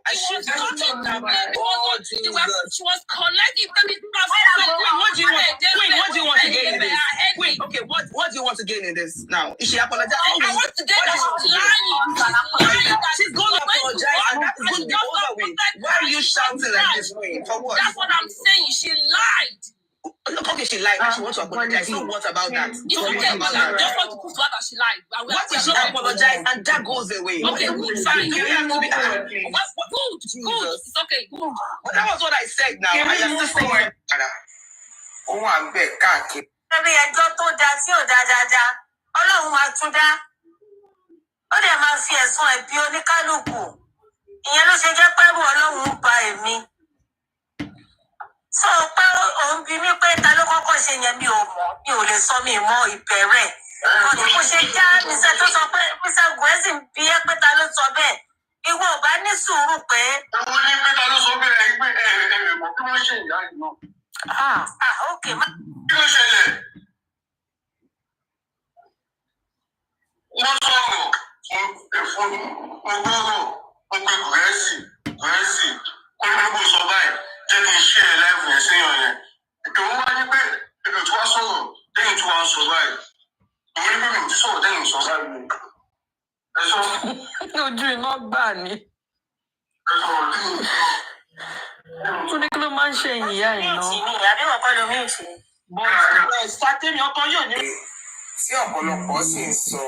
She was cutting the baby. She was collecting baby. What do you want to gain in this? Wait, okay, what do you want to gain in this now? Is she apologizing? I want to gain that she's lying. She's going to apologize and that is going to be over with. Why are you shouting like this way? For what? That's what I'm saying. She lied. Look, okay, she lied. She wants to apologize. So what about that? It's okay, but I just want to prove to her that she lied. What if she apologized and that goes away? Okay, good, fine. Good. It's okay. Good. But that was what I said now. I am just saying. Oh, I'm back. Ẹbí ẹjọ́ tó da tí ò dáadáa, Ọlọ́run máa tún dá. Ó dẹ̀ máa fi ẹ̀sùn ẹ̀bi oníkálùkù. Ìyẹn ló ṣe jẹ́ pẹ́rù Ọlọ́run ń ba èmi. Sọ pé òun bí mi pé ta ló kọ́kọ́ ṣe yẹn mi ò lè sọ mi mọ ìbẹ̀rẹ̀. Ọ̀nà kò ṣe já Mr. tó sọ pé Mr. Gwezi ń bí ẹ pé ta ló sọ bẹ́ẹ̀. Ìwọ ò bá ní sùúrù pé. Àwọn ní pé ta ló sọ bẹ́ẹ̀ ẹgbẹ́ mọ̀ kí wọ́n ṣe ìyá yìí náà. Okay. Kí ló ṣẹlẹ̀? Wọ́n sọ̀rọ̀ fún ọgbọ́rọ̀ ọgbẹ́ Gwezi kó ní bó sọ báyìí jẹ́ kí n ṣe ẹ̀ láìpẹ́ yẹn séyàn yẹn. Ìkẹ̀wọ́n wá ní pé èdè tí wọ́n sọ̀rọ̀ lẹ́yìn tí wọ́n sọ báyìí. Ìwé ní pé mi ò ti sọ̀rọ̀ lẹ́yìn sọ báyìí. Ẹ sọ. Ojú iná gbà ní. Ẹ sọ̀rọ̀ lẹ́yìn. Tún ní kí ló máa ń ṣe ìyá yìí náà? Àbí wọn kọ́ lómi ìṣe. Bọ́ọ̀lù sátẹ́mi ọkọ yóò ní. Tí ọ̀pọ̀lọpọ̀ sì ń sọ.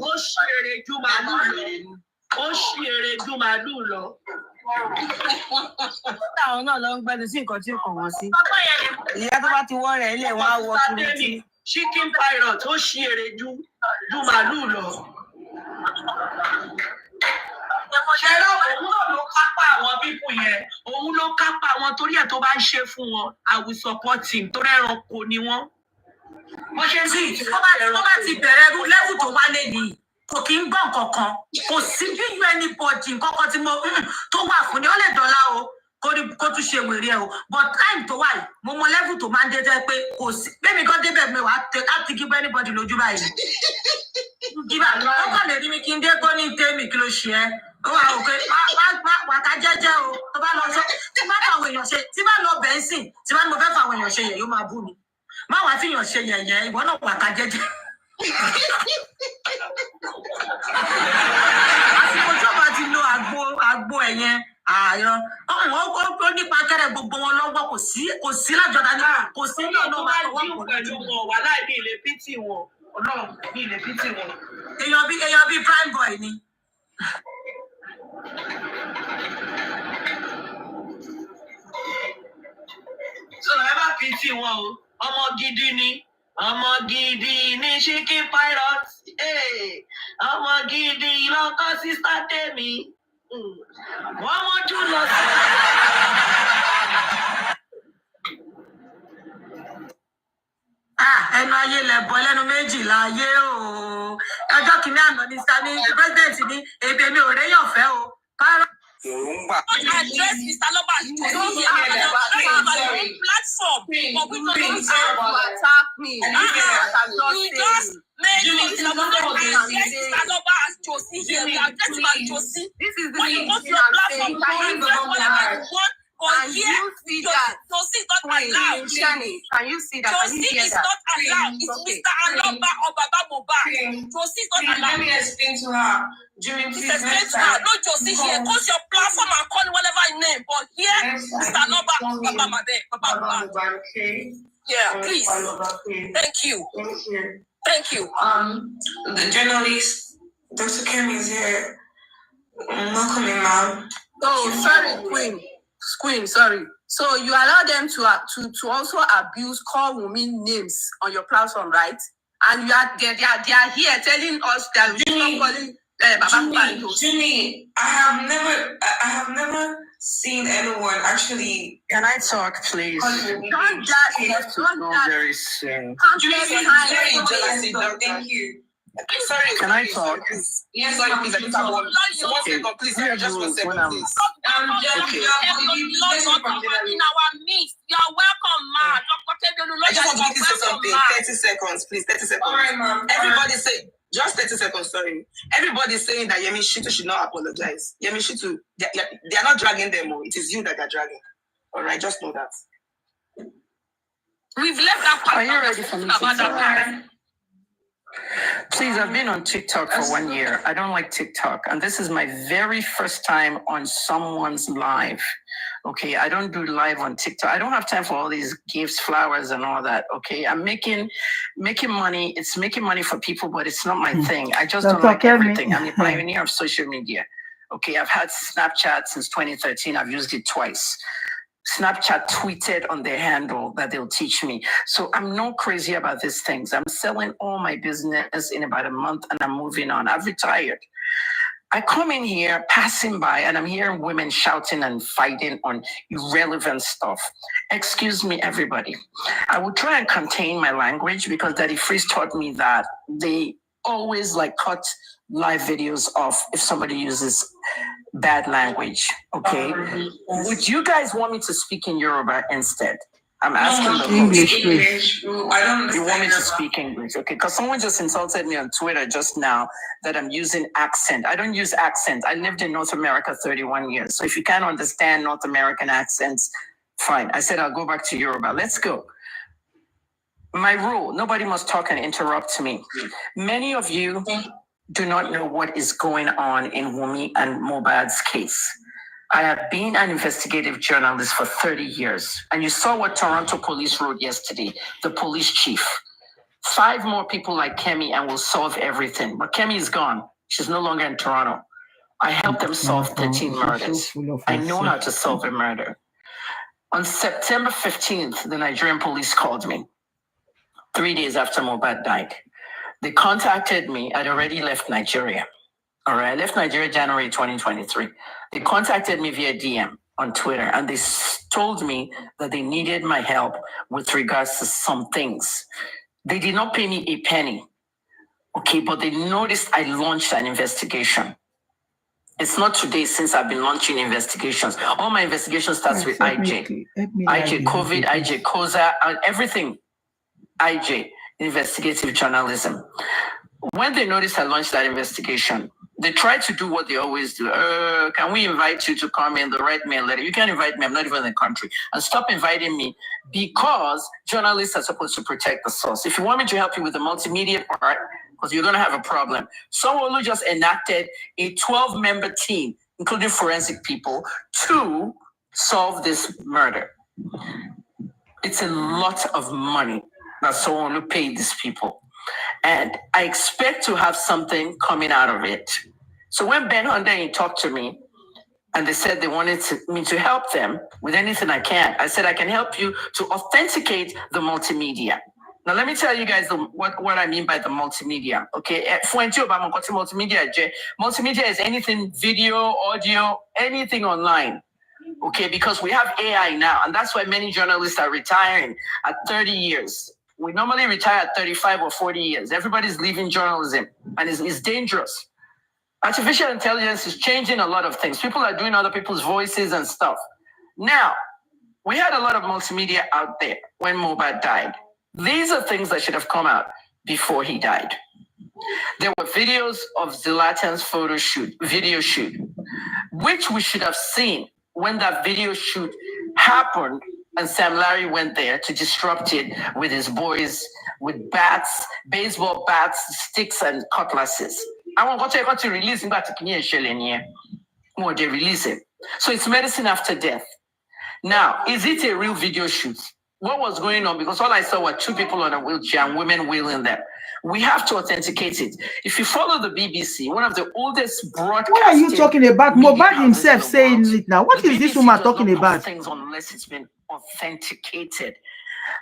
Ó ṣí èrè ju màálù lọ. Ó ṣí èrè ju màálù lọ. Àwọn náà ló ń gbẹ́nu sí nǹkan tí kò wọ́n sí. Ìyá tó bá ti wọ́ rẹ̀ ilé wọn á wọ kiri. Chicken pirate ó ṣí èrè ju màálù lọ. Ṣẹlẹ̀ òun náà ló kápá àwọn bíbù yẹn. Òun ló kápá wọn torí ẹ̀ tó bá ń ṣe fún wọn. I will support him torí ẹranko ni wọ́n. Wọ́n ṣe sí tó bá ti bẹ̀rẹ̀ lẹ́wù tó wá lé nìyí. Kò kí ń gbọ́ nǹkankan. Kò sí bí anybody nǹkankan tí mo tó wà fún ni. Ó lè dọ́là o. Kó tún ṣe wèrè ẹ o. But time tó wà yìí, mo mọ lẹ́wù tó máa ń dé jẹ́ pé kò sí. Bẹ́ẹ̀ni kan débẹ̀ mi wà á ti give anybody lójú báyìí. Ó kàn lè rí mi kí n dé kó ní tèmi kí ló ṣe ẹ́. Ó wà ó pé wà ká jẹ́jẹ́ o. Tó bá lọ sọ, tí bá fàwọn èèyàn ṣe, tí bá lọ bẹ̀ ń sìn, tí bá ní mo fẹ́ fàwọn èèyàn ṣe yẹ̀ yóò máa bú mi. Má wàá fìyàn ṣe yẹ̀yẹ́, ìwọ náà wà ká jẹ́jẹ́. Àsìkò tí ọba ti lo àgbo ẹ̀yẹn ààyàn ó nípa kẹrẹ gbogbo wọn lọ́wọ́ kò sí lájọba ní kò sí ní ọ̀nà máa wọ́n pẹ̀lú wọn wà láì ní ilé pítì wọn Ọlọ́run ní ilé pítì wọn. Èèyàn bíi prime boy ni. So ẹ bá pítì wọn o ọmọ gidi ni. Ọmọ gidi ní chicken pirate. Ọmọ gidi lọ́kọ́ sísá tèmi. Wọ́n mójú lọ sí. Ẹnu ayé lẹ̀bọ̀ lẹ́nu méjìlá ayé o. Ọjọ́ kìíní àná ní sani president ní èbè mi ò réyàn fẹ́ o. Address Mr. Loba platform, but we don't attack me. You just made Mr. Loba as Josie here. We are getting about Josie. This is the when you go to your platform, you can whatever you want. But here, Josie is not allowed. Can you see that? Josie is not allowed. It's Mr. Aloba or Baba Mohbad. Josie is not allowed. Let me explain to her. During this next time. No, Josie here. Go to your platform and call whatever your name. But here, Mr. Aloba or Baba Mohbad. Okay. Yeah, please. Thank you. Thank you. The journalist, Dr. Kim is here. Welcome, ma'am. Oh, sorry, Queen, sorry. So you allow them to also abuse, call women names on your platform, right? And they are here telling us that we should not calling Baba Jimmy, I have never seen anyone actually. Can I talk, please? Don't judge. very soon. Thank you. Sorry, Can I talk? Yes, sorry, ma'am, please. you can talk. One second, please. Sorry, just 1 second, please. Okay. In our midst. You're welcome, ma. I just want to quickly say something. 30 seconds, please. 30 seconds. All right, ma'am. Everybody say, just 30 seconds, sorry. Everybody's saying that Yemi Shitu should not apologize. Yemi Shitu, they are not dragging them. It is you that are dragging. All right, just know that. We've left that part. Are you ready for me to talk? Please, I've been on TikTok for 1 year. I don't like TikTok. And this is my very first time on someone's live. Okay, I don't do live on TikTok. I don't have time for all these gifts, flowers, and all that. Okay, I'm making money. It's making money for people, but it's not my thing. I just don't like everything. I'm a pioneer of social media. Okay, I've had Snapchat since 2013. I've used it twice. Snapchat tweeted on their handle that they'll teach me. So I'm not crazy about these things. I'm selling all my business in about a month and I'm moving on. I've retired. I come in here passing by and I'm hearing women shouting and fighting on irrelevant stuff. Excuse me, everybody. I will try and contain my language because Daddy Freeze taught me that they always cut live videos off if somebody uses bad language. Okay. Would you guys want me to speak in Yoruba instead? I'm asking the English. I don't. You want me to speak English? Okay, because someone just insulted me on Twitter just now that I'm using accent. I don't use accent. I lived in North America 31 years. So if you can't understand North American accents, fine. I said I'll go back to Yoruba. Let's go. My rule, nobody must talk and interrupt me. Many of you do not know what is going on in Wumi and Mohbad's case. I have been an investigative journalist for 30 years. And you saw what Toronto police wrote yesterday, the police chief. 5 more people like Kemi and we'll solve everything. But Kemi is gone. She's no longer in Toronto. I helped them solve 13 murders. I know how to solve a murder. On September 15th, the Nigerian police called me 3 days after Mohbad died. They contacted me. I'd already left Nigeria. All right, I left Nigeria January 2023. They contacted me via DM on Twitter and they told me that they needed my help with regards to some things. They did not pay me a penny. Okay, but they noticed I launched an investigation. It's not today since I've been launching investigations. All my investigations starts with IJ. IJ COVID, IJ COSA, everything. IJ, investigative journalism. When they noticed I launched that investigation, they tried to do what they always do. Can we invite you to come in? The right mail letter. You can't invite me. I'm not even in the country. And stop inviting me because journalists are supposed to protect the source. If you want me to help you with the multimedia part, because you're going to have a problem. Someone just enacted a 12-member team, including forensic people, to solve this murder. It's a lot of money that someone paid these people. And I expect to have something coming out of it. So when Ben Hunter talked to me and they said they wanted me to help them with anything I can, I said I can help you to authenticate the multimedia. Now let me tell you guys what I mean by the multimedia. Okay, multimedia is anything video, audio, anything online. Okay, because we have AI now, and that's why many journalists are retiring at 30 years. We normally retire at 35 or 40 years. Everybody's leaving journalism, and it's dangerous. Artificial intelligence is changing a lot of things. People are doing other people's voices and stuff. Now, we had a lot of multimedia out there when Mohbad died. These are things that should have come out before he died. There were videos of Zlatan's video shoot, which we should have seen when that video shoot happened. And Sam Larry went there to disrupt it with his boys, with bats, baseball bats, sticks, and cutlasses. I want to release him back to Kenya and they release it. So it's medicine after death. Now, is it a real video shoot? What was going on? Because all I saw were 2 people on a wheelchair and women wheeling them. We have to authenticate it. If you follow the BBC, one of the oldest broadcasting... What are you talking about? Mohbad himself saying it now. What is this woman talking about? Things unless it's been authenticated.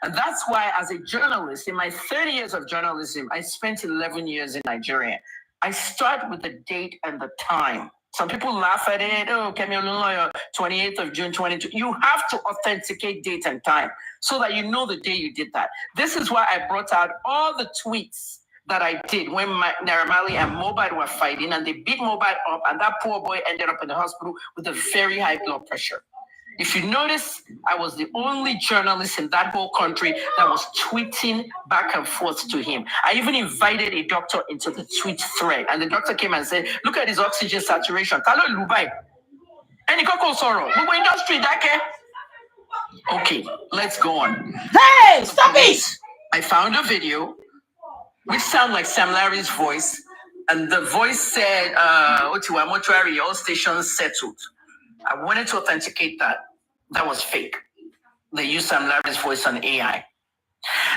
And that's why, as a journalist, in my 30 years of journalism, I spent 11 years in Nigeria. I start with the date and the time. Some people laugh at it. Oh, Kemi Olunloyo, 28th of June, 22. You have to authenticate date and time so that you know the day you did that. This is why I brought out all the tweets that I did when Naira Marley and Mobile were fighting, and they beat Mobile up, and that poor boy ended up in the hospital with a very high blood pressure. If you notice, I was the only journalist in that whole country that was tweeting back and forth to him. I even invited a doctor into the tweet thread, and the doctor came and said, look at his oxygen saturation. Industry. Okay, let's go on. Hey, stop it! I found a video which sounded like Sam Larry's voice, and the voice said, Otiwa Mortuary, all stations settled. I wanted to authenticate that. That was fake. They used Sam Larry's voice on AI.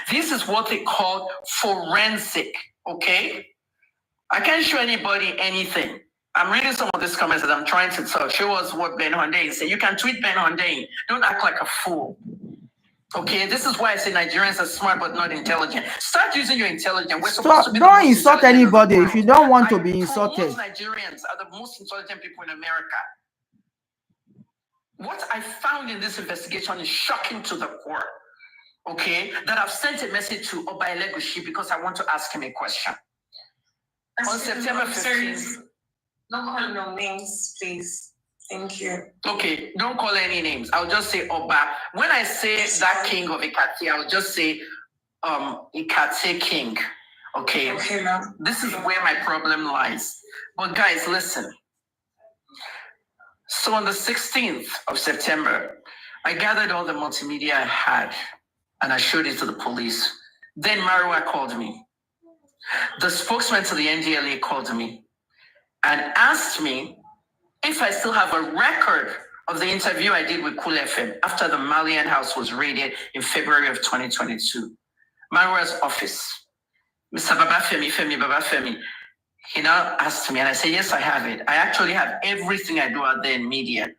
This is what they call forensic, okay? I can't show anybody anything. I'm reading some of these comments that I'm trying to tell. Show us what Ben Hondein said. You can tweet Ben Hondein. Don't act like a fool. Okay, this is why I say Nigerians are smart but not intelligent. Start using your intelligence. We're supposed to be Don't insult anybody if you don't want to be insulted. Nigerians are the most intelligent people in America. What I found in this investigation is shocking to the core. Okay, that I've sent a message to Oba Elegushi because I want to ask him a question. On September 15th. Don't call no names, please. Thank you. Okay, don't call any names. I'll just say Oba. When I say that king of Ikate, I'll just say Ikate king. Okay. Okay, ma'am. This is where my problem lies. But guys, listen. So on the 16th of September, I gathered all the multimedia I had and I showed it to the police. Then Marwa called me. The spokesman to the NDLA called me and asked me if I still have a record of the interview I did with Cool FM after the Malian house was raided in February of 2022. Marwa's office. Mr. Femi Babafemi, he now asked me, and I said, yes, I have it. I actually have everything I do out there in media.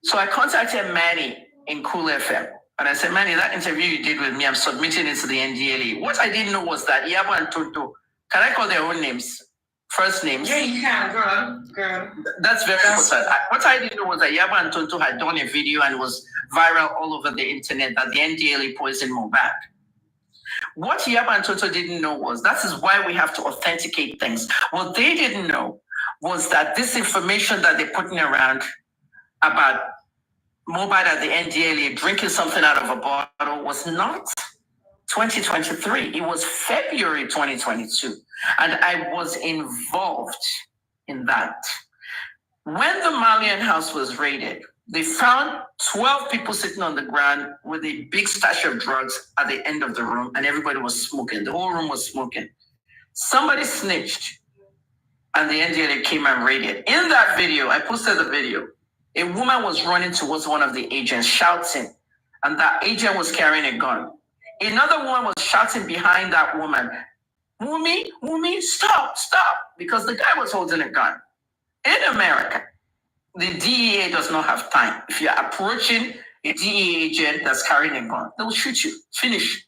So I contacted Manny in Cool FM. And I said, Manny, that interview you did with me, I'm submitting it to the NDLA. What I didn't know was that Yabo and Toto, can I call their own names? First names? Yeah, you can. Go on. That's very important. What I didn't know was that Yabo and Toto had done a video and was viral all over the internet that the NDLA poisoned Mohbad. What Yabo and Toto didn't know was that is why we have to authenticate things. What they didn't know was that this information that they're putting around about Mohbad at the NDLA drinking something out of a bottle was not 2023. It was February 2022. And I was involved in that. When the Malian house was raided, they found 12 people sitting on the ground with a big stash of drugs at the end of the room, and everybody was smoking. The whole room was smoking. Somebody snitched, and the NDLA came and raided. In that video, I posted the video. A woman was running towards one of the agents, shouting, and that agent was carrying a gun. Another one was shouting behind that woman, Wumi, stop, because the guy was holding a gun. In America, the DEA does not have time. If you're approaching a DEA agent that's carrying a gun, they will shoot you. Finish.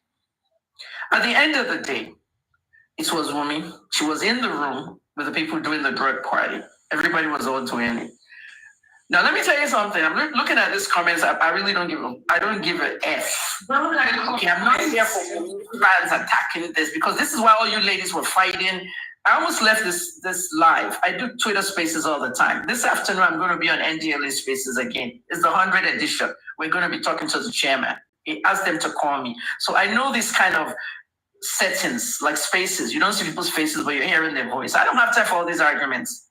At the end of the day, it was Wumi. She was in the room with the people doing the drug party. Everybody was all doing it. Now, let me tell you something. I'm looking at these comments. I really don't give an F. Okay, I'm not here for fans attacking this because this is why all you ladies were fighting. I almost left this live. I do Twitter spaces all the time. This afternoon, I'm going to be on NDLA spaces again. It's the 100th edition. We're going to be talking to the chairman. He asked them to call me. So I know this kind of settings, like spaces. You don't see people's faces, but you're hearing their voice. I don't have time for all these arguments.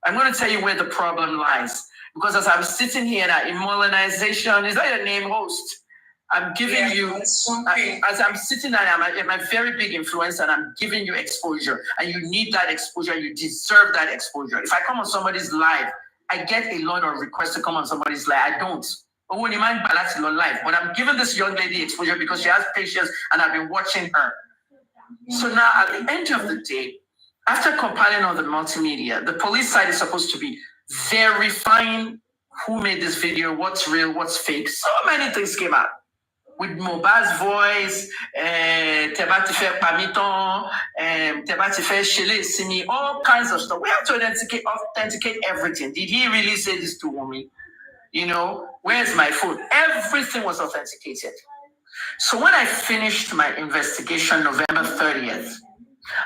I'm going to tell you where the problem lies. Because as I'm sitting here now, immobilization, is that your name, host? I'm giving you, as I'm sitting there, I'm a very big influencer and I'm giving you exposure. And you need that exposure. You deserve that exposure. If I come on somebody's live, I get a lot of requests to come on somebody's live. I don't. But I'm giving this young lady exposure because she has patience and I've been watching her. So now at the end of the day, after compiling all the multimedia, the police side is supposed to be verifying who made this video, what's real, what's fake. So many things came out. With Mohbad's voice, Tebatife Pamiton, Tebatife Shele Simi, all kinds of stuff. We have to authenticate everything. Did he really say this to Wumi? You know, where's my phone? Everything was authenticated. So when I finished my investigation November 30th,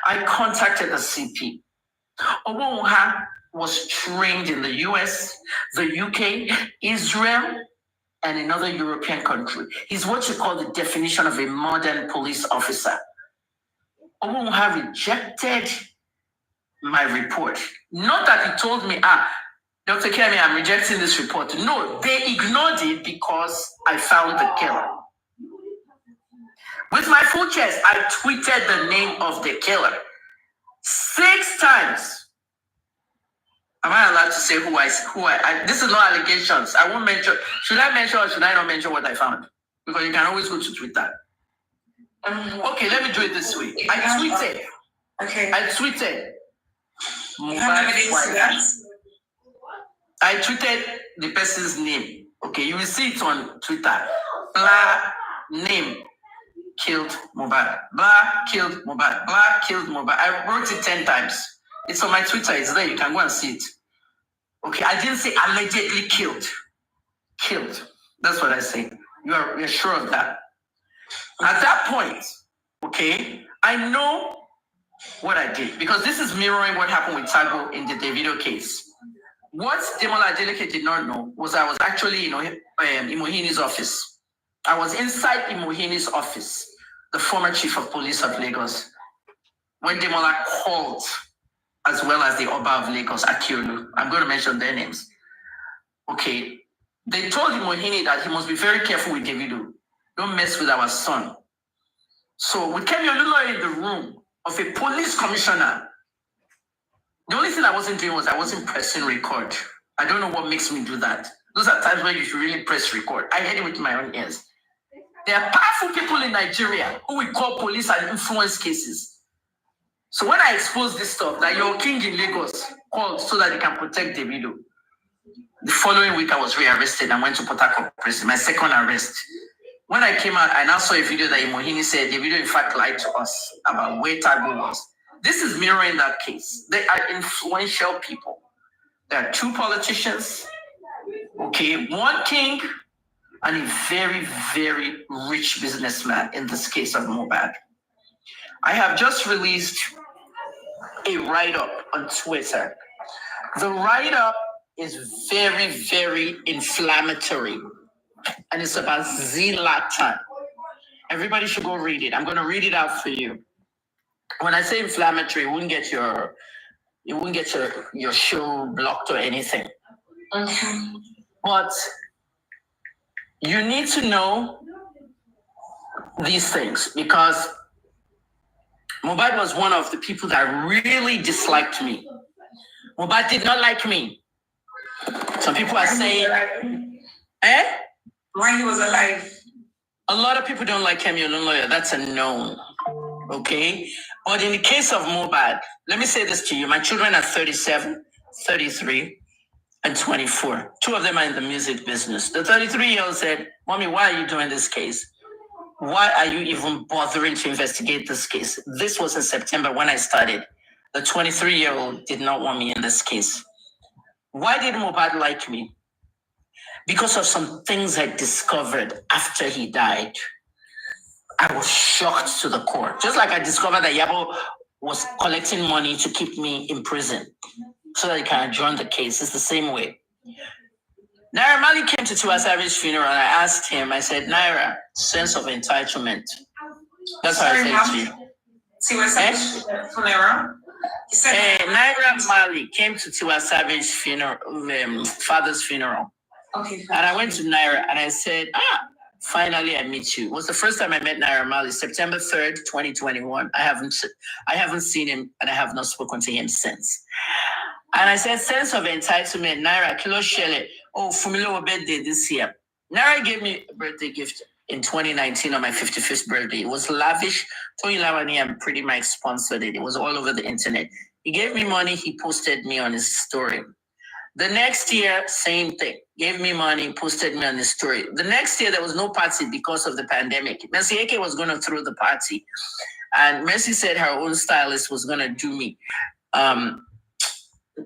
I contacted the CP. Obonha was trained in the US, the UK, Israel, and another European country. He's what you call the definition of a modern police officer. Obonha rejected my report. Not that he told me, Dr. Kemi, I'm rejecting this report. No, they ignored it because I found the killer. With my full chest, I tweeted the name of the killer 6 times. Am I allowed to say who I this is not allegations. I won't mention. Should I mention or should I not mention what I found? Because you can always go to Twitter. Okay, let me do it this way. I tweeted. Okay. I tweeted. I tweeted the person's name. Okay, you will see it on Twitter. Blah name killed Mohbad. Blah killed Mohbad. Blah killed Mohbad. I wrote it 10 times. It's on my Twitter. It's there. You can go and see it. Okay, I didn't say allegedly killed. Killed. That's what I say. You're sure of that. At that point, okay, I know what I did because this is mirroring what happened with Tago in the Davido case. What Demola Adeleke did not know was I was actually, Imohini's office. I was inside Imohini's office, the former chief of police of Lagos, when Demola called, as well as the Oba of Lagos, Akiolu. I'm going to mention their names. Okay. They told Imohini that he must be very careful with Davido. Don't mess with our son. So with Kemi Olunloyo in the room of a police commissioner, the only thing I wasn't doing was I wasn't pressing record. I don't know what makes me do that. Those are times where you should really press record. I heard it with my own ears. There are powerful people in Nigeria who we call police and influence cases. So when I expose this stuff, that your king in Lagos called so that he can protect Davido, the following week I was rearrested and went to Port Harcourt prison, my second arrest. When I came out, I now saw a video that Imohini said Davido in fact lied to us about where Tago was. This is mirroring that case. They are influential people. There are 2 politicians, okay, 1 king, and a very, very rich businessman in this case of Mohbad. I have just released a write-up on Twitter. The write-up is very, very inflammatory, and it's about Zlatan. Everybody should go read it. I'm going to read it out for you. When I say inflammatory, you wouldn't get your show blocked or anything. Okay. But you need to know these things because Mohbad was one of the people that really disliked me. Mohbad did not like me. Some people are saying, Why he was alive? A lot of people don't like Kemi Olunloyo. That's a known. Okay? But in the case of Mohbad, let me say this to you. My children are 37, 33, and 24. 2 of them are in the music business. The 33-year-old said, Mommy, why are you doing this case? Why are you even bothering to investigate this case? This was in September when I started. The 23-year-old did not want me in this case. Why did Mohbad like me? Because of some things I discovered after he died. I was shocked to the core. Just like I discovered that Yabo was collecting money to keep me in prison so that he can adjourn the case. It's the same way. Naira Marley came to Tiwa Savage's funeral and I asked him, I said, Naira, sense of entitlement. That's how I said to you. Tiwa Savage's funeral? Naira Marley came to Tiwa Savage's funeral, father's funeral. Okay. And I went to Naira and I said, finally I meet you. It was the first time I met Naira Marley, September 3rd, 2021. I haven't seen him and I have not spoken to him since. And I said, sense of entitlement, Naira, kilo shele. Oh, Fumilo birthday this year. Naira gave me a birthday gift in 2019 on my 55th birthday. It was lavish. Tony Lawani and Pretty Mike sponsored it. It was all over the internet. He gave me money. He posted me on his story. The next year, same thing. Gave me money, posted me on his story. The next year, there was no party because of the pandemic. Mercy Eke was going to throw the party. And Mercy said her own stylist was going to do me.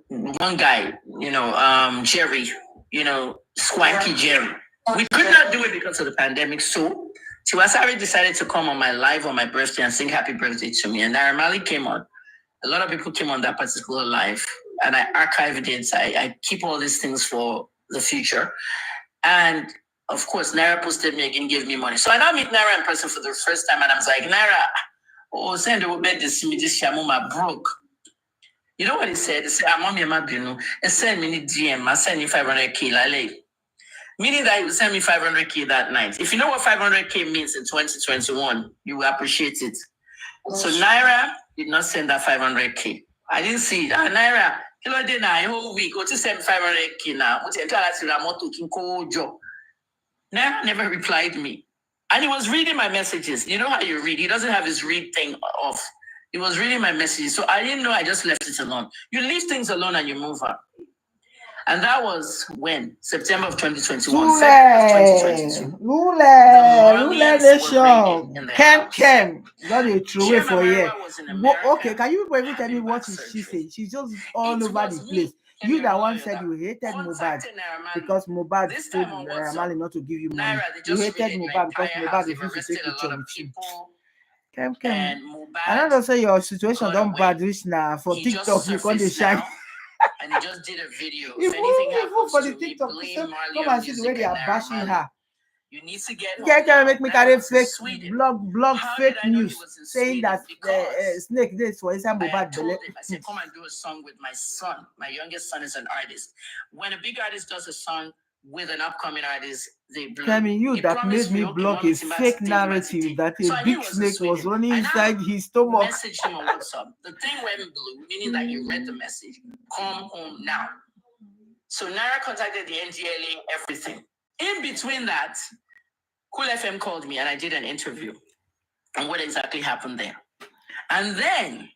One guy, Jerry, Swanky Jerry. We could not do it because of the pandemic. So Tiwasari decided to come on my live on my birthday and sing happy birthday to me. And Naira Marley came on. A lot of people came on that particular live. And I archived it. I keep all these things for the future. And of course, Naira posted me again, gave me money. So I now meet Naira in person for the first time. And I was like, Naira, send the bed this Shamuma broke. You know what he said? He said, I'm on your mabino. And send me DM. I send you 500K. Lale. Meaning that he would send me 500K that night. If you know what 500K means in 2021, you will appreciate it. So Naira did not send that 500K. I didn't see it. Naira, a whole week, go to send 500K now. Naira never replied me. And he was reading my messages. You know how you read? He doesn't have his read thing off. He was reading my messages. So I didn't know, I just left it alone. You leave things alone and you move on. And that was when? September of 2021. Lule Nation. Kem. Not a true way for you. Okay, can you even tell me what she said? She's just all over the place. You that one said you hated Mohbad because Mohbad told Naira Marley not to give you money. You hated Mohbad because Mohbad refused to take picture with you. Kem. I don't say your situation don't bad reach now. For TikTok, you can't shine. And he just did a video. If anything happens for the to TikTok, blame Marley come on and see the way they are bashing her. You need to get make me carry fake blog fake news saying that Snake days for inside Mohbad belly. I said, come and do a song with my son. My youngest son is an artist. When a big artist does a song with an upcoming artist, they blow. Tell me, you that made me blog a fake narrative that a big snake was running inside his stomach. Message him on WhatsApp. The thing went blue, meaning that you read the message. Come home now. So Naira contacted the NDLA, everything. In between that, Cool FM called me and I did an interview on what exactly happened there. And then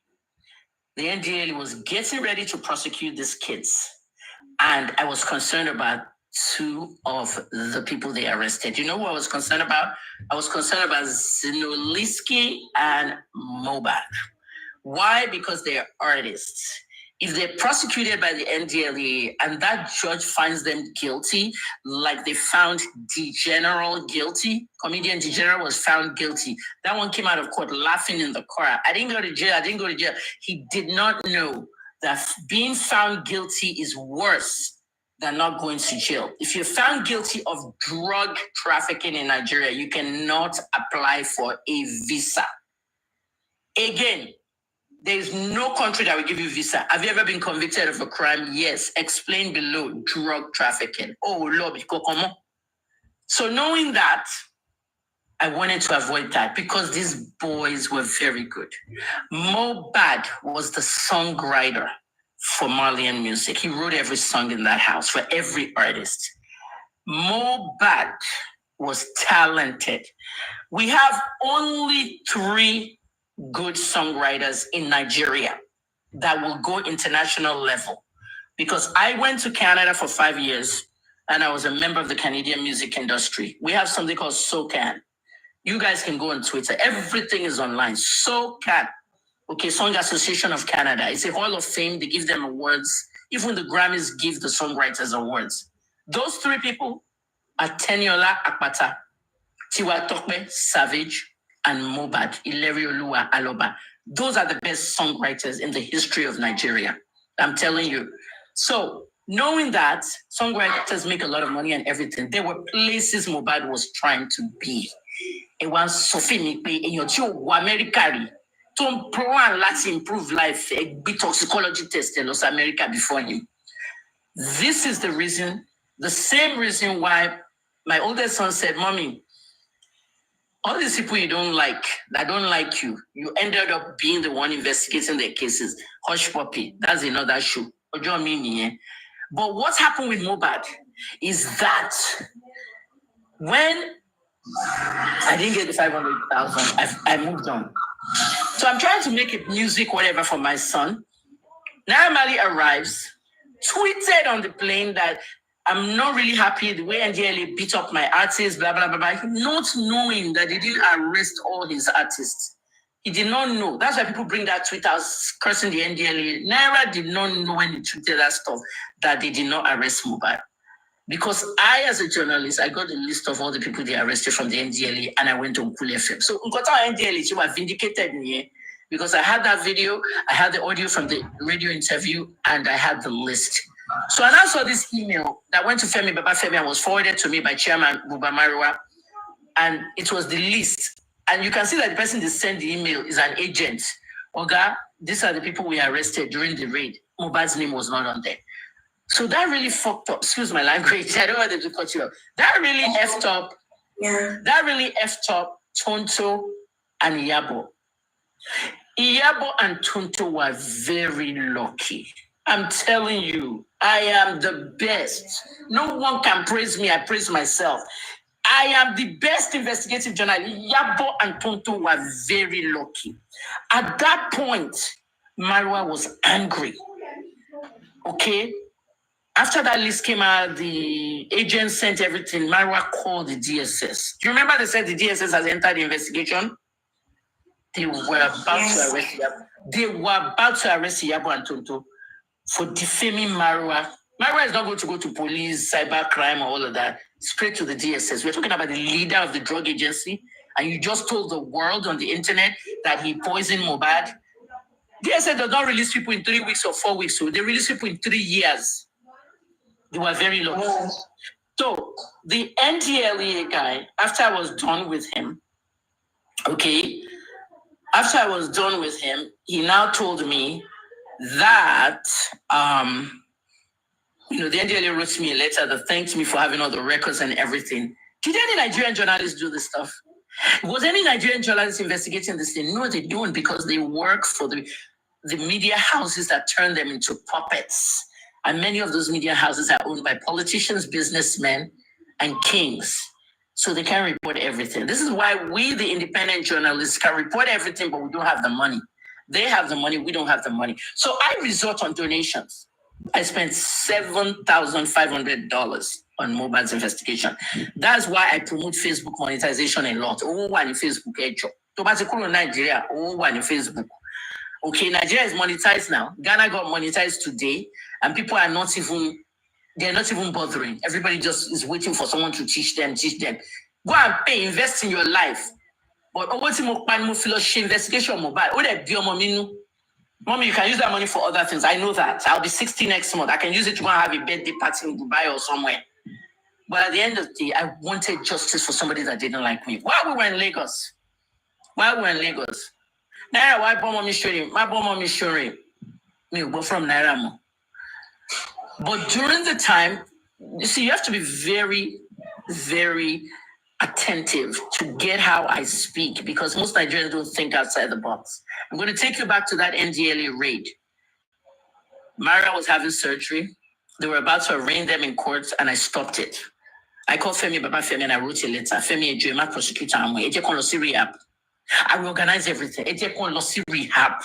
the NDLA was getting ready to prosecute these kids. And I was concerned about two of the people they arrested. You know what I was concerned about? I was concerned about Zinoliski and Mohbad. Why? Because they're artists. If they're prosecuted by the NDLA and that judge finds them guilty, like they found DeGeneral guilty, comedian DeGeneral was found guilty. That one came out of court laughing in the car. I didn't go to jail. He did not know that being found guilty is worse than not going to jail. If you're found guilty of drug trafficking in Nigeria, you cannot apply for a visa. Again, there is no country that will give you visa. Have you ever been convicted of a crime? Yes. Explain below. Drug trafficking. Oh, Lord. So knowing that, I wanted to avoid that because these boys were very good. Mohbad was the songwriter for Malian music. He wrote every song in that house for every artist. Mohbad was talented. We have only 3 good songwriters in Nigeria that will go international level. Because I went to Canada for 5 years and I was a member of the Canadian music industry. We have something called SOCAN. You guys can go on Twitter. Everything is online. SOCAN. Okay, Song Association of Canada. It's a hall of fame. They give them awards. Even the Grammys give the songwriters awards. Those 3 people are Teniola Akpata, Tiwa Tokpe, Savage, and Mohbad, Ilerioluwa Aloba. Those are the best songwriters in the history of Nigeria. I'm telling you. So knowing that songwriters make a lot of money and everything, there were places Mohbad was trying to be. It was Sophie Mikpe in your America to plan let's improve life, a bit toxicology test in Los America before him. This is the reason, the same reason why my oldest son said, Mommy, all these people you don't like, that don't like you, you ended up being the one investigating their cases. Hush puppy, that's another show. But what happened with Mohbad is that when I didn't get the 500,000, I moved on. So I'm trying to make it music, whatever, for my son. Naira Marley arrives, tweeted on the plane that I'm not really happy the way NDLA beat up my artists, blah, blah, blah, blah. Not knowing that they didn't arrest all his artists. He did not know. That's why people bring that tweet out cursing the NDLA. Naira did not know when he tweeted that stuff that they did not arrest Mohbad. Because I, as a journalist, I got a list of all the people they arrested from the NDLA, and I went on Cool FM. So Nkota NDLA, she was vindicated me because I had that video, I had the audio from the radio interview, and I had the list. So I now saw this email that went to Femi Babafemi and was forwarded to me by Chairman Buba Marwa, and it was the list. And you can see that the person that sent the email is an agent. Oga, these are the people we arrested during the raid. Mohbad's name was not on there. So that really fucked up. Excuse my language. I don't want them to cut you up. That really effed up. Yeah. That really effed up Tonto and Iyabo. Iyabo and Tonto were very lucky. I'm telling you, I am the best. No one can praise me. I praise myself. I am the best investigative journalist. Iyabo and Tonto were very lucky. At that point, Marwa was angry. Okay? After that list came out, the agent sent everything. Marwa called the DSS. Do you remember they said the DSS has entered the investigation? They were about to arrest Iyabo. They were about to arrest Iyabo and Tonto for defaming Marwa. Marwa is not going to go to police, cyber crime, or all of that. Straight to the DSS. We're talking about the leader of the drug agency, and you just told the world on the internet that he poisoned Mohbad. DSS does not release people in 3 weeks or 4 weeks, so they release people in 3 years. They were very lucky. So the NDLEA guy, after I was done with him, he now told me that, the NDLEA wrote me a letter that thanked me for having all the records and everything. Did any Nigerian journalists do this stuff? Was any Nigerian journalist investigating this thing? No, they don't, because they work for the media houses that turn them into puppets. And many of those media houses are owned by politicians, businessmen, and kings. So they can't report everything. This is why we, the independent journalists, can report everything, but we don't have the money. They have the money, we don't have the money. So I resort on donations. I spent $7,500 on Mohbad's investigation. That's why I promote Facebook monetization a lot. Oh, one in Facebook, Nigeria, oh, one in Facebook. Okay, Nigeria is monetized now. Ghana got monetized today, and people are not even bothering. Everybody just is waiting for someone to teach them. Go and pay, invest in your life. But investigation Mohbad. Mommy, you can use that money for other things. I know that. I'll be 60 next month. I can use it to go and have a birthday party in Dubai or somewhere. But at the end of the day, I wanted justice for somebody that didn't like me. While we were in Lagos. Naira, why bomb mommy showing? My bomb mommy showing. Me go from Naira mo. But during the time, you see, you have to be very, very attentive to get how I speak, because most Nigerians don't think outside the box. I'm going to take you back to that NDLA raid. Mara was having surgery. They were about to arraign them in court, and I stopped it. I called Femi Babafemi and I wrote a letter. Femi Ejema, prosecutor, rehab. I reorganize everything. Rehab.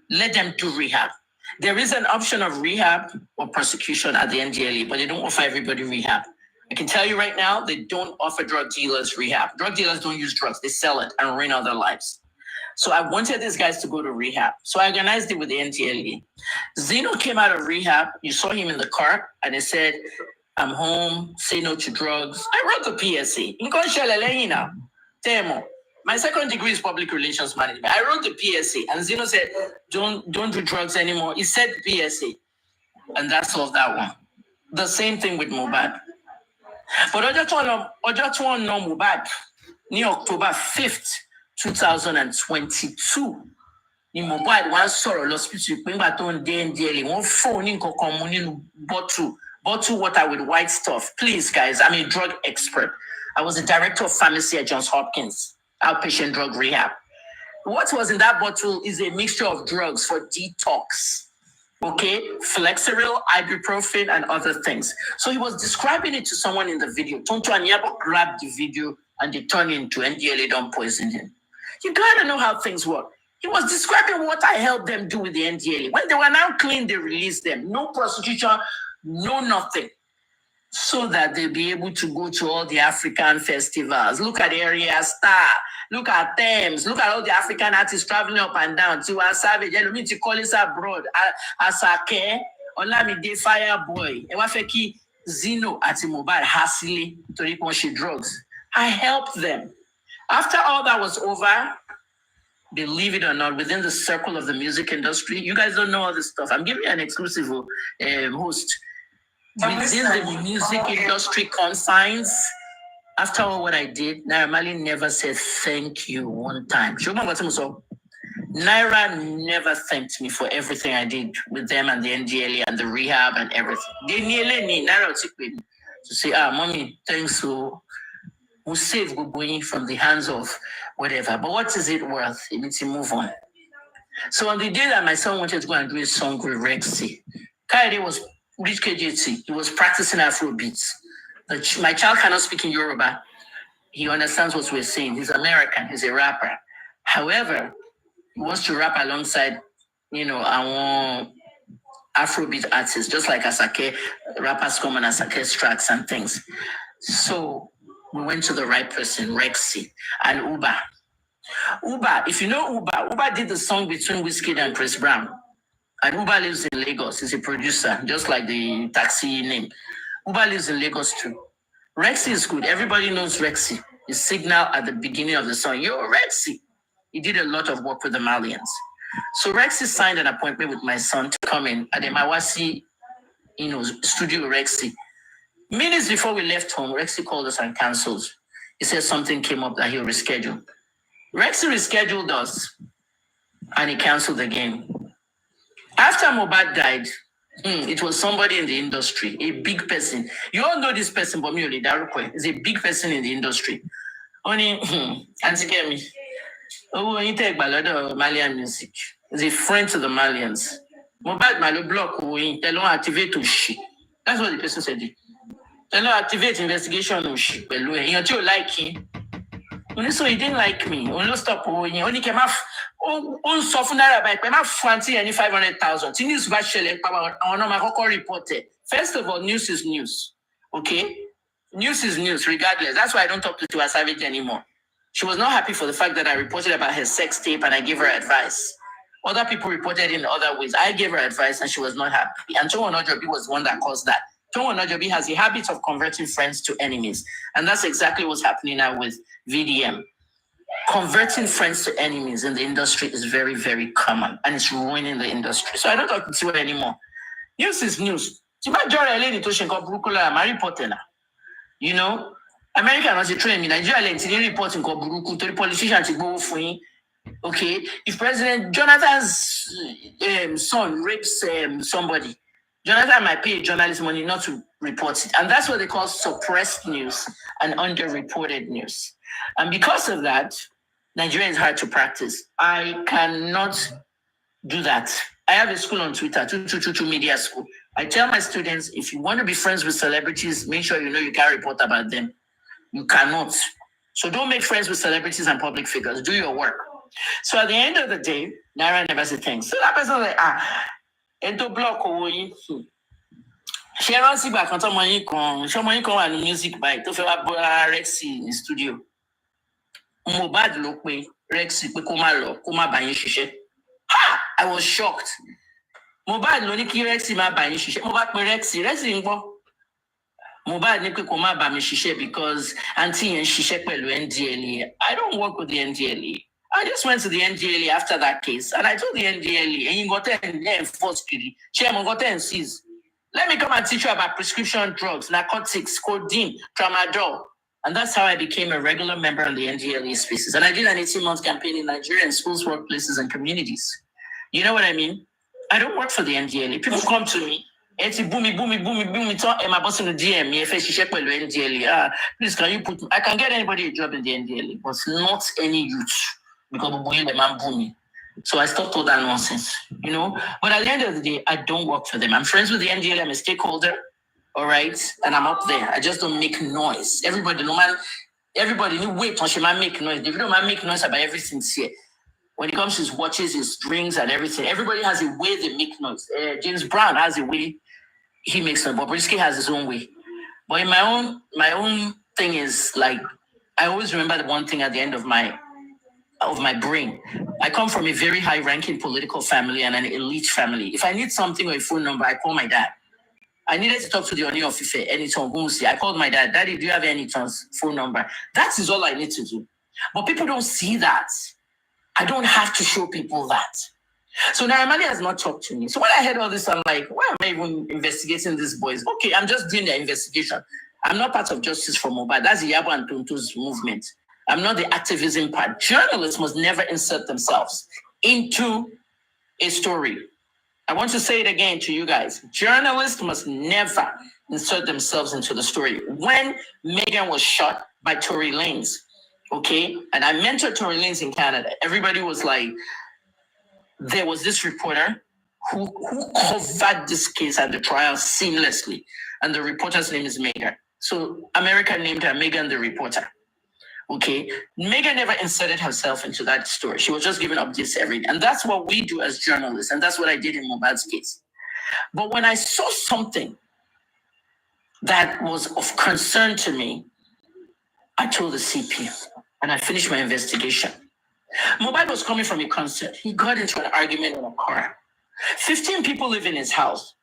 Let them do rehab. There is an option of rehab or prosecution at the NDLA, but they don't offer everybody rehab. I can tell you right now, they don't offer drug dealers rehab. Drug dealers don't use drugs. They sell it and ruin other lives. So I wanted these guys to go to rehab. So I organized it with the NDLA. Zeno came out of rehab. You saw him in the car, and he said, I'm home, say no to drugs. I wrote the PSA. My second degree is public relations management. I wrote the PSA, and Zeno said, don't do drugs anymore. He said the PSA, and that solved that one. The same thing with Mohbad. But I just want to know Mohbad, October 5th, 2022. In Mohbad, one sorrow hospital, one phone in bottle water with white stuff. Please, guys, I'm a drug expert. I was the director of pharmacy at Johns Hopkins, outpatient drug rehab. What was in that bottle is a mixture of drugs for detox. Okay, Flexeril, ibuprofen, and other things. So he was describing it to someone in the video. Tonto and Iyabo grabbed the video and they turned into NDLA don't poison him. You gotta know how things work. He was describing what I helped them do with the NDLA. When they were now clean, they released them. No prosecution, no nothing. So that they'll be able to go to all the African festivals. Look at Area Star. Look at Thames. Look at all the African artists traveling up and down. Tiwa Savage, to call us abroad. Asake, Olamide Fireboy. Ewafeki, Zino àti Mohbad há sílé torí pé wọ́n ṣe drugs. I helped them. After all that was over, believe it or not, within the circle of the music industry, you guys don't know all this stuff. I'm giving you an exclusive host. Within the music industry confines, after all what I did, Naira Marley never said thank you one time. Naira never thanked me for everything I did with them and the NDLA and the rehab and everything. They nearly need Naira to say, mommy, thanks so. We'll save Gubuyi from the hands of whatever. But what is it worth? It needs to move on. So on the day that my son wanted to go and do a song with Rexy, Kaede was Rich KJT. He was practicing Afro beats. My child cannot speak in Yoruba. He understands what we're saying. He's American. He's a rapper. However, he wants to rap alongside, our Afrobeat artists, just like Asake, rappers come on Asake's tracks and things. So we went to the right person, Rexy, and Uba. Uba, if you know Uba did the song between Wizkid and Chris Brown. And Uba lives in Lagos. He's a producer, just like the taxi name. Uba lives in Lagos too. Rexy is good. Everybody knows Rexy. His signal at the beginning of the song, yo, Rexy. He did a lot of work with the Malians. So Rexy signed an appointment with my son to come in at the Mawasi, studio Rexy. Minutes before we left home, Rexy called us and canceled. He said something came up that he'll reschedule. Rexy rescheduled us and he canceled again. After Mohbad died, it was somebody in the industry, a big person. You all know this person, but me only Darukwe is a big person in the industry. Only, Auntie Kemi. Oh, you take Malian music. He's a friend to the Malians. Mohbad Malo block, they don't activate to shit. That's what the person said. They don't activate investigation to shit. You like him. Only so he didn't like me. Only stop. Only came off. On soften that by my fancy any 500,000. News by Shelley, I reported. First of all, news is news. Okay? News is news, regardless. That's why I don't talk to Tiwa Savage anymore. She was not happy for the fact that I reported about her sex tape and I gave her advice. Other people reported in other ways. I gave her advice and she was not happy. And Towo Onajobi was the one that caused that. Towo Onajobi has a habit of converting friends to enemies. And that's exactly what's happening now with VDM. Converting friends to enemies in the industry is very, very common. And it's ruining the industry. So I don't talk to Tiwa anymore. News is news. America has a train in Nigeria, reporting to the politicians. Okay, if President Jonathan's son rapes somebody, Jonathan might pay journalist money not to report it. And that's what they call suppressed news and underreported news. And because of that, Nigeria is hard to practice. I cannot do that. I have a school on Twitter, 222 Media School. I tell my students, if you want to be friends with celebrities, make sure you can't report about them. You cannot. So don't make friends with celebrities and public figures. Do your work. So at the end of the day, Naira never said thanks. So that person like, ento block owoyin. She rántí ìgbà kan tọ́mọ yín kan wà ní music bike tó fẹ́ wá bọ́ra Rexy ní studio. Mohbad ló pe Rexy pé kó má lọ, kó má bá yín ṣiṣẹ́. I was shocked. Mohbad ló ní kí Rexy má bá yín ṣiṣẹ́. Mohbad pe Rexy ń gbọ́. Mohbad ní pé kó má bá mi ṣiṣẹ́ because auntie yẹn ṣiṣẹ́ pẹ̀lú NDLA. I don't work with the NDLA. I just went to the NDLA after that case and I told the NDLA, and you got to enforce kiri. Chairman got to seize. Let me come and teach you about prescription drugs, narcotics, codeine, tramadol. And that's how I became a regular member of the NDLA spaces. And I did an 18-month campaign in Nigeria in schools, workplaces, and communities. You know what I mean? I don't work for the NDLA. People come to me. It's boomy. Am I bossing the DM? NDLA. Please, can you put me? I can get anybody a job in the NDLA, but not any youth. Because the man booming. So I stopped all that nonsense, But at the end of the day, I don't work for them. I'm friends with the NDLA. I'm a stakeholder, all right? And I'm up there. I just don't make noise. Everybody wait on man make noise. If you don't make noise about everything here. When it comes to his watches, his drinks, and everything, everybody has a way they make noise. James Brown has a way he makes noise. Bobrisky has his own way. But in my own thing is like, I always remember the one thing at the end of my brain. I come from a very high-ranking political family and an elite family. If I need something or a phone number, I call my dad. I needed to talk to the Oni of Ife, Anyton Gumsi. I called my dad. Daddy, do you have Anyton's phone number? That is all I need to do. But people don't see that. I don't have to show people that. So Naramali has not talked to me. So when I heard all this, I'm like, why am I even investigating these boys? Okay, I'm just doing the investigation. I'm not part of Justice for Mohbad. That's the Yabo and Tonto's movement. I'm not the activism part. Journalists must never insert themselves into a story. I want to say it again to you guys. Journalists must never insert themselves into the story. When Megan was shot by Tory Lanez, okay, and I mentored Tory Lanez in Canada, everybody was like, there was this reporter who covered this case at the trial seamlessly, and the reporter's name is Megan. So America named her Megan the reporter. Okay, Megan never inserted herself into that story. She was just giving updates every day. And that's what we do as journalists. And that's what I did in Mohbad's case. But when I saw something that was of concern to me, I told the CP and I finished my investigation. Mohbad was coming from a concert. He got into an argument in a car. 15 people live in his house.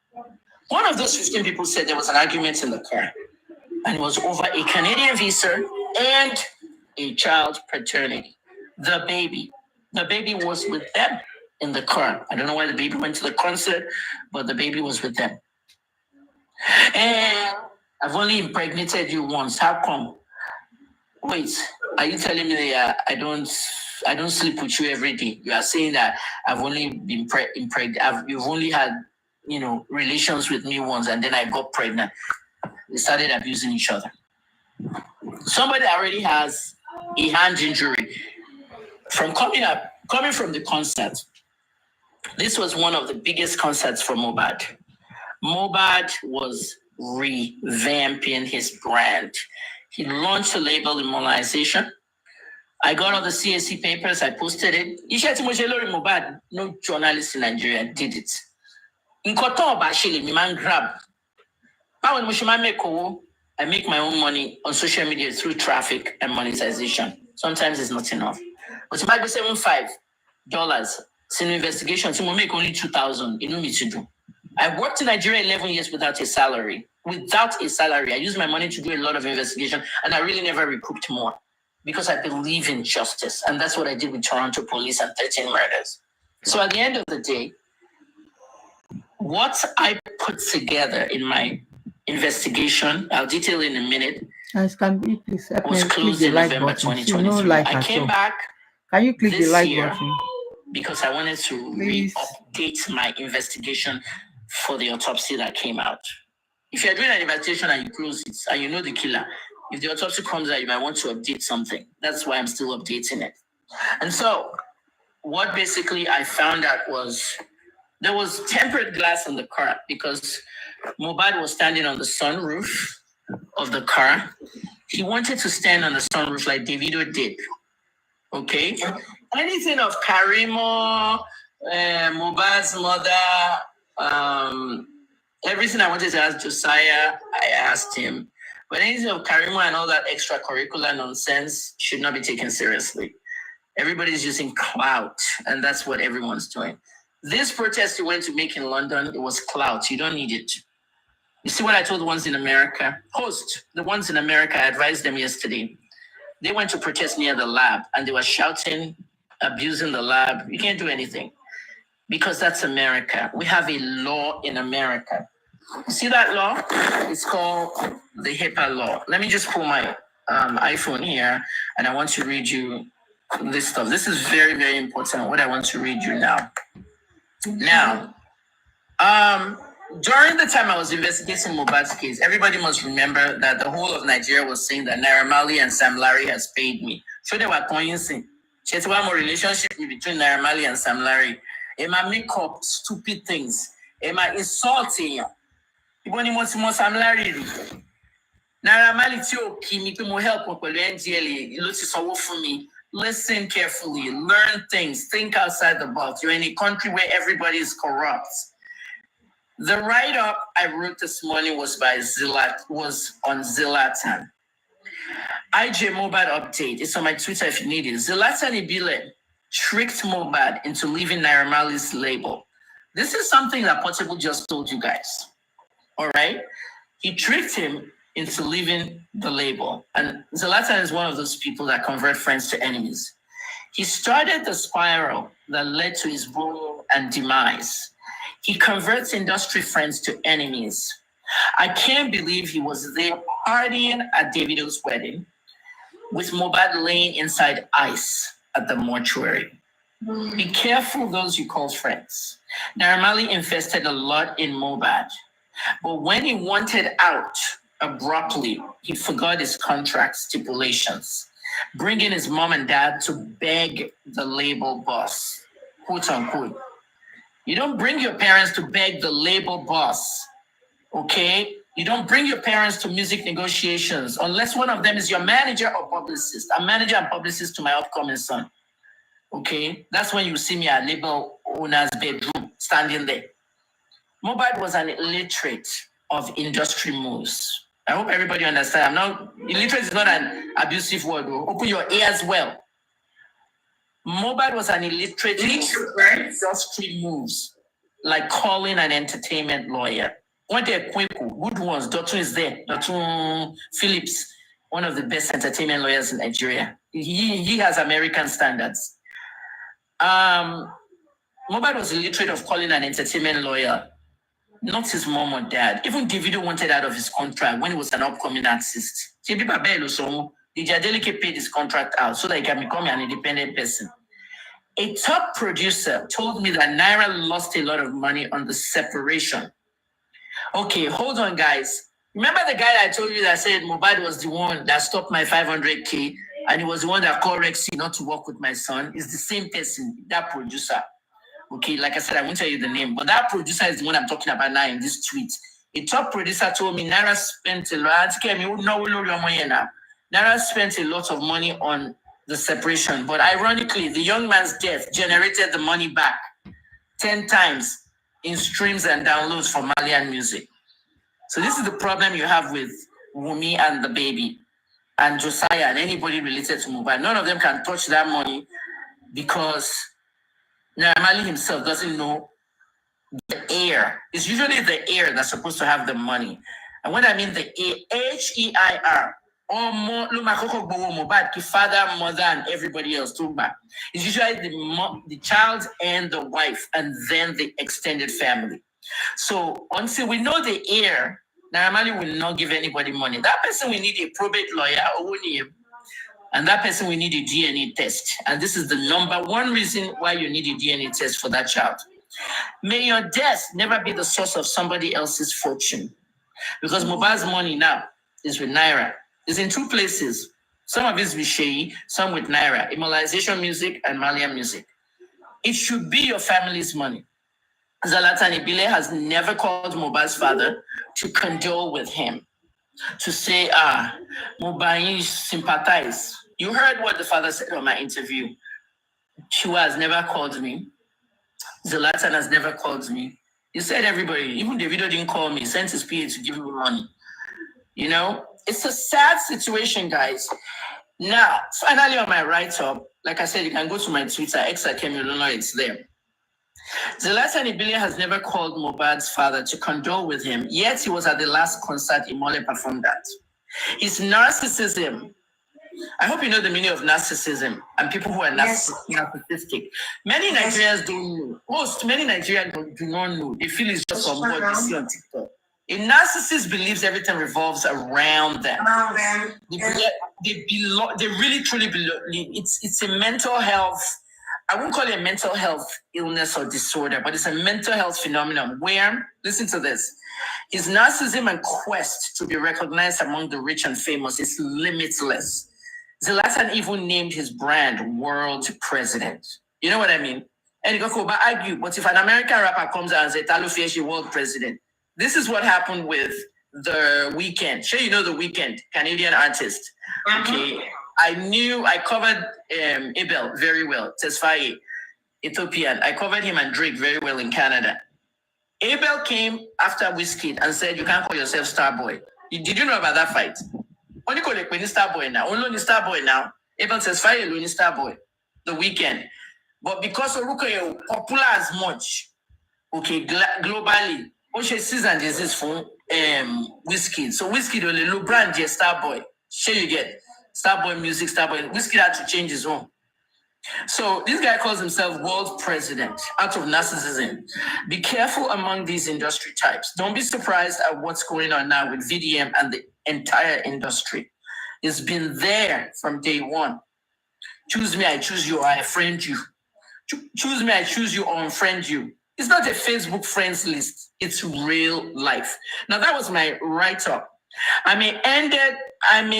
One of those 15 people said there was an argument in the car. And it was over a Canadian visa and a child paternity. The baby was with them in the car. I don't know why the baby went to the concert, but the baby was with them. And I've only impregnated you once. How come? Wait, are you telling me that I don't sleep with you every day? You are saying that I've only been impregnated. You've only had, relations with me once, and then I got pregnant. They started abusing each other. Somebody already has a hand injury from coming from the concert. This was one of the biggest concerts for Mohbad. Mohbad was revamping his brand. He launched a label immunization. I got all the CAC papers, I posted it. Mohbad, no journalist in Nigeria did it. In Koto Bashili, my man grab. I make my own money on social media through traffic and monetization. Sometimes it's not enough. But if I go $75, in investigation, so we make only 2,000. You know me to do. I worked in Nigeria 11 years without a salary. I used my money to do a lot of investigation, and I really never recouped more because I believe in justice. And that's what I did with Toronto police and 13 murders. So at the end of the day, what I put together in my investigation, I'll detail in a minute, was closed in November 2023. I came back Can you click the like year button? Because I wanted to re-update my investigation for the autopsy that came out. If you're doing an investigation and you close it and you know the killer, if the autopsy comes out, you might want to update something. That's why I'm still updating it. And so what basically I found out was there was tempered glass in the car because Mohbad was standing on the sunroof of the car. He wanted to stand on the sunroof like Davido did. Okay? Anything of Karimo, Mohbad's mother, everything I wanted to ask Josiah, I asked him. But anything of Karimo and all that extracurricular nonsense should not be taken seriously. Everybody's using clout, and that's what everyone's doing. This protest you went to make in London, it was clout. You don't need it. You see what I told the ones in America? The ones in America, I advised them yesterday. They went to protest near the lab, and they were shouting, abusing the lab. You can't do anything because that's America. We have a law in America. See that law? It's called the HIPAA law. Let me just pull my iPhone here, and I want to read you this stuff. This is very, very important, what I want to read you now. Now, during the time I was investigating Mohbad's case, everybody must remember that the whole of Nigeria was saying that Naira Marley and Sam Larry has paid me. So they were coincing. There's one more relationship between Naira Marley and Sam Larry. It might make up stupid things. It might insult you. Sam Larry. Naira Marley help me. Listen carefully, learn things, think outside the box. You're in a country where everybody is corrupt. The write-up I wrote this morning was on Zlatan. IJ Mohbad update. It's on my Twitter if you need it. Zlatan Ibile tricked Mohbad into leaving Naira Marley's label. This is something that Portable just told you guys. All right. He tricked him into leaving the label. And Zlatan is one of those people that convert friends to enemies. He started the spiral that led to his bullying and demise. He converts industry friends to enemies. I can't believe he was there partying at Davido's wedding with Mohbad laying inside ice at the mortuary. Be careful those you call friends. Naira Marley invested a lot in Mohbad, but when he wanted out abruptly, he forgot his contract stipulations, bringing his mom and dad to beg the label boss, quote unquote. You don't bring your parents to beg the label boss, okay? You don't bring your parents to music negotiations unless one of them is your manager or publicist. I'm manager and publicist to my upcoming son, okay? That's when you see me at label owner's bedroom, standing there. Mohbad was an illiterate of industry moves. I hope everybody understands. Illiterate is not an abusive word. Open your ears well. Mohbad was an illiterate of industry moves, like calling an entertainment lawyer. One day, good ones, Dotun is there. Dotun Phillips, one of the best entertainment lawyers in Nigeria. He has American standards. Mohbad was illiterate of calling an entertainment lawyer, not his mom or dad. Even Davido wanted out of his contract when he was an upcoming artist. The Jadelike paid his contract out so that he can become an independent person. A top producer told me that Naira lost a lot of money on the separation. Okay, hold on, guys. Remember the guy that I told you that said Mohbad was the one that stopped my 500K and he was the one that called Rexy not to work with my son? It's the same person, that producer. Okay, like I said, I won't tell you the name, but that producer is the one I'm talking about now in this tweet. A top producer told me Naira spent a lot. Naira spent a lot of money on the separation, but ironically, the young man's death generated the money back 10 times in streams and downloads for Malian music. So this is the problem you have with Wumi and the baby and Josiah and anybody related to Mohbad. None of them can touch that money because Naira Marley himself doesn't know the heir. It's usually the heir that's supposed to have the money. And when I mean the H-E-I-R, or more, father, mother, and everybody else too back. It's usually the child and the wife, and then the extended family. So until we know the heir, Naira Marley will not give anybody money. That person will need a probate lawyer, and that person will need a DNA test. And this is the number one reason why you need a DNA test for that child. May your death never be the source of somebody else's fortune. Because Mohbad's money now is with Naira. It's in two places. Some of it is with Sheyi, some with Naira. Immortalization music and Malian music. It should be your family's money. Zlatan Ibile has never called Mohbad's father to condole with him. To say, Mohbad sympathize. You heard what the father said on my interview. Chua has never called me. Zlatan has never called me. He said everybody, even Davido didn't call me, sent his PA to give me money. You know, it's a sad situation, guys. Now, finally on my write-up, like I said, you can go to my Twitter, XAkemiolona, it's there. Zlatan Ibile has never called Mohbad's father to condole with him, yet he was at the last concert Imole performed at. His narcissism, I hope you know the meaning of narcissism and people who are narcissistic. Many Nigerians don't know. Many Nigerians do not know. They feel it's just from what they see on TikTok. A narcissist believes everything revolves around them. They really truly belong. It's a mental health. I won't call it a mental health illness or disorder, but it's a mental health phenomenon where, listen to this, his narcissism and quest to be recognized among the rich and famous is limitless. Zlatan even named his brand World President. You know what I mean? And you go argue, but if an American rapper comes out and says, Talo Fieshi World President, this is what happened with The Weeknd. Sure, you know The Weeknd, Canadian artist. Okay. I covered Abel very well, Tesfaye, Ethiopian. I covered him and Drake very well in Canada. Abel came after Wizkid and said, you can't call yourself Starboy. Did you know about that fight? Only call it Starboy now. Only Starboy now. Abel Tesfaye, only Starboy. The Weeknd. But because Oruko is popular as much, okay, globally, Oshe season disease phone, Whiskey. So Whiskey the little brand here, Starboy. Sure you get Starboy Music, Starboy. Whiskey had to change his own. So this guy calls himself world president out of narcissism. Be careful among these industry types. Don't be surprised at what's going on now with VDM and the entire industry. It's been there from day one. Choose me, I choose you, or I friend you. Choose me, I choose you, or unfriend you. It's not a Facebook friends list. It's real life. Now that was my write-up. I may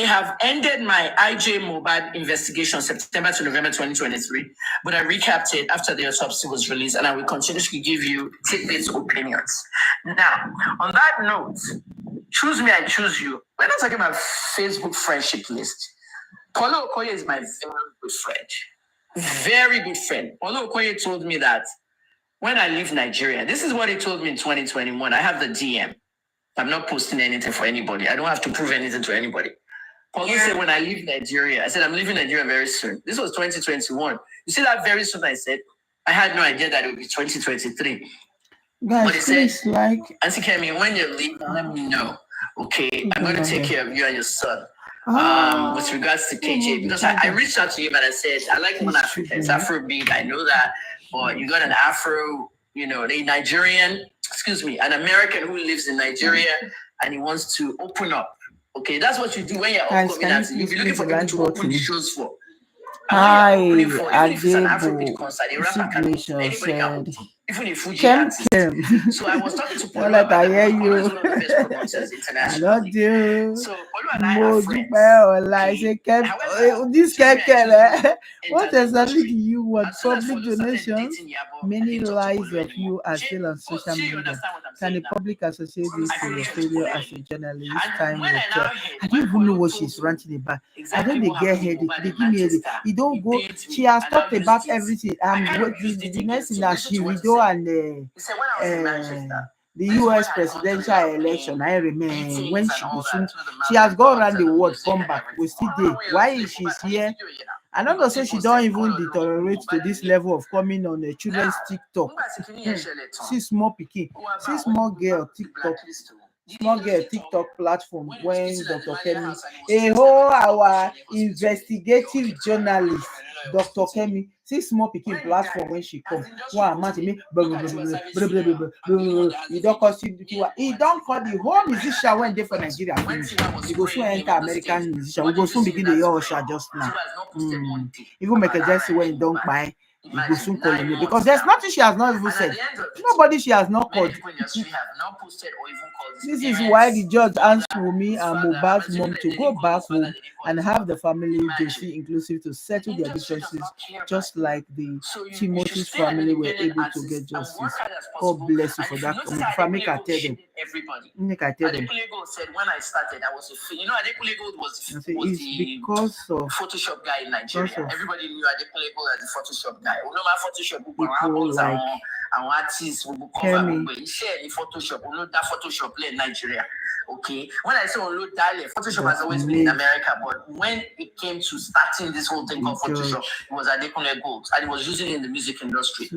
have ended my IJ Mobile investigation September to November 2023, but I recapped it after the autopsy was released, and I will continue to give you tidbits opinions. Now, on that note, choose me, I choose you. We're not talking about Facebook friendship list. Paulo Okoye is my very good friend. Very good friend. Paulo Okoye told me that when I leave Nigeria, this is what he told me in 2021. I have the DM. I'm not posting anything for anybody. I don't have to prove anything to anybody. Paulo said, when I leave Nigeria, I said, I'm leaving Nigeria very soon. This was 2021. You see that very soon I said, I had no idea that it would be 2023. Guys, but he said, like... Auntie Kemi, when you're leaving, let me know. Okay, I'm going to take care of you and your son. With regards to KJ, because I reached out to him and I said, I like one African, it's Afrobeat, I know that, but you got an Afro, a Nigerian, an American who lives in Nigeria and he wants to open up. Okay, that's what you do when you're upcoming artist. You'll be looking for people to open the shows for. Hi, even if it's an Afrobeat concert, a rapper can anybody can even a Fuji artist. So I was talking to Paulo like about I hear you. Paulo is one of the best promoters internationally. I love you. So Paulo and I are friends. What exactly do you want? Public donations? Many lies of you are still on social media. Can the public associate this to your failure as a journalist? Time will tell. I don't even know what she's ranting about. I don't get headache. They give me headache. You don't go. She has talked about everything. The next thing that she will do and the US presidential election, I remember when she has gone around the world, come back. We still there. Why is she here? I don't know, say she don't even deteriorate to this level of coming on the children's TikTok. She's small pikin. She's small girl TikTok. Small girl TikTok platform when Dr. Kemi, a whole our investigative journalist, Dr. Kemi, see small pikin platform when she come. Wow, imagine me, you don't call he don't call the whole musician when they for Nigeria finish. He go soon enter American musician. We go soon begin the year just now. Even make a Jesse when he don't buy. You go soon call me because there's nothing she has not even said. Nobody she has not called. This is why the judge asked Wumi and Mohbad's mom to go back home and have the family JC inclusive to settle their differences, just like the Timothy's family were able to get justice. God bless you for that. If I make I tell them. Make I tell them. Said when I started, I was Adekunle Gold was the because of Photoshop guy in Nigeria. Everybody knew Adekunle Gold as the Photoshop guy. We know my Photoshop people like artists who cover share the Photoshop. We know that Photoshop in Nigeria. Okay, when I say unload dialect, Photoshop has always been in America, but when it came to starting this whole thing called Photoshop, it was Adekunle Gold, and it was using it in the music industry.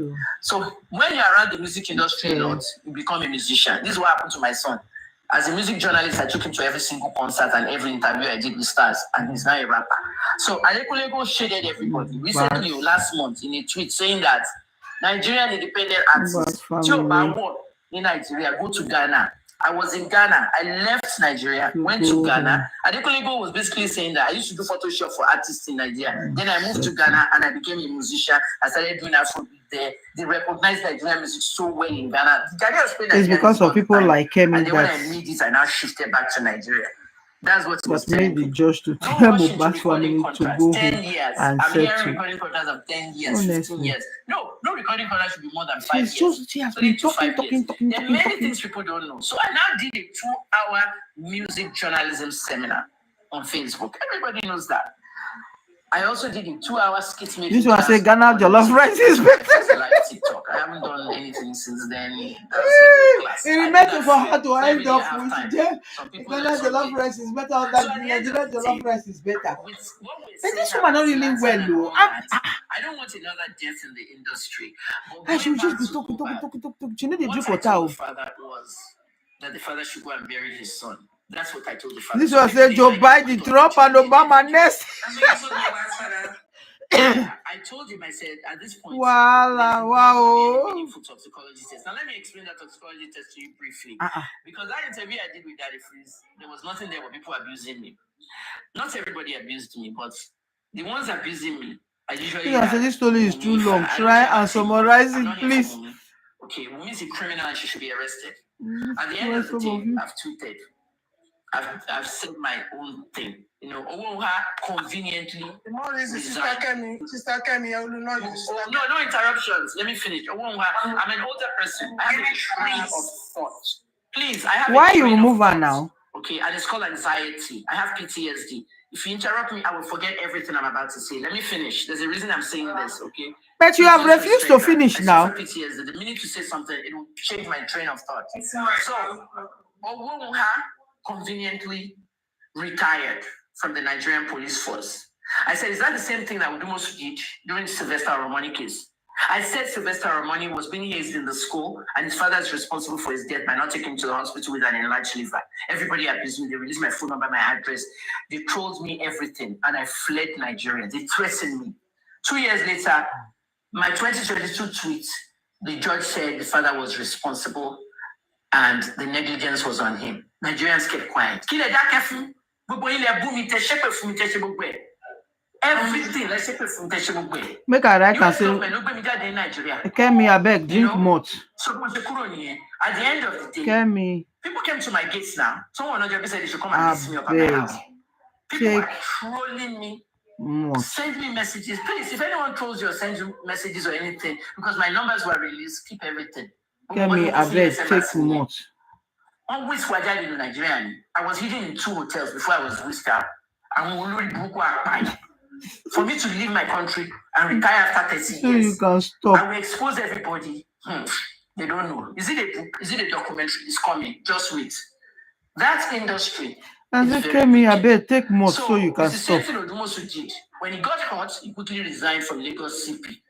So when you're around the music industry a lot, you become a musician. This is what happened to my son. As a music journalist, I took him to every single concert and every interview I did with stars, and he's now a rapper. So Adekunle Gold shaded everybody. Recently, last month, in a tweet saying that Nigerian independent artists, in Nigeria, go to Ghana. I was in Ghana. I left Nigeria, went to Ghana. Adekunle Gold was basically saying that I used to do Photoshop for artists in Nigeria. Then I moved to Ghana and I became a musician. I started doing Afrobeat there. They recognized Nigerian music so well in Ghana. It's because of people like Kemi. And then when I made it, I now shifted back to Nigeria. That's what was made the judge to tell Mohbad's family to go home and I'm settle. hearing recording contracts of 10 years, 15 years. No recording contract should be more than 5 years. She has been talking. There are many things people don't know. So I now did a 2-hour music journalism seminar on Facebook. Everybody knows that. I also did a 2-hour skit making. This one say Ghana Jollof Rice is better. Like TikTok. I haven't done anything since then. It remains for her to end up with Ghana Jollof Rice is better than Nigeria Jollof Rice is better. But this woman not really well though. I don't want another death in the industry. I should just be talking. She need to drink water. That the father should go and bury his son. That's what I told the father. This was said Joe Biden, Trump, and Obama next. I told him, I said, at this point, Wow. meaningful toxicology test. Now, let me explain that toxicology test to you briefly. Because that interview I did with Daddy Freeze, there was nothing there but people abusing me. Not everybody abused me, but the ones abusing me, I usually. This story is too long. Try and summarize it, please. Okay, Wumi is a criminal and she should be arrested. At the end of the day, I've tweeted. I've said my own thing. You know, conveniently. Sister Kemi, no interruptions. Let me finish. I'm an older person. I have a train of thought. Please, I have. Why you remove her now? Okay, and it's called anxiety. I have PTSD. If you interrupt me, I will forget everything I'm about to say. Let me finish. There's a reason I'm saying this, okay? But you have refused to finish now. PTSD. The minute you say something, it will change my train of thought. So, Owuha conveniently retired from the Nigerian police force. I said, is that the same thing that Wotowoto did during Sylvester Romani case? I said Sylvester Romani was being hazed in the school and his father is responsible for his death by not taking him to the hospital with an enlarged liver. Everybody abused me. They released my phone number, my address. They trolled me everything and I fled Nigeria. They threatened me. 2 years later, my 2022 tweet, the judge said the father was responsible and the negligence was on him. Nigerians kept quiet. Everything, let's say, make a right and say, Kemi, I beg, drink more. So, at the end of the day, Kemi, people came to my gates now. Someone on said they should come and visit me up at my house. People are trolling me. Send me messages. Please, if anyone trolls you or sends you messages or anything, because my numbers were released, keep everything. Kemi, I beg, take more. Always in Nigeria. I was hidden in 2 hotels before I was whisked out. For me to leave my country and retire after 30 years, so you can stop. I will expose everybody. They don't know. Is it a book? Is it a documentary? It's coming. Just wait. That industry. And they came me a bit, take more so you can stop. When he got hot, he quickly resigned from Lagos CP.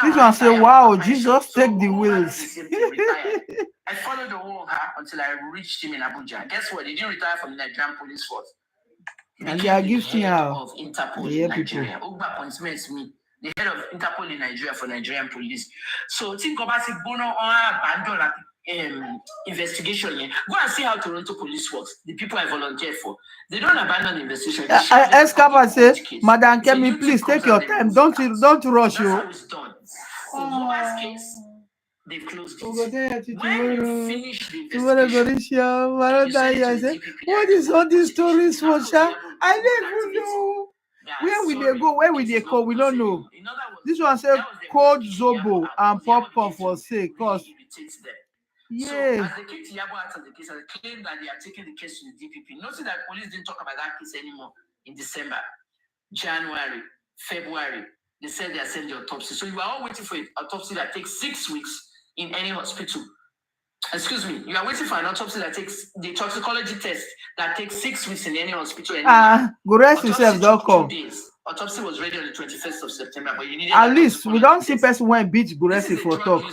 This one say, wow, Jesus, take the wheels. I followed the whole until I reached him in Abuja. Guess what? He didn't retire from the Nigerian police force. And they are gifting of Interpol in Nigeria. Ogba appointments me, the head of Interpol in Nigeria for Nigerian police. So think about it, Bono investigation. Go and see how Toronto police works. The people I volunteer for, they don't abandon the investigation. Escapa say, Madam Kemi, please take your time. Don't rush you. That's how it's done. For Zoma's case, they've closed it. When you finish the investigation, what is all these stories for? I don't know. Where will they go? Where will they go? We don't know. This one said cold zobo and popcorn for sake. Cause yeah. So as they kicked Yabo out of the case, they claim that they are taking the case to the DPP. Notice that police didn't talk about that case anymore in December, January, February. They said they are sending the autopsy. So you are all waiting for an autopsy that takes 6 weeks in any hospital. Excuse me, you are waiting for an autopsy that takes the toxicology test that takes 6 weeks in any hospital. Gores yourself, don't come. Autopsy was ready on the 21st of September, but you needed at least we don't see person when beach Gores for talk.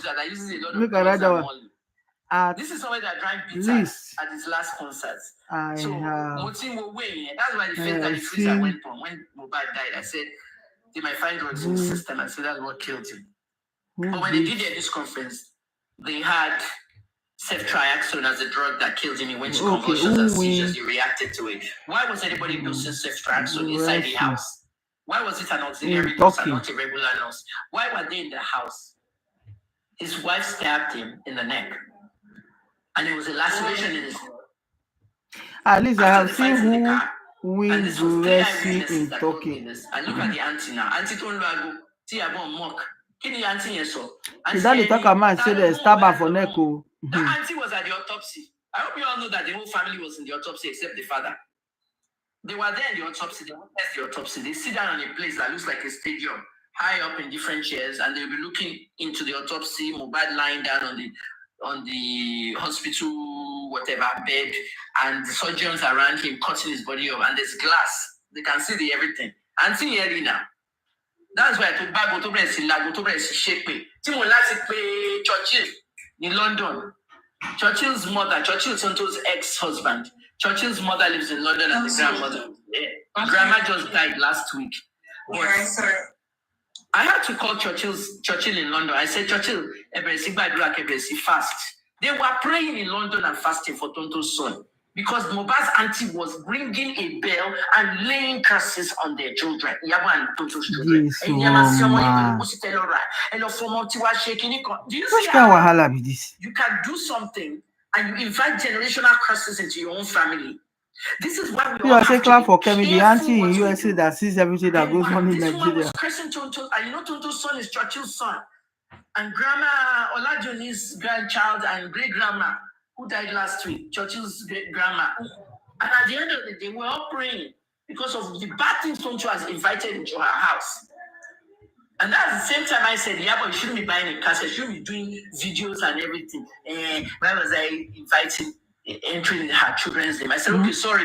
Look at that one. This is somebody that drank bitter at his last concert. So Motin will win. That's why the first time the freezer went on when Mobile died. I said they might find drugs in the system. I said that's what killed him. But when they did their news conference, they had ceftriaxone as the drug that killed him. He went to convulsions and seizures. He reacted to it. Why was anybody using ceftriaxone inside the house? Why was it an auxiliary nurse and not a regular nurse? Why were they in the house? His wife stabbed him in the neck. And it was a laceration in his head. At least I have seen who wins Guresi in talking. And look at the auntie now. Auntie Tonluago, Tiabon Mock. Can the auntie so? Is that the talker man said the stabber for Neko? The auntie was at the autopsy. I hope you all know that the whole family was in the autopsy except the father. They were there in the autopsy. They witnessed the autopsy. They sit down on a place that looks like a stadium, high up in different chairs, and they'll be looking into the autopsy. Mobile lying down on the hospital whatever bed, and the surgeons around him cutting his body up, and there's glass. They can see the everything. Auntie here now. That's why I took back Wotowoto shape. Timo last pay Churchill in London. Churchill's mother, Churchill Tonto's ex-husband. Churchill's mother lives in London and the grandmother. Grandma just died last week. Yeah, sorry. I had to call Churchill in London. I said, Churchill, fast. They were praying in London and fasting for Tonto's son because Mohbad's auntie was ringing a bell and laying curses on their children. Yaba and Tonto's children. Yes, oh, man. Do you Which see kind of how wahala be this? you can do something and you invite generational curses into your own family? This is why we You all are have saying clap to for be Kemi, the careful auntie in what we USA do. that sees everything that goes on in This woman Nigeria. was cursing Tonto, and you know Tonto's son is Churchill's son. And Grandma Olajoni's grandchild and great-grandma, who died last week, Churchill's great-grandma. And at the end of the day, we're all praying because of the bad things Tonto has invited into her house. And that's the same time I said, yeah, but you shouldn't be buying a cassette, you shouldn't be doing videos and everything. Why was I inviting, entering her children's name? I said, okay, sorry.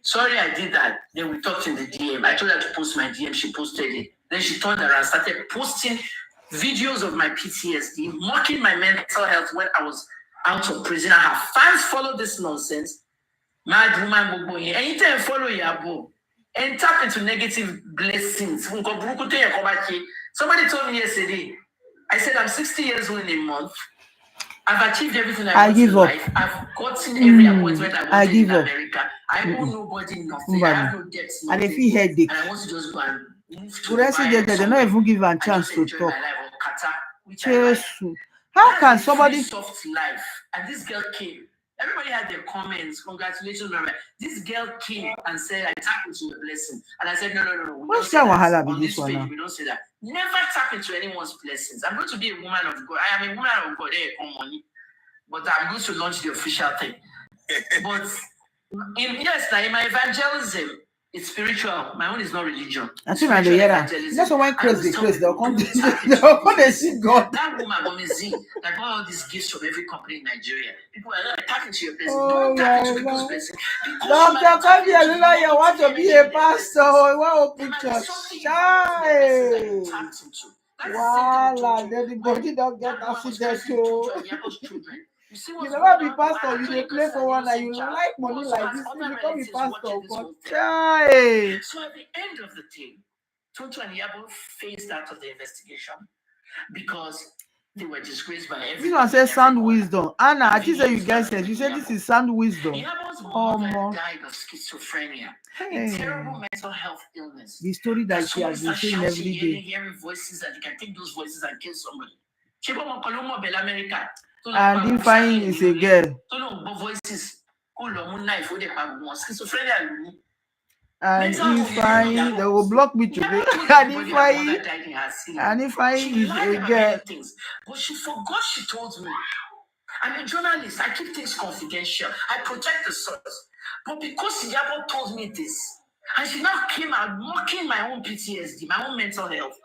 Sorry I did that. Then we talked in the DM. I told her to post my DM. She posted it. Then she turned around and started posting videos of my PTSD, mocking my mental health when I was out of prison. And her fans follow this nonsense. Mad woman, Bobo. Anytime follow Yabo and tap into negative blessings. Somebody told me yesterday, I said, I'm 60 years old in a month. I've achieved everything I want give in up. life. I've gotten every appointment I wanted give in up. America. I owe nobody nothing. I have no debts, And nothing. if he headache, And I want to just go and move to they don't even give her a chance to enjoy talk. my life on Qatar, which I like. How can That's a somebody? free soft life? And this girl came. Everybody had their comments. Congratulations, Mary. This girl came and said, I tap into your blessing. And I said, no. We What's don't say that that. be On this this one page, now? we don't say that. Never tap into anyone's blessings. I'm going to be a woman of God. I am a woman of God. Hey, money. But I'm going to launch the official thing. But in my evangelism, it's spiritual. My own is not religion. I think I hear that. That's why crazy, they'll come to see God. That woman, Gomezi, that got all these gifts from every company in Nigeria. People are not tapping to your blessing. Oh, don't tap into people's blessing. Dr. Kabi, you want to be a pastor. You want to open church. Shy. Wow, then the body don't get accident too. You never be pastor, you dey play for one and you like money like this, you become a pastor. But chai. So at the end of the day, Tonto and Yabo phased out of the investigation because they were disgraced by everyone. This one says sound wisdom. Anna, I just say you guys said, you said this is sound wisdom. Yabo's mother died of schizophrenia, a terrible mental health illness. The story that she has been saying every day. Hearing voices, and you can take those voices and kill somebody. And Ifeanyi is a girl. And Ifeanyi, they will block me today. And Ifeanyi is a girl. But she forgot she told me. I'm a journalist. I keep things confidential. I protect the source. But because Yabo told me this, and she now came out mocking my own PTSD, my own mental health,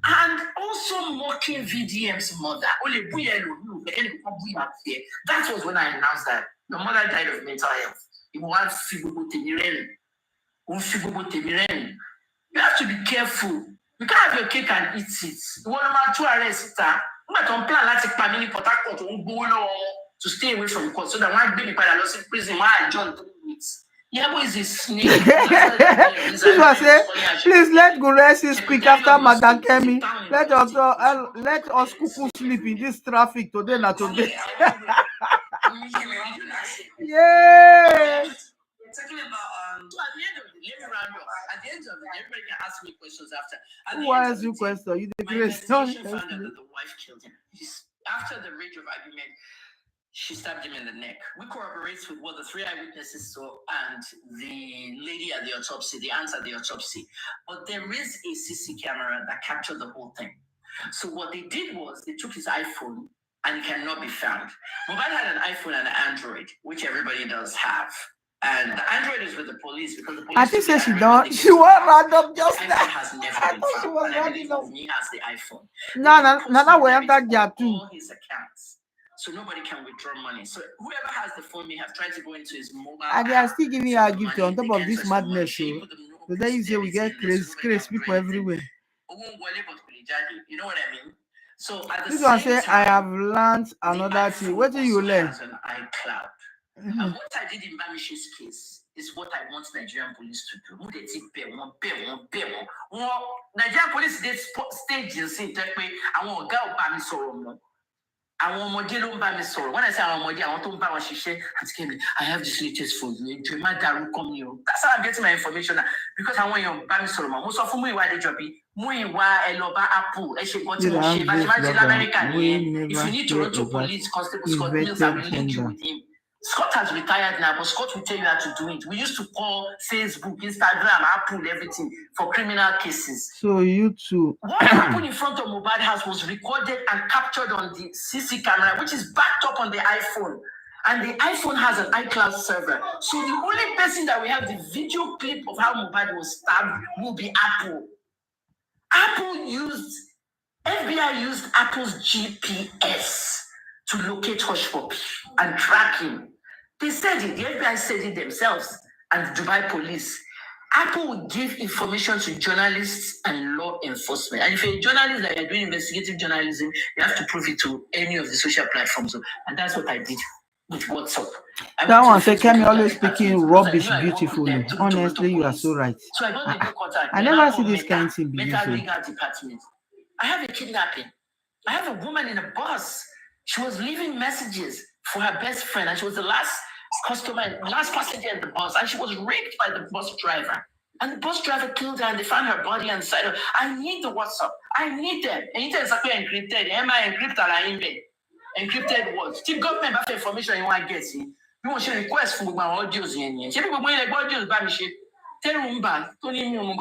and also mocking VDM's mother. That was when I announced that your mother died of mental health. You have to be careful. You can't have your cake and eat it. You want to arrest her. To stay away from court so that one baby by the prison, why John 3 weeks. Yabo is a snake. Please let Guresi speak after Madam Kemi. Let us cuckoo sleep in this traffic today, not today. Yeah. We're talking about So at the end of the day, let me round up. At the end of the day, everybody can ask me questions after. Who asks you questions? You the my investigation found out that the wife killed him. After the rage of argument, she stabbed him in the neck. We corroborate with what the 3 eyewitnesses saw and the lady at the autopsy, the aunt at the autopsy. But there is a CC camera that captured the whole thing. So what they did was they took his iPhone and it cannot be found. Mohbad had an iPhone and an Android, which everybody does have. And the Android is with the police because the police. I think she don't. She was random just iPhone now. has never been found. She was And I believe random. me has the iPhone. No, we enter there too. All his accounts. So nobody can withdraw money. So whoever has the phone may have tried to go into his mobile. And they are still giving you a gift on top of this madness show. So then you say we get crazy people everywhere. You know what I mean? So at the This one same say I have time, learned the another thing. iPhone What do you also learn? has an iCloud. And what I did in Bamishi's case is what I want Nigerian police to do. Who they take bear one. Nigerian police they stages in that way. I want girl Bami Soromo. I want Modelo Bami Soro. When I say I want Modelo, I want to buy what she said. I have this latest for you. Enjoy my daru come here. That's how I'm getting my information now. Because I want your Bami Soromo. Most of why they job be. Eloba Apple. If you need to run to police, constable Scott Mills, I will link you with him. Scott has retired now, but Scott will tell you how to do it. We used to call Facebook, Instagram, Apple, everything for criminal cases. So you too. What happened in front of Mobile House was recorded and captured on the CC camera, which is backed up on the iPhone. And the iPhone has an iCloud server. So the only person that we have the video clip of how Mobile was stabbed will be Apple. FBI used Apple's GPS to locate Hush Puppy and track him. They said it, the FBI said it themselves, and the Dubai police. Apple will give information to journalists and law enforcement. And if you're a journalist that you're doing investigative journalism, you have to prove it to any of the social platforms. And that's what I did with WhatsApp. That one say Kemi always speaking rubbish beautifully. Honestly, you are so right. So I got the new contact. I never see this kind of thing be legal department. I have a kidnapping. I have a woman in a bus. She was leaving messages for her best friend, and she was the last passenger in the bus, and she was raped by the bus driver. And the bus driver killed her, and they found her body and said, I need the WhatsApp. I need them. And it is encrypted. Am I encrypted? Encrypted words. The government have information you want to get. You want to request for my audios. She people going like audios by me. Tell them back. Tony, and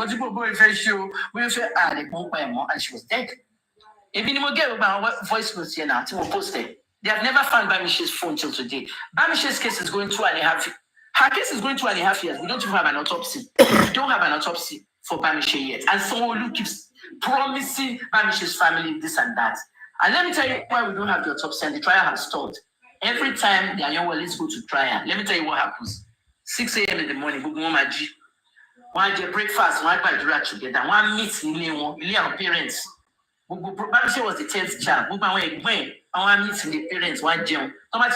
she was dead. If you get about voice notes here now, to post it. They have never found Bamishi's phone till today. Bamishi's case is going 2.5. Her case is going 2.5 years. We don't even have an autopsy. We don't have an autopsy for Bamishi yet. And someone who keeps promising Bamishi's family this and that. And let me tell you why we don't have the autopsy and the trial has stalled. Every time the Anyanwalis go to trial, let me tell you what happens. 6 a.m. in the morning, one day breakfast, one by together, one meets in our parents. Bamishi was the 10th child. I want to meet the parents, one jump. By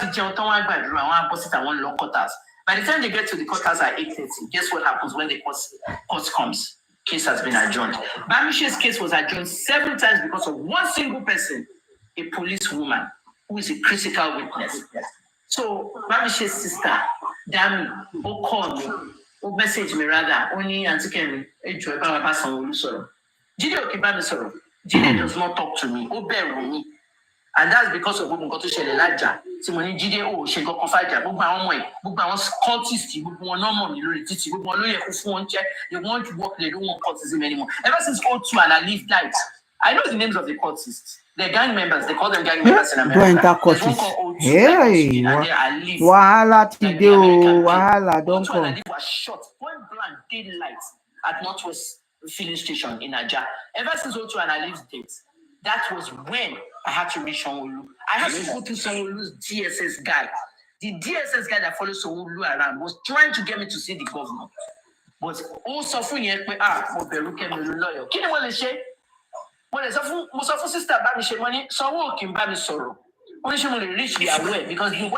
the time they get to the courthouse at 8:30, guess what happens when the court comes? Case has been adjourned. Bamishi's case was adjourned 7 times because of one single person, a policewoman, who is a critical witness. So Bamishi's sister, Dami, who called me, who messaged me rather, only and Jide does not talk to me. And that's because of what we got to share the larger. So when Jide she got confided, cultists, they want to work, they don't want cultism anymore. Ever since O2 and Alif died, I know the names of the cultists. They're gang members, they call them gang members in America. There's one called O2, hey, Wahala today, Wahala, don't come. Alif was shot point blank daylight at Northwest filling station in Aja. Ever since O2 and Alif's death, that was when I had to reach Sanwo-Olu. I had to go to Sanwo-Olu's DSS guy. The DSS guy that follows Sanwo-Olu around was trying to get me to see the governor. But also, lawyer. Kí ni wọ́n lè ṣe? Wọ́n lè sọ fún sister bá mi ṣe money. Sanwo kì í bá mi sọ̀rọ̀. Only she will reach the aware because the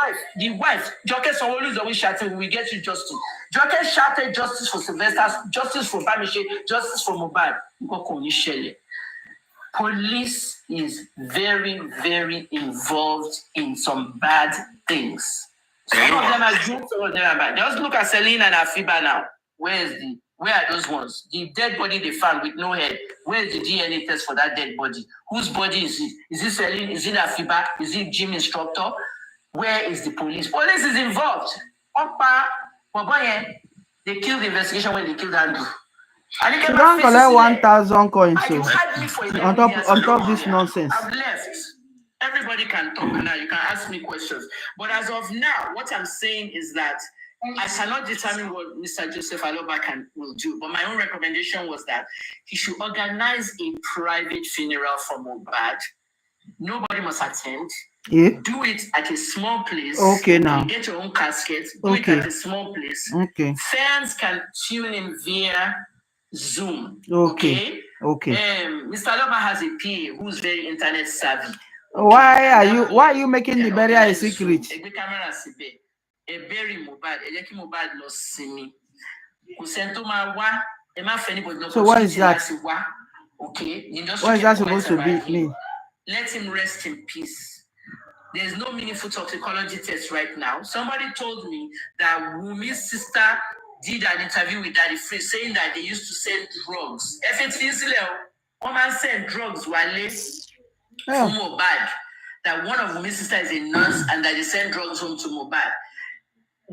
wife, Joke Sanwo-Olu is always shouting, we get you justice. Joke shouted justice for Sylvester, justice for Bamishe, justice for Mohbad. Police is very, very involved in some bad things. Some of them are good, some of them are bad. Just look at Celine and Afiba now. Where are those ones? The dead body they found with no head. Where is the DNA test for that dead body? Whose body is it? Is it Celine? Is it Afiba? Is it gym instructor? Where is the police? Police is involved. They killed the investigation when they killed Andrew. You don't collect 1,000 coins so on top this nonsense. I've left. Everybody can talk now. You can ask me questions. But as of now, what I'm saying is that I cannot determine what Mr. Joseph Aloba will do. But my own recommendation was that he should organize a private funeral for Mohbad. Nobody must attend. Yeah. Do it at a small place. Okay, now. You get your own casket. Do it at a small place. Okay. Fans can tune in via Zoom. Okay. Mr. Loba has a PA who's very internet savvy. Why are you making the burial a secret? A very mobile. So what is that? Okay. What is that supposed to mean? Let him rest in peace. There's no meaningful toxicology test right now. Somebody told me that Wumi's sister did an interview with Daddy Free saying that they used to send drugs. Woman sent drugs while from Mobad. That one of Wumi's sister is a nurse and that they send drugs home to Mobad.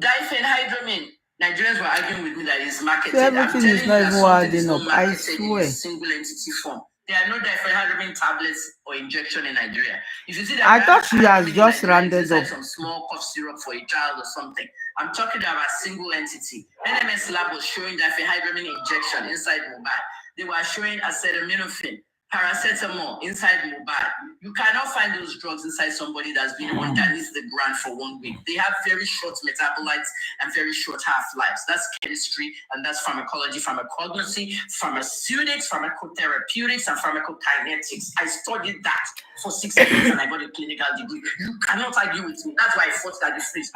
Diphenhydramine. Nigerians were arguing with me that it's marketed. Everything is not even adding up. I swear. Single entity form. There are no diphenhydramine tablets or injection in Nigeria. If you see that, I thought she has just rounded up some small cough syrup for a child or something. I'm talking about single entity. NMS lab was showing diphenhydramine injection inside mobile. They were showing acetaminophen, paracetamol inside mobile. You cannot find those drugs inside somebody that's been underneath the ground for 1 week. They have very short metabolites and very short half-lives. That's chemistry and that's pharmacology, pharmacognosy, pharmaceutics, pharmacotherapeutics, and pharmacokinetics. I studied that for 6 years and I got a clinical degree. You cannot argue with me. That's why I fought that the freeze.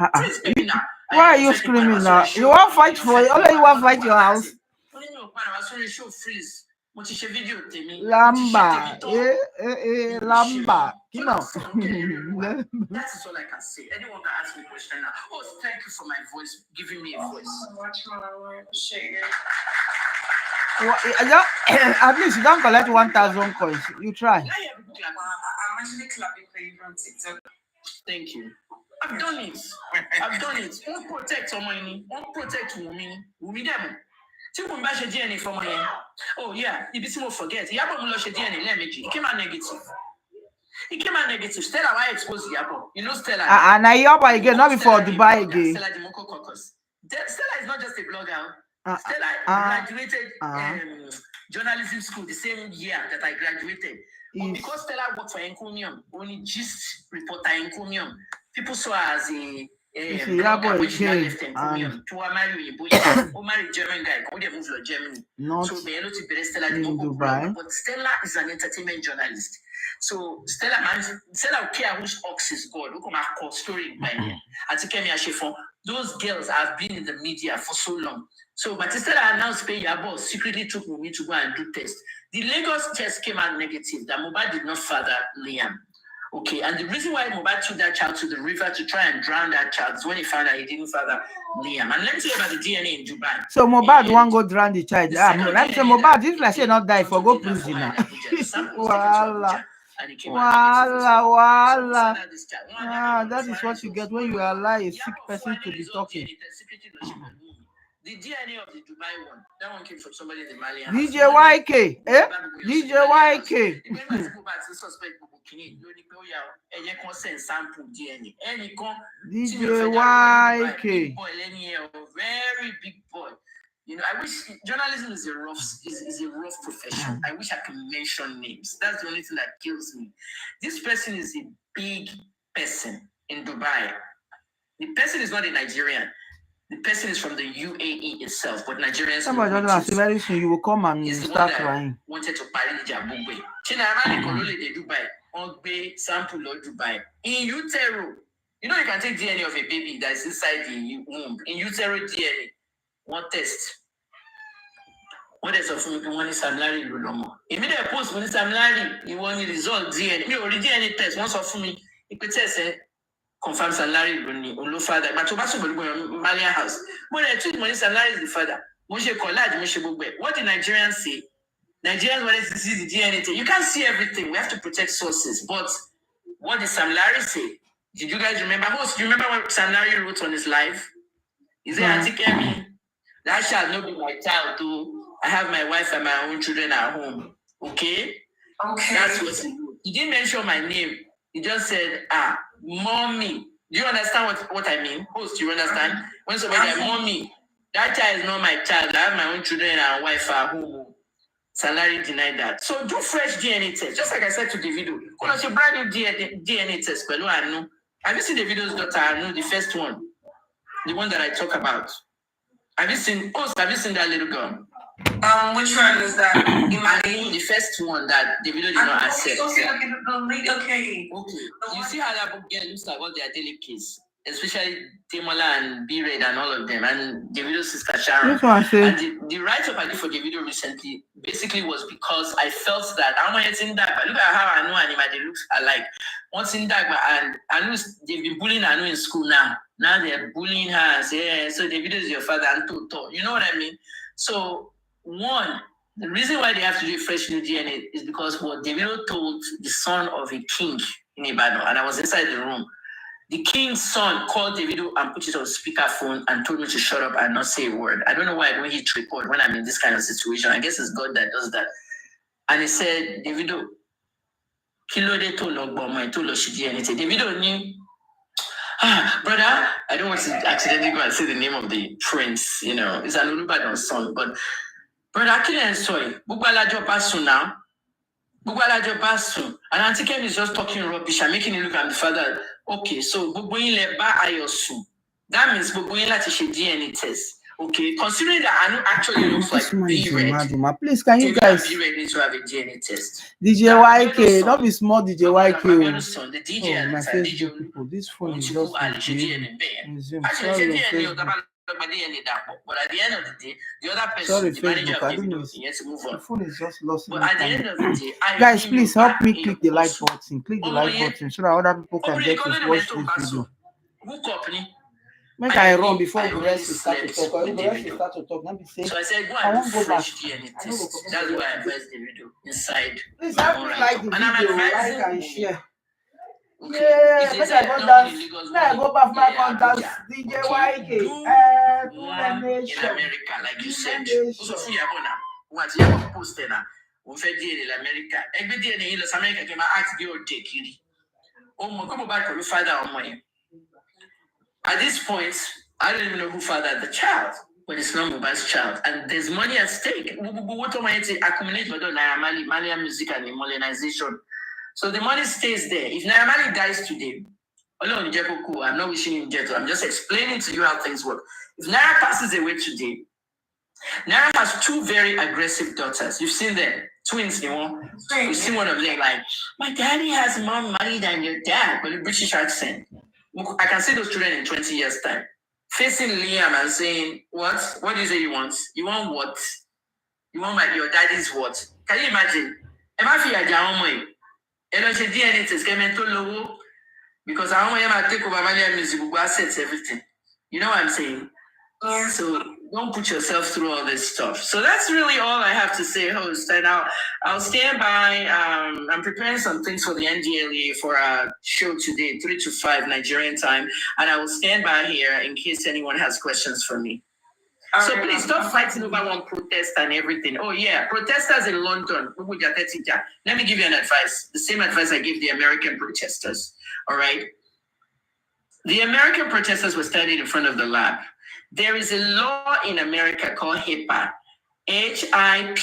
Why are you screaming now? You want to fight for it? Only you want to fight your house? Lamba, Lamba. Come on. That is all I can say. Anyone can ask me a question now. Oh, thank you for my voice, giving me a voice. Well, at least you don't collect 1,000 coins. You try. I'm actually clapping for you from TikTok. Thank you. I've done it. Won't protect someone. Won't protect women. Them. DNA for my. Oh yeah, you be more forget. Yabo Mulo DNA lemiji. It came out negative. Stella, why expose Yabo? You know Stella. And I Yabo again, not before Dubai again. Stella is not just a blogger. Stella graduated journalism school the same year that I graduated. But because Stella worked for Encomium, only just reporter Encomium, people saw her as a blogger when she left Encomium. To marry German guy, go there move to Germany. So they know to be Stella in Dubai. But Stella is an entertainment journalist. So Stella care whose ox is God. Look at my story by me. Those girls have been in the media for so long. So but Stella announced pay your boss secretly took me to go and do test. The Lagos test came out negative. That Mohbad did not father Liam. Okay, and the reason why Mohbad took that child to the river to try and drown that child is when he found out he didn't father Liam. And let me tell you about the DNA in Dubai. So Mohbad won't go drown the child. Let me say Mohbad, this like say not die for go prison now. Wala. That is what you get when you allow a sick person to be talking. The DNA of the Dubai one, that one came from somebody in the Mali. DJ YK, DJ YK. DJ YK. Very big boy. You know, I wish journalism is a rough profession. I wish I could mention names. That's the only thing that kills me. This person is a big person in Dubai. The person is not a Nigerian. The person is from the UAE itself, but Nigerians. Somebody don't know. Very soon you will come and start crying. Wanted to buy the Jabugwe. Dubai. Ogbe sample of Dubai. In utero, you know you can take DNA of a baby that is inside the womb. In utero DNA, one test. What is of one is Samlari Lulomo. Immediate post when Samlari, you want the result DNA. You already DNA test. Once of me, you could test confirm Salary Luni, father, but to pass Malian house. When I treat money, Salary is the father. What the Nigerians say? Nigerians want to see the DNA. You can't see everything. We have to protect sources. But what did Sam Larry say? Did you guys remember? Do you remember what Sam Larry wrote on his live? He said, Auntie Kemi, that shall not be my child too. I have my wife and my own children at home. Okay? That's what he wrote. He didn't mention my name. He just said, mommy. Do you understand what I mean? Host, do you understand? When somebody says, mommy, that child is not my child. I have my own children and wife at home. Salary denied that. So do fresh DNA test. Just like I said to the video. Because you brand new DNA test. Have you seen the video's daughter? I know the first one. The one that I talk about. Have you seen that little girl? Which one is that? The first one that the video did not accept. Okay. You see how that book girl looks like all their daily kids, especially Timola and B-Red and all of them, and the video sister Sharon. Which one, say? And the write-up I did for the video recently basically was because I felt that I'm in Dagba. Look at how I know Anima they look alike. Once in Dagba, and I know they've been bullying Anu in school now. Now they're bullying her and say, yeah, so the video is your father and Toto. You know what I mean? So one, the reason why they have to do a fresh new DNA is because what Davido told the son of a king in Ibadan, and I was inside the room. The king's son called Davido and put it on speakerphone and told me to shut up and not say a word. I don't know why I don't hit record when I'm in this kind of situation. I guess it's God that does that. And he said, Davido, kilo de to logbomo to lo shidi anything. Davido knew. Brother, I don't want to accidentally go and say the name of the prince, you know, it's an Olubadan son, but brother, I can't sorry. Bugalajo Basu now. Bugalajo Basu. And Auntie Ken is just talking rubbish and making it look at the father. Okay, so Bubuin Leba Ayosu. That means Bubuin Latishi DNA test. Okay, considering that Anu actually looks like B-Red. Please, can you guys? B-Red needs to have a DNA test. DJ YK, not be small DJ YK. The DJ Oh, my Facebook people, this phone is just but at the end of the day, the other person, sorry, the manager Facebook, of I don't know. to move on. The phone is just lost. But at the end of the day, guys, please help me click the like button. Click the like button so that other people can get to watch this video. Make I run before the rest will start to talk. Or the rest will start to talk. Let me say. So I said, go I and won't go back. That's why I pressed the video inside. Please help me like the video, like and share. Okay. Yeah, make I go dance. Make I go back my contacts. DJ YK. In America, like you said. What you have posted now? We fed in America. Every day in Los America, came ask you take you. Oh, my, come back to father on my. At this point, I don't even know who fathered the child, but it's not Mohbad's child, and there's money at stake. Wotowoto accumulate Mali music and modernization. So the money stays there. If Naira Marley dies today, I'm not wishing him death. I'm just explaining to you how things work. If Naira passes away today, Naira has two very aggressive daughters. You've seen them, twins. You've seen one of them like, my daddy has more money than your dad, with a British accent. I can see those children in 20 years' time. Facing Liam and saying, what? What do you say you want? You want what? You want your daddy's what? Can you imagine? Am I fear down? DNA test came into low because I want to take over my music, assets, everything. You know what I'm saying? Yeah. So don't put yourself through all this stuff. So that's really all I have to say, host. And I'll stand by. I'm preparing some things for the NDLA for a show today, 3 to 5 Nigerian time, and I will stand by here in case anyone has questions for me. So please stop fighting over one protest and everything. Oh yeah, protesters in London. Let me give you an advice. The same advice I gave the American protesters. All right. The American protesters were standing in front of the lab. There is a law in America called HIPAA. HIPPA.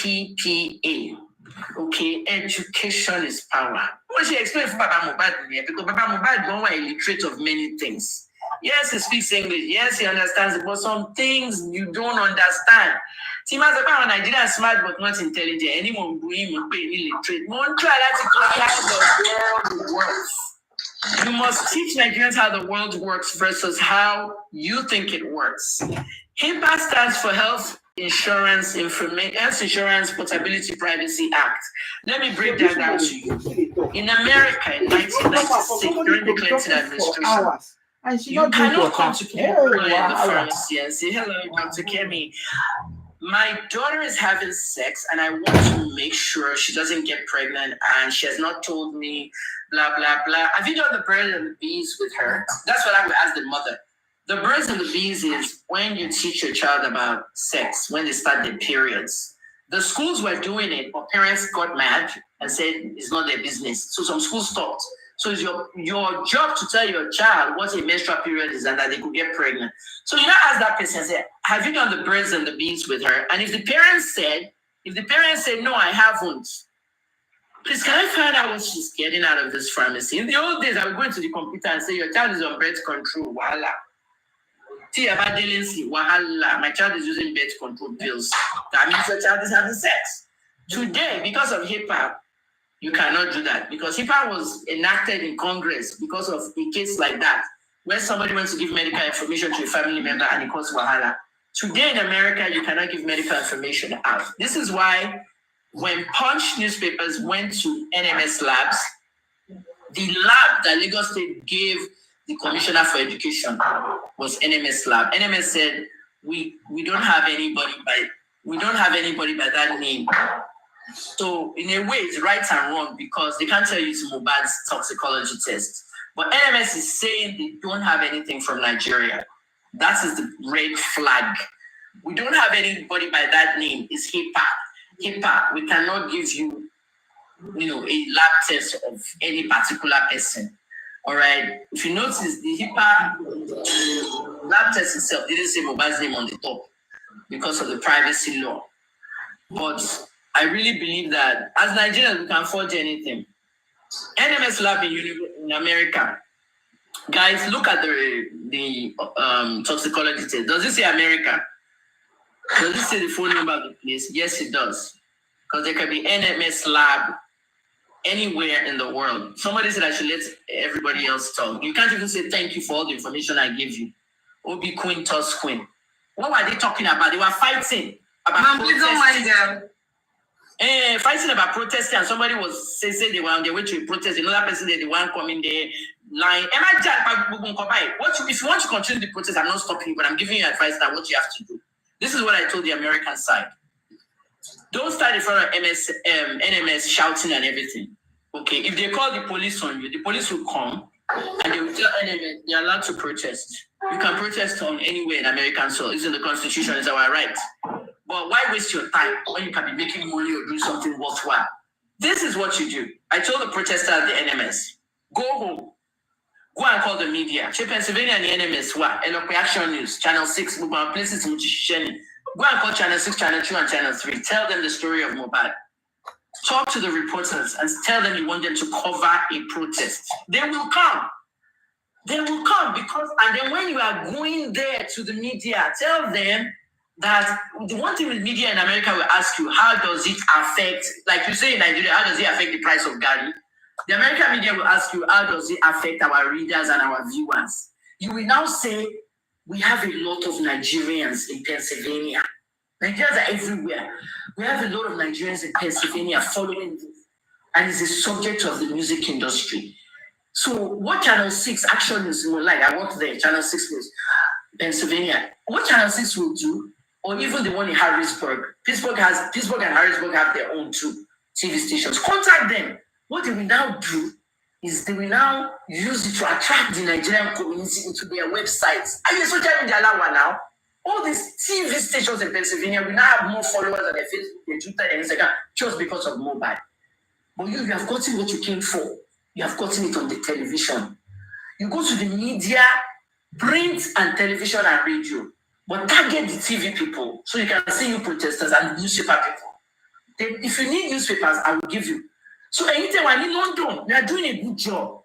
Okay, education is power. What she explained for Baba Mohbad because Baba Mohbad don't want illiterate of many things. Yes, he speaks English. Yes, he understands it, but some things you don't understand. Tima's about Nigeria smart but not intelligent. Anyone going to illiterate. Won't try to tell you how the world works. You must teach Nigerians how the world works versus how you think it works. HIPAA stands for Health Insurance Portability Privacy Act. Let me break that down to you. In America, in 1996, during the Clinton administration, you cannot come to people in the pharmacy and say, hello, Dr. Kemi. My daughter is having sex and I want to make sure she doesn't get pregnant and she has not told me, blah, blah, blah. Have you done the birds and the bees with her? That's what I would ask the mother. The birds and the bees is when you teach your child about sex, when they start their periods. The schools were doing it, but parents got mad and said it's not their business. So some schools stopped. So it's your job to tell your child what a menstrual period is and that they could get pregnant. So you now ask that person and say, have you done the birds and the bees with her? And if the parents said, no, I haven't, please can I find out what she's getting out of this pharmacy? In the old days, I would go into the computer and say, your child is on birth control. Voila. Wahala, my child is using birth control pills. That means the child is having sex. Today, because of hip hop, you cannot do that because hip hop was enacted in Congress because of a case like that, where somebody wants to give medical information to a family member and it causes wahala. Today in America, you cannot give medical information out. This is why when Punch newspapers went to NMS labs, the lab that Lagos State gave the Commissioner for Education was NMS lab. NMS said we don't have anybody by that name. So in a way, it's right and wrong because they can't tell you it's Mohbad's toxicology test. But NMS is saying they don't have anything from Nigeria. That is the red flag. We don't have anybody by that name. It's HIPAA. HIPAA, we cannot give you, a lab test of any particular person. All right. If you notice, the HIPAA lab test itself didn't say Mohbad's name on the top because of the privacy law. But I really believe that as Nigerians, we can forge anything. NMS lab in America, guys, look at the toxicology test. Does it say America? Does it say the phone number of the place? Yes, it does. Because there can be NMS lab anywhere in the world. Somebody said I should let everybody else talk. You can't even say thank you for all the information I gave you. Obi Queen, Toss Queen. What were they talking about? They were fighting about Please don't mind them. Fighting about protesting, and somebody was say they were on their way to a protest. Another person they weren't coming there, lying. If you want to continue the protest, I'm not stopping you, but I'm giving you advice on what you have to do. This is what I told the American side. Don't start in front of NMS shouting and everything. Okay, if they call the police on you, the police will come and they will tell NMS they're allowed to protest. You can protest on anywhere in American soil. It's in the Constitution, it's our right. But why waste your time when you can be making money or doing something worthwhile? This is what you do. I told the protesters at the NMS, go home. Go and call the media. Pennsylvania and the NMS, Action News, Channel 6, places in go and call Channel 6, Channel 2, and Channel 3. Tell them the story of Mohbad. Talk to the reporters and tell them you want them to cover a protest. They will come. They will come and then when you are going there to the media, tell them that the one thing with media in America will ask you, how does it affect, like you say in Nigeria, how does it affect the price of Gary? The American media will ask you, how does it affect our readers and our viewers? You will now say, we have a lot of Nigerians in Pennsylvania. Nigerians are everywhere. We have a lot of Nigerians in Pennsylvania following this, and it's a subject of the music industry. So what Channel 6 Action News will like, I work there, Channel 6 News, Pennsylvania. What Channel 6 will do, or even the one in Harrisburg, Pittsburgh and Harrisburg have their own two TV stations. Contact them. What they will now do is they will now use it to attract the Nigerian community into their websites. Are you social media now? All these TV stations in Pennsylvania will now have more followers on their Facebook, their Twitter, and Instagram just because of mobile. But you have gotten what you came for. You have gotten it on the television. You go to the media, print and television and radio, but target the TV people so you can see you protesters and newspaper people. Then if you need newspapers, I will give you. So anytime I need London, they are doing a good job.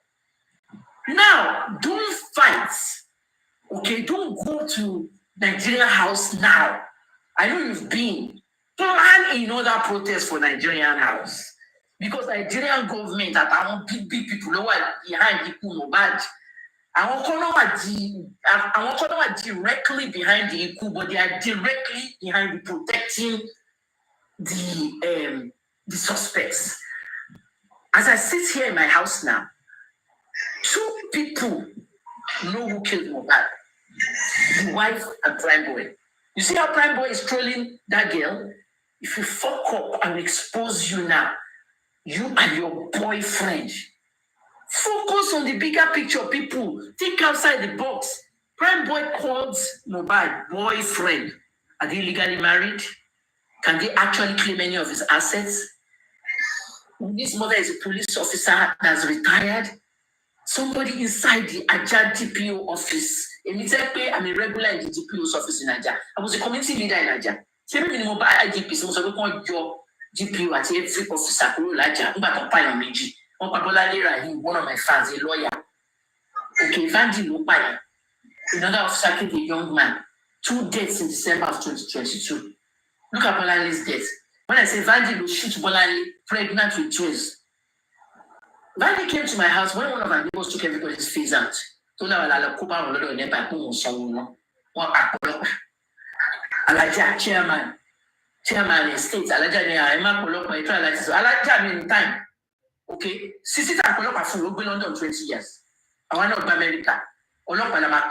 Now, don't fight. Okay, don't go to Nigeria House now. I know you've been. Plan another protest for Nigerian House. Because Nigerian government at our big people who are behind the Mohbad. I won't directly behind the IKU, but they are directly behind the protecting the suspects. As I sit here in my house now, 2 people know who killed Mohbad. The wife and Prime Boy. You see how Prime Boy is trolling that girl? If you fuck up, I will expose you now. You and your boyfriend. Focus on the bigger picture, people. Think outside the box. Prime Boy called Mohbad boyfriend. Are they legally married? Can they actually claim any of his assets? This mother is a police officer that's retired. Somebody inside the Ajah DPO office. Immediately, I'm a regular in the DPO's office in Ajah. I was a community leader in Ajah. So maybe mobile IGP, so I don't your DPO at every officer. One of my fans, a lawyer. Okay, Vandy no buy. Another officer killed a young man. 2 deaths in December of 2022. Look at Bolanle's death. When I say Vandy will shoot Bolanle pregnant with twins. Vandy came to my house when one of our neighbors took everybody's face out. Told her I'll coop out a lot of Alaja chairman in states, Alaja Emma Polok, my trial license. Alaja in time. Okay, Sisi Polok for London 20 years. I want to America. Olok Palamak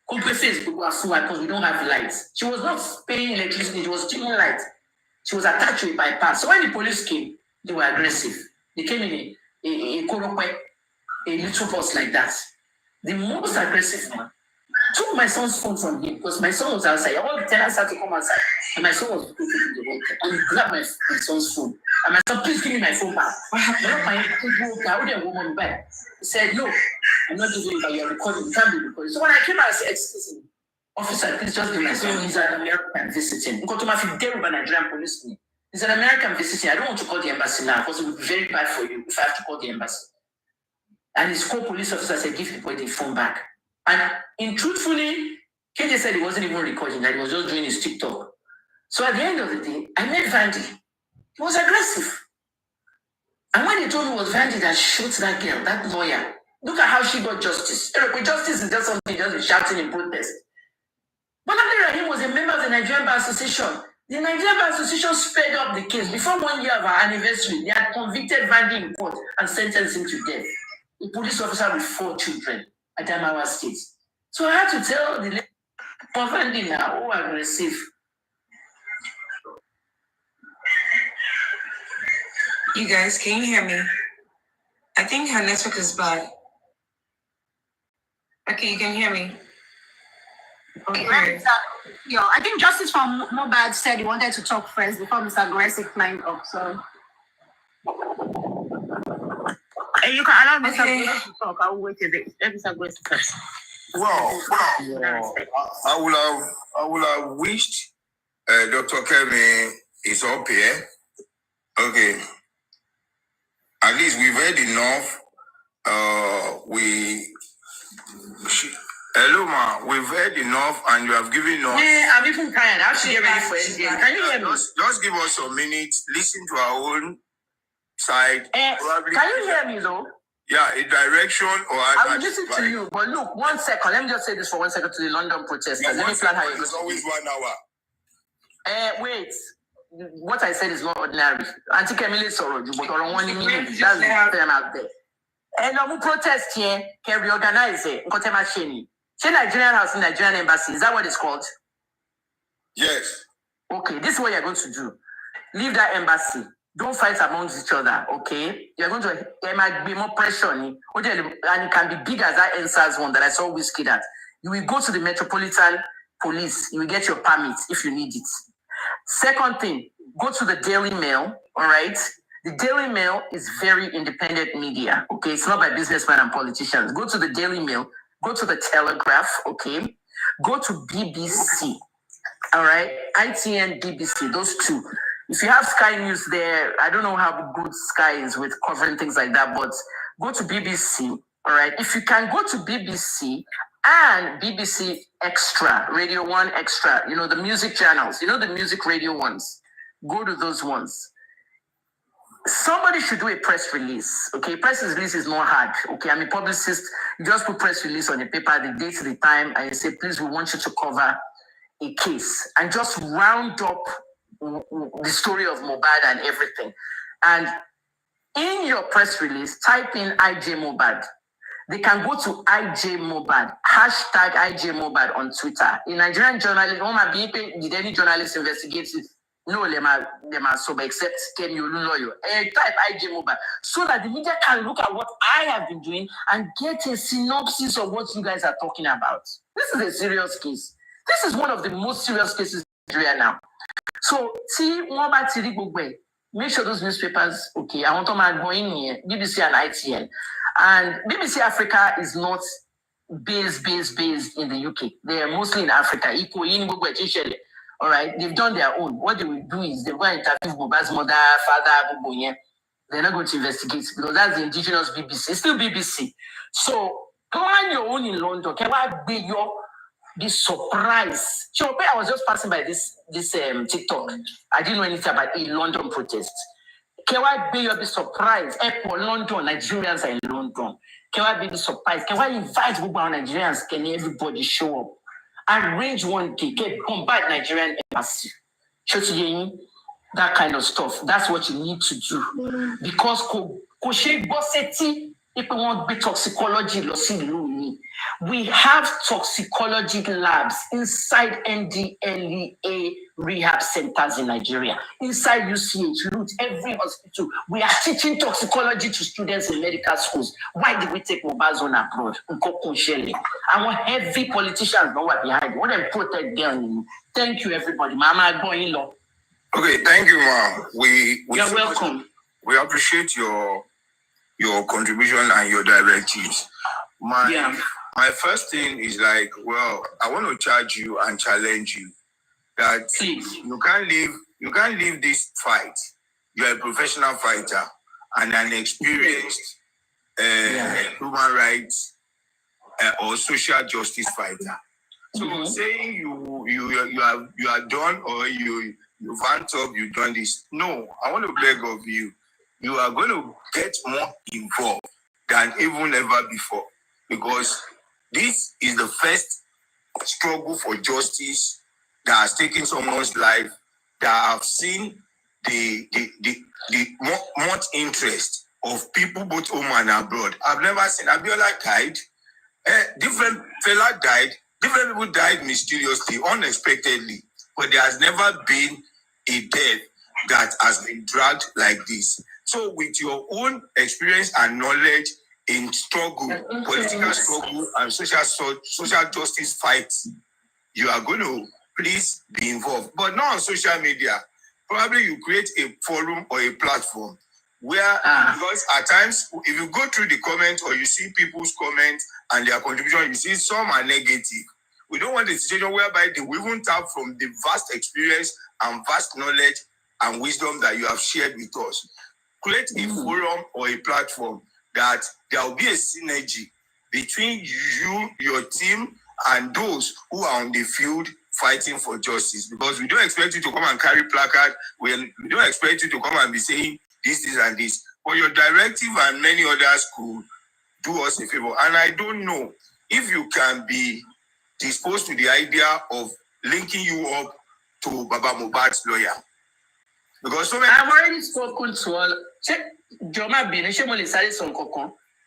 because we don't have lights. She was not paying electricity, she was stealing light. She was attached to a bypass. So when the police came, they were aggressive. They came in a little bus like that. The most aggressive one took my son's phone from him because my son was outside. All the tenants had to come outside. And my son was going to the road. And he grabbed my son's phone. And my son, please give me my phone back. What happened? He said, no, I'm not giving you, but you're recording. You can't be recording. So when I came out, I said, excuse me, officer, please just give my son. He's an American visiting. Nigerian policeman. He's an American visiting. I don't want to call the embassy now because it would be very bad for you if I have to call the embassy. And his co-police officer said, give the boy the phone back. And truthfully, KJ said he wasn't even recording, that he was just doing his TikTok. So at the end of the day, I met Vandy. He was aggressive. And when they told me it was Vandy that shot that girl, that lawyer, look at how she got justice. Justice is just something just shouting in protest. But Rahim was a member of the Nigerian Bar Association. The Nigerian Bar Association sped up the case. Before 1 year of our anniversary, they had convicted Vandy in court and sentenced him to death. A police officer with 4 children at Adamawa State. So I had to tell the lady, Vandy now, aggressive. You guys, can you hear me? I think her network is bad. Okay, you can hear me. Okay. I think Justice from Mohbad said he wanted to talk first before Mr. Aggressive climbed up. So you can allow Mr. Aggressive to talk. I will wait a bit. Let Mr. Aggressive first. Well, I would have wished Dr. Kevin is up here. Okay. At least we've heard enough. Hello, ma. We've heard enough, and you have given us. Yeah, I'm even tired. I have to get ready for it. Can you hear me? Just give us some minutes. Listen to our own side. Can you hear me, though? Yeah, a direction or I will listen to you. But look, 1 second. Let me just say this for 1 second to the London protesters. Yeah, let me plan how it's always 1 hour. Wait. What I said is not ordinary. Auntie Camille Soro, but on 1 minute, that's the term out there. And I'm protest here, can reorganize it. Nigerian House in Nigerian Embassy, is that what it's called? Yes. Okay, this is what you're going to do. Leave that embassy. Don't fight amongst each other, okay? You're going to, there might be more pressure on it, and it can be big as that NSAS one that I saw Whiskey that. You will go to the Metropolitan Police, you will get your permit if you need it. Second thing, go to the Daily Mail, all right? The Daily Mail is very independent media, okay? It's not by businessmen and politicians. Go to the Daily Mail, go to the Telegraph, okay? Go to BBC, all right? ITN, BBC, those two. If you have Sky News there, I don't know how good Sky is with covering things like that, but go to BBC, all right? If you can go to BBC and BBC Extra, Radio 1 Extra, the music channels, the music radio ones, go to those ones. Somebody should do a press release, okay? Press release is not hard, okay? I'm a publicist. You just put press release on the paper, the date, the time, and you say, please, we want you to cover a case and just round up the story of Mohbad and everything. And in your press release, type in IJ Mohbad. They can go to IJ Mohbad, hashtag IJ Mohbad on Twitter. In Nigerian journalism, did any journalist investigate it? No, they are sober except Kemi Olunloyo. Type IJ Mohbad so that the media can look at what I have been doing and get a synopsis of what you guys are talking about. This is a serious case. This is one of the most serious cases in Nigeria now. So, make sure those newspapers, okay, I want to go in here, BBC and ITN. And BBC Africa is not based in the UK. They are mostly in Africa. All right, they've done their own. What they will do is they go and interview Boba's mother, father, they're not going to investigate because that's the indigenous BBC. It's still BBC. So Plan your own in London. Can I be your this surprise? So I was just passing by this TikTok. I didn't know anything about a London protest. Can I be your surprise? For London, Nigerians are in London. Can I be the surprise? Can I invite Nigerians? Can everybody show up? Arrange one day, get combat Nigerian embassy. That kind of stuff. That's what you need to do. Because if we want to be toxicology, we have toxicology labs inside NDLEA rehab centers in Nigeria, inside UCH, every hospital. We are teaching toxicology to students in medical schools. Why did we take mobile zone abroad? I want heavy politicians know what behind. What them protect them. Thank you, everybody. Mama, go in law. Okay, thank you, ma'am. You're welcome. We appreciate your contribution and your directives. My first thing is like, well, I want to charge you and challenge you that you can't leave this fight. You're a professional fighter and an experienced human rights or social justice fighter. So saying you are done or you've ramped up, you've done this. No, I want to beg of you. You are going to get more involved than even ever before, because this is the first struggle for justice that has taken someone's life, that have seen the much interest of people both home and abroad. I've never seen Abiola died, different fella died, different people died mysteriously, unexpectedly, but there has never been a death that has been dragged like this. So with your own experience and knowledge in struggle, political struggle and social justice fights, you are going to please be involved. But not on social media. Probably you create a forum or a platform where, because at times, if you go through the comments or you see people's comments and their contribution, you see some are negative. We don't want a situation whereby they will even tap from the vast experience and vast knowledge and wisdom that you have shared with us. Create a forum or a platform that there will be a synergy between you, your team, and those who are on the field fighting for justice. Because we don't expect you to come and carry placard. We don't expect you to come and be saying this, and this. But your directive and many others could do us a favor. And I don't know if you can be disposed to the idea of linking you up to Baba Mohbad's lawyer. Because so many... I've already spoken to all.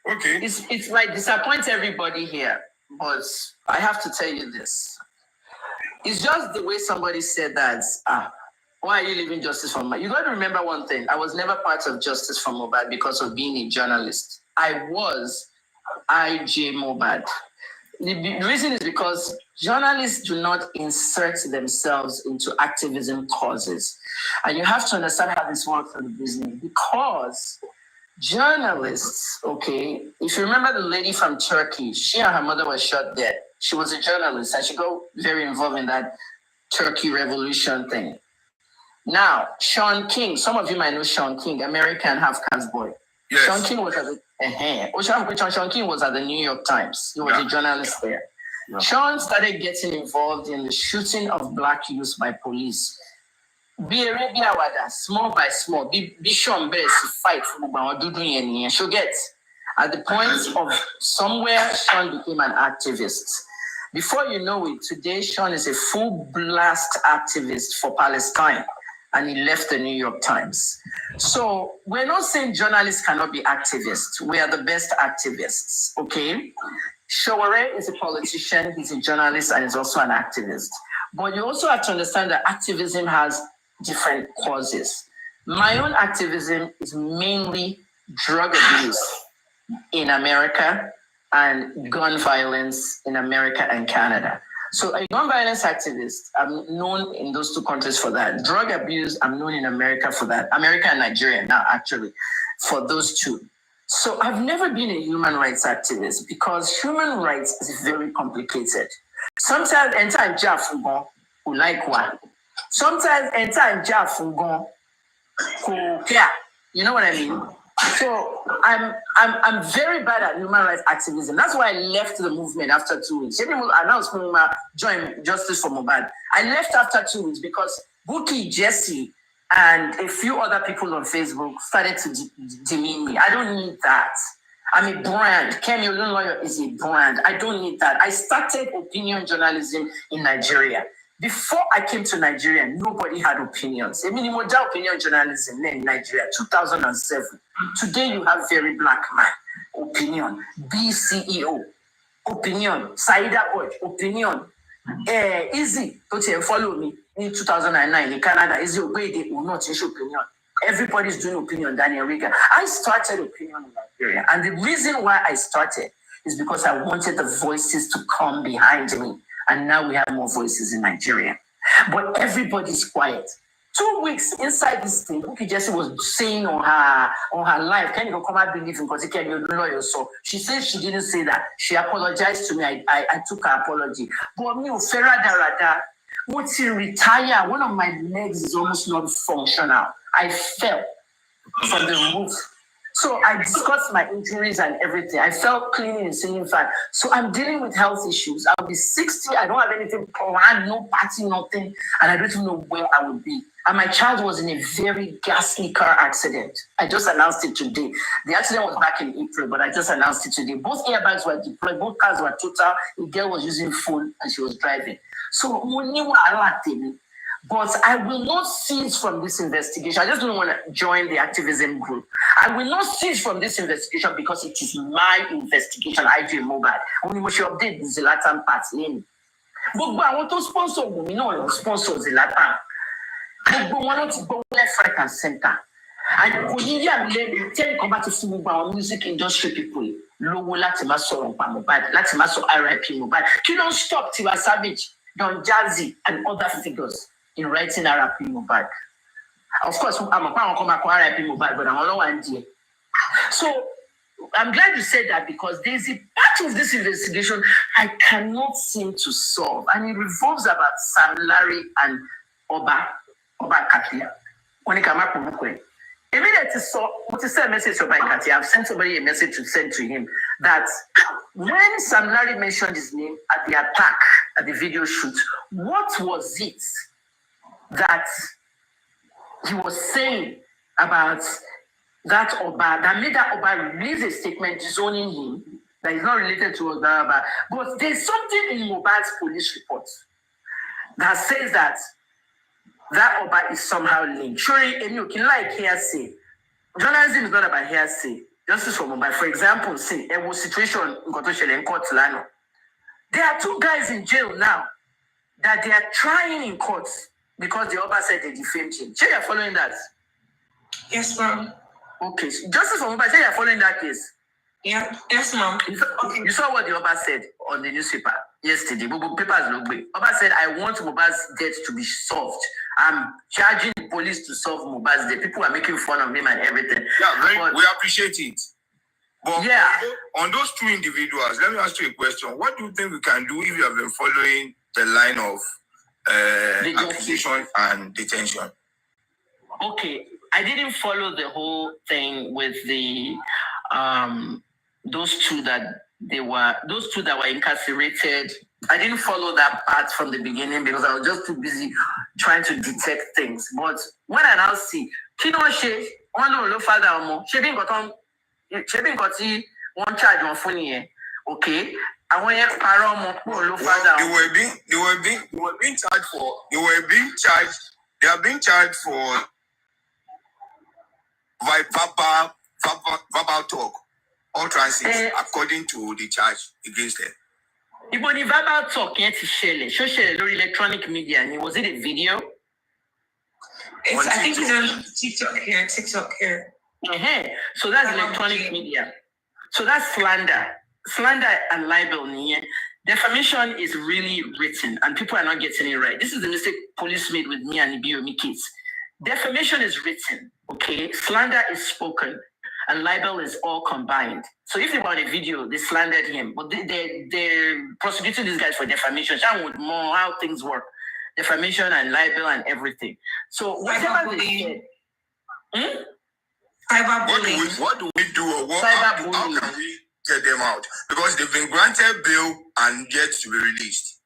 Okay. It's like disappoint everybody here, but I have to tell you this. It's just the way somebody said that, why are you leaving Justice for Mohbad? You got to remember one thing. I was never part of Justice for Mohbad because of being a journalist. I was IJ Mohbad. The reason is because journalists do not insert themselves into activism causes. And you have to understand how this works in the business, because journalists, okay, if you remember the lady from Turkey, she and her mother were shot dead. She was a journalist and she got very involved in that Turkey revolution thing. Now, Sean King, some of you might know Sean King, American half-caste boy. Yes. Sean King was at the Sean King was at the New York Times. He was a journalist there. Yeah. Sean started getting involved in the shooting of black youth by police. Small by small, be Sean Bess fight for she'll get at the point of somewhere Sean became an activist. Before you know it, today Sean is a full blast activist for Palestine, and he left the New York Times. So we're not saying journalists cannot be activists. We are the best activists, okay? Showore is a politician, he's a journalist, and he's also an activist. But you also have to understand that activism has different causes. My own activism is mainly drug abuse in America and gun violence in America and Canada. So a gun violence activist, I'm known in those two countries for that. Drug abuse, I'm known in America for that. America and Nigeria now, actually, for those two. So I've never been a human rights activist because human rights is very complicated. Sometimes entire Jafungon who like one. Sometimes entire Jafungon who care. You know what I mean? So I'm very bad at human rights activism. That's why I left the movement after 2 weeks. Everyone announced me join Justice for Mohbad. I left after 2 weeks because Buki, Jesse, and a few other people on Facebook started to demean me. I don't need that. I'm a brand. Kemi Olunloyo is a brand. I don't need that. I started opinion journalism in Nigeria. Before I came to Nigeria, nobody had opinions. I mean, opinion journalism in Nigeria, 2007. Today, you have very black man, opinion. BCEO, opinion. Saida Boy, opinion. Easy, to follow me in 2009 in Canada. Easy, Obede will not issue opinion. Everybody's doing opinion, Daniel Riga. I started opinion in Nigeria. And the reason why I started is because I wanted the voices to come behind me. And now we have more voices in Nigeria. But everybody's quiet. 2 weeks inside this thing, Buki Jesse was saying on her live, can you come out believe in because you're lawyer? So she said she didn't say that. She apologized to me. I took her apology. But me, Ferra Darada, once he retire, one of my legs is almost not functional. I fell from the roof. So I discussed my injuries and everything. I felt clean and singing fine. So I'm dealing with health issues. I'll be 60. I don't have anything planned, no party, nothing. And I don't even know where I would be. And my child was in a very ghastly car accident. I just announced it today. The accident was back in April, but I just announced it today. Both airbags were deployed. Both cars were total. The girl was using phone and she was driving. So but I will not cease from this investigation. I just don't want to join the activism group. I will not cease from this investigation because it is my investigation. I do mobile. Only we should update the Zlatan part. But I want to sponsor me. No, sponsor Zlatan. But I want to go left, right, and center. And come back to see our music industry people. Lowo láti máa sọ̀rọ̀ pa Mohbad, láti máa sọ RIP Mohbad. You don't stop Tiwa Savage, Don Jazzy, and other figures in writing RIP Mohbad. Of course, I'm a fan of RIP Mohbad, but I'm all one day. So I'm glad you said that because there's a part of this investigation I cannot seem to solve, and it revolves about Sam Larry and Oba Katia. When it comes up with immediately saw what is a message to Oba Katia. I've sent somebody a message to send to him that when Sam Larry mentioned his name at the attack at the video shoot, what was it that he was saying about that Oba that made that Oba release a statement disowning him that is not related to Oba? But there's something in Mohbad's police report that says that Oba is somehow linked. Sure, you can like hearsay. Journalism is not about hearsay. Justice for Mohbad, for example, see, there was a situation in Kotoshele in court Lano. There are 2 guys in jail now that they are trying in court because the Oba said they defamed him. Sure, you're following that? Yes, ma'am. Okay. So Justice for Mohbad, sure you're following that case? Yeah. Yes, ma'am. You saw what the Oba said on the newspaper yesterday. Oba said, I want Mohbad's death to be solved. I'm charging the police to solve Mohbad's death. People are making fun of him and everything. Yeah, we appreciate it. But on those 2 individuals, let me ask you a question. What do you think we can do if you have been following the line of accusation and detention? Okay, I didn't follow the whole thing with the those two that were incarcerated. I didn't follow that part from the beginning because I was just too busy trying to detect things. But when I now see, okay, I want to they are being charged for verbal talk, utterances, according to the charge against them. Even the verbal talk yet to share electronic media, and was it a video? I think it's on TikTok here. So that's electronic media. So that's slander and libel. Defamation is really written, and people are not getting it right. This is the mistake police made with me and Ibiomi kids. Defamation is written, okay? Slander is spoken, and libel is all combined. So if they were on a video, they slandered him, but they're prosecuting these guys for defamation. Would know how things work. Defamation and libel and everything. So whatever they said, Cyberbullying. What do we do, or how can we get them out? Because they've been granted bail and yet to be released.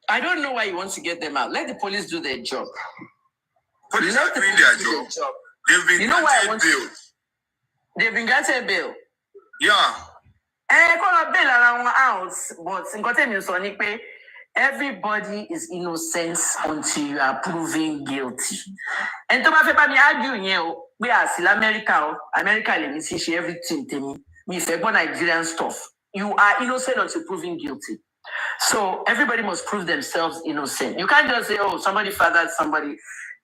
I don't know why you want to get them out. Let the police do their job. Police are doing their job. They've been granted bail. They've been granted bail. Yeah. Call a bail around house, but everybody is innocent until you are proven guilty. And to me argue, we are still America. America, let me see everything to me. Me say Nigerian stuff. You are innocent until proven guilty. So everybody must prove themselves innocent. You can't just say, "Oh, somebody fathered somebody."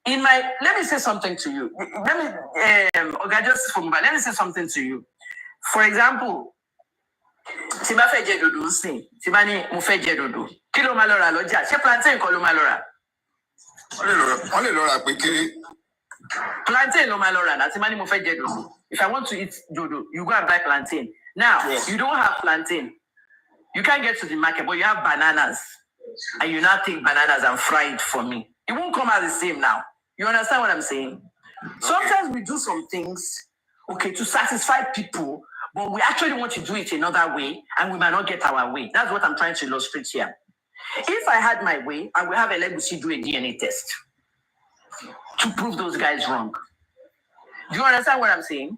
Let me say something to you. Let me say something to you. For example, Tiba fe je dodo sin. Tiba ni mo fe je dodo. Kí ló máa lọ rà lọ́jà? Ṣé plantain kọ́ ló máa lọ rà? Wọ́n lè lọ rà pé kéré. Plantain ló máa lọ rà. Tiba ni mo fe je dodo. If I want to eat dodo, you go and buy plantain. Now, You don't have plantain. You can't get to the market, but you have bananas. And you now take bananas and fry it for me. It won't come out the same now. You understand what I'm saying? Sometimes we do some things, to satisfy people, but we actually want to do it another way, and we might not get our way. That's what I'm trying to illustrate here. If I had my way, I would have a legacy do a DNA test to prove those guys wrong. Do you understand what I'm saying?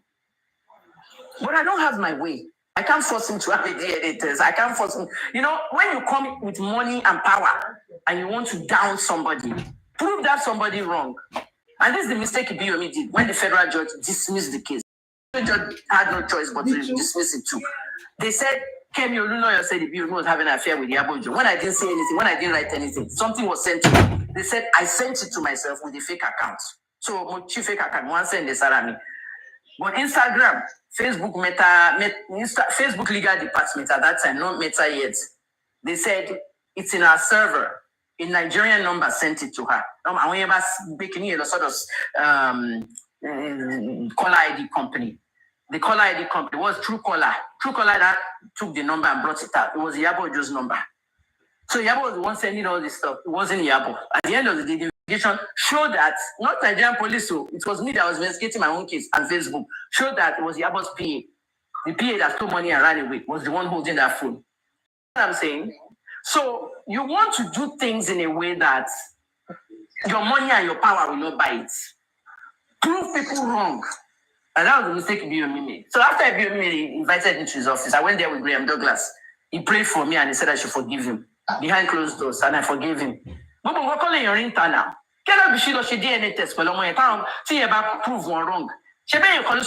But I don't have my way. I can't force him to have a DNA test. I can't force him. When you come with money and power and you want to down somebody, prove that somebody wrong. And this is the mistake Ibiyomi did when the federal judge dismissed the case. The judge had no choice but to dismiss it too. They said, Kemi Olunoyo said Ibiyomi was having an affair with Yabo. When I didn't say anything, when I didn't write anything, something was sent to me. They said, I sent it to myself with a fake account. So, my chief fake account, one sent the Sarami. But Instagram, Facebook Facebook legal department at that time, not Meta yet. They said it's in our server. A Nigerian number sent it to her. I want you making a sort of caller ID company. The caller ID company was Truecaller. Truecaller that took the number and brought it out. It was Yabo Joe's number. So Yabo was the one sending all this stuff. It wasn't Yabo. At the end of the day, the investigation showed that not Nigerian police, so it was me that was investigating my own case, and Facebook showed that it was Yabo's PA. The PA that stole money and ran away was the one holding that phone. You know what I'm saying? So you want to do things in a way that your money and your power will not buy it. Prove people wrong. And that was the mistake Ibiyomi made. So after Ibiyomi invited me to his office, I went there with Graham Douglas. He prayed for me and he said I should forgive him behind closed doors, and I forgave him. But we're calling your intern now. Can I be sure she DNA test for long time? See about prove one wrong. She buy your color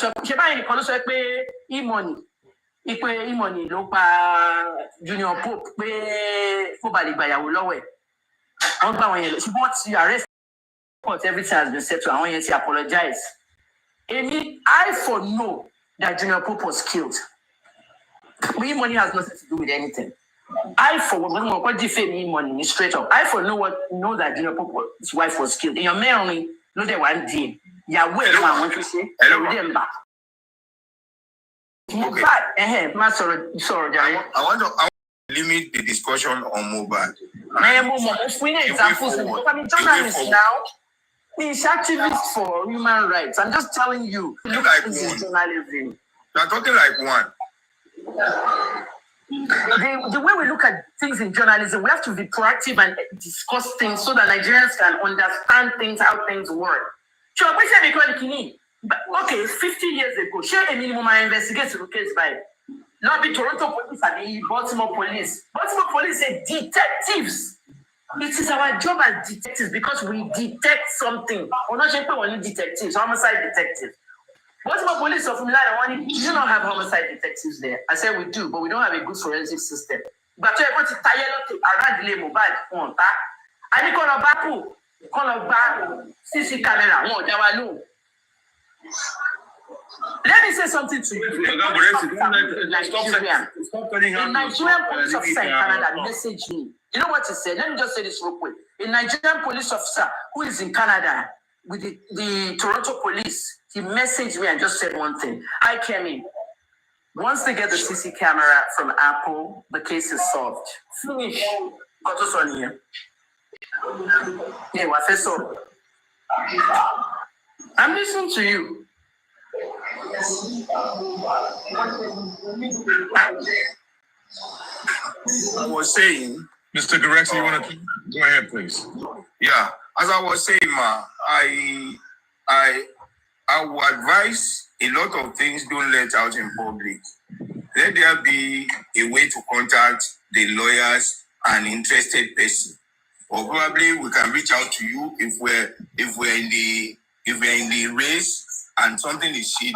e-money. E-money ló pa Junior Pope pé kó ba lè gba ìyàwó lọ́wọ́ ẹ̀. Wọ́n gbà wọ́n yẹn lọ. She wants to arrest court. Everything has been settled. Àwọn yẹn ti apologize. I for know that Junior Pope was killed. E-money has nothing to do with anything. I for what defame E-money straight up. I for know that Junior Pope's wife was killed. In your memory, no they one day. Yahweh, I want to say. Okay. Sorry, Jerry. I want to limit the discussion on mobile. If we need examples, I'm journalist now. He's activist for human rights. I'm just telling you. Look like this one. Is journalism. You are talking like one. The way we look at things in journalism, we have to be proactive and discuss things so that Nigerians can understand things, how things work. Sure, we say because okay, 50 years ago, share a minimum investigate the case by not be Toronto police and the Baltimore police. Baltimore police say detectives. It is our job as detectives because we detect something. We're not just only detectives, homicide detectives. Baltimore police of Milan, you don't have homicide detectives there. I said we do, but we don't have a good forensic system. But you're going to tire around the mobile. I call a back CC camera. Let me say something to you. A Nigerian police officer in Canada messaged me. You know what he said? Let me just say this real quick. A Nigerian police officer who is in Canada with the Toronto police, he messaged me and just said one thing. Hi, Kemi. Once they get the CC camera from Apple, the case is solved. Finish. Got us on here. Yeah, what I saw. I'm listening to you. I was saying, Mr. Director, you want to go ahead, please? yeah, as I was saying, ma, I would advise a lot of things don't let out in public. Let there be a way to contact the lawyers and interested person, or probably we can reach out to you if we're in the race and something is shady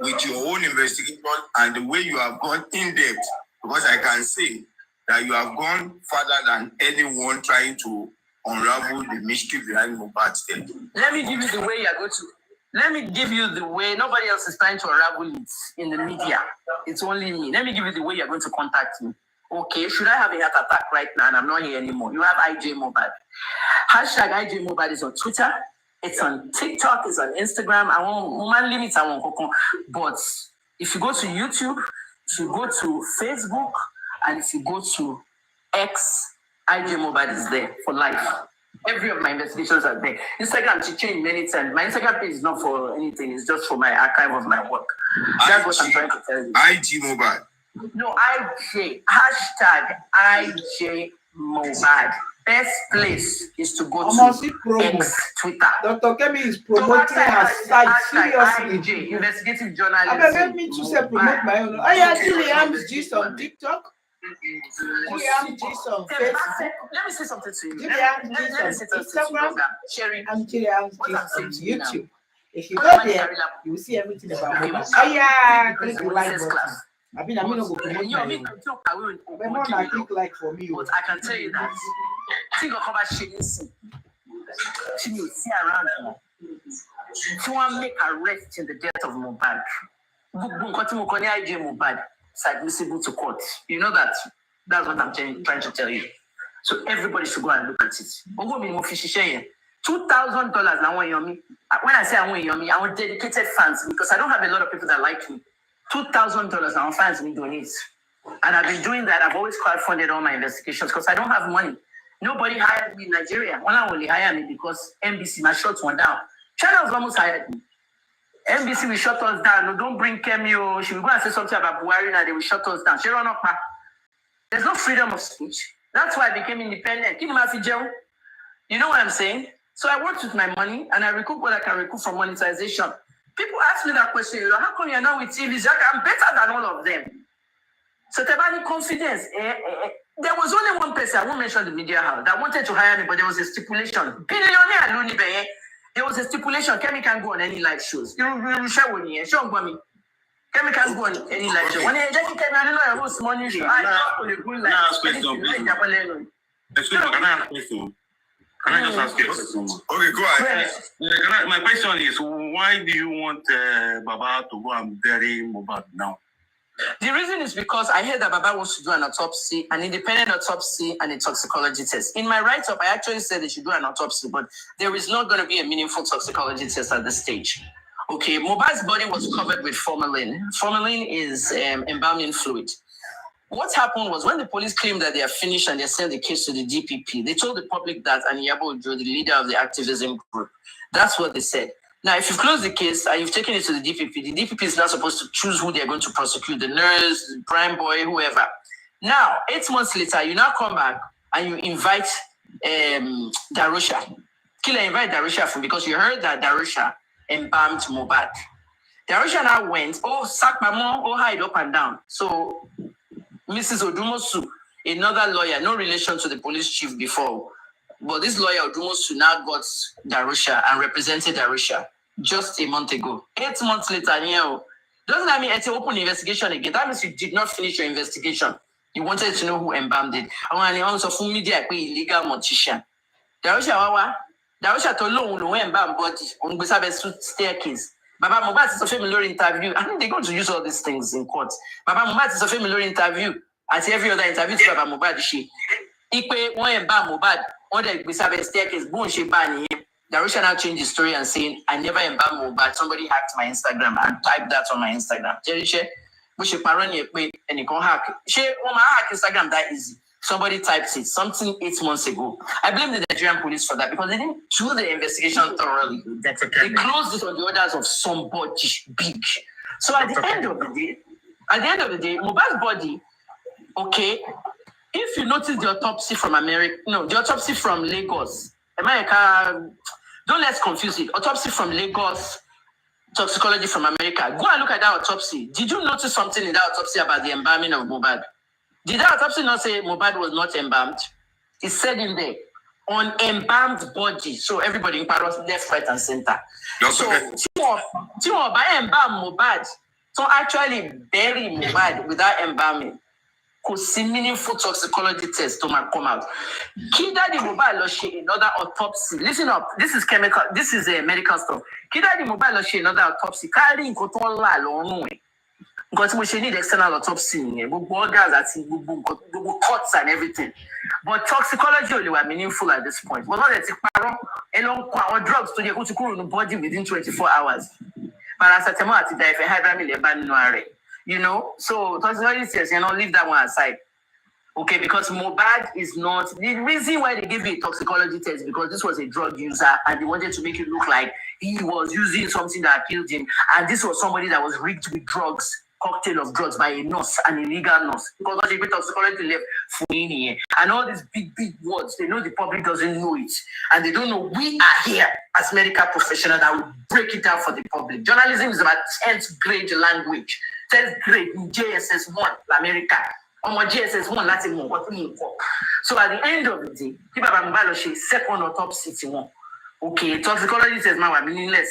with your own investigation and the way you have gone in depth, because I can say that you have gone further than anyone trying to unravel the mystery behind Mohbad's death. Let me give you the way you're going to. Let me give you the way. Nobody else is trying to unravel it in the media. It's only me. Let me give you the way you're going to contact me. Okay, should I have a heart attack right now and I'm not here anymore? You have IJ Mohbad. Hashtag IJ Mohbad is on Twitter. It's on TikTok. It's on Instagram. I won't limit. But if you go to YouTube, if you go to Facebook, and if you go to X, IJ Mohbad is there for life. Every of my investigations are there. Instagram to change many times. My Instagram page is not for anything. It's just for my archive of my work. That's what I'm trying to tell you. IJ Mohbad. No, IJ. Hashtag IJ Mohbad. Best place is to go to X, Twitter. Dr. Kemi is promoting her site seriously. IJ, investigative journalism. I beg me to say promote my own. Oh yeah, Gilliam's G's on TikTok. Gilliam's G's on Facebook. Let me say something to you. Gilliam's G's Let on me say something to you. Instagram. Sherry, And Gilliam's what G's I'm saying on to you now. YouTube. If you go there, you will see everything about Mohbad. Oh yeah, click the like button. I'm not going to promote my own. But more than click like for me. But I can tell you that. Think of how much she will see around her. She want to make arrest in the death of Mohbad. IJ Mohbad is admissible to court. You know that. That's what I'm trying to tell you. So everybody should go and look at it. $2,000 now when Yomi. When I say I want Yomi, I want dedicated fans because I don't have a lot of people that like me. $2,000 now fans me donate. And I've been doing that. I've always crowdfunded all my investigations because I don't have money. Nobody hired me in Nigeria. One only hired me because NBC, my shots went down. Channels almost hired me. NBC will shut us down. No, don't bring Kemi. She will go and say something about Buhari now. They will shut us down. She run up. There's no freedom of speech. That's why I became independent. You know what I'm saying? So I worked with my money and I recoup what I can recoup from monetization. People ask me that question, how come you're not with TVs? I'm better than all of them. So they have any confidence. There was only one person, I won't mention the media house, that wanted to hire me, but there was a stipulation. Billionaire Looney Bay. There was a stipulation. Kemi can't go on any live shows. You share with me. Show me. Kemi can't go on any live show. When you just Kemi, I don't know your host money show. I don't know the ask question. Excuse me, can I ask a question? Can I just ask you a question? Okay, go ahead. My question is, why do you want Baba to go and bury Mohbad now? The reason is because I heard that Baba wants to do an autopsy, an independent autopsy, and a toxicology test. In my write-up, I actually said they should do an autopsy, but there is not going to be a meaningful toxicology test at this stage. Okay, Mohbad's body was covered with formalin. Formalin is embalming fluid. What happened was when the police claimed that they are finished and they sent the case to the DPP, they told the public that Iyabo Ojo, the leader of the activism group, that's what they said. Now, if you close the case and you've taken it to the DPP is not supposed to choose who they're going to prosecute, the nurse, the prime boy, whoever. Now, 8 months later, you now come back and you invite Darusha. Killer invite Darusha from because you heard that Darusha embalmed Mohbad. Darusha now went, sack mama, hide up and down. So, Mrs. Odumosu, another lawyer, no relation to the police chief before, but this lawyer Odumosu now got Darusha and represented Darusha just a month ago. 8 months later, doesn't that mean it's an open investigation again? That means you did not finish your investigation. You wanted to know who embalmed it. I want to also full media illegal mortician. Darusha told no embalmed body on the staircase. Baba Mohbad is a familiar interview. I think they're going to use all these things in court. Baba Mohbad is a familiar interview. As every other interview to Baba Mohbad, one embalmed Mohbad on the staircase, boom, she ban him. Darusha now changed the story and saying, I never embalmed Mohbad. Somebody hacked my Instagram and typed that on my Instagram. Jerry, we should parony and you can hack. She won't hack Instagram that easy. Somebody typed it, something 8 months ago. I blame the Nigerian police for that because they didn't do the investigation thoroughly. They closed it on the orders of somebody big. So at the end of the day, Mohbad's body, okay, if you notice the autopsy from the autopsy from Lagos, America, don't let's confuse it. Autopsy from Lagos, toxicology from America. Go and look at that autopsy. Did you notice something in that autopsy about the embalming of Mohbad? Did that autopsy not say Mohbad was not embalmed? It said in there, on embalmed body. So everybody in Paris, left, right, and center. So, Timo, by embalm Mohbad, so actually bury Mohbad without embalming. Could see meaningful toxicology test to come out. Kida the Mohbad lo share another autopsy. Listen up, this is chemical, this is a medical stuff. Kida the Mohbad lo share another autopsy. Carry nǹkan tó ńlá lọ́rùn ẹ̀. Nǹkan tí mo ṣe need external autopsy nìyẹn. Gbogbo organs àti gbogbo cuts and everything. But toxicology only were meaningful at this point. But not that it's parọ́ ẹ lọ ń kó àwọn drugs tó yẹ kó ti kúrò ní body within 24 hours. Paracetamol àti diphenhydramine ẹ bá nínú ara ẹ̀. You know, so toxicology says, leave that one aside. Okay, because Mohbad is not the reason why they gave you a toxicology test because this was a drug user and they wanted to make it look like he was using something that killed him, and this was somebody that was rigged with drugs, cocktail of drugs by a nurse, an illegal nurse. Because they put toxicology left for in and all these big words, they know the public doesn't know it, and they don't know we are here as medical professionals that will break it down for the public. Journalism is about 10th grade language. 10th grade in JSS1, America. JSS1, Latin. So at the end of the day, people have a second autopsy. Okay, toxicology says now I'm meaningless.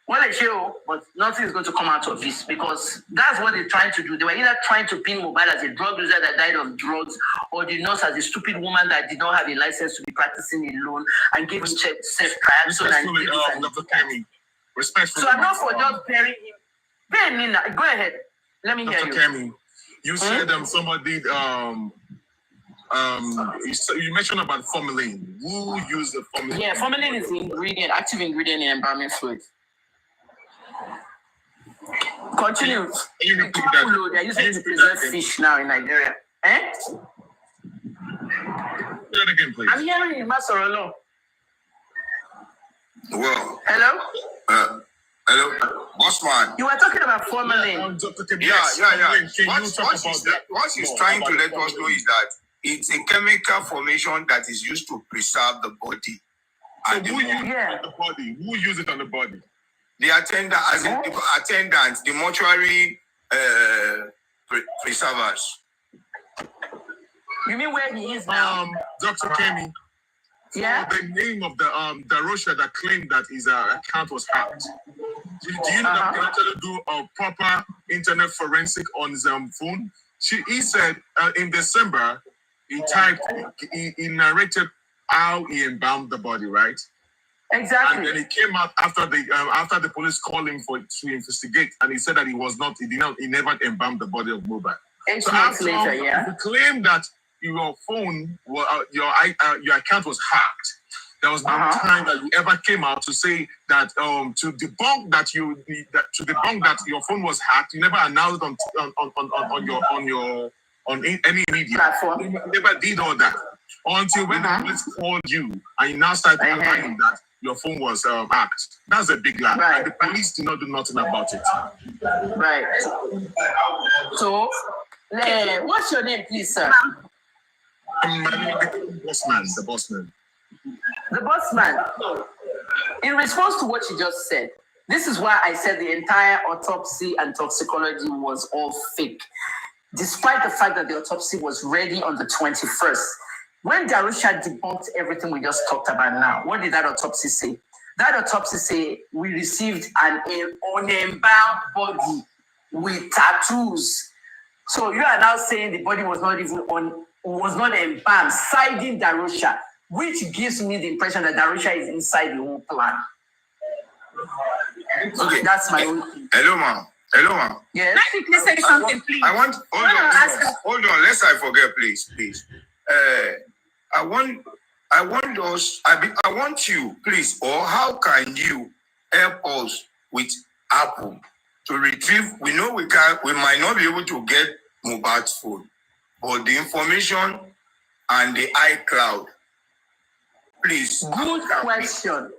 Well, they show, but nothing is going to come out of this because that's what they're trying to do. They were either trying to pin Mohbad as a drug user that died of drugs, or the nurse as a stupid woman that did not have a license to be practicing alone and gave him self-triaxone and did this and Respectfully. So I'm not for just burying him. Go ahead. Let me hear you. Kemi, you said somebody you mentioned about formalin. Who used the formalin? Yeah, formalin is the active ingredient in embalming fluid. Continue. Can you repeat that? They're using it to preserve fish now in Nigeria. Say that again, please. I'm hearing you, Masorolo. Well. Hello? Hello, bossman. You were talking about formalin. What he's trying to let us know is that it's a chemical formation that is used to preserve the body. So who used it on the body? Who used it on the body? The attendant, the mortuary preservers. You mean where he is now? Dr. Kemi. Yeah. So the name of the Darosha that claimed that his account was hacked. Do you know that can actually do a proper internet forensic on his phone? He said in December he narrated how he embalmed the body, right? Exactly. And then he came out after the police called him to investigate, and he said that he never embalmed the body of Mohbad. 8 months later, yeah. You claim that your phone, your account was hacked. There was no time that you ever came out to say that to debunk that your phone was hacked. You never announced on any media platform. You never did all that until when the police called you and you now started lying that your phone was hacked. That's a big lie. Right. And the police did not do nothing about it. Right. So, what's your name, please, sir? My name is the bossman. The bossman. In response to what you just said, this is why I said the entire autopsy and toxicology was all fake. Despite the fact that the autopsy was ready on the 21st. When Darusha debunked everything we just talked about now, what did that autopsy say? That autopsy say we received an unembalmed body with tattoos. So you are now saying the body was not embalmed, siding Darusha, which gives me the impression that Darusha is inside the whole plan. Okay, that's my own thing. Hello, ma'am. Yes. Let me please say something, please. Hold on. Lest I forget, please. I want you, please, or how can you help us with Apple to retrieve? We know we might not be able to get Mohbad's phone, but the information and the iCloud. Please. Good question.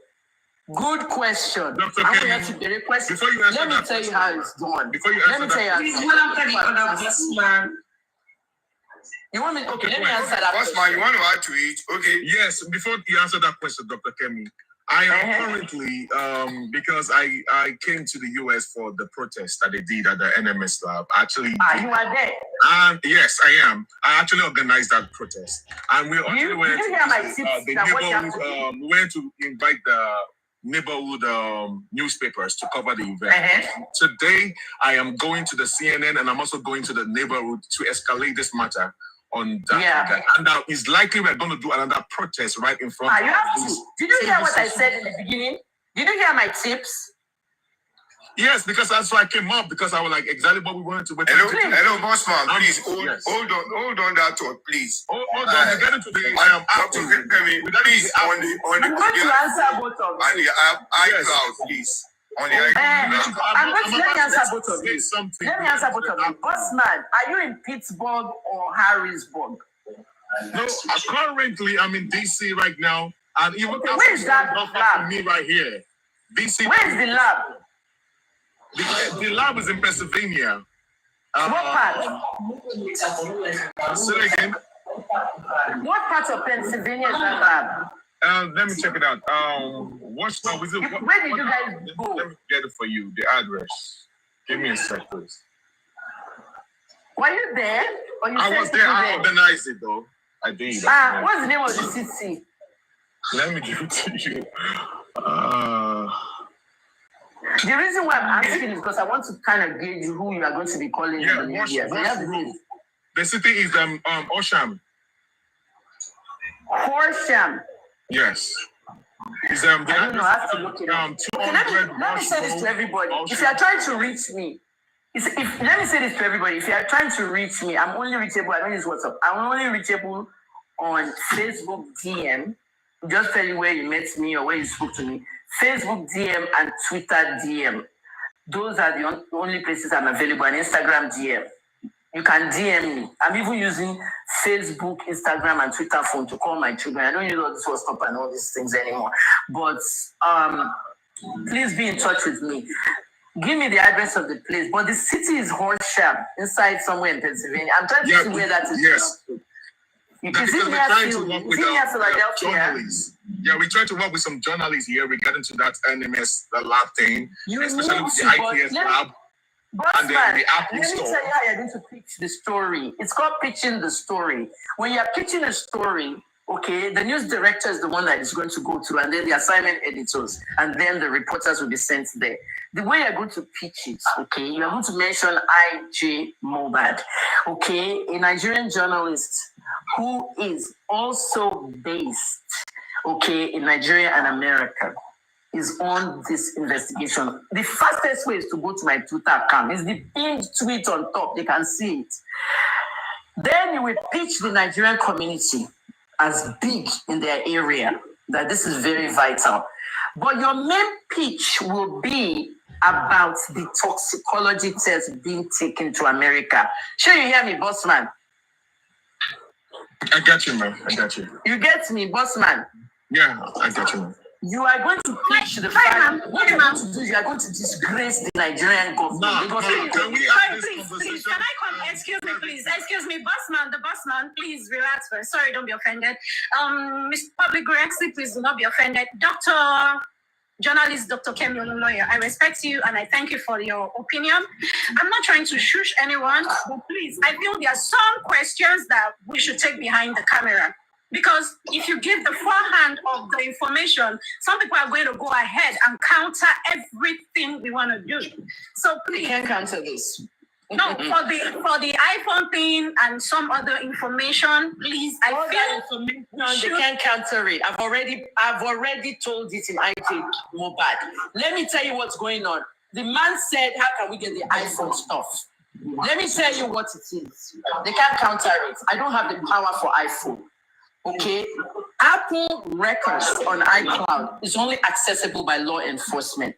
Good question. Dr. I'm Kenny, going to be question. before you answer Let me that tell you question, how it's done. Before you Let answer me tell you that how Please, it's one after the other, boss man. You want me? Okay, let me Okay, answer that Boss man, question. you want to add to it? Okay. Yes, before you answer that question, Dr. Kemi, I am currently, because I came to the US for the protest that they did at the NMS lab. Actually, You are there. yes, I am. I actually organized that protest. And we actually went did you hear my tips the that what you have to neighborhood, we went to invite the neighborhood newspapers to cover the event. Today, I am going to the CNN and I'm also going to the neighborhood to escalate this matter on that. And now it's likely we're going to do another protest right in front of You have this. to. Did you hear what I said in the beginning? Did you hear my tips? Yes, because that's why I came up, because I was like exactly what we wanted to. Hello, boss man. Please Yes. hold on that thought, please. Hold on, we're getting to the. I am active. Please on the I'm going to answer both of on you. the iCloud, please. On the iCloud. I'm going to let me answer both of say you. something. Let me answer both of you. Bossman, are you in Pittsburgh or Harrisburg? No, currently I'm in DC right now, and even where is that not lab? from me right here. DC. Where is the lab? The lab is in Pennsylvania. What part? Say again. What part of Pennsylvania is that lab? Let me check it out. What's now? Where did you guys go? Let me get it for you. The address. Give me a sec, please. Were you there? Or you I was there. I organized it though. I did. What's the name of the city? Let me give it to you. The reason why I'm asking is because I want to kind of gauge who you are going to be calling in the media. The city is Osham. Horsham. Yes. It's, I don't know. I have to look it up. Okay, let me say this to everybody. If you are trying to reach me, let me say this to everybody. If you are trying to reach me, I'm only reachable. I don't use WhatsApp. I'm only reachable on Facebook DM. Just tell you where you met me or where you spoke to me. Facebook DM and Twitter DM. Those are the only places I'm available. And Instagram DM. You can DM me. I'm even using Facebook, Instagram, and Twitter phone to call my children. I don't use all this WhatsApp and all these things anymore. But please be in touch with me. Give me the address of the place. But the city is Horsham, inside somewhere in Pennsylvania. I'm trying to see where that is. Yes. Is it near Philadelphia? Journalists. Yeah, we try to work with some journalists here regarding to that NMS lab thing, especially with the IPS lab. And the Apple Store. Let me tell you how you're going to pitch the story. It's called pitching the story. When you're pitching a story, okay, the news director is the one that is going to go through, and then the assignment editors, and then the reporters will be sent there. The way you're going to pitch it, okay, you're going to mention I.J. Mobad, okay, a Nigerian journalist who is also based, okay, in Nigeria and America, is on this investigation. The fastest way is to go to my Twitter account. It's the pinned tweet on top. They can see it. Then you will pitch the Nigerian community as big in their area, that this is very vital. But your main pitch will be about the toxicology test being taken to America. Sure, you hear me, boss man? I got you, man. I got you. You get me, boss man? Yeah, I got you, man. You are going to pitch the fact. What you're going to do is you are going to disgrace the Nigerian government. Can we have this please, conversation? can I come? Excuse me, please. Excuse me, bossman. The bossman, please relax first. Sorry, don't be offended. Mr. Public Grexy, please do not be offended. Journalist Dr. Kemi Olunloyo, I respect you and I thank you for your opinion. I'm not trying to shush anyone, but please, I feel there are some questions that we should take behind the camera. Because if you give the forehand of the information, some people are going to go ahead and counter everything we want to do. So please. You can't counter this. No, for the iPhone thing and some other information, please. They can't counter it. I've already told it in IJ Mobad. Let me tell you what's going on. The man said, "How can we get the iPhone stuff?" Let me tell you what it is. They can't counter it. I don't have the power for iPhone. Okay, Apple records on iCloud is only accessible by law enforcement.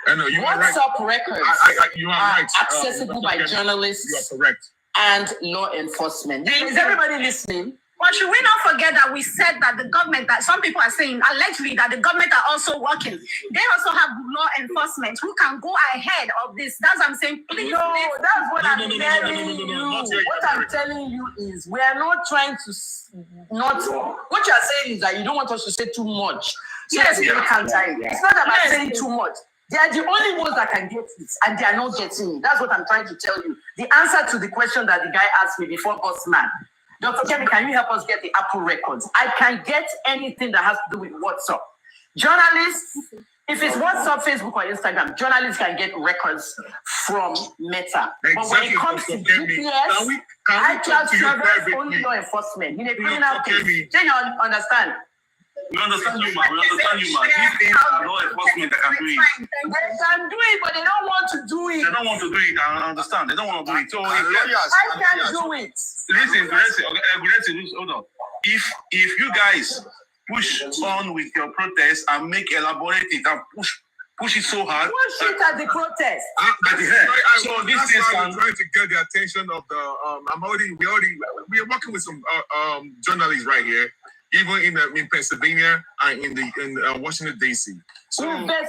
I know, you WhatsApp are right. records you are right. accessible by journalists you are correct. and law enforcement. Is everybody listening? But should we not forget that we said that the government, that some people are saying allegedly that the government are also working. They also have law enforcement who can go ahead of this. That's what I'm saying. Please. No, that's what I'm telling you. What I'm telling you is we are not trying to not. What you are saying is that you don't want us to say too much. So yes, we can't tell you. It's not about saying too much. They are the only ones that can get it, and they are not getting it. That's what I'm trying to tell you. The answer to the question that the guy asked me before, Bossman. Dr. Kemi, can you help us get the Apple records? I can get anything that has to do with WhatsApp. Journalists, if it's WhatsApp, Facebook, or Instagram, journalists can get records from Meta. Exactly, but when it comes to GPS, I trust only law enforcement. In a criminal case, then you understand. We understand you, man. We understand you, man. These things are law enforcement that can do it. They can do it, but they don't want to do it. They don't want to do it. I understand. They don't want to do it. So I can do it. Listen, hold on. If you guys push on with your protest and elaborate it and push it so hard. Push it at the protest. At the head. So this is trying to get the attention of the. We are working with some journalists right here. Even in Pennsylvania and in Washington D.C. So yes,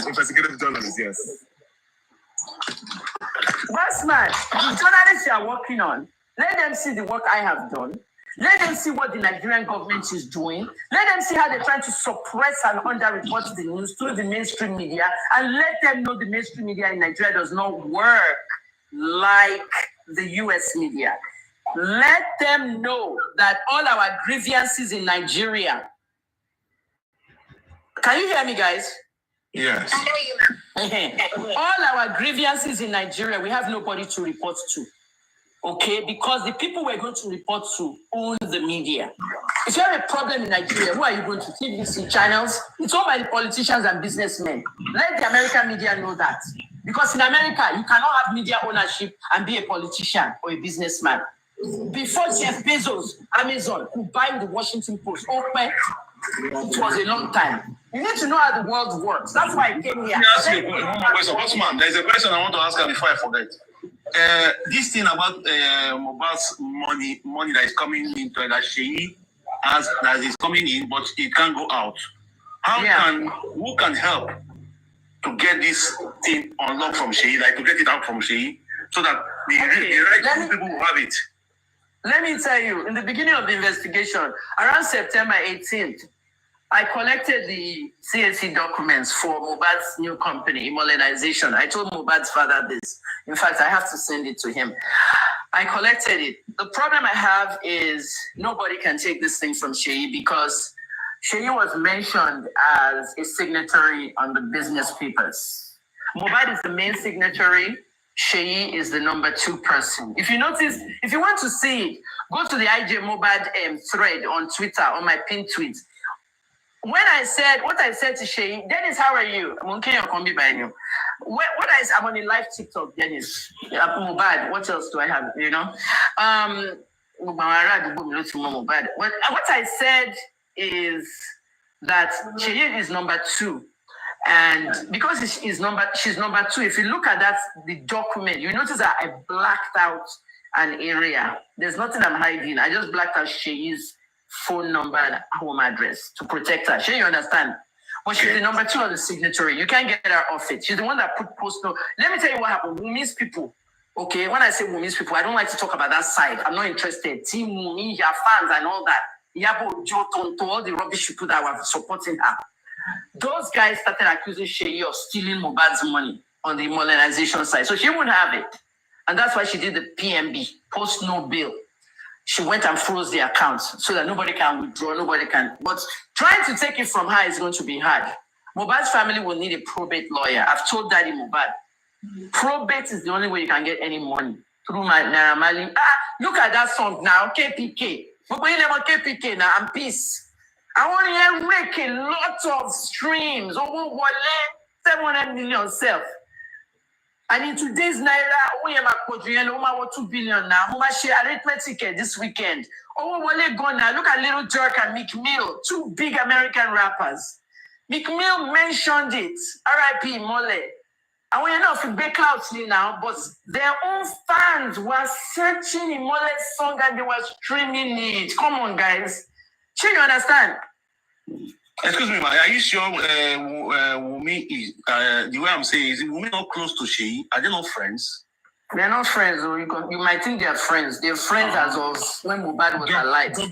investigative journalists. Yes. Bossman, the journalists you are working on, let them see the work I have done. Let them see what the Nigerian government is doing. Let them see how they're trying to suppress and underreport the news through the mainstream media, and let them know the mainstream media in Nigeria does not work like the U.S. media. Let them know that all our grievances in Nigeria. Can you hear me, guys? Yes. All our grievances in Nigeria, we have nobody to report to. Okay? Because the people we're going to report to own the media. If you have a problem in Nigeria, who are you going to? TVC channels? It's all by the politicians and businessmen. Let the American media know that. Because in America, you cannot have media ownership and be a politician or a businessman. Before Jeff Bezos, Amazon, who buy the Washington Post, it was a long time. You need to know how the world works. That's why I came here. Let me ask you one more question. Bossman, there's a question I want to ask her before I forget. This thing about Mohbad's money that is coming into that Sheyi has, that is coming in, but it can't go out. Who can help to get this thing unlocked from Sheyi, like to get it out from Sheyi, so that the right people will have it? Let me tell you, in the beginning of the investigation, around September 18th, I collected the CAC documents for Mohbad's new company, Modernization. I told Mohbad's father this. In fact, I have to send it to him. I collected it. The problem I have is nobody can take this thing from Sheyi because Sheyi was mentioned as a signatory on the business papers. Mohbad is the main signatory. Sheyi is the number 2 person. If you notice, if you want to see it, go to the IJ Mohbad thread on Twitter, on my pinned tweet. When I said, what I said to Sheyi, Dennis, how are you? I'm okay, I'll come by you. I'm on a live TikTok, Dennis. Mohbad, what else do I have, you know? What I said is that Sheyi is number 2. And because she's number 2, if you look at that, the document, you notice that I blacked out an area. There's nothing I'm hiding. I just blacked out Sheyi's phone number and home address to protect her. You understand? But she's the number 2 on the signatory. You can't get her off it. She's the one that put post note. Let me tell you what happened. Wumi's people. Okay, when I say Wumi's people, I don't like to talk about that side. I'm not interested. Team Wumi, your fans and all that. Yabo, Jotonto, all the rubbish people that were supporting her. Those guys started accusing Sheyi of stealing Mohbad's money on the modernization side. So she wouldn't have it. And that's why she did the PNB, post no bill. She went and froze the accounts so that nobody can withdraw, nobody can. But trying to take it from her is going to be hard. Mohbad's family will need a probate lawyer. I've told Daddy Mohbad. Probate is the only way you can get any money. Through my Naira Marley. Look at that song now, KPK. But you never KPK now, and peace. I want to make a lot of streams. Over 700 million self. And in today's Naira, we have a 2 billion now. We share arithmetic this weekend. Oh, Wale Gona, look at Little Jerk and Meek Mill, 2 big American rappers. Meek Mill mentioned it. R.I.P. Mole. And we are not for big clouds now, but their own fans were searching Imole's song and they were streaming it. Come on, guys. Sure, you understand? Excuse me, ma. Are you sure Wumi is the way I'm saying is Wumi not close to Sheyi? Are they not friends? They're not friends, or you might think they're friends. They're friends as of when Mohbad was alive. Dr.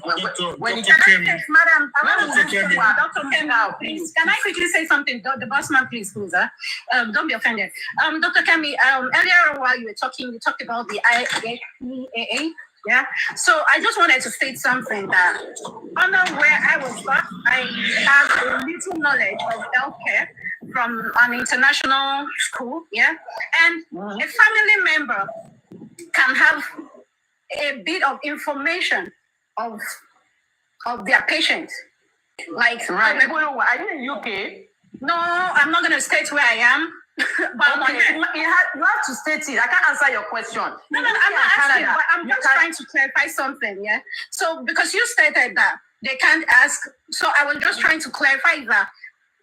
Kemi, please, can I quickly say something? The boss man, please, don't be offended. Dr. Kemi, earlier while you were talking, you talked about the IAEA. Yeah. So I just wanted to state something that under where I was taught, I have a little knowledge of healthcare from an international school. Yeah. And a family member can have a bit of information of their patient. Like, right. Are you in UK? No, I'm not going to state where I am. But okay. You have to state it. I can't answer your question. No, I'm not asking, but I'm just trying to clarify something, yeah? So, because you stated that they can't ask, so I was just trying to clarify that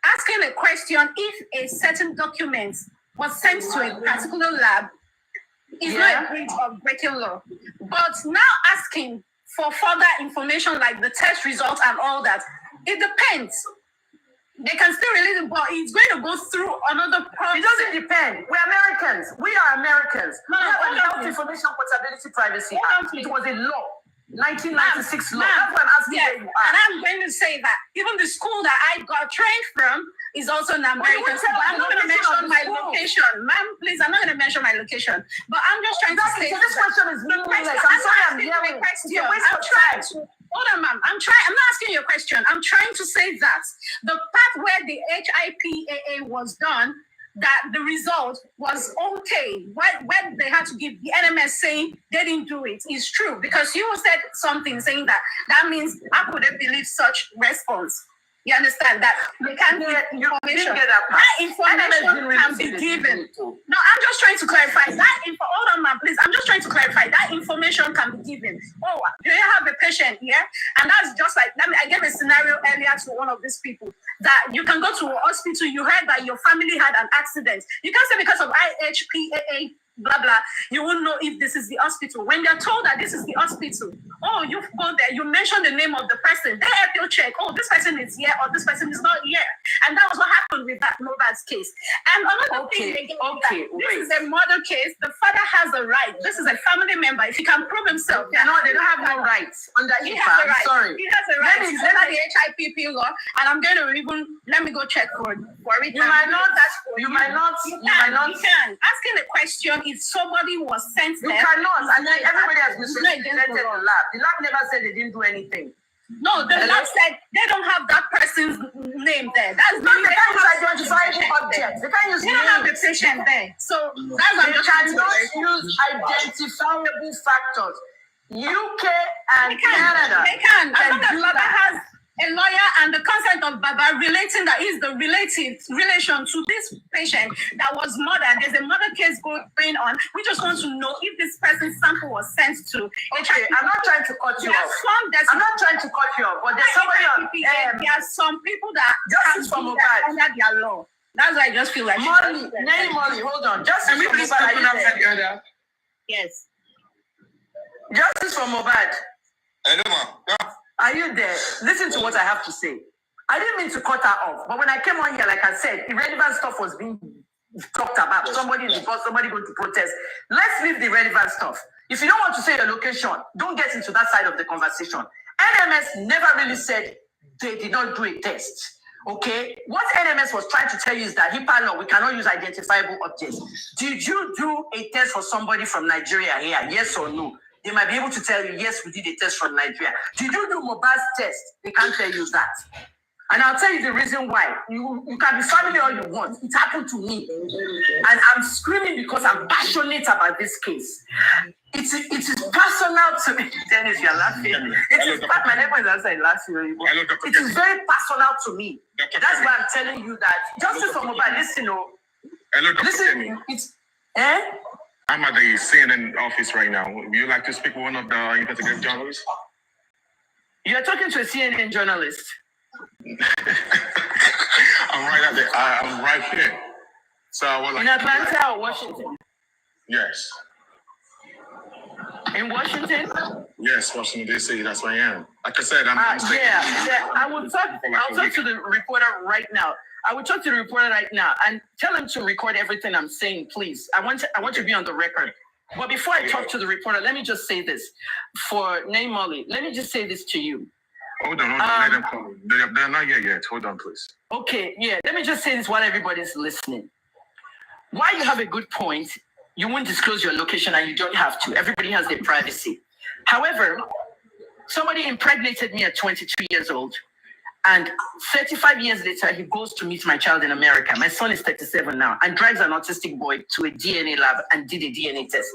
asking a question if a certain document was sent to a particular lab is not a breach of breaking law. But now asking for further information like the test results and all that, it depends. They can still release it, but it's going to go through another process. It doesn't depend. We're Americans. We are Americans. No, we have the Health Information Portability Privacy Act. It was a law. 1996 law. That's what I'm asking where you are. And I'm going to say that even the school that I got trained from is also an American school. I'm not going to mention my location. Ma'am, please, I'm not going to mention my location. But I'm just trying to say so this question is meaningless. I'm sorry I'm yelling. Hold on, ma'am. I'm not asking you a question. I'm trying to say that the part where the HIPAA was done, that the result was okay. When they had to give the NMS saying they didn't do it is true, because you said something saying that means I couldn't believe such response. You understand that they can't get information. That information can be given. No, I'm just trying to clarify that. Hold on, ma'am, please. I'm just trying to clarify that information can be given. Oh, do you have a patient here? And that's just like, I gave a scenario earlier to one of these people that you can go to a hospital. You heard that your family had an accident. You can't say because of IHPAA, blah, blah, you won't know if this is the hospital. When they're told that this is the hospital, oh, you go there, you mention the name of the person, they help you check, oh, this person is here or this person is not here. And that was what happened with that Mohbad's case. And another thing, this is a murder case. The father has a right. This is a family member. If he can prove himself, they don't have no rights under he IFA. has a right. Sorry. He has a right under the HIPP law. And I'm going to let me go check for it. You might not. You can. Asking a question if somebody was sent there. You cannot. And then everybody has been represented in the lab. The lab never said they didn't do anything. No, the lab said they don't have that person's name there. That's not. They can't use identifiable objects. They can't use. They don't have the patient there. So that's what they cannot use identifiable factors. UK and Canada. They can. As long as Baba has a lawyer and the consent of Baba relating that is the relation to this patient that was murdered. There's a murder case going on. We just want to know if this person's sample was sent to. Okay, I'm not trying to cut you off. I'm not trying to cut you off, but there's somebody on. There are some people that justice for Mohbad under their law. That's why I just feel like Molly, hold on. Justice for Mohbad. Yes. Justice for Mohbad. Hello, ma'am. Are you there? Listen to what I have to say. I didn't mean to cut her off, but when I came on here, like I said, irrelevant stuff was being talked about. Somebody in the bus, somebody going to protest. Let's leave the relevant stuff. If you don't want to say your location, don't get into that side of the conversation. NMS never really said they did not do a test. Okay? What NMS was trying to tell you is that HIPAA law, we cannot use identifiable objects. Did you do a test for somebody from Nigeria here? Yes or no? They might be able to tell you, yes, we did a test from Nigeria. Did you do Mohbad's test? They can't tell you that. And I'll tell you the reason why. You can be family all you want. It happened to me. And I'm screaming because I'm passionate about this case. It is personal to me. Dennis, you're laughing. My neighbor is outside laughing. It is very personal to me. That's why I'm telling you that. Justice for Mohbad, listen, it's... I'm at the CNN office right now. Would you like to speak with one of the investigative journalists? You're talking to a CNN journalist. I'm right here. So I was like, in Atlanta or Washington? yes. In Washington? Yes, Washington DC. That's where I am. Like I said, I'm yeah. I'll talk to the reporter right now. I will talk to the reporter right now and tell him to record everything I'm saying, please. I want to be on the record. But before I talk to the reporter, let me just say this. For Name Molly, let me just say this to you. Hold on. Let them call. They're not yet. Hold on, please. Okay, yeah. Let me just say this while everybody's listening. While you have a good point, you won't disclose your location and you don't have to. Everybody has their privacy. However, somebody impregnated me at 22 years old. And 35 years later, he goes to meet my child in America. My son is 37 now and drives an autistic boy to a DNA lab and did a DNA test.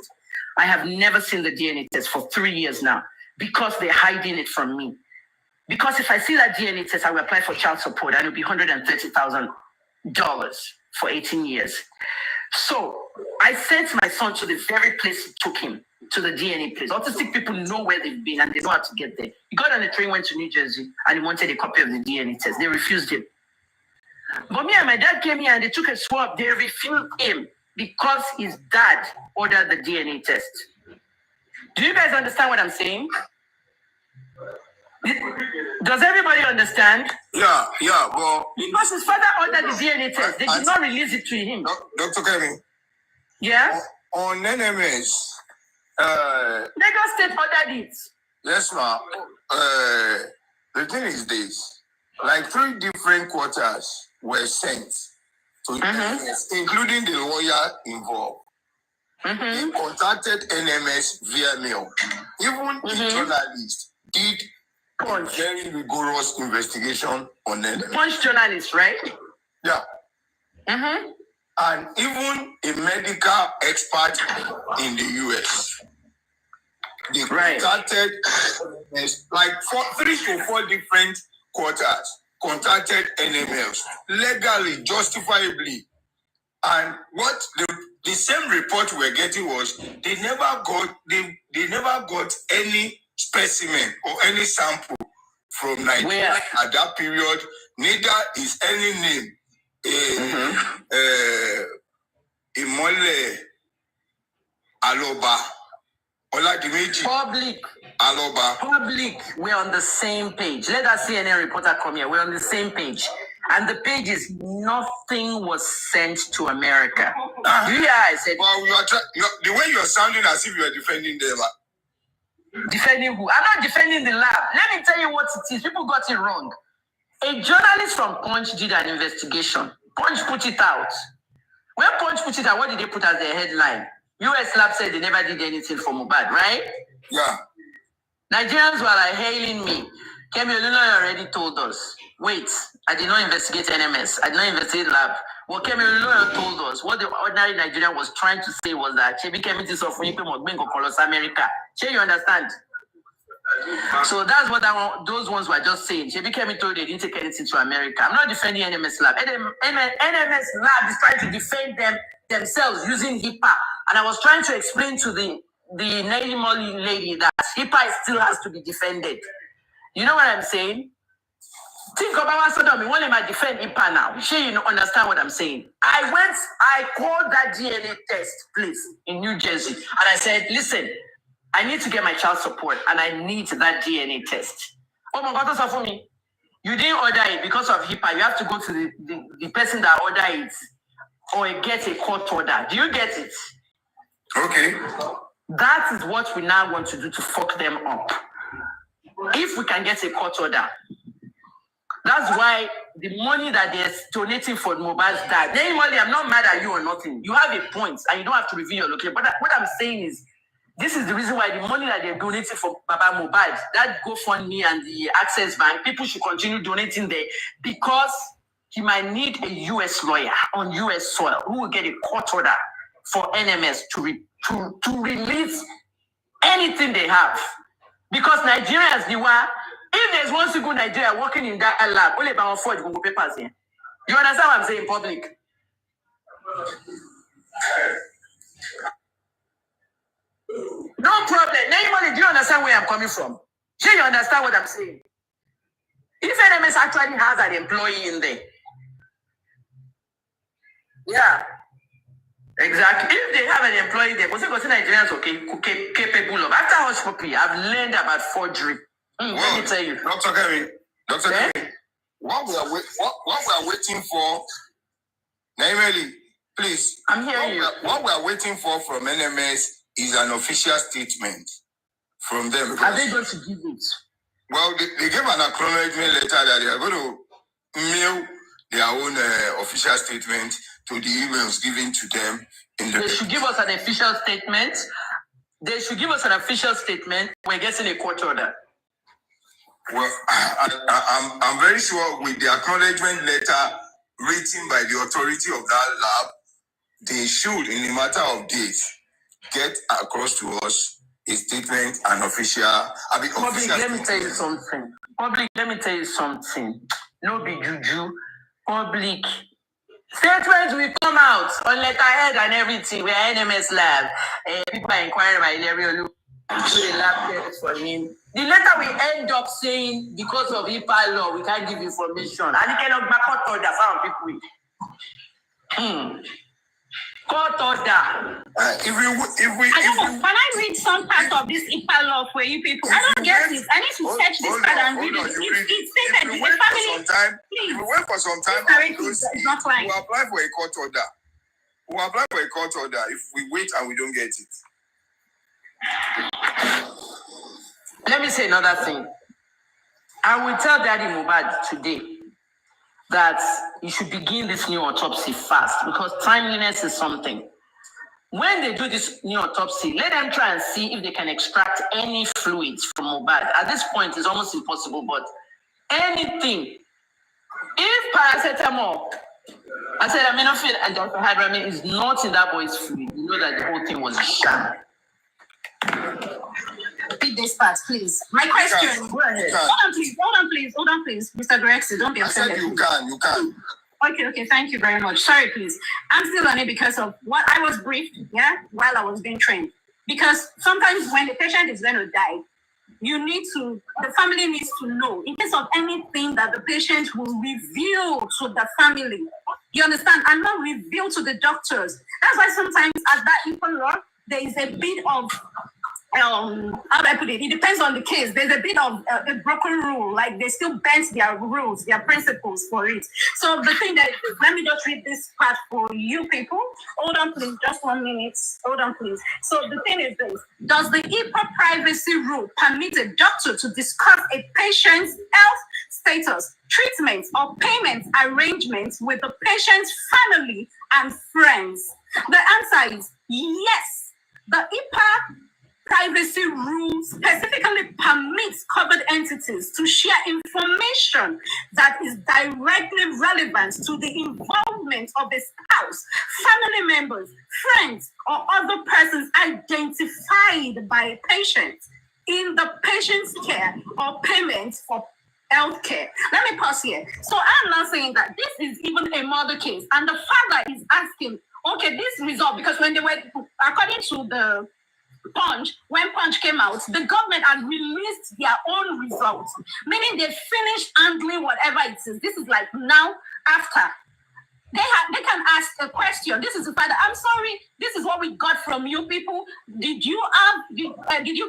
I have never seen the DNA test for 3 years now because they're hiding it from me. Because if I see that DNA test, I will apply for child support and it'll be $130,000 for 18 years. So I sent my son to the very place he took him, to the DNA place. Autistic people know where they've been and they know how to get there. He got on the train, went to New Jersey, and he wanted a copy of the DNA test. They refused him. But me and my dad came here and they took a swab. They refused him because his dad ordered the DNA test. Do you guys understand what I'm saying? Does everybody understand? Yeah, well... Because his father ordered the DNA test. They did not release it to him. Dr. Kevin? Yeah? On NMS... Lagos State ordered it. Yes, ma'am. The thing is this. Like 3 different quarters were sent to NMS, including the lawyer involved. He contacted NMS via mail. Even the journalist did a very rigorous investigation on NMS. Punch journalist, right? Yeah. And even a medical expert in the US. They contacted like 3 to 4 different quarters, contacted NMLs legally, justifiably. And what the same report we're getting was they never got any specimen or any sample from Nigeria at that period. Neither is any name. Imole Aloba. Public. Aloba. Public. We're on the same page. Let us CNN reporter come here. We're on the same page. And the page is nothing was sent to America. Do you hear I said? Well, the way you're sounding as if you're defending them. Defending who? I'm not defending the lab. Let me tell you what it is. People got it wrong. A journalist from Punch did an investigation. Punch put it out. When Punch put it out, what did they put as their headline? US lab said they never did anything for Mohbad, right? Yeah. Nigerians were like hailing me. Kemi Olunloyo already told us. Wait, I did not investigate NMS. I did not investigate lab. What Kemi Olunloyo told us, what the ordinary Nigerian was trying to say was that Shebi Kemi is of America. You understand? So that's what those ones were just saying. Shebi Kemi told they didn't take anything to America. I'm not defending NMS lab. NMS lab is trying to defend themselves using HIPAA. And I was trying to explain to the Name Molly lady that HIPAA still has to be defended. You know what I'm saying? Think about what me. When am I defend HIPAA now? Sure, you understand what I'm saying. I called that DNA test place in New Jersey. And I said, listen, I need to get my child support and I need that DNA test. Oh my God, that's for me. You didn't order it because of HIPAA. You have to go to the person that ordered it or get a court order. Do you get it? Okay. That is what we now want to do to fuck them up. If we can get a court order. That's why the money that they're donating for Mohbad's dad. Normally, I'm not mad at you or nothing. You have a point and you don't have to reveal your location. But what I'm saying is, this is the reason why the money that they're donating for Baba Mohbad, that GoFundMe and the Access Bank, people should continue donating there because he might need a US lawyer on US soil who will get a court order for NMS to release anything they have. Because Nigerians, if there's one single Nigeria working in that lab, only about 4 Google papers here. You understand what I'm saying in public? No problem. Normally, do you understand where I'm coming from? Do you understand what I'm saying? If NMS actually has an employee in there, yeah, Exactly. If they have an employee there, because Nigerians are capable of. After hospital, I've learned about forgery. Let me tell you. Dr. Kemi, what we are waiting for, namely, please. I'm hearing you. What we are waiting for from NMS is an official statement from them. Are they going to give it? Well, they gave an acknowledgement letter that they are going to mail their own official statement to the emails given to them. They should give us an official statement. We're getting a court order. Well, I'm very sure with the acknowledgement letter written by the authority of that lab, they should, in a matter of days, get across to us a statement, an official. Public, let me tell you something. No be juju. Public statements will come out on letterhead and everything. We are NMS lab. People are inquiring by Larry lab for him. The letter will end up saying, because of HIPAA law, we can't give information. And it cannot back out order for people. Court order. Can I read some part of this HIPAA law for you people? I don't get it. I need to search this part and read it. It's stated the family. If we wait for some time, It's not right. we'll apply for a court order. If we wait and we don't get it. Let me say another thing. I will tell Daddy Mohbad today that you should begin this new autopsy fast because timeliness is something. When they do this new autopsy, let them try and see if they can extract any fluids from Mohbad. At this point, it's almost impossible, but anything. If paracetamol, acetaminophen, and diphenhydramine is not in that boy's fluid, you know that the whole thing was a sham. Read this part, please. My question. Go ahead. Hold on, please. Mr. Grexy, don't be offended. I said you can. Okay, thank you very much. Sorry, please. I'm still on it because of what I was briefed, while I was being trained. Because sometimes when the patient is going to die, the family needs to know in case of anything that the patient will reveal to the family. You understand? And not reveal to the doctors. That's why sometimes at that infant law, there is a bit of how do I put it? It depends on the case. There's a bit of a broken rule, like they still bent their rules, their principles for it. So the thing that, let me just read this part for you people. Hold on, please, just 1 minute. Hold on, please. So the thing is this: does the HIPAA privacy rule permit a doctor to discuss a patient's health status, treatment, or payment arrangements with the patient's family and friends? The answer is yes. The HIPAA privacy rules specifically permits covered entities to share information that is directly relevant to the involvement of a spouse, family members, friends, or other persons identified by a patient in the patient's care or payment for health care. Let me pause here. So I'm not saying that this is even a murder case, and the father is asking, okay, this result, because when they were, according to the Punch, when Punch came out, the government had released their own results, meaning they finished handling whatever it is. This is like now after. They can ask a question. This is the father. I'm sorry. This is what we got from you people. Did you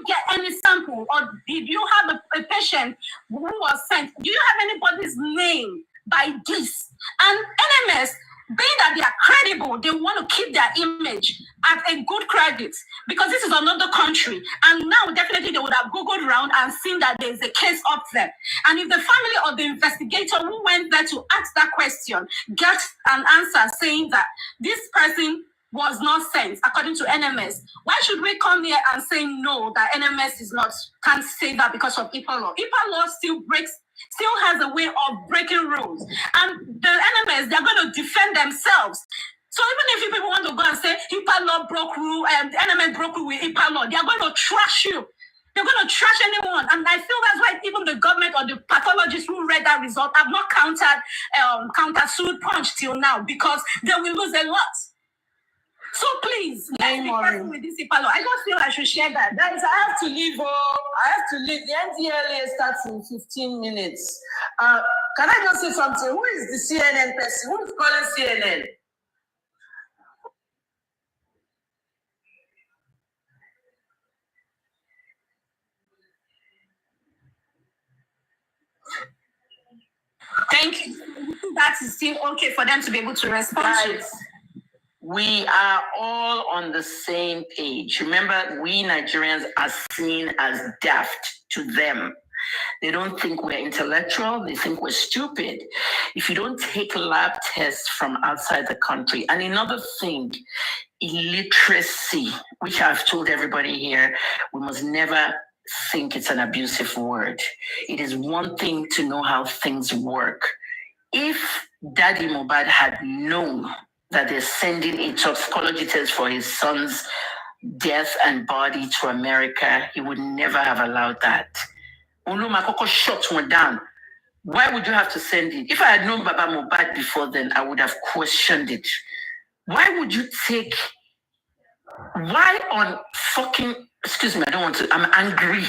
get any sample, or did you have a patient who was sent? Do you have anybody's name by this? And NMS, being that they are credible, they want to keep their image at a good credit because this is another country. And now definitely they would have Googled around and seen that there is a case up there. And if the family of the investigator who went there to ask that question gets an answer saying that this person was not sent according to NMS, why should we come here and say no, that NMS can't say that because of HIPAA law? HIPAA law still has a way of breaking rules. And the NMS, they're going to defend themselves. So even if you people want to go and say HIPAA law broke rule, and the NMS broke rule with HIPAA law, they're going to trash you. They're going to trash anyone. And I feel that's why even the government or the pathologists who read that result have not counter-sued Punch till now, because they will lose a lot. So please, let's be careful with this HIPAA law. I just feel I should share that. Guys, I have to leave. The NDLA starts in 15 minutes. Can I just say something? Who is the CNN person? Who is calling CNN? Thank you. That is still okay for them to be able to respond. Guys, we are all on the same page. Remember, we Nigerians are seen as daft to them. They don't think we're intellectual. They think we're stupid. If you don't take lab tests from outside the country, and another thing, illiteracy, which I've told everybody here, we must never think it's an abusive word. It is one thing to know how things work. If Daddy Mohbad had known that they're sending a toxicology test for his son's death and body to America, he would never have allowed that. Oluma Koko shot one down. Why would you have to send it? If I had known Baba Mohbad before then, I would have questioned it. Why would you take... Why on fucking... Excuse me, I don't want to... I'm angry.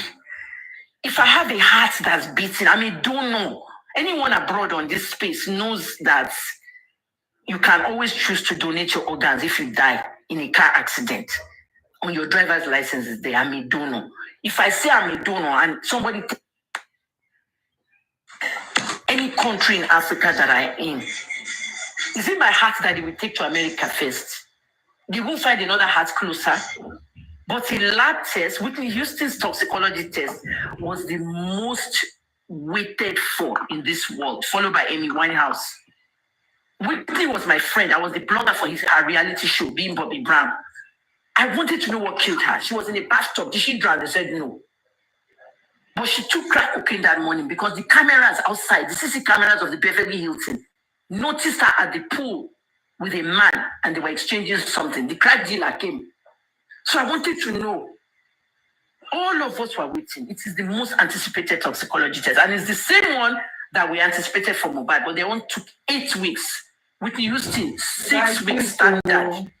If I have a heart that's beating, don't know. Anyone abroad on this space knows that you can always choose to donate your organs if you die in a car accident. On your driver's license is there, I'm a donor. If I say I'm a donor and somebody... Any country in Africa that I'm in, is it my heart that they will take to America first? They won't find another heart closer. But a lab test, Whitney Houston's toxicology test, was the most waited for in this world, followed by Amy Winehouse. Whitney was my friend. I was the blogger for her reality show, being Bobby Brown. I wanted to know what killed her. She was in a bathtub. Did she drown? They said no. But she took crack cocaine that morning because the cameras outside, the CC cameras of the Beverly Hilton, noticed her at the pool with a man and they were exchanging something. The crack dealer came. So I wanted to know. All of us were waiting. It is the most anticipated toxicology test. And it's the same one that we anticipated for Mohbad, but they only took 8 weeks. Whitney Houston, 6 weeks standard.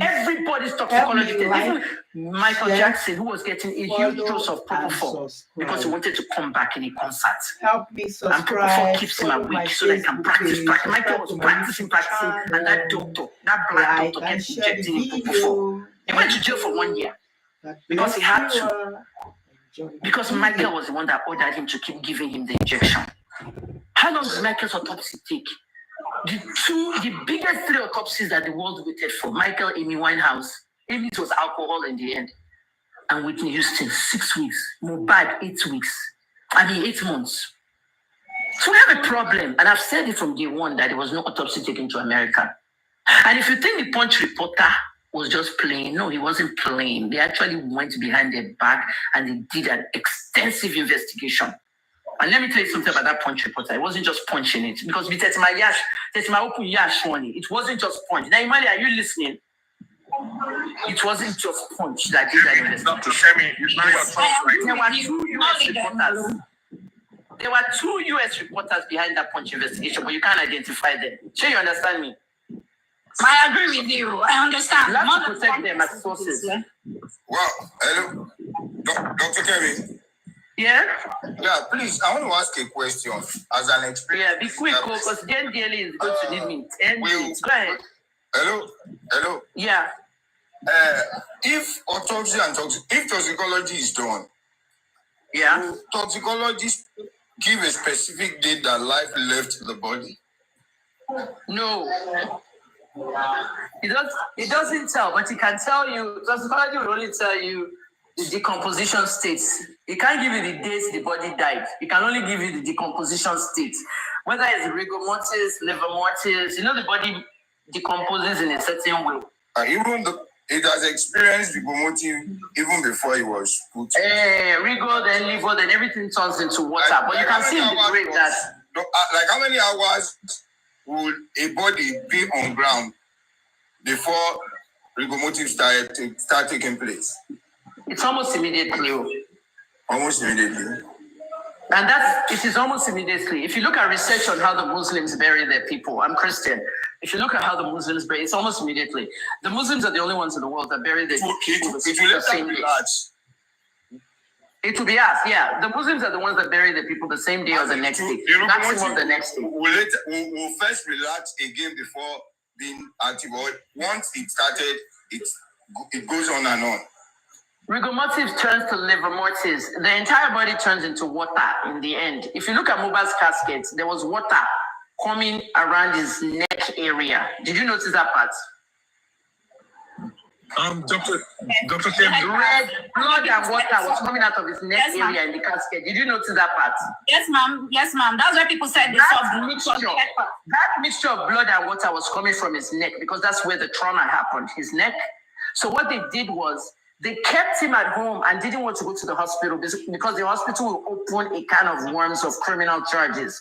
Everybody's toxicology test. Even Michael Jackson, who was getting a huge dose of propofol because he wanted to come back in a concert. Help me subscribe. And propofol keeps him awake so they can practice. Michael was practicing, and that doctor, that black doctor, kept injecting him propofol. He went to jail for 1 year because he had to. Because Michael was the one that ordered him to keep giving him the injection. How long did Michael's autopsy take? The biggest 3 autopsies that the world waited for: Michael, Amy Winehouse. Amy, it was alcohol in the end. And Whitney Houston, 6 weeks. Mohbad, 8 weeks. 8 months. So we have a problem. And I've said it from day one that there was no autopsy taken to America. And if you think the Punch reporter was just playing, no, he wasn't playing. They actually went behind their back and they did an extensive investigation. And let me tell you something about that Punch reporter. It wasn't just punching it. Because we said my open yash money. It wasn't just punch. Now, Imali, are you listening? It wasn't just punch that did that investigation. Dr. Femi, There were 2 US reporters. There were 2 US reporters behind that Punch investigation, but you can't identify them. Sure, you understand me? I agree with you. I understand. You have to protect them as sources. Well, hello, Dr. Kevin. Yeah? Yeah, please, I want to ask a question as an experience. Yeah, be quick, because Jen Daly is going to need me. 10 minutes. Go ahead. Hello. Yeah. If autopsy and if toxicology is done, yeah, toxicologists give a specific date that life left the body? No. It doesn't tell, but it can tell you. Toxicology will only tell you the decomposition states. It can't give you the dates the body died. It can only give you the decomposition states. Whether it's rigor mortis, liver mortis, the body decomposes in a certain way. It has experienced the motive even before it was put. Rigor, then liver, then everything turns into water. But you can see in the grave that. Like how many hours would a body be on ground before rigor mortis start taking place? It's almost immediately. Almost immediately. And it is almost immediately. If you look at research on how the Muslims bury their people, I'm Christian. If you look at how the Muslims bury, it's almost immediately. The Muslims are the only ones in the world that bury their people the same day. It will be us, yeah. The Muslims are the ones that bury their people the same day or the next day. Maximum the next day. We'll first relax again before being active. Once it started, it goes on and on. Rigor mortis turns to liver mortis. The entire body turns into water in the end. If you look at Mohbad's casket, there was water coming around his neck area. Did you notice that part? Dr. Kim, Red blood and water was coming out of his neck area in the casket. Did you notice that part? Yes, ma'am. Yes, ma'am. That's why people said That mixture of blood and water was coming from his neck because that's where the trauma happened, his neck. So what they did was they kept him at home and didn't want to go to the hospital because the hospital will open a can of worms of criminal charges.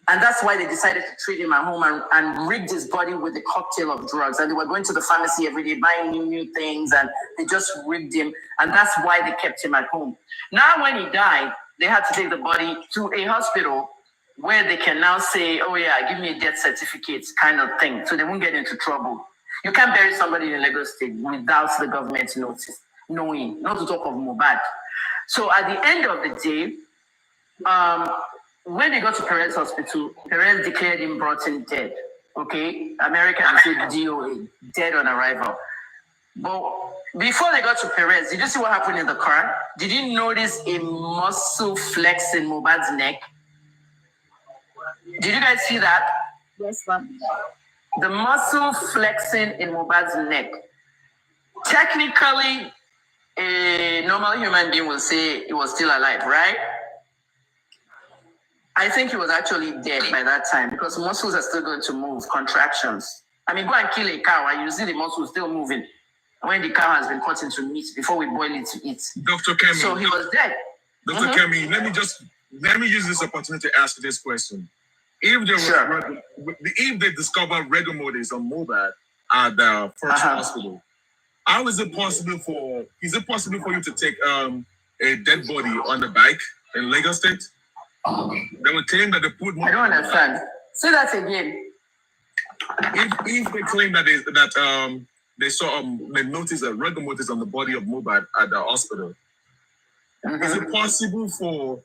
And that's why they decided to treat him at home and rigged his body with a cocktail of drugs. And they were going to the pharmacy every day, buying new things, and they just rigged him. And that's why they kept him at home. Now, when he died, they had to take the body to a hospital where they can now say, oh yeah, give me a death certificate kind of thing. So they won't get into trouble. You can't bury somebody in Lagos State without the government knowing, not to talk of Mohbad. So at the end of the day, when they got to Perez Hospital, Perez declared him brought in dead. Okay? Americans said DOA, dead on arrival. But before they got to Perez, did you see what happened in the car? Did you notice a muscle flex in Mohbad's neck? Did you guys see that? Yes, ma'am. The muscle flexing in Mohbad's neck. Technically, a normal human being will say he was still alive, right? I think he was actually dead by that time because muscles are still going to move, contractions. I mean, go and kill a cow and you see the muscles still moving when the cow has been cut into meat before we boil it to eat. Dr. Kemi. So he was dead. Dr. Kemi, let me use this opportunity to ask you this question. If there was, if they discover rigor mortis on Mohbad at the first hospital, how is it possible for you to take a dead body on the bike in Lagos State? They were claiming that they put. I don't understand. Say that again. If they claim that they saw they noticed a rigor mortis on the body of Mohbad at the hospital, is it possible for,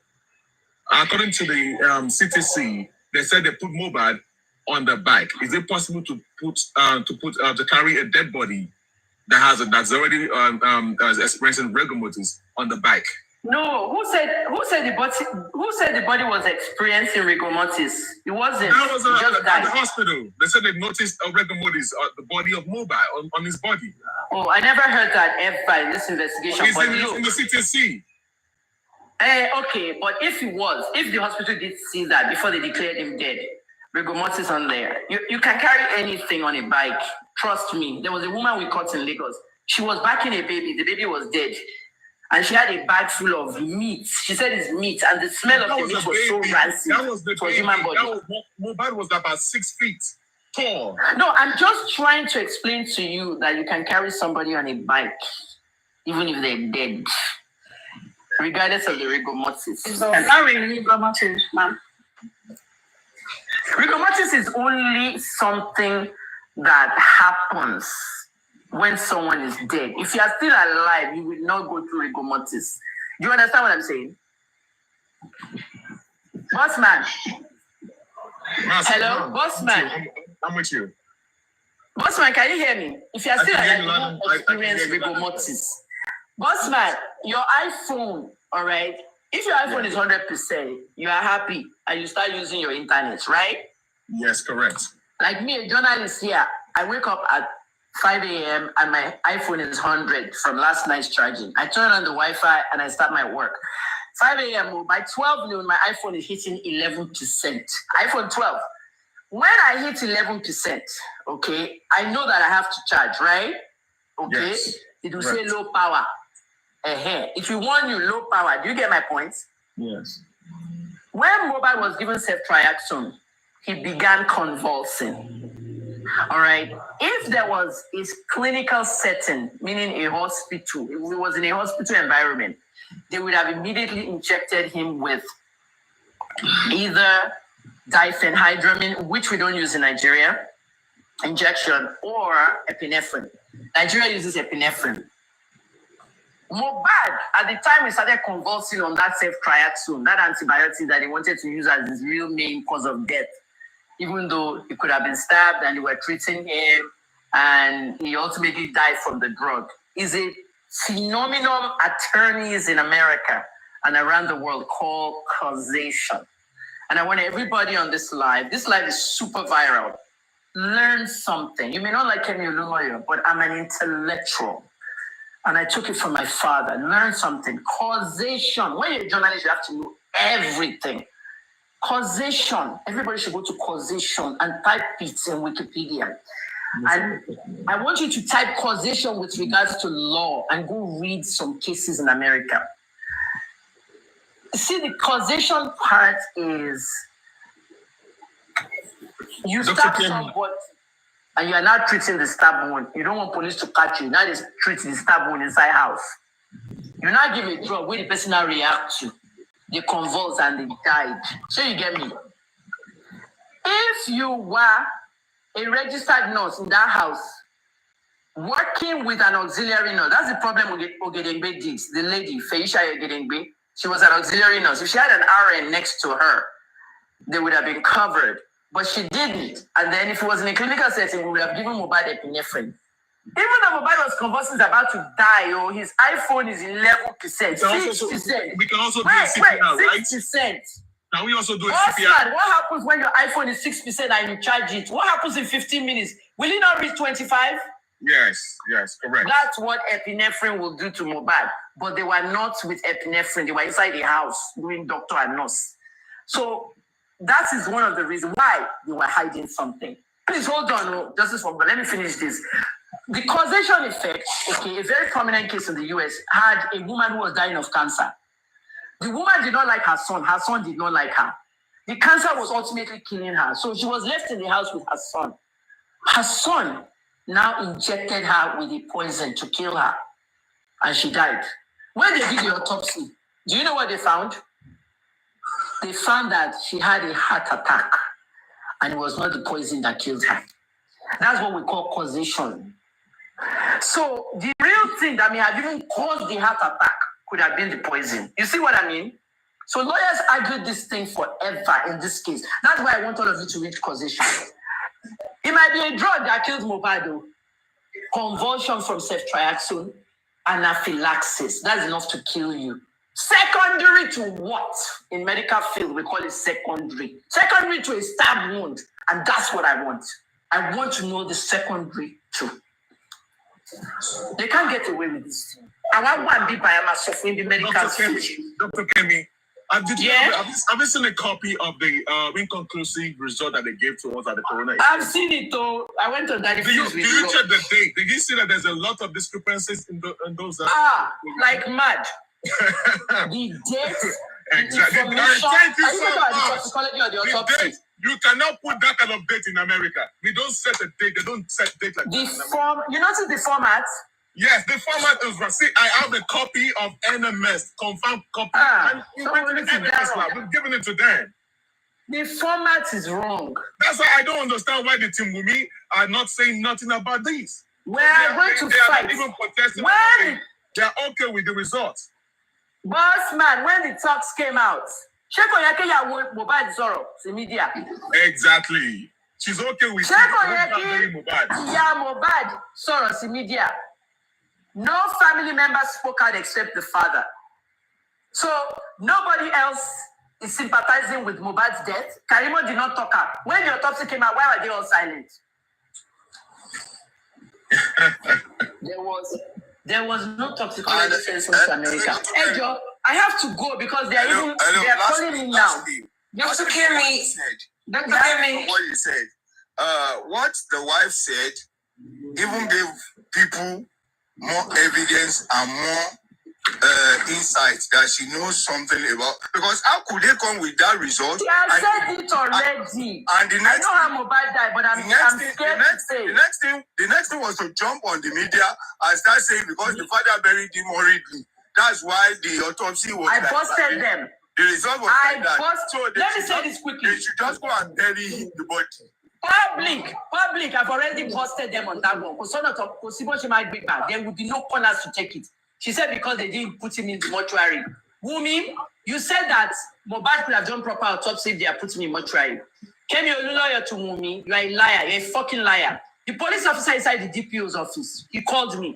according to the CTC, they said they put Mohbad on the bike? Is it possible to carry a dead body that's already experiencing rigor mortis on the bike? No, who said the body was experiencing rigor mortis? It wasn't. That was at the hospital. They said they noticed a rigor mortis on the body of Mohbad on his body. Oh, I never heard that ever in this investigation. It's in the CTC. Okay, but if the hospital did see that before they declared him dead, rigor mortis on there, you can carry anything on a bike. Trust me. There was a woman we caught in Lagos. She was backing a baby. The baby was dead. And she had a bag full of meat. She said it's meat, and the smell of the meat was so rancid. That was the baby. Human body. Mohbad was about 6 feet tall. No, I'm just trying to explain to you that you can carry somebody on a bike, even if they're dead, regardless of the rigor mortis. Sorry, rigor mortis, ma'am. Rigor mortis is only something that happens when someone is dead. If you are still alive, you will not go through rigor mortis. Do you understand what I'm saying? Bossman. Hello, Bossman. I'm with you. Bossman, can you hear me? If you are still alive, you won't experience rigor mortis. Bossman, your iPhone, all right? If your iPhone is 100%, you are happy and you start using your internet, right? Yes, correct. Like me, a journalist here, I wake up at 5 a.m. and my iPhone is 100 from last night's charging. I turn on the Wi-Fi and I start my work. 5 a.m. by 12 noon, my iPhone is hitting 11%. iPhone 12. When I hit 11%, okay, I know that I have to charge, right? Okay, yes. It will say low power. It will warn you low power. Do you get my point? Yes. When Mohbad was given ceftriaxone, he began convulsing. All right. If there was a clinical setting, meaning a hospital, if it was in a hospital environment, they would have immediately injected him with either diphenhydramine, which we don't use in Nigeria, injection, or epinephrine. Nigeria uses epinephrine. Mohbad, at the time he started convulsing on that ceftriaxone, that antibiotic that he wanted to use as his real main cause of death, even though he could have been stabbed and they were treating him and he ultimately died from the drug, is a phenomenon attorneys in America and around the world call causation. and I want everybody on this live is super viral. Learn something. You may not like Kemi Olumoyo, but I'm an intellectual. And I took it from my father. Learn something. Causation. When you're a journalist, you have to know everything. Causation. Everybody should go to causation and type it in Wikipedia. And I want you to type causation with regards to law and go read some cases in America. See, the causation part is you stab somebody and you are not treating the stab wound. You don't want police to catch you. Now they treat the stab wound inside house. You now give a drug where the person now react to. They convulse and they died. So you get me? If you were a registered nurse in that house, working with an auxiliary nurse, that's the problem Ogedengbe did. The lady, Feisha Ogedengbe, she was an auxiliary nurse. If she had an RN next to her, they would have been covered. But she didn't. And then if it was in a clinical setting, we would have given Mohbad epinephrine. Even though Mohbad was convulsing, about to die, his iPhone is 11%, 6%. We can also do a CPR, right? 6%. Can we also do a CPR? What happens when your iPhone is 6% and you charge it? What happens in 15 minutes? Will it not reach 25? Yes, correct. That's what epinephrine will do to Mohbad. But they were not with epinephrine. They were inside the house doing doctor and nurse. So that is one of the reasons why they were hiding something. Please hold on, Justice for, but let me finish this. The causation effect, a very prominent case in the US, had a woman who was dying of cancer. The woman did not like her son did not like her. The cancer was ultimately killing her, so she was left in the house with her son. Her son now injected her with a poison to kill her, and she died. When they did the autopsy, do you know what they found? They found that she had a heart attack, and it was not the poison that killed her. That's what we call causation. So the real thing that may have even caused the heart attack could have been the poison. You see what I mean? So lawyers argued this thing forever in this case. That's why I want all of you to read causation. It might be a drug that kills Mohbad, convulsion from ceftriaxone, anaphylaxis. That's enough to kill you. Secondary to what? In medical field, we call it secondary. Secondary to a stab wound. And that's what I want. I want to know the secondary too. They can't get away with this thing. I want one be by suffering the medical field. Dr. Kemi, have you seen a copy of the inconclusive result that they gave to us at the corona? I've seen it though. I went on that. Do you check the date? Did you see that there's a lot of discrepancies in those? Like mad. The date, exactly. Thank you so much. You cannot put that kind of date in America. We don't set a date. They don't set date like that. You notice the format? Yes, the format is. See, I have a copy of NMS, confirmed copy. And we've given it to them. The format is wrong. That's why I don't understand why the Team Wumi are not saying nothing about this. We're going to fight. They are not even protesting. They are okay with the results. Boss man, when the talks came out, media. Exactly. She's okay with Mohbad, Soros, media. No family members spoke out except the father. So nobody else is sympathizing with Mohbad's death. Karimo did not talk out. When the autopsy came out, why were they all silent? There was no toxicology sense in America. Hey, Joe, I have to go because they are calling me now. Dr. Kemi, what you said. What the wife said even gave people more evidence and more insight that she knows something about. Because how could they come with that result? I said it already. And the next, I know how Mohbad died, but I'm scared to say. The next thing was to jump on the media and start saying because the father buried him horribly. That's why the autopsy was. I busted them. The result was like that. So let me say this quickly. They should just go and bury the body. Public, I've already busted them on that one. There would be no corners to take it. She said because they didn't put him in the mortuary. Wumi, you said that Mohbad could have done proper autopsy if they are putting him in mortuary. Kemi Oluloyo to Wumi, you are a liar. You're a fucking liar. The police officer inside the DPO's office, he called me.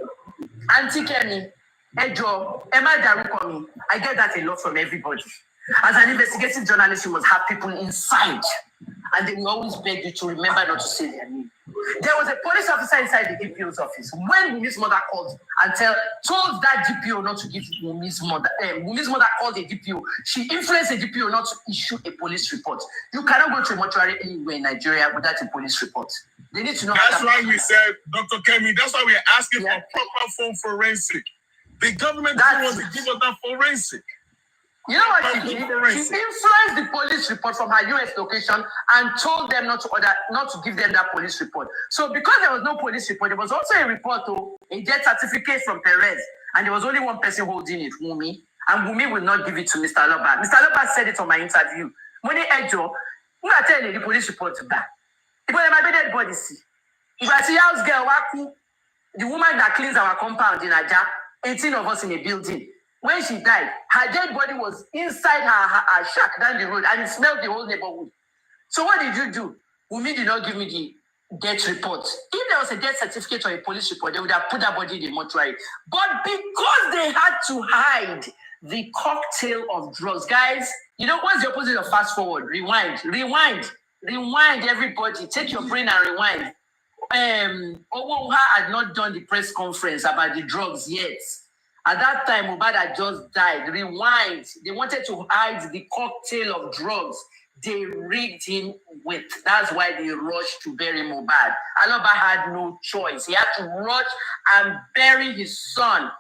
Auntie Kemi, Ejo, Emma Darukomi, I get that a lot from everybody. As an investigative journalist, you must have people inside. And they will always beg you to remember not to say their name. There was a police officer inside the DPO's office. When Wumi's mother called and told that DPO not to give Wumi's mother called a DPO. She influenced the DPO not to issue a police report. You cannot go to a mortuary anywhere in Nigeria without a police report. They need to know. That's why we said, Dr. Kemi, that's why we're asking for proper phone forensic. The government doesn't want to give us that forensic. You know what she did? She influenced the police report from her US location and told them not to give them that police report. So because there was no police report, there was also a report, a death certificate from Perez, and there was only one person holding it, Wumi, and Wumi will not give it to Mr. Loba. Mr. Loba said it on my interview. When they ejo, who are telling the police report to that? If I my dead body see, if I see house girl Waku, the woman that cleans our compound in Aja, 18 of us in a building. When she died, her dead body was inside her shack down the road and it smelled the whole neighborhood. So what did you do? Wumi did not give me the death report. If there was a death certificate or a police report, they would have put that body in the mortuary. But because they had to hide the cocktail of drugs, guys, you know what's the opposite of fast forward? Rewind, everybody. Take your brain and rewind. Owoha had not done the press conference about the drugs yet. At that time, Mohbad had just died. Rewind. They wanted to hide the cocktail of drugs they rigged him with. That's why they rushed to bury Mohbad. Aloba had no choice. He had to rush and bury his son.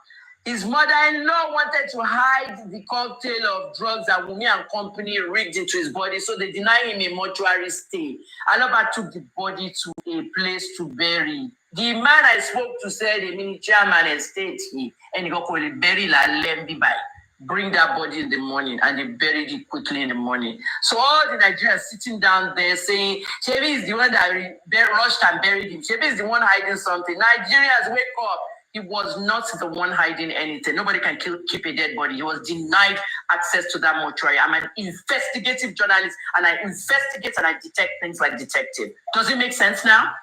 His mother-in-law wanted to hide the cocktail of drugs that Wumi and company rigged into his body, so they denied him a mortuary stay. Aloba took the body to a place to bury. The man I spoke to said, a mini chairman estate here, and he got called bury la lembi by. Bring that body in the morning, and they buried it quickly in the morning. So all the Nigerians sitting down there saying, Shebi is the one that rushed and buried him. Shebi is the one hiding something. Nigerians, wake up. He was not the one hiding anything. Nobody can keep a dead body. He was denied access to that mortuary. I'm an investigative journalist, and I investigate and I detect things like detective. Does it make sense now?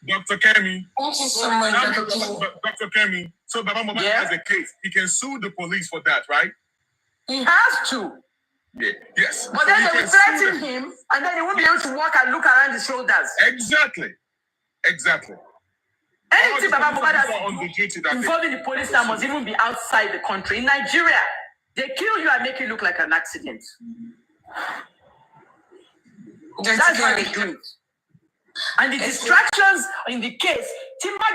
Dr. Kemi. Thank you so much, Dr. Kemi. So Baba Mohbad has a case. He can sue the police for that, right? He has to. Yeah. Yes. But so then they will threaten him, and then he won't be able to walk and look around his shoulders. Exactly. Anything Baba Mohbad has involving the police now must even be outside the country. In Nigeria, they kill you and make you look like an accident. That's how they do it. And the distractions in the case, anybody,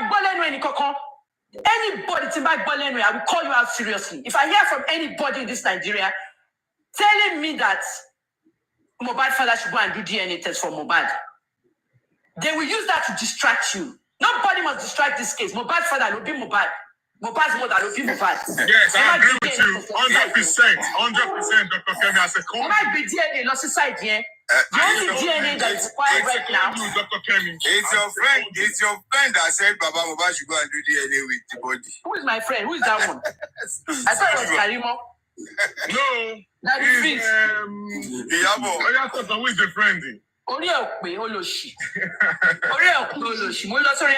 I will call you out seriously. If I hear from anybody in this Nigeria telling me that Mohbad father should go and do DNA test for Mohbad, they will use that to distract you. Nobody must distract this case. Mohbad's father will be Mohbad. Mohbad's mother will be Mohbad. Yes, I agree with you. 100%, Dr. Kemi. As a coach. It might be DNA, not society, yeah? The only DNA that is required right now. Dr. Kemi. It's your friend that said Baba Mohbad should go and do DNA with the body. Who is my friend? Who is that one? I thought it was Karimo. No. That is Fitz. Who is the friend? Oloshi.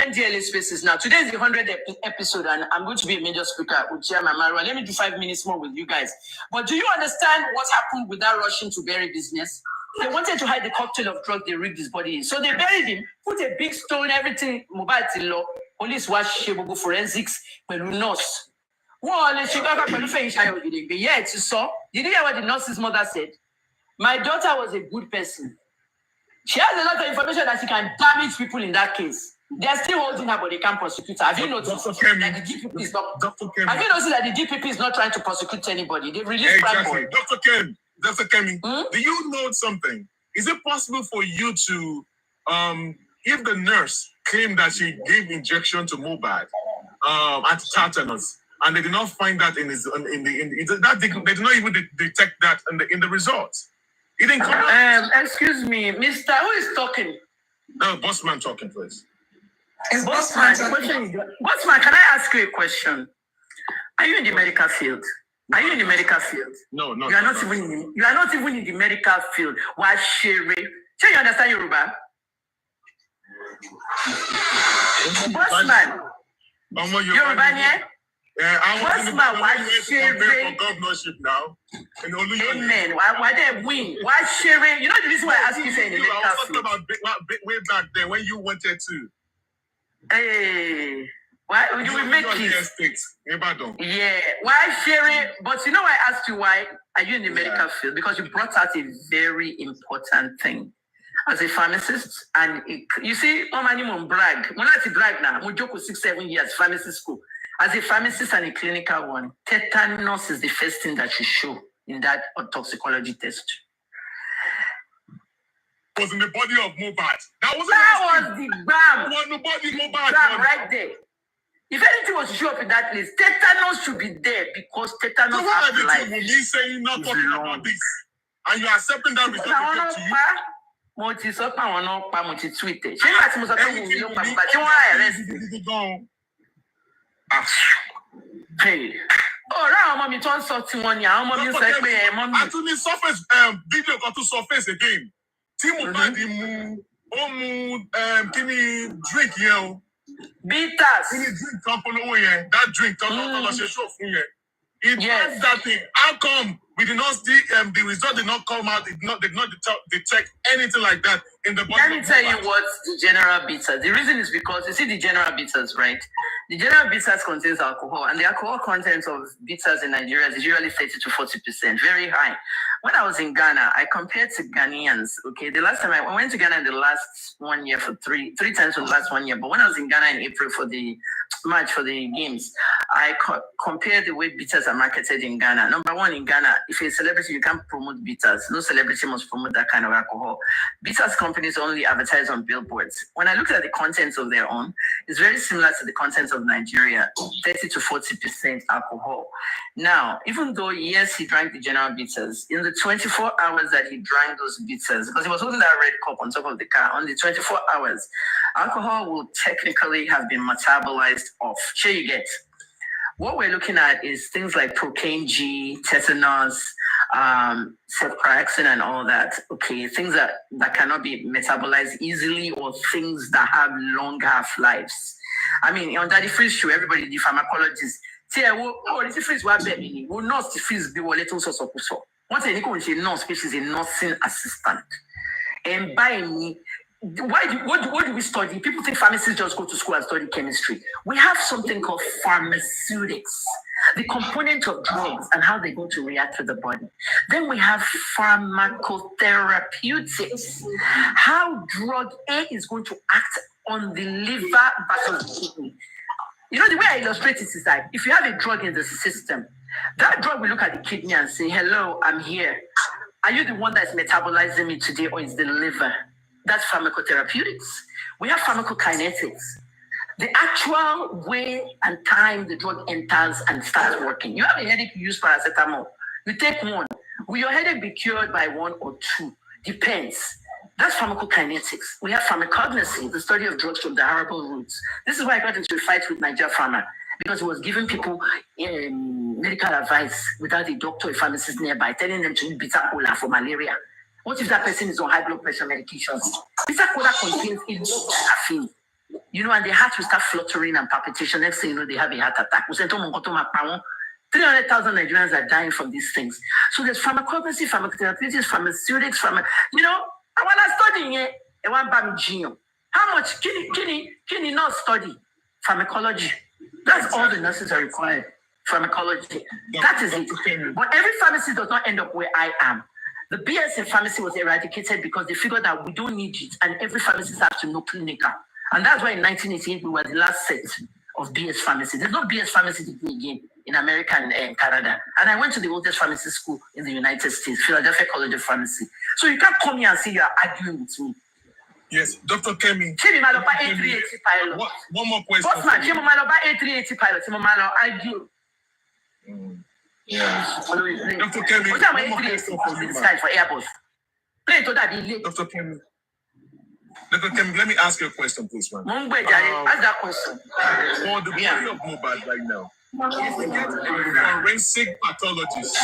NDLA Spaces now. Today is the 100th episode, and I'm going to be a major speaker with Chairman Marwa. Let me do 5 minutes more with you guys. But do you understand what happened with that rushing to bury business? They wanted to hide the cocktail of drugs they rigged his body in. So they buried him, put a big stone, everything, mobile till law. Police was shable forensics, but nurse. Well, let's check out yeah, it's so. Did you hear what the nurse's mother said? My daughter was a good person. She has a lot of information that she can damage people in that case. They are still holding her, but they can't prosecute her. Have you noticed that the DPP is not? Have you noticed that the DPP is not trying to prosecute anybody? They've released exactly. Dr. Kemi, do you know something? Is it possible for you to, if the nurse claimed that she gave injection to Mohbad at tetanus, and they did not find that they did not even detect that in the results? He didn't come excuse me, Mr. Who is talking? No, Bossman talking first. Bossman, can I ask you a question? Are you in the medical field? Are you in the medical field? No. You are not even in the medical field. Why Shere? Can you understand Yoruba? Bossman. Yoruba, yeah? I What's want my to wife campaign for governorship now. Amen. Why they win? Why sharing? You know the reason why I ask you saying in the I was talking about way back then when you wanted to. Hey, why you will make it? Yeah, why sharing? But you know why I asked you why are you in the medical field? Because you brought out a very important thing. As a pharmacist, and you see, no man even brag. When I brag now, we joke with 6-7 years pharmacy school. As a pharmacist and a clinical one, tetanus is the first thing that you show in that toxicology test. Was in the body of Mobad. That was the BAM. Was the body Mobad right there. If anything was to show up in that place, tetanus should be there because tetanus has life. Me saying not talking about this, and you are accepting that result to you. Mo ti sọ pé àwọn náà pa mo ti tweet ẹ̀. Ṣé nígbà tí mo sọ pé mo ní ó pa mo bá tí wọ́n arrest mi? Ọ̀rọ̀ àwọn ọmọ mi tó ń sọ tí wọ́n ní àwọn ọmọ mi ń sọ pé ẹ̀ mọ́ mi. A tún ní surface video kan tún surface again. Tí Mohbad mu kí ni drink yẹn o. Bitters. Kí ni drink kan polówó yẹn? That drink kan lọ ṣe show fún yẹn. It was that thing. How come we did not see the result did not come out? They did not detect anything like that in the body. Let me tell you what the general bitters. The reason is because you see the general bitters, right? The general bitters contains alcohol, and the alcohol content of bitters in Nigeria is usually 30 to 40%, very high. When I was in Ghana, I compared to Ghanaians. Okay, the last time I went to Ghana in the last 1 year for three times for the last 1 year. But when I was in Ghana in April for the match for the games, I compared the way bitters are marketed in Ghana. Number one, in Ghana, if you're a celebrity, you can't promote bitters. No celebrity must promote that kind of alcohol. Bitters companies only advertise on billboards. When I looked at the contents of their own, it's very similar to the contents of Nigeria, 30 to 40% alcohol. Now, even though, yes, he drank the general bitters, in the 24 hours that he drank those bitters, because he was holding that red cup on top of the car, on the 24 hours, alcohol will technically have been metabolized off. Sure you get. What we're looking at is things like procaine G, tetanus, ceftriaxone and all that. Okay, things that cannot be metabolized easily or things that have long half-lives. I mean, on that freeze show, everybody, the pharmacologist, say, the freeze will be not the freeze be a little so. Once a nurse, which is a nursing assistant. And by me, what do we study? People think pharmacists just go to school and study chemistry. We have something called pharmaceutics, the component of drugs and how they're going to react to the body. Then we have pharmacotherapeutics, how drug A is going to act on the liver versus the kidney. You know, the way I illustrate it is like, if you have a drug in the system, that drug will look at the kidney and say, hello, I'm here. Are you the one that's metabolizing me today, or is the liver? That's pharmacotherapeutics. We have pharmacokinetics. The actual way and time the drug enters and starts working. You have a headache, you use paracetamol. You take one. Will your headache be cured by 1 or 2? Depends. That's pharmacokinetics. We have pharmacognosy, the study of drugs from the horrible roots. This is why I got into a fight with Niger Pharma, because it was giving people medical advice without a doctor or pharmacist nearby, telling them to eat bitter cola for malaria. What if that person is on high blood pressure medications? Bitter cola contains a lot of caffeine, you know, and the heart will start fluttering and palpitation. Next thing you know, they have a heart attack. 300,000 Nigerians are dying from these things. So there's pharmacognosy, pharmacotherapeutics, pharmaceutics, you know, and when I study it, I want to how much can you not study? Pharmacology. That's all the nurses are required. Pharmacology. That is it. But every pharmacy does not end up where I am. The BS in pharmacy was eradicated because they figured that we don't need it, and every pharmacist has to know clinical. And that's why in 1988 we were the last set of BS pharmacy. There's no BS pharmacy degree again in America and Canada. And I went to the oldest pharmacy school in the United States, Philadelphia College of Pharmacy. So you can't come here and say you are arguing with me. Yes, Dr. Kemi. One more question. What's my A380 pilot? Argue. Yeah. Dr. Kemi, one more question for you, man. For Airbus. Dr. Kemi. Dr. Kemi, let me ask you a question, please, man. Ask that question. For the body of Mohbad right now, if we get a forensic pathologist,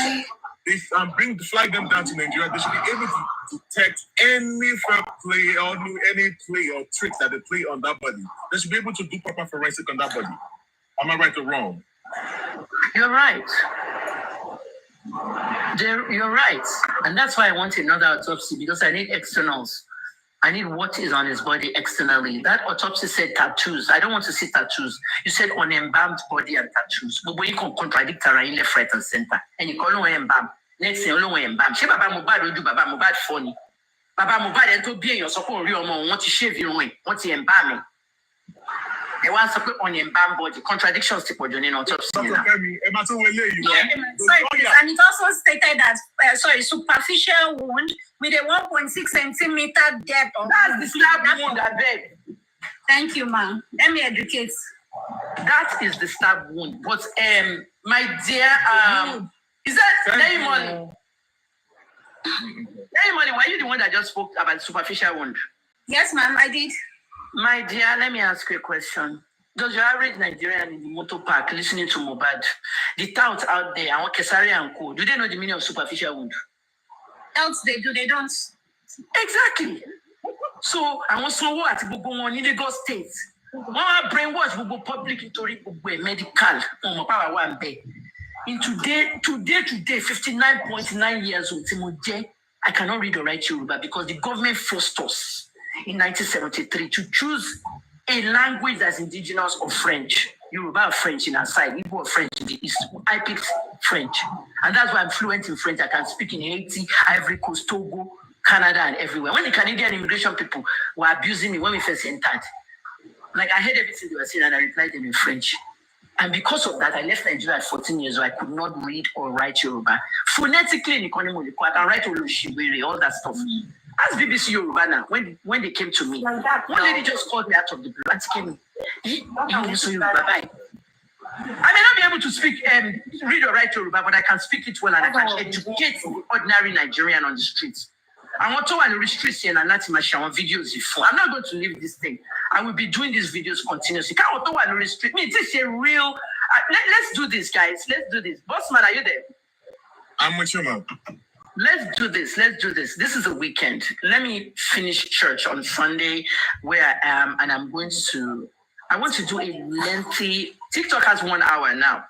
fly them down to Nigeria, they should be able to detect any fair play or any play or trick that they play on that body. They should be able to do proper forensic on that body. Am I right or wrong? You're right. You're right. And that's why I want another autopsy, because I need externals. I need what is on his body externally. That autopsy said tattoos. I don't want to see tattoos. You said unembalmed body and tattoos. But you can contradict her in left, right, and center. And you call it embalm. Next thing, you embalm. She Baba Mohbad will do Baba Mohbad funny. Baba Mohbad and to be in your support real more. Want to shave your way. Want to embalm. They want to put on embalmed body. Contradictions to put on autopsy. Sorry, and it also stated that superficial wound with a 1.6 centimeter depth. That's the stab wound, I beg. Thank you, ma'am. Let me educate. That is the stab wound. But my dear, is that Naimon? Naimon, were you the one that just spoke about superficial wound? Yes, ma'am, I did. My dear, let me ask you a question. Does your average Nigerian in the motor park listening to Mohbad, the touts out there, and Kesari and Co, do they know the meaning of superficial wound? Else they do, they don't. Exactly. So, I want to what Bubu one in Lagos State. One brainwash Bubu public into medical. In today, 59.9 years old, I cannot read or write Yoruba because the government forced us in 1973 to choose a language that's indigenous of French. Yoruba or French in our side, Igbo or French in the East. I picked French. And that's why I'm fluent in French. I can speak in Haiti, Ivory Coast, Togo, Canada, and everywhere. When the Canadian immigration people were abusing me when we first entered, like I heard everything they were saying and I replied them in French. And because of that, I left Nigeria at 14 years old. I could not read or write Yoruba. Phonetically in Economy, I can write Olushibere, all that stuff. Ask BBC Yoruba now, when they came to me, one lady just called me out of the blue and came English Yoruba. I may not be able to speak read or write Yoruba, but I can speak it well and I can educate the ordinary Nigerian on the streets. I want to restrict and not my videos before. I'm not going to leave this thing. I will be doing these videos continuously. Can't restrict me. This is a real. Let's do this, guys. Let's do this. Bossman, are you there? I'm with you, man. Let's do this. Let's do this. This is a weekend. Let me finish church on Sunday where I am, and I want to do a lengthy. TikTok has 1 hour now.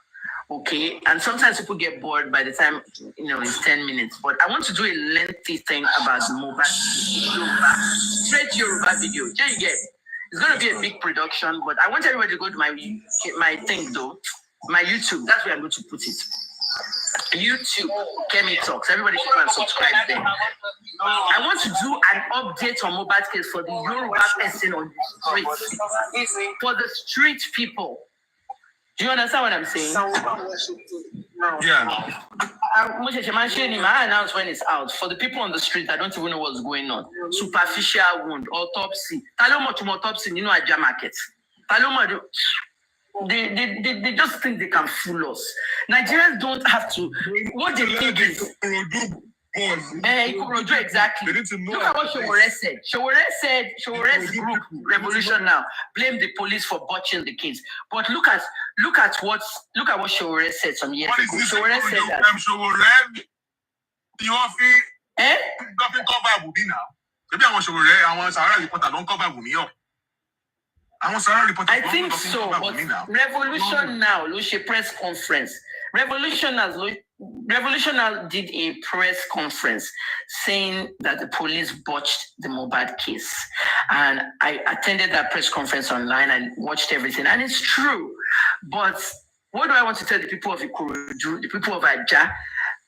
Okay, and sometimes people get bored by the time it's 10 minutes. But I want to do a lengthy thing about mobile Yoruba, straight Yoruba video. There you get. It's going to be a big production, but I want everybody to go to my thing though, my YouTube. That's where I'm going to put it. YouTube, Kemi Talks. Everybody should go and subscribe there. I want to do an update on mobile case for the Yoruba person on the street, for the street people. Do you understand what I'm saying? Yeah. My announce when it's out. For the people on the street, I don't even know what's going on. Superficial wound, autopsy. Autopsy, a jam market. They just think they can fool us. Nigerians don't have to. What they think is. Exactly. Look at what Showore said. Showore's group, Revolution Now, blame the police for botching the case. But look at what Showore said some years ago. Showore said that. Nothing cover Bumi now. Maybe I want Showore. I want Sarah reporter. Don't cover Bumi up. I think so, but Revolution Now, Lucia press conference. Revolution Now did a press conference saying that the police botched the Mohbad case. And I attended that press conference online and watched everything. And it's true. But what do I want to tell the people of Ikorodu, the people of Aja?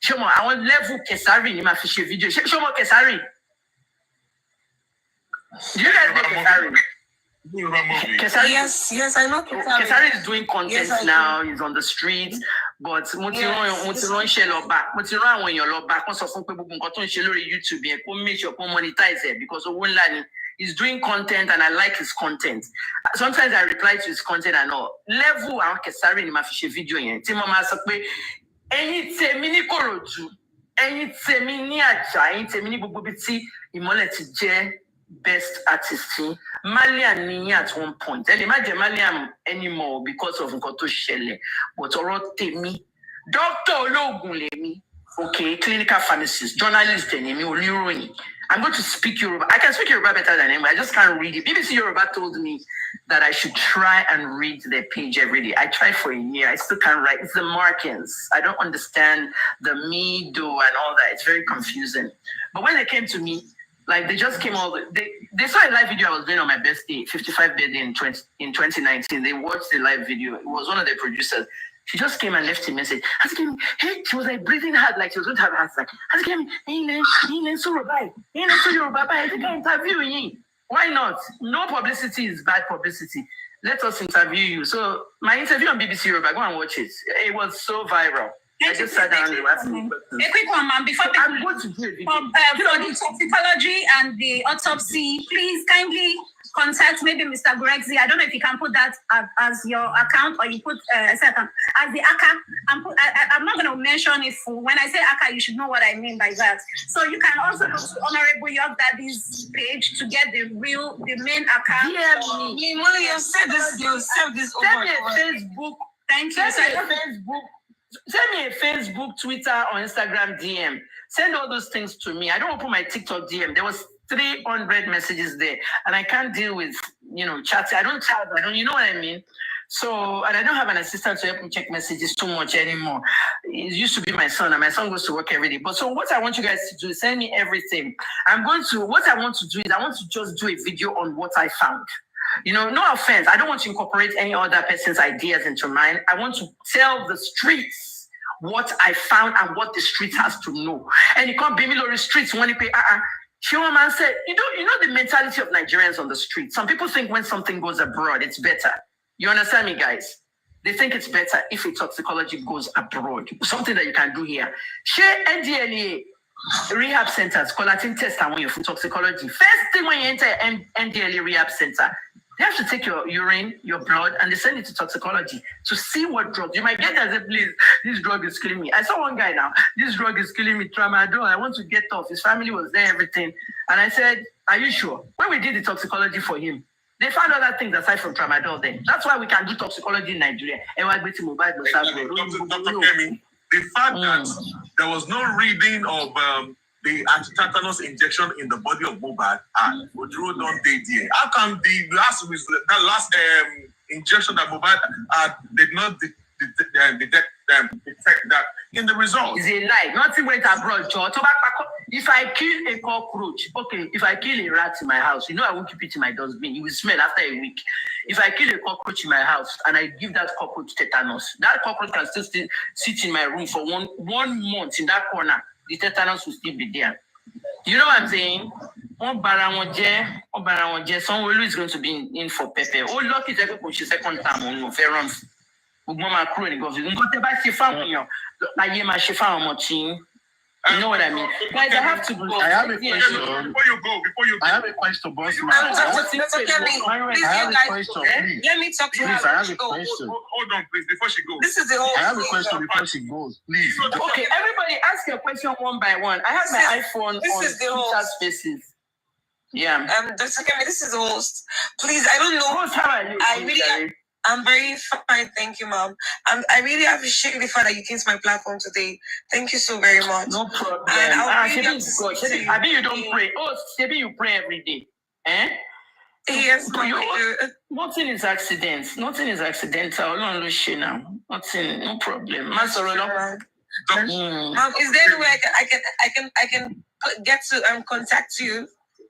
Shomo, I want level Kesari in my official video. Shomo Kesari. Do you guys know Kesari? Kesari, yes, I know. Kesari is doing content now. He's on the streets, but monetize it because he's doing content and I like his content. Sometimes I reply to his content and all. Level Kesari in my video yen. Timoma sakwe any temini koroju, any temini aja, any temini bububiti imoleti je. Best artist Malian at one point. And imagine Malian anymore because of Nkoto Shele. But Orotemi, Dr. Ologun Lemi, okay, clinical pharmacist, journalist, I'm going to speak Yoruba. I can speak Yoruba better than him. I just can't read it. BBC Yoruba told me that I should try and read their page every day. I tried for a year. I still can't write. It's the markings. I don't understand the me, do, and all that. It's very confusing. But when they came to me, like they just came over. They saw a live video I was doing on my birthday, 55th birthday in 2019. They watched the live video. It was one of the producers. She just came and left a message. Hey, she was like breathing hard, like she was going to have a heart attack. I think I interview you. Why not? No publicity is bad publicity. Let us interview you. So my interview on BBC Yoruba, go and watch it. It was so viral. I just sat down and asked me questions. A quick one, ma'am. Before I'm going to do it. for the toxicology and the autopsy, please kindly contact maybe Mr. Grexy. I don't know if you can put that as your account or you put second as the ACA. I'm not going to mention it. When I say ACA, you should know what I mean by that. So you can also go to Honorable York Daddy's page to get the main account. Yeah, Molly, you said this. You said this over. Send me a Facebook. Thank you. Send me a Facebook, Twitter, or Instagram DM. Send all those things to me. I don't open my TikTok DM. There was 300 messages there, and I can't deal with chatting. I don't chat. You know what I mean? So, and I don't have an assistant to help me check messages too much anymore. It used to be my son, and my son goes to work every day. But so, what I want you guys to do is send me everything. What I want to do is I want to just do a video on what I found. No offense. I don't want to incorporate any other person's ideas into mine. I want to tell the streets what I found and what the streets has to know. And you can't be me on the streets when you pay. Chioma said, you know the mentality of Nigerians on the street. Some people think when something goes abroad, it's better. You understand me, guys? They think it's better if a toxicology goes abroad. Something that you can do here. Share NDLA rehab centers, collating test and when you're for toxicology. First thing when you enter NDLA rehab center, they have to take your urine, your blood, and they send it to toxicology to see what drugs. You might get as a please, this drug is killing me. I saw one guy now, this drug is killing me, tramadol, I want to get off. His family was there, everything. And I said, are you sure? When we did the toxicology for him, they found other things aside from tramadol then. That's why we can do toxicology in Nigeria. Dr. Kemi, the fact that there was no reading of the anti-tetanus injection in the body of Mohbad and Wotowoto day there. How come the last injection that Mohbad did not detect that in the results? It's a lie. Nothing went abroad, Joe. If I kill a cockroach, okay, if I kill a rat in my house, I won't keep it in my dustbin. It will smell after a week. If I kill a cockroach in my house and I give that cockroach tetanus, that cockroach can still sit in my room for one month in that corner. The tetanus will still be there. You know what I'm saying? Sanwo-Olu is going to be in for Pepe. Oh, look, it's a second time on no fair runs. You know what I mean? Guys, I have to go. I have a question. Before you go. I have a question, boss man. Let me talk to her. Please, I have a question. Hold on, please, before she goes. This is the whole I have a question before she goes, please. Okay, everybody ask your question one by one. I have my iPhone on Twitter Spaces. Yeah. Dr. Kemi, this is the host. Please, I don't know. Host, how are you? I'm very fine, thank you, ma'am. I really appreciate the fact that you came to my platform today. Thank you so very much. No problem. And I bet you don't pray. Oh, maybe you pray every day. Eh? Yes, Nothing is accidents. Nothing is accidental. Nothing, no problem. Ma'am, is there any way I can get to contact you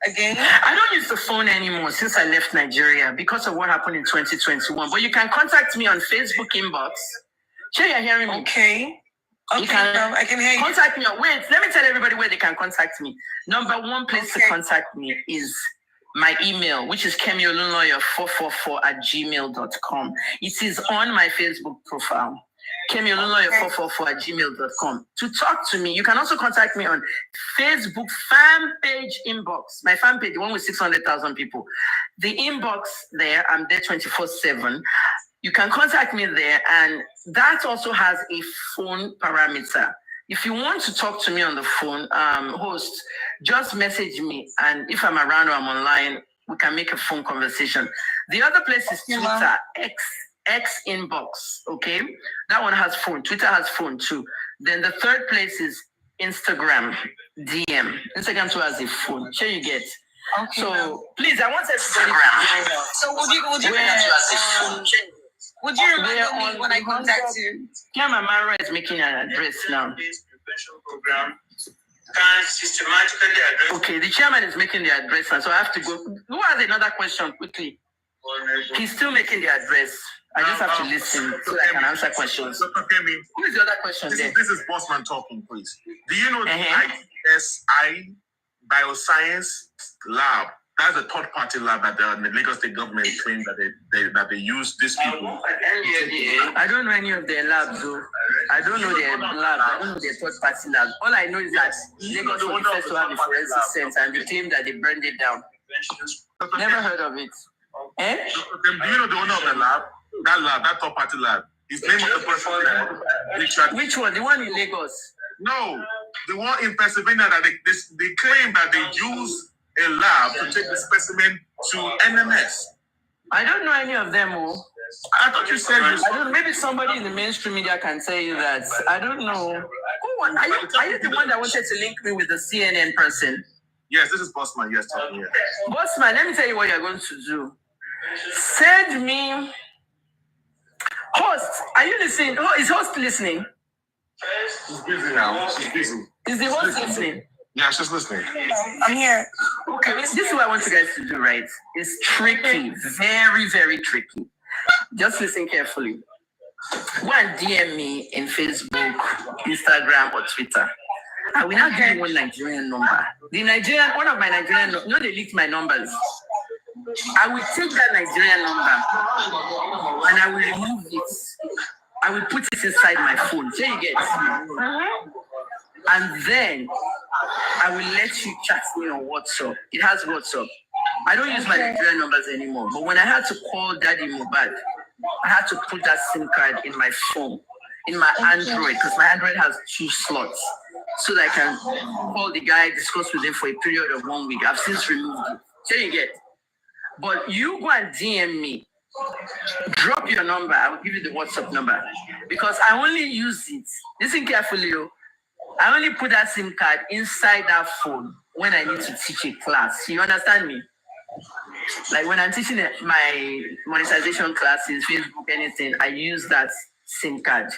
again? I don't use the phone anymore since I left Nigeria because of what happened in 2021. But you can contact me on Facebook inbox. Sure, you're hearing me. Okay, I can hear you. Contact me. Wait, let me tell everybody where they can contact me. Number one place to contact me is my email, which is kemiolunloyo444@gmail.com. It is on my Facebook profile. kemiolunloyo444@gmail.com. To talk to me, you can also contact me on Facebook fan page inbox. My fan page, the one with 600,000 people. The inbox there, I'm there 24/7. You can contact me there, and that also has a phone parameter. If you want to talk to me on the phone, host, just message me, and if I'm around or I'm online, we can make a phone conversation. The other place is Twitter, X inbox, okay? That one has phone. Twitter has phone too. Then the third place is Instagram DM. Instagram too has a phone. Sure you get. Okay. So please, I want everybody to join us. So would you remind me when I contact you? Kiama Mara is making an address now. Program can systematically address. Okay, the chairman is making the address now, so I have to go. Who has another question quickly? He's still making the address. I just have to listen so I can answer questions. Dr. Kemi, Who is the other question there? this is Bossman talking, please. Do you know the ISI Bioscience Lab? That's a third-party lab that the Lagos State government claimed that they use these people. I don't know any of their labs, though. I don't know their lab. I don't know their third-party lab. All I know is that Lagos was the first to have a forensic center, and they claim that they burned it down. Never heard of it. Do you know the owner of the lab? That third-party lab. His name of the person. Richard. Which one? The one in Lagos? No, the one in Pennsylvania that they claim that they use a lab to take the specimen to NMS. I don't know any of them. Oh. I thought you said you. I don't. Maybe somebody in the mainstream media can tell you that. I don't know. Are you the one that wanted to link me with the CNN person? Yes, this is Bossman. Yes, talking here. Bossman, let me tell you what you're going to do. Send me. Host, are you listening? Oh, is host listening? She's busy now. She's busy. Is the host listening? Yeah, she's listening. I'm here. Okay, this is what I want you guys to do, right? It's tricky, very, very tricky. Just listen carefully. Go and DM me in Facebook, Instagram, or Twitter. I will now give you one Nigerian number. One of my Nigerian, they leaked my numbers. I will take that Nigerian number and I will remove it. I will put it inside my phone. So you get it. And then I will let you chat me on WhatsApp. It has WhatsApp. I don't use my Nigerian numbers anymore. But when I had to call Daddy Mohbad, I had to put that SIM card in my phone, in my Android, because my Android has 2 slots. So that I can call the guy, discuss with him for a period of 1 week. I've since removed it. So you get. But you go and DM me. Drop your number. I will give you the WhatsApp number. Because I only use it. Listen carefully. I only put that SIM card inside that phone when I need to teach a class. You understand me? Like when I'm teaching my monetization classes, Facebook, anything, I use that SIM card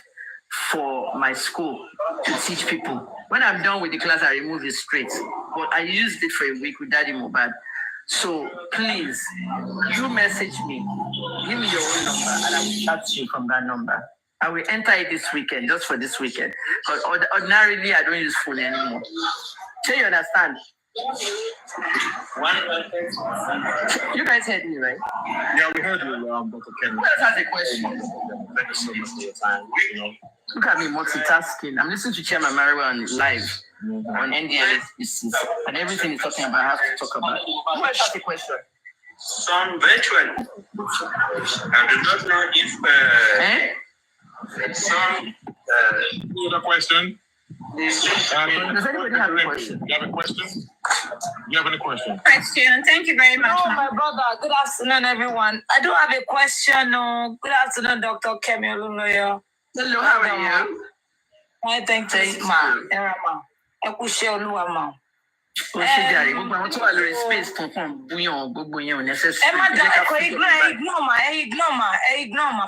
for my school to teach people. When I'm done with the class, I remove it straight. But I used it for a week with Daddy Mohbad. So please, you message me, give me your own number, and I will chat to you from that number. I will enter it this weekend, just for this weekend. Because ordinarily, I don't use phone anymore. So you understand? You guys heard me, right? Yeah, we heard you, Dr. Kemi. Who else has a question? Thank you so much for your time. Look at me multitasking. I'm listening to Chairman Mariwan live on NDLS, and everything he's talking about, I have to talk about. Who else has a question? Some veteran. I do not know if some Another question? Does anybody have a question? You have a question? You have any question? Question. Thank you very much. Oh, my brother. Good afternoon, everyone. I do have a question. Good afternoon, Dr. Kemi Oluloyo. Hello, how are you? I thank you, ma. Ekushe Oluwa, ma. Ó ṣe jàre gbogbo àwọn tó wà lórí space kankan búyàn gbogbo yẹn ò necessary. Ẹ má dá ẹ̀kọ́ ignore ma,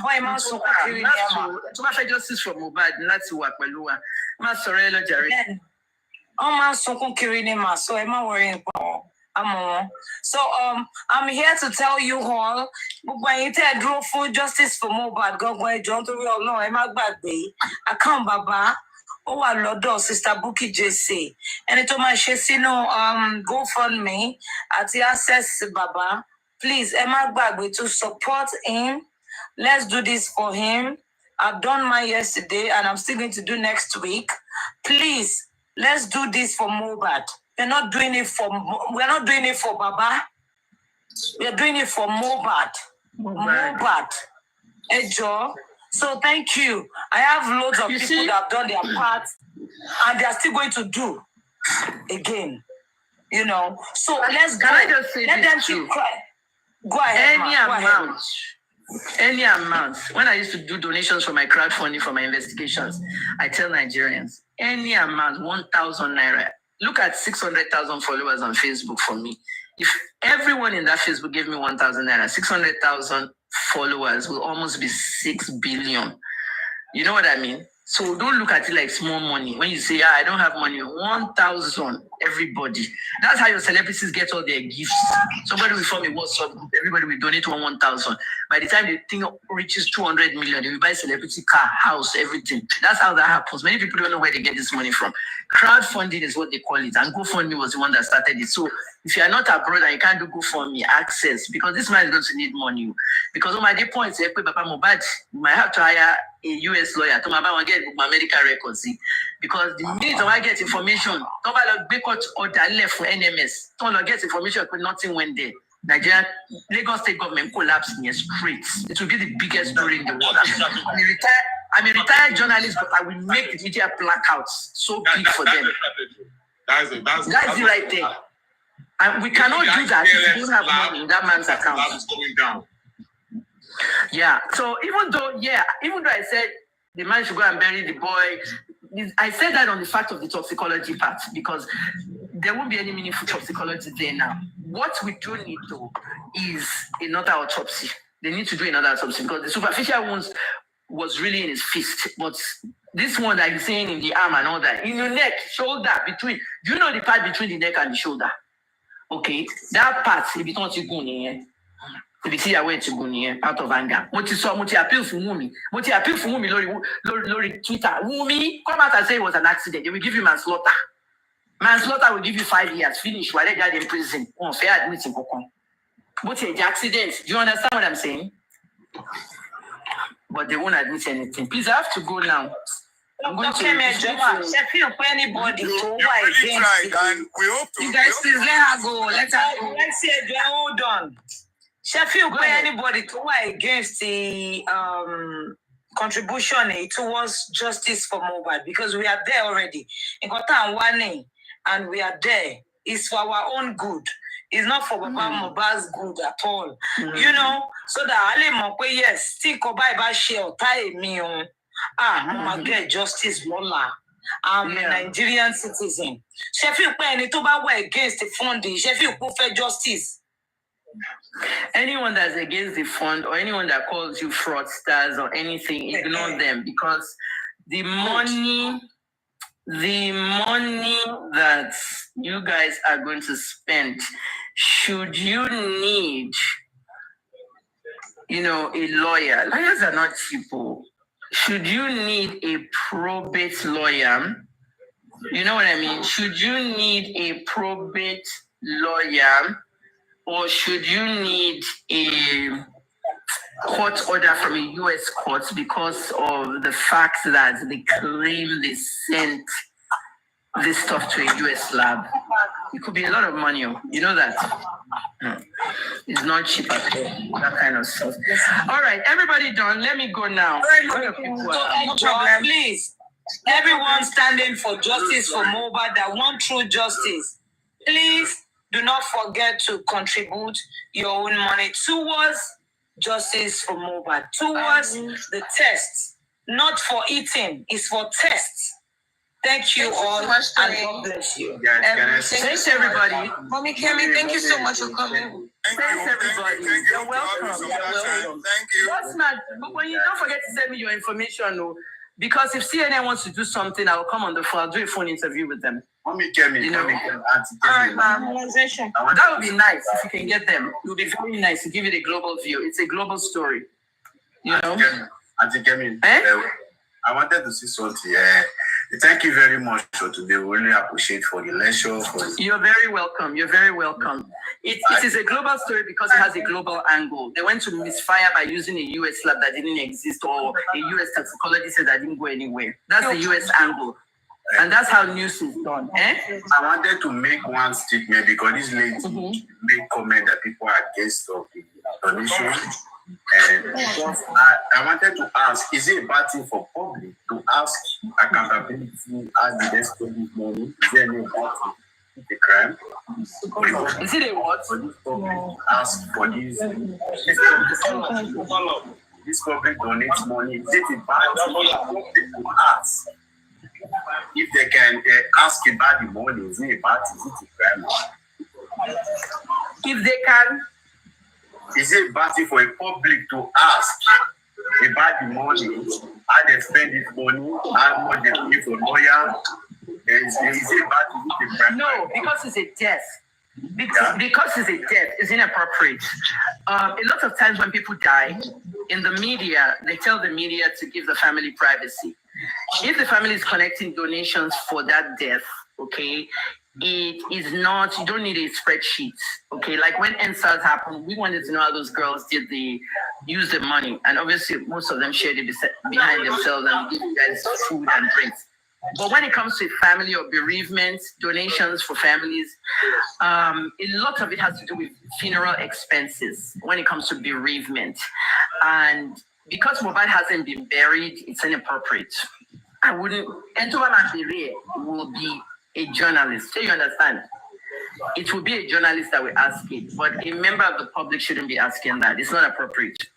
bọ́ ẹ máa sunkún kiri ní ẹ̀ ma. Tó bá fẹ́ justice for Mohbad láti wà pẹ̀lú wa, má sọ̀rọ̀ ẹ lọ jàre. Wọ́n máa sunkún kiri ní ma, so ẹ má worry nípa wọn. Àmọ́ wọn. So I'm here to tell you all, gbogbo ẹ̀yin tẹ́ ẹ dúró fún justice for Mohbad gangan ẹjọ́ nítorí Ọlọ́run ẹ má gbàgbé account bàbá. Ó wà lọ́dọ̀ Sister Bukky Jesse. Ẹni tó máa ṣe sínú GoFundMe àti Access Baba. Please, ẹ má gbàgbé to support him. Let's do this for him. I've done mine yesterday and I'm still going to do next week. Please, let's do this for Mohbad. We're not doing it for Baba. We're doing it for Mohbad. Mohbad. Ejo. So thank you. I have loads of people that have done their part and they are still going to do again. You know. So let's go. Let them keep crying. Go ahead. Any amount. When I used to do donations for my crowdfunding for my investigations, I tell Nigerians, any amount, 1,000 naira. Look at 600,000 followers on Facebook for me. If everyone in that Facebook gave me 1,000 naira, 600,000 followers will almost be 6 billion. You know what I mean? So don't look at it like small money. When you say, I don't have money, 1,000, everybody. That's how your celebrities get all their gifts. Somebody will form a WhatsApp group, everybody will donate 1,000. By the time the thing reaches 200 million, they will buy celebrity car, house, everything. That's how that happens. Many people don't know where they get this money from. Crowdfunding is what they call it. And GoFundMe was the one that started it. So if you are not abroad and you can't do GoFundMe, access, because this man is going to need money. Because on my day points, you might have to hire a US lawyer to get my medical records. See? Because the minute I get information, order left for NMS, don't get information, but nothing went there. Nigeria, Lagos state government collapsed in straight. It will be the biggest story in the world. I'm a retired journalist, but I will make the media blackouts so big for them. That's it right there. And we cannot do that if we don't have money in that man's account. That's going down. Yeah. So even though I said the man should go and bury the boy, I said that on the fact of the toxicology part because there won't be any meaningful toxicology there now. What we do need though is another autopsy. They need to do another autopsy because the superficial wounds was really in his fist, but this one that he's saying in the arm and all that, in your neck, shoulder, between, do you know the part between the neck and the shoulder? Okay, that part, if you don't you go near, if you see a way to go near out of anger. What you saw, what you appeal for Wumi, Lori Twitter, Wumi, come out and say it was an accident. They will give you manslaughter. Manslaughter will give you 5 years. Finish while they got in prison. Fair admitting. What's an accident? Do you understand what I'm saying? But they won't admit anything. Please, I have to go now. I'm going to anybody to really tried, and we hope to. You guys, please let her go. Let her go. Let's see. Hold on. Sheffield, pay anybody to against the contribution towards justice for mobile because we are there already. In Kota and and we are there. It's for our own good. It's not for Mobile's good at all. You know, so that Ali Mokwe, yes, think about share tie me on. Mama get justice Lola. I'm a Nigerian citizen. Sheffield pay any to buy against the funding. Sheffield put for justice. Anyone that's against the fund or anyone that calls you fraudsters or anything, ignore them because the money that you guys are going to spend, should you need, a lawyer, lawyers are not cheap. Should you need a probate lawyer, you know what I mean? Should you need a probate lawyer or should you need a court order from a U.S. court because of the fact that they claim they sent this stuff to a U.S. lab? It could be a lot of money. You know that. It's not cheap at all, that kind of stuff. All right, everybody done. Let me go now. Please, everyone standing for justice for mobile that want true justice, please do not forget to contribute your own money towards justice for mobile, towards the test, not for eating, it's for tests. Thank you all, and God bless you. Thanks, everybody. Mommy Kemi, thank you so much for coming. Thanks, everybody. You're welcome. Thank you. What's not? But when you don't forget to send me your information, though, because if CNN wants to do something, I will come on the phone. I'll do a phone interview with them. Mommy Kemi, All right, ma'am. That would be nice if you can get them. It would be very nice to give it a global view. It's a global story. You know? Auntie Kemi, I wanted to see something. Thank you very much for today. We really appreciate for the lecture. You're very welcome. You're very welcome. It is a global story because it has a global angle. They went to misfire by using a US lab that didn't exist or a US toxicologist that didn't go anywhere. That's the US angle. And that's how news is done. I wanted to make one statement because this lady made comment that people are against of the donation. And I wanted to ask, is it a bad thing for public to ask accountability as the rest of this money? Is there any bad thing? The crime? Is it a what? For this public ask for this. This public donates money. Is it a bad thing to ask? if they can ask about the money, is it a crime? If they can, is it bad for a public to ask about the money, how they spend this money, how much they pay for lawyer? Is it bad? No, because it's a death. Because it's a death, it's inappropriate. A lot of times when people die, in the media, they tell the media to give the family privacy. If the family is collecting donations for that death, okay, it is not, you don't need a spreadsheet, okay? Like when NSAS happened, we wanted to know how those girls did use the money. And obviously, most of them shared it behind themselves and give you guys food and drinks. But when it comes to family or bereavement, donations for families, a lot of it has to do with funeral expenses when it comes to bereavement. And because Mohbad hasn't been buried, it's inappropriate. I wouldn't, Entova Mapere will be a journalist. So you understand? It will be a journalist that will ask it, but a member of the public shouldn't be asking that. It's not appropriate.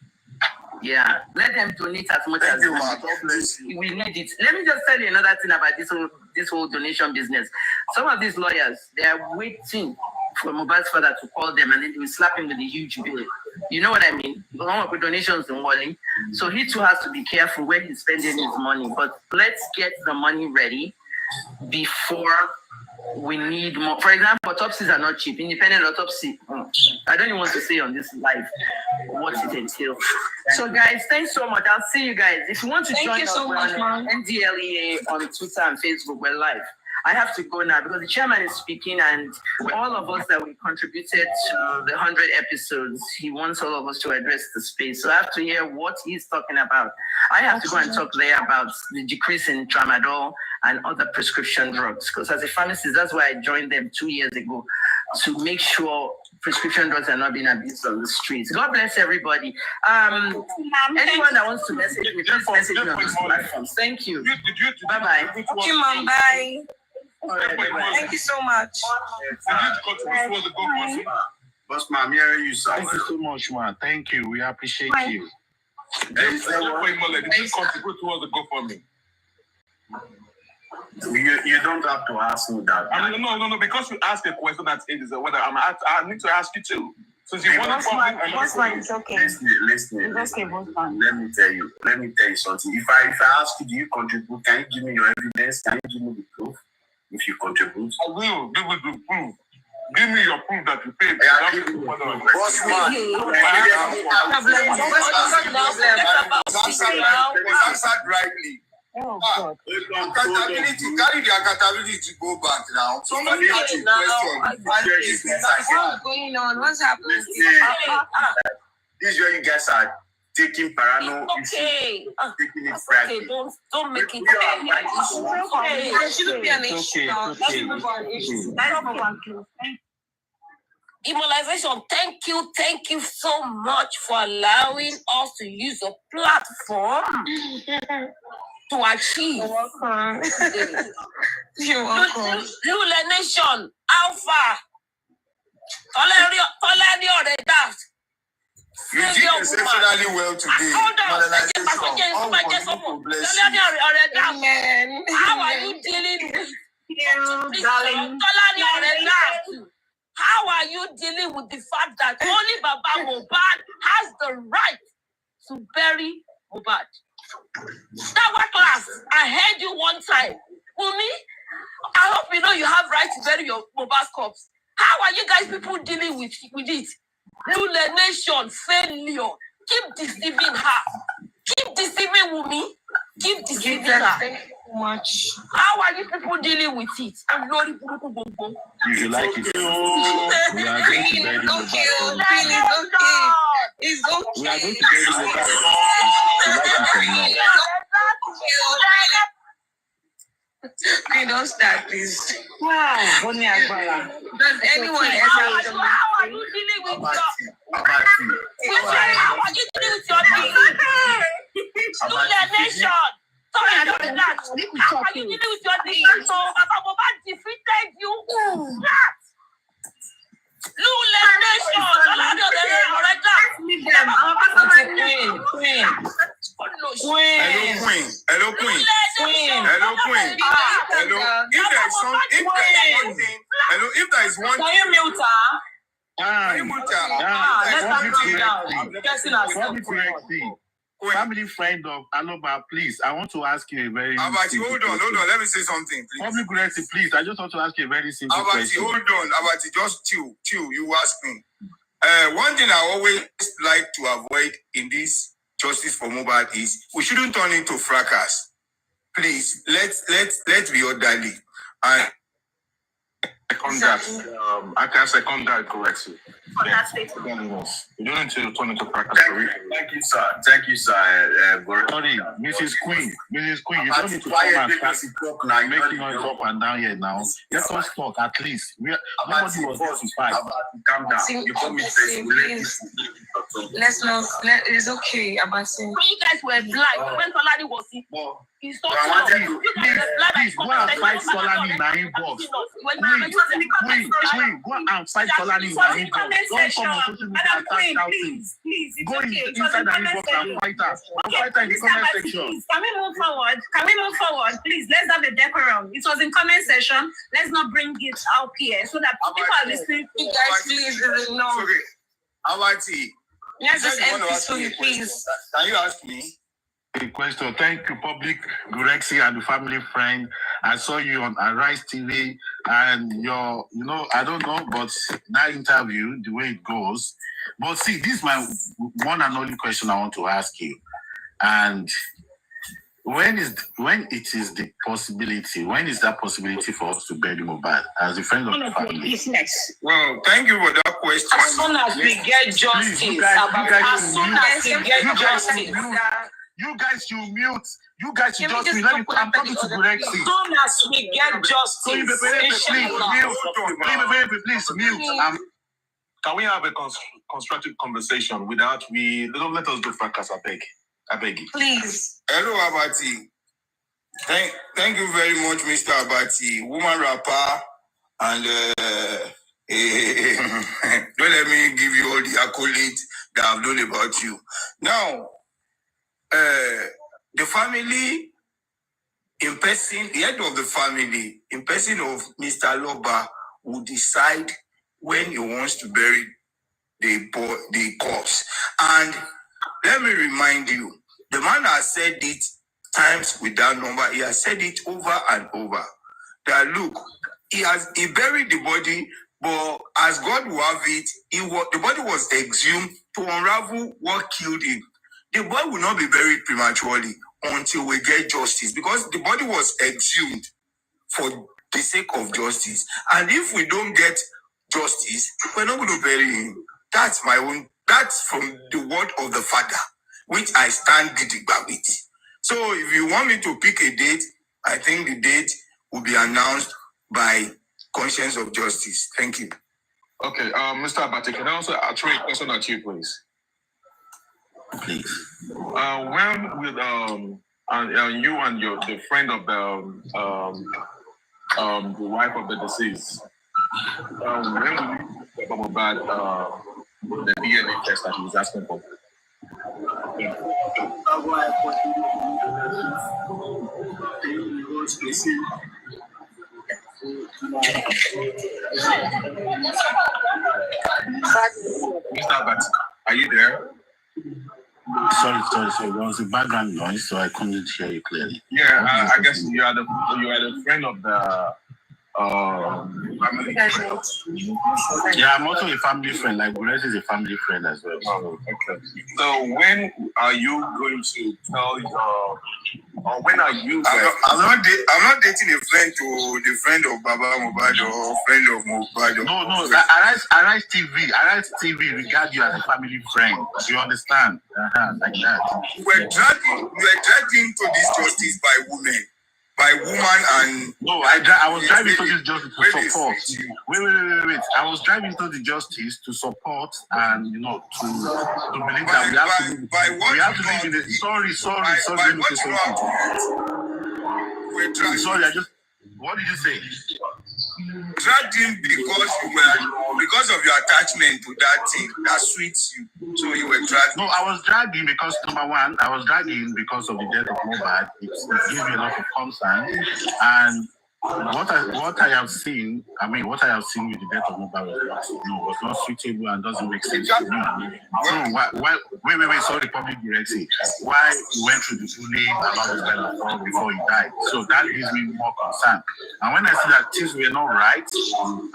Yeah, let them donate as much as they want. We need it. Let me just tell you another thing about this whole donation business. Some of these lawyers, they are waiting for Mohbad's father to call them, and then they will slap him with a huge bill. You know what I mean? We don't want donations in Wally, so he too has to be careful where he's spending his money. But let's get the money ready before we need more. For example, autopsies are not cheap. Independent autopsy, I don't even want to say on this live what it entails. So guys, thanks so much. I'll see you guys. If you want to join us on NDLEA on Twitter and Facebook, we're live. I have to go now because the chairman is speaking, and all of us that we contributed to the 100 episodes, he wants all of us to address the space. So I have to hear what he's talking about. I have to go and talk there about the decrease in tramadol and other prescription drugs, because as a pharmacist, that's why I joined them 2 years ago, to make sure prescription drugs are not being abused on the streets. God bless everybody. Anyone that wants to message me, please message me on these platforms. Thank you. Bye-bye. Okay, Mom, bye. All right, bye-bye. Thank you so much. Boss man, hearing you, sir. Thank you so much, man. Thank you. We appreciate you. Just contribute towards the GoFundMe. You don't have to ask me that. No. Because you asked a question that is whether I need to ask you too. Since you want to Boss man, it's okay. Listen. It's okay, boss man. Let me tell you something. If I ask you, do you contribute? Can you give me your evidence? Can you give me the proof? If you contribute, I will give you the proof. Give me your proof that you paid. Boss man. Answered rightly. Oh, God. Accountability, carry the accountability to go back now. Somebody asked you a question. What's going on? What's happening? This is where you guys are taking parano It's okay. taking it Okay, private. don't make it an issue. Okay. There shouldn't be an issue now. Let's move on. Let's move on, please. Immunization, thank you so much for allowing us to use a platform to achieve. You're welcome. You're welcome. Lule Nation, Alpha. Toleri Oreda. You did exceptionally well today. Amen. How are you dealing with darling? How are you dealing with the fact that only Baba Mohbad has the right to bury Mohbad? That was class. I heard you one time. Umi, I hope you know you have right to bury your Mohbad's corpse. How are you guys people dealing with it? Lule Nation failure. Keep deceiving her. Keep deceiving Wumi. Keep deceiving her. Thank you so much. How are you people dealing with it? I'm not If you like it, we are going to bury the Mohbad. It's okay. We are going to bury the Mohbad. You like it or not? Okay, don't start, please. Wow, does Anyone else have to How are you dealing with your Nation? Sorry, I don't know that. How are you dealing with your nation? So Baba Mohbad defeated you. Lule Nation. Hello, Queen. family friend of Aloba, please, I want to ask you a very Abati, hold on. Let me say something, please. Public Gurexy, please, I just want to ask you a very simple Abati, question. hold on. Abati, just chill. You ask me. One thing I always like to avoid in this justice for Mohbad is we shouldn't turn into fracas. Please, let's be orderly. And I can second that correctly. You don't need to turn into practice. Thank you, sir. Sorry, Mrs. Queen, you don't need to come and start making noise up and down here now. Let us talk at least. Nobody was there to fight. Calm down. You come me Let's not. It's okay, Abasi. You guys were blind when Solani was in. He's so Please go and fight Solani in our inbox. Queen, go and fight Solani in our inbox. Don't come on social media and start shouting. Go inside the inbox and fight her. Fight her in the comment section. Can we move forward? Please, let's have a decorum. It was in comment section. Let's not bring it out here so that people are listening. You guys, please, no. Okay. Abati. Let's just end peacefully, please. Can you ask me? A question. Thank you, Public Gurexy and the family friend. I saw you on Arise TV, and I don't know, but that interview, the way it goes. But see, this is my one and only question I want to ask you. And when is that possibility for us to bury Mohbad as a friend of the family? Well, thank you for that question. As soon as we get justice, You guys should mute. You guys should just mute. I'm talking to Gurexy. As soon as we get justice, please mute. Can we have a constructive conversation without don't let us do fracas, I beg you. Please. Hello, Abati. Thank you very much, Mr. Abati. Woman rapper, and don't let me give you all the accolades that I've done about you. Now, the family, in person, the head of the family, in person of Mr. Loba, will decide when he wants to bury the corpse. And let me remind you, the man has said it times without number. He has said it over and over. That look, he buried the body, but as God will have it, the body was exhumed to unravel what killed him. The body will not be buried prematurely until we get justice, because the body was exhumed for the sake of justice. And if we don't get justice, we're not going to bury him. That's from the word of the Father, which I stand gidigba with. So if you want me to pick a date, I think the date will be announced by conscience of justice. Thank you. Okay, Mr. Abati, can I also throw a question at you, please? Please. When will you and the friend of the wife of the deceased, when will you talk about the DNA test that he was asking for? Mr. Abati, are you there? Sorry. There was a background noise, so I couldn't hear you clearly. Yeah, I guess you are the friend of the family. Yeah, I'm also a family friend. Like Gurexy is a family friend as well. Oh, okay. So when are you going to tell or when are you? I'm not dating a friend to the friend of Baba Mohbad or friend of Mohbad. No. Arise TV regard you as a family friend. Do you understand? Like that. We're dragging to this justice by woman, and no, I was driving to this justice to support. Wait. I was driving to the justice to support and to believe that we have to live in the sorry. Let me say something. Sorry, what did you say? Dragged him because of your attachment to that thing that suits you. So you were dragged. No, I was dragging because number one, I was dragging because of the death of Mohbad. It gives me a lot of concern, and What I have seen, what I have seen with the death of Mohbad was not suitable and doesn't make sense to me. So wait, sorry, public directing. Why he went through the bullying about this kind of stuff before he died? So that gives me more concern. And when I see that things were not right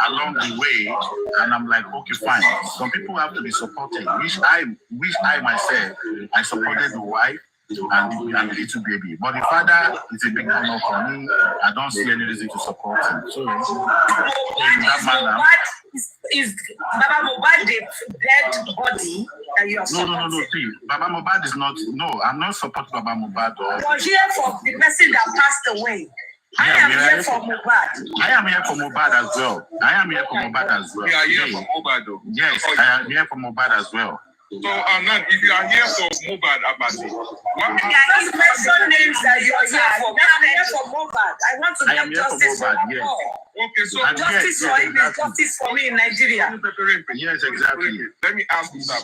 along the way, and I'm like, okay, fine. Some people have to be supported, which I myself, I supported the wife and the little baby. But the father is a big honor for me. I don't see any reason to support him. So, is Baba Mohbad the dead body that you are supporting? No. See, Baba Mohbad is not. No, I'm not supporting Baba Mohbad. You're here for the person that passed away. I am here for Mohbad. I am here for Mohbad as well. You are here for Mohbad, though? Yes, I am here for Mohbad as well. So, now, if you are here for Mohbad, Abati, just mention names that you are here for. I'm here for Mohbad. I want to get justice for Mohbad. Yes. Okay, so justice for him is justice for me in Nigeria. Yes, exactly. Let me ask you that.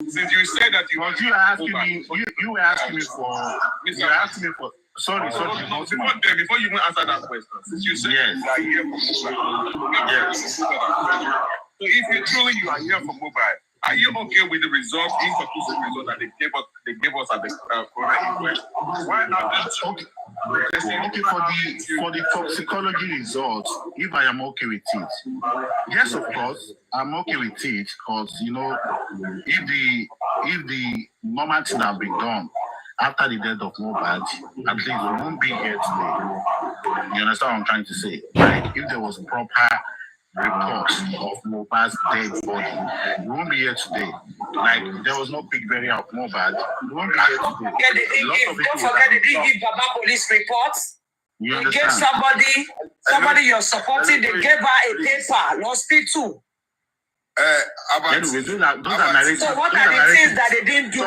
Since you said that you were asking me for. Sorry. Before you even answer that question, since you said you are here for Mohbad, yes. So if you are here for Mohbad, are you okay with the results, inconclusive results that they gave us at the corona inquest? Why not just okay for the toxicology results? If I am okay with it, yes, of course, I'm okay with it because if the normal thing have been done after the death of Mohbad, at least we won't be here today. You understand what I'm trying to say? Like if there was proper report of Mohbad's dead body, we won't be here today. Like there was no big burial of Mohbad, we won't be here today. Don't forget they didn't give Baba police reports. They gave somebody you're supporting, they gave her a paper, no speak to. Anyway, those are narratives. So what are the things that they didn't do?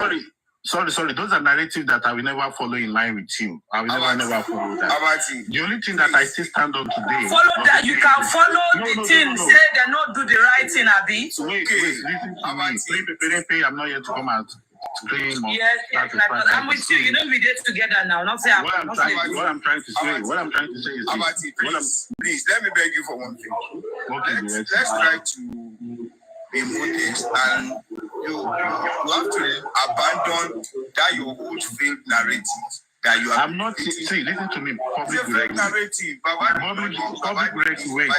Sorry. Those are narratives that I will never follow in line with you. I will never follow that. The only thing that I still stand on today. Follow that. You can follow the thing. Say they not do the right thing, Abi. Wait. Listen to me. I'm not here to come out scream. Yes. I'm with you. You know we did together now. Not say what I'm trying to say is Abati, please let me beg you for one thing. Okay, let's try to be modest, and you have to abandon that your old failed narrative that you are. I'm not see. Listen to me. Public narrative. Public directing.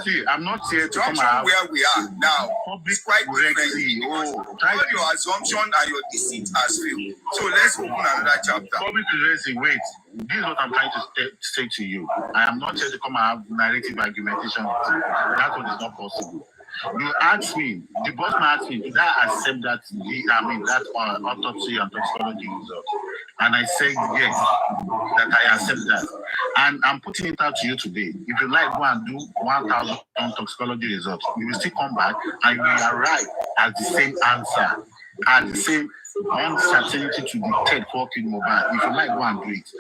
See, I'm not here to come out where we are now. Public quite directing. All your assumption and your deceit has failed. So let's open another chapter. Public directing. Wait. This is what I'm trying to say to you. I am not here to come and have narrative argumentation with you. That one is not possible. You asked me, the boss man asked me, did I accept that autopsy and toxicology result? And I said yes, that I accept that. And I'm putting it out to you today. If you like, go and do 1,000 toxicology results. You will still come back and you will arrive at the same answer, at the same uncertainty to the third fucking Mohbad. If you like, go and do it.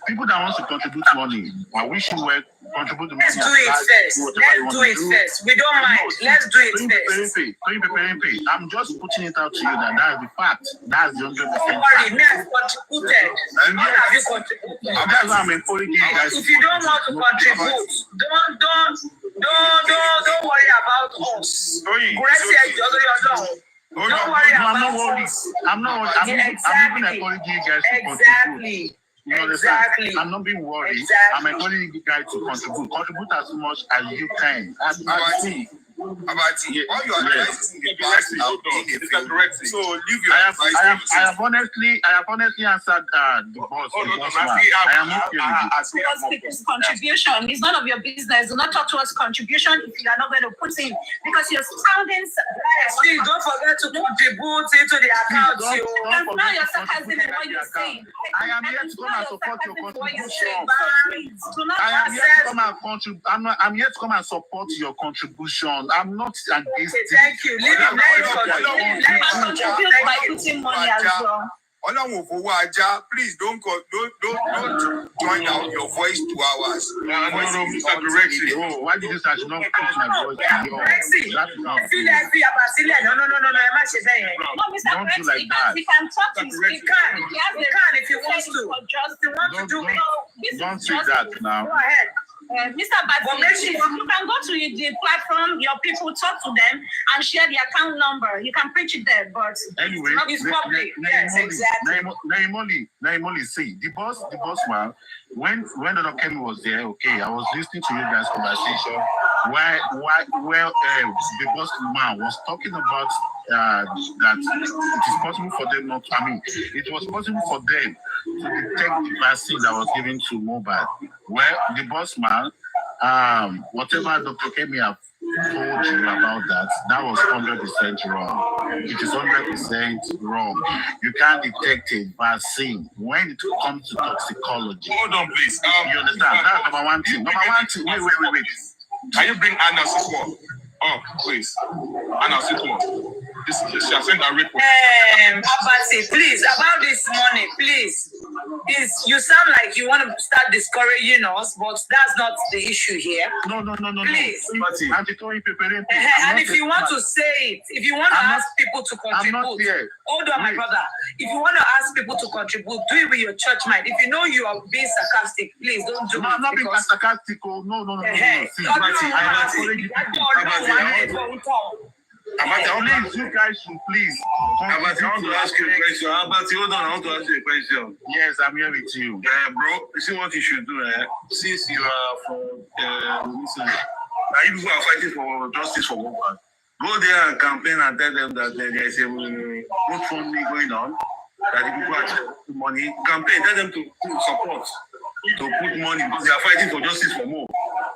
People that want to contribute money, I wish you were contribute the money. Let's do it first. We don't mind. Let's do it first. I'm just putting it out to you that that's the fact. That's the 100%. Don't worry, me I've contributed. What have you contributed? That's why I'm encouraging you guys. If you don't want to contribute, don't worry about us. Don't worry about us. I'm not worried. I'm even encouraging you guys to contribute. Exactly. I'm not being worried. Exactly. I'm encouraging you guys to contribute. Contribute as much as you can. Abati, all your advice in the past have been a failure. So leave your advice. I have honestly answered the boss. I am okay with people's contribution. It's none of your business. Do not talk to us contribution if you are not going to put in, because you're sounding. Please don't forget to contribute into the account. Now you're sarcasm in what you're saying. I am here to come and support your contribution. I'm here to come and support your contribution. I'm not against it. Thank you. Leave it. Contribute by putting money as well. Please don't join out your voice to ours. No, Mr. Director. Why did you say I should not put my voice to yours? No, Mr. Director, like that. He can talk to his He can if he wants to. Don't say that now. Go ahead. Mr. Batsy, you can go to the platform, your people talk to them and share the account number. You can preach it there, but anyway, it's public. Yes, exactly. Naimoli, see, the boss man, when Dr. Kemi was there, okay, I was listening to you guys' conversation. The boss man was talking about that it is possible for them not. It was possible for them to detect the vaccine that was given to mobile. Well, the boss man, whatever Dr. Kemi have told you about that was 100% wrong. It is 100% wrong. You can't detect a vaccine when it comes to toxicology. Hold on, please. You understand? That's number one thing. Wait. Can you bring Anna Sikwa? Oh, please. Anna Sikwa. She has sent a report. Abasi, please, about this money, please. You sound like you want to start discouraging us, but that's not the issue here. No. Please. And if you want to say it, if you want to ask people to contribute, hold on, my brother. If you want to ask people to contribute, do it with your church mind. If you know you are being sarcastic, please don't do it. I'm not being sarcastic. No. Please, you guys should please. I want to ask you a question. I want to ask you a question. Yes, I'm here with you. Bro, you see what you should do, since you are from you people are fighting for justice for women. Go there and campaign and tell them that there is a GoFundMe going on, that the people are money. Campaign, tell them to put support, to put money, because they are fighting for justice for more.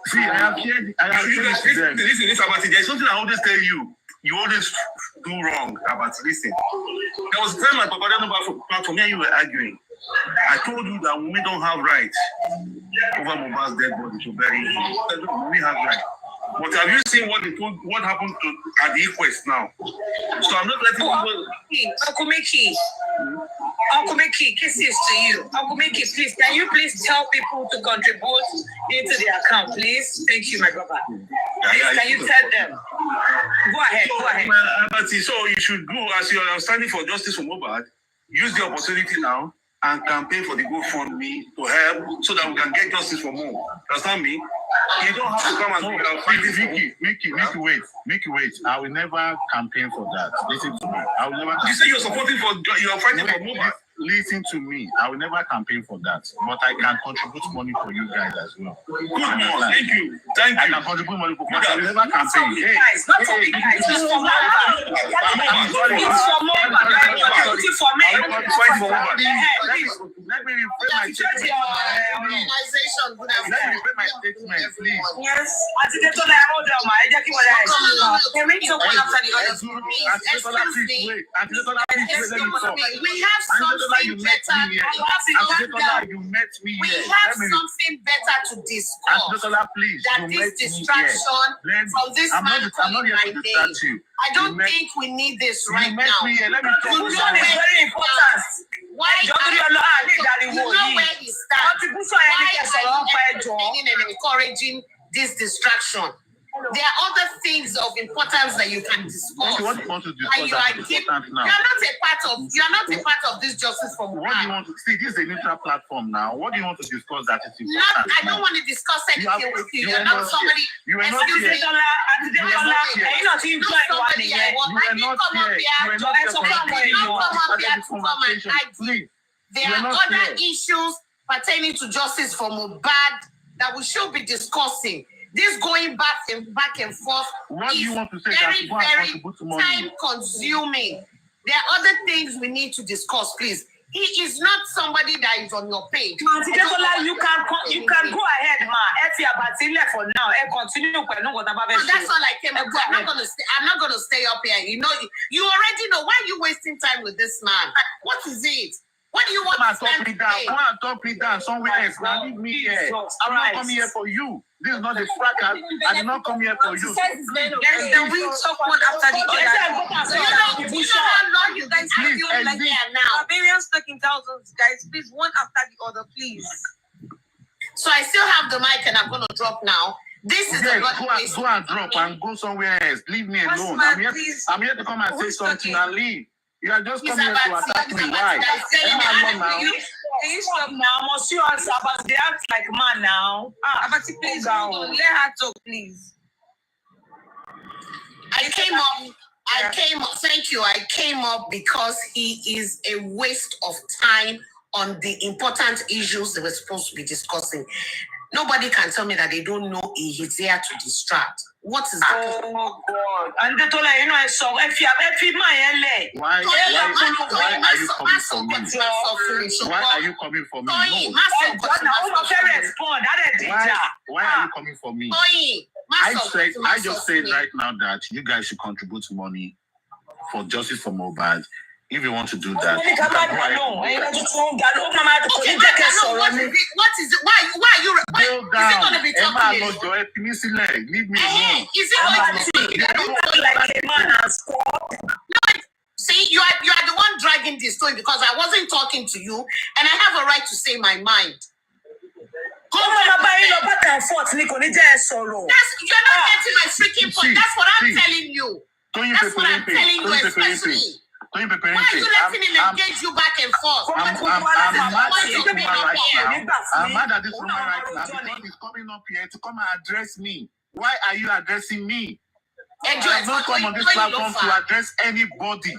See, I have shared this to them. Listen, there's something I always tell you. You always do wrong about listen. There was a time my Papa platform here you were arguing. I told you that women don't have rights over Mohbad's dead body to bury him. We have rights. But have you seen what happened at the inquest now? So I'm not letting people. Uncle Mickey, kisses to you. Uncle Mickey, please, can you please tell people to contribute into the account, please? Thank you, my brother. Please, can you tell them? Go ahead. So you should go, as you are standing for justice for Mohbad, use the opportunity now and campaign for the GoFundMe to help so that we can get justice for more. Understand me? You don't have to come and Mickey, wait. I will never campaign for that. Listen to me. I will never. You say you're fighting for Mohbad. Listen to me. I will never campaign for that, but I can contribute money for you guys as well. Good one. Thank you. I can contribute money for you, but I will never campaign. It's for Let me rephrase my statement. Please. Yes. We have something better. We have something better to discuss than this distraction from this man calling my name. I don't think we need this right now. It's very important. Why you know where he stands? Why are you encouraging this distraction? There are other things of importance that you can discuss. What do you want to discuss? You are not a part of this justice for Mohbad. What do you want to see? This is a neutral platform now. What do you want to discuss that is important? I don't want to discuss anything with you. You're not somebody. You were not here. You were not here. I didn't come up here to argue. There are other issues pertaining to justice for Mohbad that we should be discussing. This going back and forth is very, very time-consuming. There are other things we need to discuss, please. He is not somebody that is on your page. You can go ahead, ma. For now, continue. No, that's all I came to. I'm not going to stay up here. You already know. Why are you wasting time with this man? What is it? What do you want to talk me down? Go and talk me down somewhere else. Now leave me here. I'm not coming here for you. This is not a fracas. I did not come here for you. Then we talk one after the other. You know how long you guys are doing like that now. Barbarians talking thousands, guys. Please, one after the other, please. So I still have the mic and I'm going to drop now. This is go and drop and go somewhere else. Leave me alone. I'm here to come and say something and leave. You are just coming here to attack me. Why? Can you stop now? Must you answer? But they act like man now. But please, hold on. Let her talk, please. I came up, thank you. I came up because he is a waste of time on the important issues they were supposed to be discussing. Nobody can tell me that they don't know he is there to distract. What is that? Oh God! And they told her, you know, I saw if you have every man, why are you coming for me? Why are you coming for me? No. Why are you coming for me? I just said right now that you guys should contribute money for justice for Mohbad. If you want to do that, what is it? Why are you? Go down. Is it going to be talking? Leave me alone. Is it going to be like a man and squad? No, see, you are the one dragging this story because I wasn't talking to you, and I have a right to say my mind. Back and forth, Nico. You're not getting my freaking point. That's what I'm telling you. That's what I'm telling you, especially. Why are you letting him engage you back and forth? I'm mad at this woman right now because he's coming up here to come and address me. Why are you addressing me? I have not come on this platform to address anybody.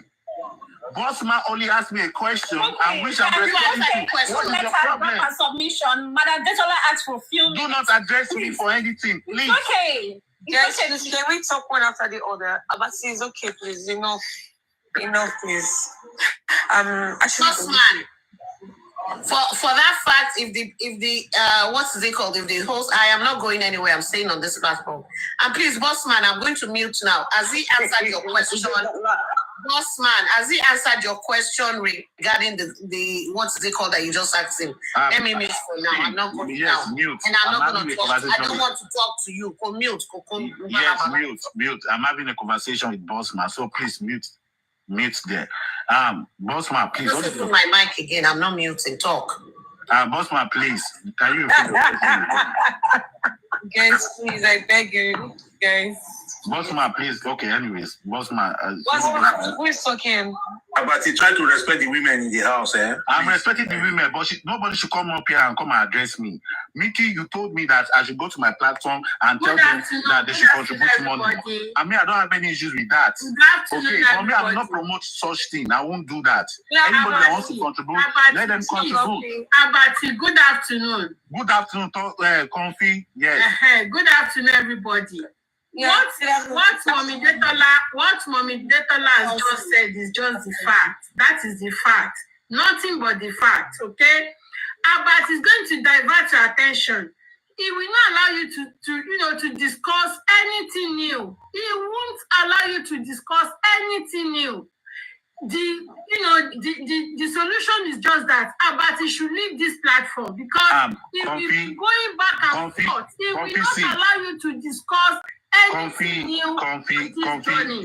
Bossman only asked me a question and which I'm responding to. What is your problem? Submission. Madam Detola asked for a few minutes. Do not address me for anything, please. Okay. Yes, can we talk one after the other? Abasi, it's okay, please. Enough, please. Bossman, for that fact, if the what's it called? If the host, I am not going anywhere. I'm staying on this platform. And please, Bossman, I'm going to mute now. As he answered your question, Bossman, as he answered your question regarding the what's it called that you just asked him. Let me mute for now. I'm not going now. Mute. And I'm not going to talk. I don't want to talk to you. Go mute. Yes, mute. I'm having a conversation with Bossman, so please mute there. Bossman, please. Just put my mic again. I'm not muting. Talk. Bossman, please. Can you? Guys, please, I beg you, guys. Bossman, please. Okay, anyways, Bossman. Who is talking? But he tried to respect the women in the house, eh? I'm respecting the women, but nobody should come up here and come and address me. Mickey, you told me that I should go to my platform and tell them that they should contribute money. I mean, I don't have any issues with that. Okay, for me, I will not promote such thing. I won't do that. Anybody that wants to contribute, let them contribute. Abati, good afternoon. Good afternoon, Comfy. Yes. Good afternoon, everybody. Yeah. What Mommy Detola has just said is just the fact. That is the fact. Nothing but the fact, okay? But is going to divert your attention. He will not allow you to discuss anything new. He won't allow you to discuss anything new. The solution is just that Abati should leave this platform because if going back and forth, he will not allow you to discuss anything new. Comfy.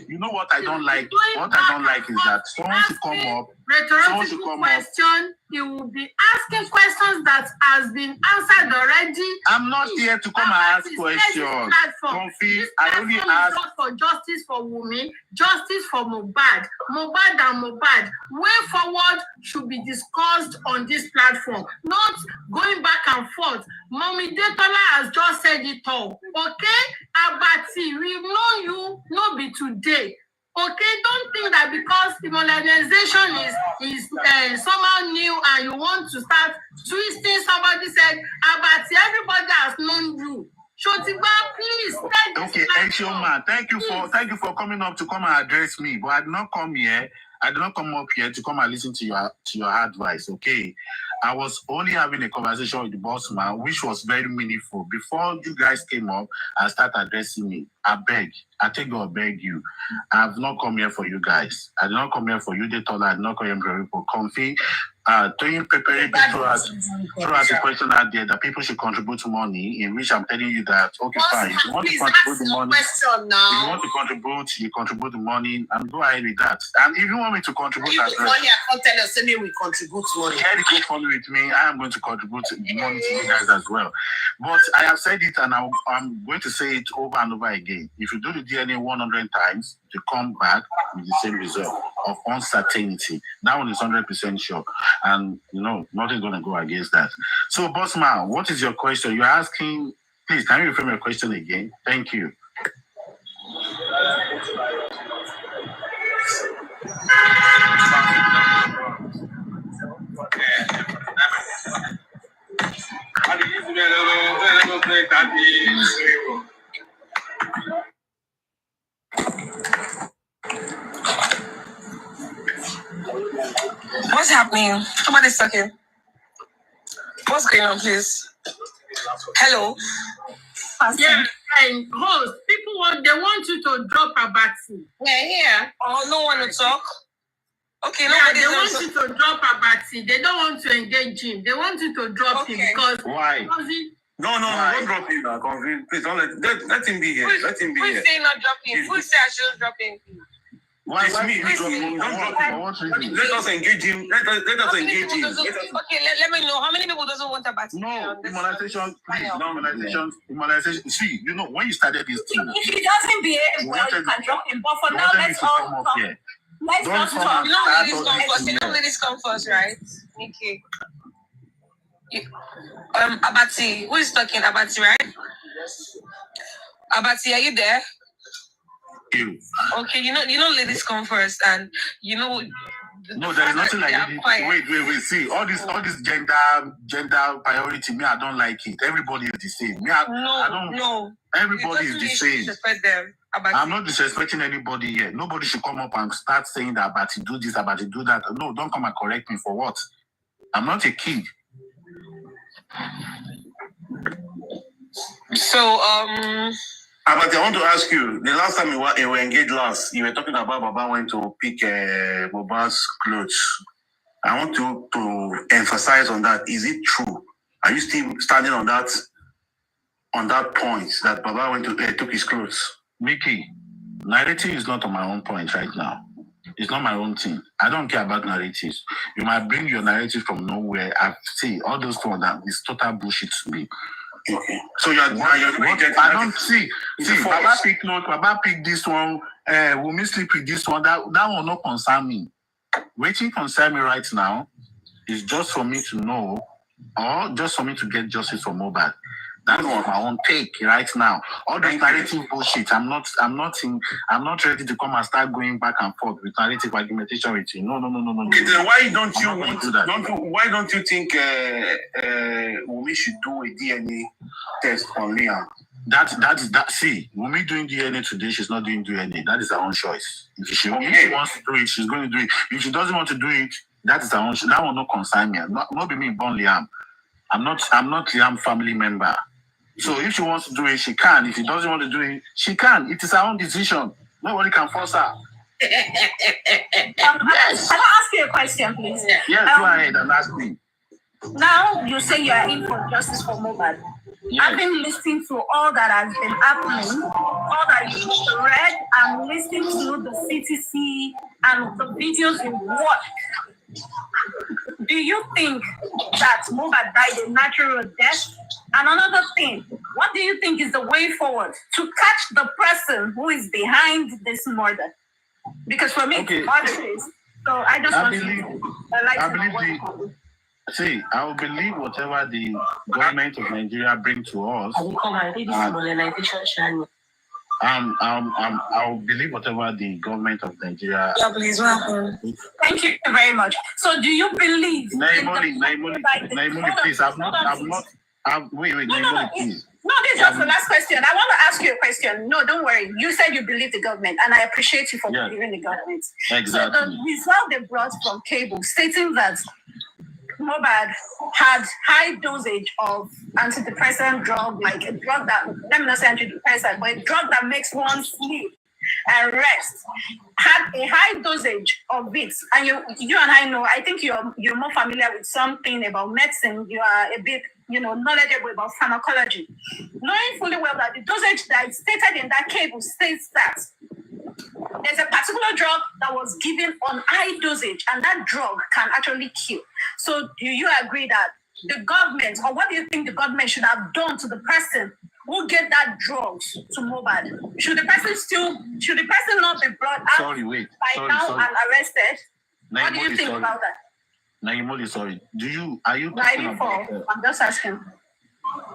You know what I don't like? What I don't like is that someone should come up. Rhetorical question. He will be asking questions that has been answered already. I'm not here to come and ask questions. Comfy, I only ask for justice for women, justice for Mohbad. Mohbad. Way forward should be discussed on this platform, not going back and forth. Mommy Detola has just said it all. Okay, Abati, we know you, no be today. Okay, don't think that because the modernization is somehow new and you want to start twisting. Somebody said, Abati, everybody has known you. Shotiba, please. Okay, man, thank you for coming up to come and address me. But I did not come here. I did not come up here to come and listen to your advice. Okay, I was only having a conversation with the boss man, which was very meaningful. Before you guys came up and start addressing me, I beg you. I have not come here for you guys. I did not come here for you, Detola. I did not come here for people. Comfy. Preparing people throughout the question out there that people should contribute money, in which I'm telling you that, okay, fine. If you want to contribute the money, you contribute the money, and go ahead with that. And if you want me to contribute as well, I can't tell you, say me we contribute money. Go follow with me. I am going to contribute money to you guys as well. But I have said it, and I'm going to say it over and over again. If you do the DNA 100 times, to come back with the same result of uncertainty. That one is 100% sure. And, nothing's going to go against that. So, Bossman, what is your question? You're asking, please, can you reframe your question again? Thank you. What's happening? Somebody's talking. What's going on, please? Hello. Yeah, and host, they want you to drop a battery. We're here. Oh, no one to talk. Okay, Yeah, they want you to drop a battery. They don't want to engage him. They want you to drop him because why? No, don't drop him now. Please don't let him be here. Let him be here. Who's saying not dropping? Who said I should drop him? Why me? Don't drop him. Let us engage him. Let us engage him. Okay, let me know. How many people doesn't want a battery? No, immunization, please. No, immunization. See, when you started this thing. If he doesn't behave well, you can drop him. But for now, let's all come. Let's not talk. No ladies come first, right? Okay. Abati, who is talking? Abati, right? Abati, are you there? You. Okay, ladies come first, and No, there is nothing like that. Wait. See, all this gender priority. Me, I don't like it. Everybody is the same. Me, I don't. No. Everybody is the same. Disrespect them. I'm not disrespecting anybody here. Nobody should come up and start saying that Abati do this, Abati do that. No, don't come and correct me for what? I'm not a kid. So, Abati, I want to ask you, the last time you were engaged last, you were talking about Baba went to pick Boba's clothes. I want to emphasize on that. Is it true? Are you still standing on that point that Baba went to took his clothes? Mickey, narrative is not on my own point right now. It's not my own thing. I don't care about narratives. You might bring your narrative from nowhere. I see all those things that is total bullshit to me. Okay. So you're I don't see. Baba pick this one. Wumi sleep with this one. That will not concern me. Waiting concern me right now is just for me to know, or just for me to get justice for Mohbad. That's my own take right now. All the narrative bullshit. I'm not ready to come and start going back and forth with narrative argumentation with you. No. Okay, then why don't you want to do that? Why don't you think Wumi should do a DNA test on Liam? That. See, Wumi doing DNA today, she's not doing DNA. That is her own choice. If she wants to do it, she's going to do it. If she doesn't want to do it, that is her own. That will not concern me. Not be me born Liam. I'm not Liam family member. So if she wants to do it, she can. If she doesn't want to do it, she can. It is her own decision. Nobody can force her. Yes. Can I ask you a question, please? Yes, go ahead and ask me. Now you say you are in for justice for Mohbad. Yes. I've been listening to all that has been happening, all that you read, and listening to the CTC and the videos you watched. Do you think that Mohbad died a natural death? And another thing, what do you think is the way forward to catch the person who is behind this murder? Because for me, it's murder case. So I just want to see, I will believe whatever the government of Nigeria bring to us. I will believe whatever the government of Nigeria. Yeah, please, what happened? Thank you very much. So, do you believe? Naimoli, please. Wait, Naimoli, please. No, this is just the last question. I want to ask you a question. No, don't worry. You said you believe the government, and I appreciate you for believing the government. Exactly. So, the result they brought from cable stating that Mohbad had high dosage of antidepressant drug, like a drug that, let me not say antidepressant, but a drug that makes one sleep and rest, had a high dosage of it. And you and I know, I think you're more familiar with something about medicine. You are a bit, knowledgeable about pharmacology. Knowing fully well that the dosage that is stated in that cable states that there's a particular drug that was given on high dosage, and that drug can actually kill. So do you agree that the government, or what do you think the government should have done to the person who gave that drugs to Mohbad. Should the person not be brought out and arrested? What do you think about that? Naimoli, sorry. Are you talking about? I'm just asking.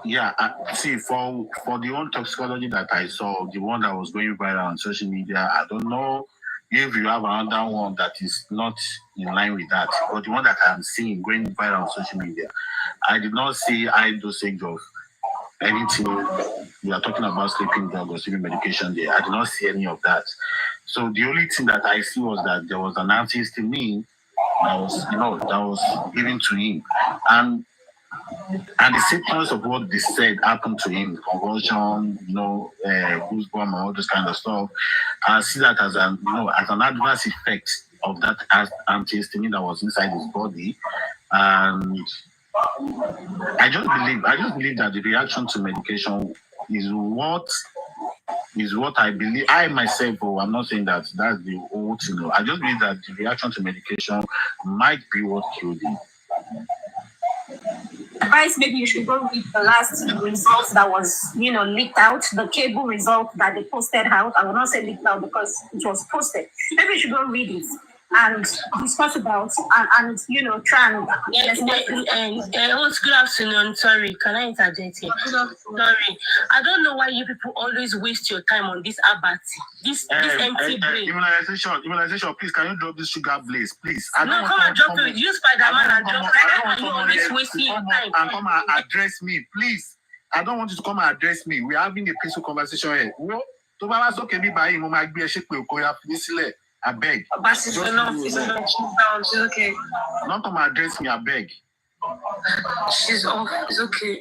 Yeah, see, for the one toxicology that I saw, the one that was going viral on social media, I don't know if you have another one that is not in line with that, but the one that I'm seeing going viral on social media, I did not see high dosage of anything. We are talking about sleeping drug or sleeping medication there. I did not see any of that. So the only thing that I see was that there was an antihistamine that was given to him, and the symptoms of what they said happened to him, convulsion, goosebumps, and all this kind of stuff. I see that as an adverse effect of that antihistamine that was inside his body, and I just believe that the reaction to medication is what I believe. I myself, I'm not saying that that's the whole thing. I just believe that the reaction to medication might be what killed him. Advice, maybe you should go read the last results that was, leaked out, the cable result that they posted out. I will not say leaked out because it was posted. Maybe you should go read it and discuss about and try and good afternoon. Sorry, can I interject here? Sorry, I don't know why you people always waste your time on this abati, this empty brain. Immunization, please, can you drop this sugar blaze, please? Come and drop it. Use Spider-Man and drop it. You always wasting your time. And come and address me, please. I don't want you to come and address me. We're having a peaceful conversation here. I beg. It's okay. Don't come and address me, I beg. She's off. It's okay.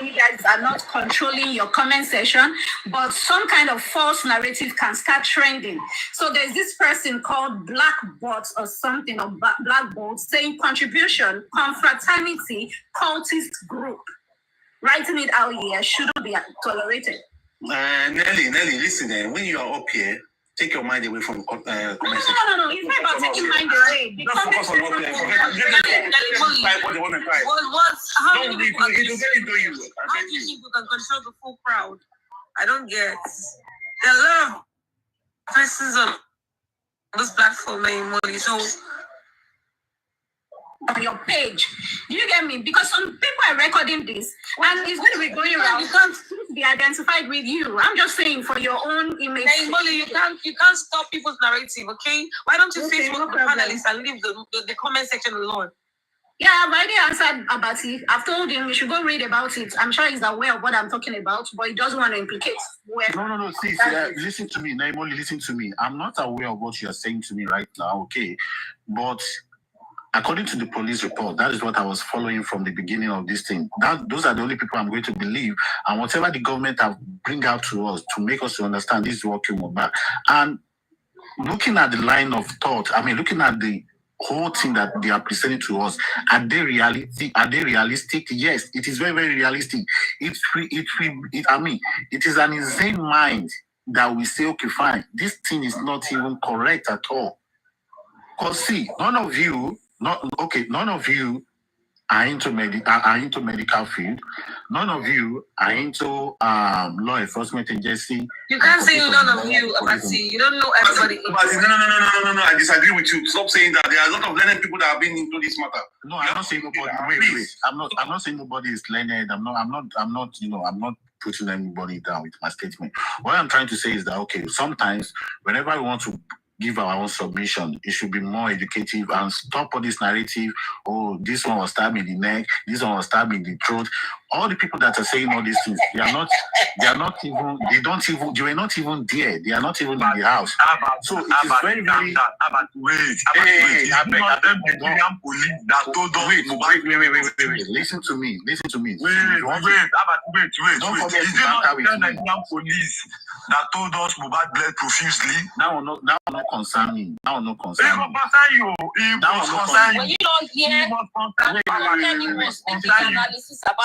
You guys are not controlling your comment section, but some kind of false narrative can start trending. So there's this person called Blackbot or something, or Blackbot, saying contribution, confraternity, cultist group. Writing it out here shouldn't be tolerated. Nelly, listen, when you are up here, take your mind away from comment section. No. It's not about taking mind away. Just focus on what How do you think we can control the full crowd? I don't get. There are a lot of persons on this platform anymore. So on your page, do you get me? Because some people are recording this and it's going to be going around. You can't be identified with you. I'm just saying for your own image. Hey, Molly, you can't stop people's narrative, okay? Why don't you Facebook the panelists and leave the comment section alone? Yeah, I've already answered about it. I've told him we should go read about it. I'm sure he's aware of what I'm talking about, but he doesn't want to implicate. No, see, listen to me, Naimoli, listen to me. I'm not aware of what you're saying to me right now, okay? But according to the police report, that is what I was following from the beginning of this thing. Those are the only people I'm going to believe. And whatever the government have bring out to us to make us to understand this is what came back. And looking at the line of thought, looking at the whole thing that they are presenting to us, are they realistic? Yes, it is very, very realistic. It is an insane mind that we say, okay, fine, this thing is not even correct at all. Because see, none of you are into medical field. None of you are into law enforcement agency. You can't say none of you, Abati. You don't know everybody. No. I disagree with you. Stop saying that. There are a lot of learned people that have been into this matter. No, I'm not saying nobody. Wait. I'm not saying nobody is learned. I'm not putting anybody down with my statement. What I'm trying to say is that okay, sometimes whenever we want to give our own submission, it should be more educative and stop all this narrative. Oh, this one was stabbed in the neck, this one was stabbed in the throat. All the people that are saying all these things, they were not even there. They are not even in the house. So it is very, very. Wait. Listen to me. Wait. Don't forget to banter with me. Police that told us Mohbad bled profusely. That will not concern me. That will not concern me. Were you not here?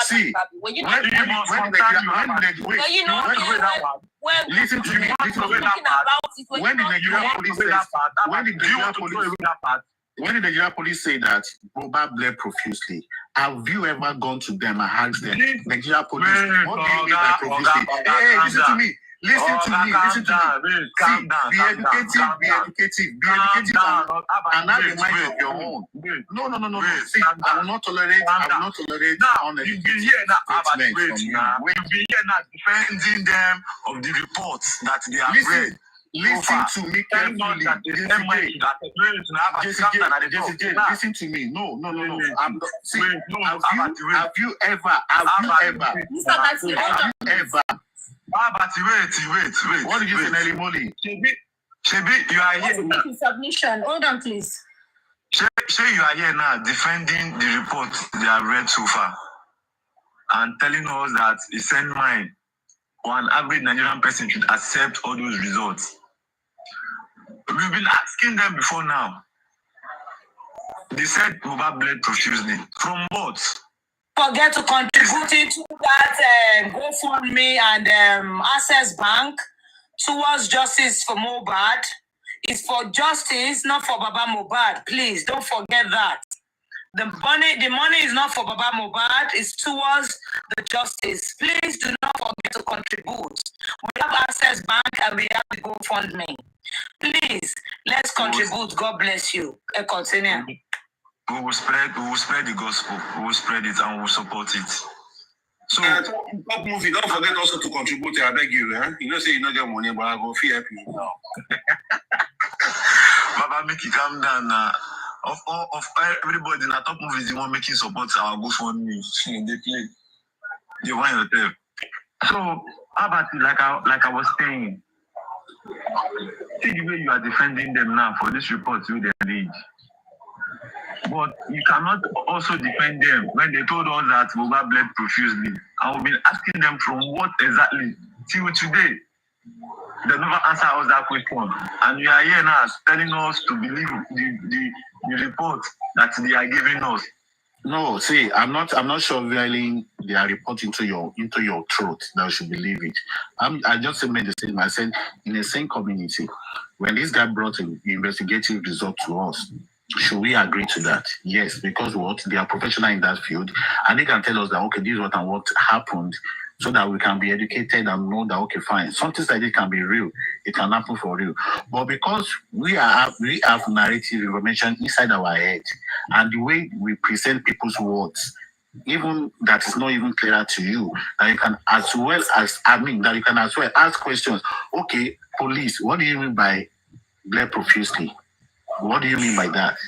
See, listen to me. When the Nigerian police says, when the Nigerian police say that Mohbad bled profusely, have you ever gone to them and asked them, Nigerian police, what do you mean by profusely? Hey, listen to me. Listen to me. See, be educative, and have a mind of your own. No. See, I will not tolerate you've been here now, you've been here now defending them of the reports that they have read. Listen to me carefully. Listen to me. No. Have you ever? Wait. What did you say, Nelly Molly? Shebi, you are here. Submission. Hold on, please. Shebi, you are here now defending the report they have read so far and telling us that a sane mind or an average Nigerian person should accept all those results. We've been asking them before now. They said Mohbad bled profusely. From what? Forget to contribute into that GoFundMe and Access Bank towards justice for Mohbad. It's for justice, not for Baba Mohbad. Please don't forget that. The money is not for Baba Mohbad. It's towards the justice. Please do not forget to contribute. We have Access Bank and we have the GoFundMe. Please, let's contribute. God bless you. Continue. We will spread the gospel. We will spread it and we will support it. So, top movie, don't forget also to contribute. I beg you, You know, say you know your money, but I go fee help you now. Baba, make it calm down now. Of everybody in our top movies, the one making support our GoFundMe. They play. They want your tape. So, how about it? Like I was saying, see the way you are defending them now for this report you they did. But you cannot also defend them when they told us that Mohbad bled profusely. And we've been asking them from what exactly till today. They never answer us that question. And you are here now telling us to believe the report that they are giving us. No, see, I'm not shoveling their report into your throat that you should believe it. I just made the statement. I said in the same community, when this guy brought an investigative result to us, should we agree to that? Yes, because they are professional in that field, and they can tell us that okay, this is what happened, so that we can be educated and know that okay, fine, something like this can be real, it can happen for real. But because we have narrative information inside our head, and the way we present people's words, even that is not even clearer to you, that you can as well ask questions. Okay, police, what do you mean by bled profusely? What do you mean by that?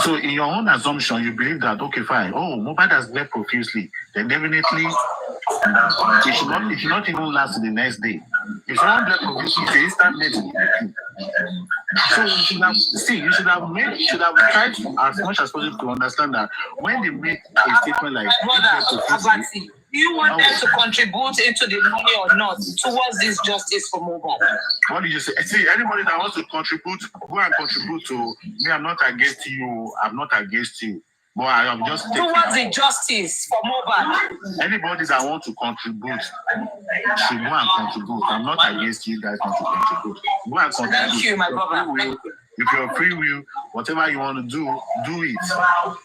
So in your own assumption, you believe that, okay, fine, Mohbad has bled profusely, then definitely it should not even last to the next day. If someone bled profusely, it's an instant death. So you should have tried as much as possible to understand that when they make a statement like do you want them to contribute into the money or not towards this justice for Mohbad? What did you say? See, anybody that wants to contribute, go and contribute to me. I'm not against you. But I am just towards the justice for Mohbad. Anybody that wants to contribute should go and contribute. I'm not against you guys want to contribute. Go and contribute. Thank you, my brother. If you're free will, whatever you want to do it.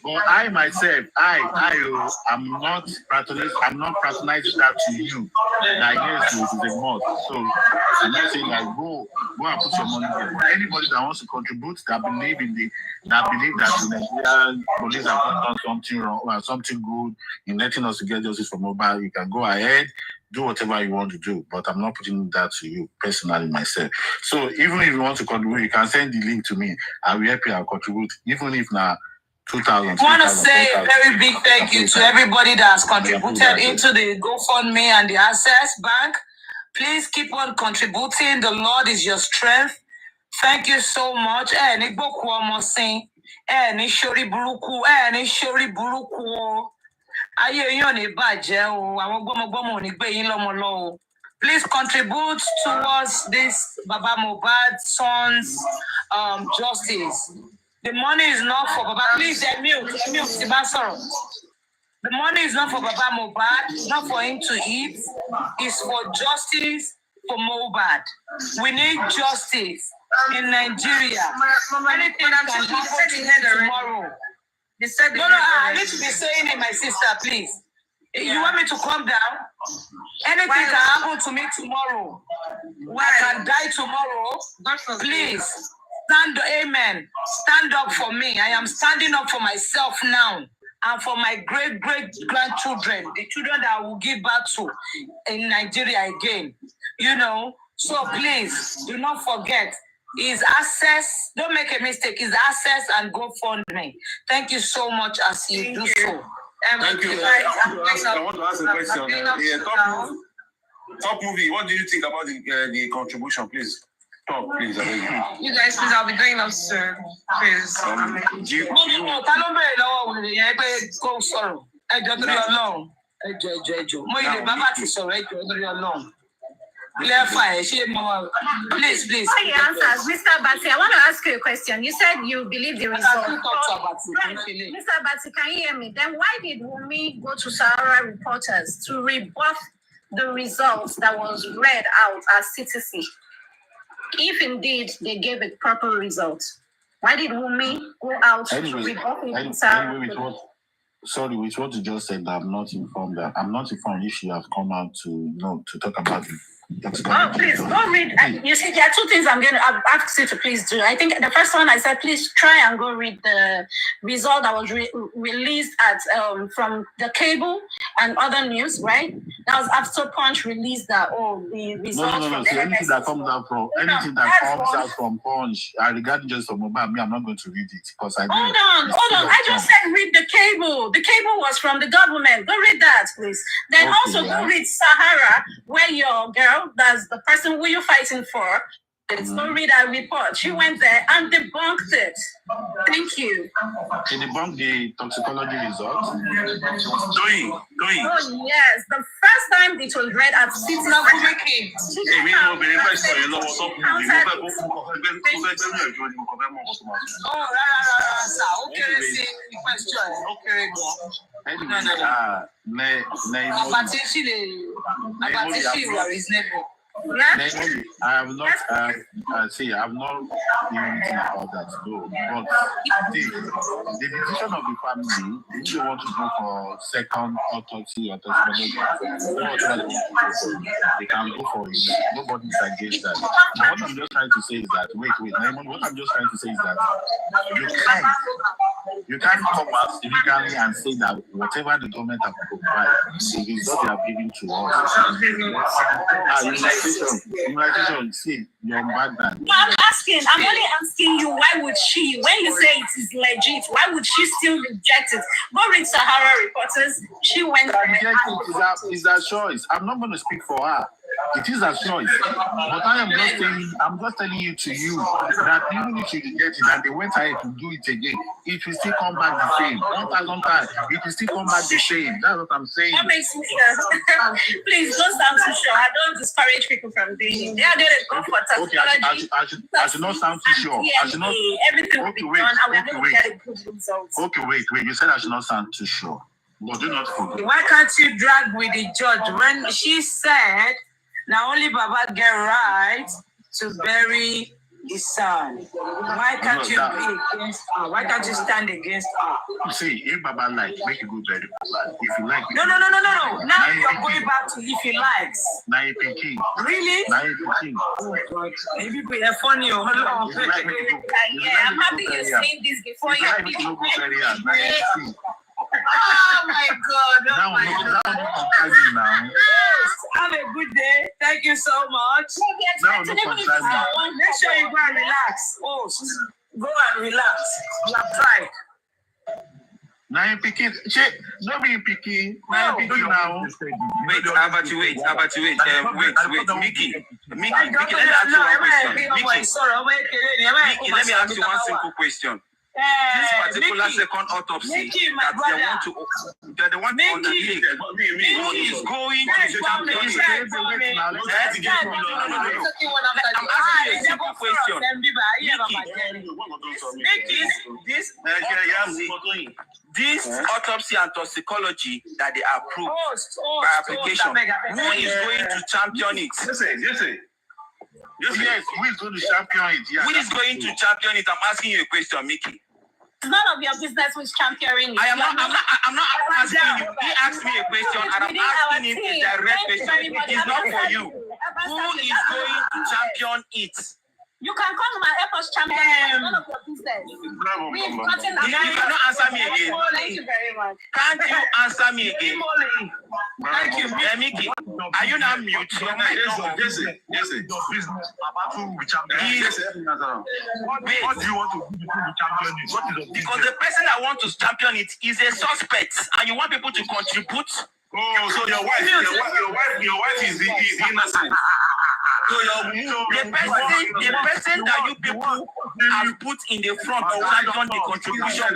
But I myself, I'm not patronizing that to you. That yes, it is a mod. So I'm not saying that go and put your money there. But anybody that wants to contribute, that believe that the Nigerian police have done something wrong or something good in letting us get justice for Mohbad, you can go ahead. Do whatever you want to do, but I'm not putting that to you personally myself. So even if you want to contribute, you can send the link to me. I will help you and contribute, even if now 2,000. I want to say a very big thank you to everybody that has contributed into the GoFundMe and the Access Bank. Please keep on contributing. The Lord is your strength. Thank you so much. Please contribute towards this Baba Mohbad son's justice. The money is not for Baba. Please, mute, Sibasoro. The money is not for Baba Mohbad, not for him to eat. It's for justice for Mohbad. We need justice. in Nigeria. Anything that can happen to me tomorrow. They said no, I need to be saying it, my sister, please. You want me to calm down? Anything can happen to me tomorrow. I can die tomorrow. Please, stand, amen. Stand up for me. I am standing up for myself now. And for my great-great-grandchildren, the children that I will give birth to in Nigeria again. You know, so please, do not forget, is access, don't make a mistake, is access and GoFundMe. Thank you so much as you do so. Thank you. I want to ask a question. Top movie, what do you think about the contribution, please? Talk, please. You guys, please, I'll be doing them soon. Please. Please. Before you answer, Mr. Batty, I want to ask you a question. You said you believe the result. Mr. Batty, can you hear me? Then why did Wumi go to Sahara reporters to rebuff the results that was read out as CTC? If indeed they gave a proper result, why did Wumi go out to rebuff it? Sorry, with what you just said, I'm not informed. I'm not informed if you have come out to talk about it. Oh, please go read. You see, there are two things I've asked you to please do. I think the first one I said, please try and go read the result that was released at from the cable and other news, right? That was after Punch released that. The results. No. So anything that comes out from Punch, regarding just from mobile, I'm not going to read it because I. Hold on. I just said read the cable. The cable was from the government. Go read that, please. Then also go read Sahara, where your girl. That's the person who you're fighting for. Go read our report. She went there and debunked it. Thank you. She debunked the toxicology results. Doing. Oh yes, the first time it was read at City. I have not been anything about that though. But the decision of the family, if they want to go for second autopsy or toxicology, they can go for it. Nobody's against that. Now what I'm just trying to say is that what I'm just trying to say is that you can't come out civically and say that whatever the government have provided is what they are giving to us. Immunization, see, you're bad man. No, I'm only asking you, why would she, when you say it is legit, why would she still reject it? Go read Sahara reporters. She went there. It's a choice. I'm not going to speak for her. It is a choice. But I'm just telling you that even if you reject it and they went ahead to do it again, it will still come back the same. 1,000 times, it will still come back the same. That's what I'm saying. That makes me please don't sound too sure. I don't discourage people from doing it. They are doing it go for toxicology. I should not sound too sure. Everything will be done. I will never get a good result. Okay, wait. You said I should not sound too sure. But do not forget. Why can't you drag with the judge when she said now only Baba get right to bury his son? Why can't you be against her? Why can't you stand against her? You see, if Baba likes, make it go bury Baba. If you like, no. Now you're going back to if he likes. Now you're picking. Really? Now you're picking. Oh God, maybe you're funny. Yeah, I'm happy you're saying this before you go bury her. Now you're picking. Oh my God! Now. Have a good day. Thank you so much. Make sure you go and relax. Go and relax. You have tried. Now you're picking. Don't be picking. Now you're picking now. Wait. Mickey, let me ask you one simple question. This particular second autopsy that they want to undertake, who is going to champion it? I'm asking you a simple question. This autopsy and toxicology that they approve by application, who is going to champion it? Yes, who is going to champion it? Yeah, who is going to champion it? I'm asking you a question, Mickey. It's none of your business who's championing it. I'm not asking you. He asked me a question and I'm asking him a direct question. It's not for you. Who is going to champion it? You can come and help us champion it. It's none of your business. We've gotten You cannot answer me again. Thank you very much. Can't you answer me again? Thank you, Mickey. Are you now mute? Your mic is on. Yes. Your business about who we champion. What do you want to do to champion it? What is the business? Because the person that wants to champion it is a suspect, and you want people to contribute. Oh, so your wife is innocent. So the person that you people have put in the front of champion the contribution,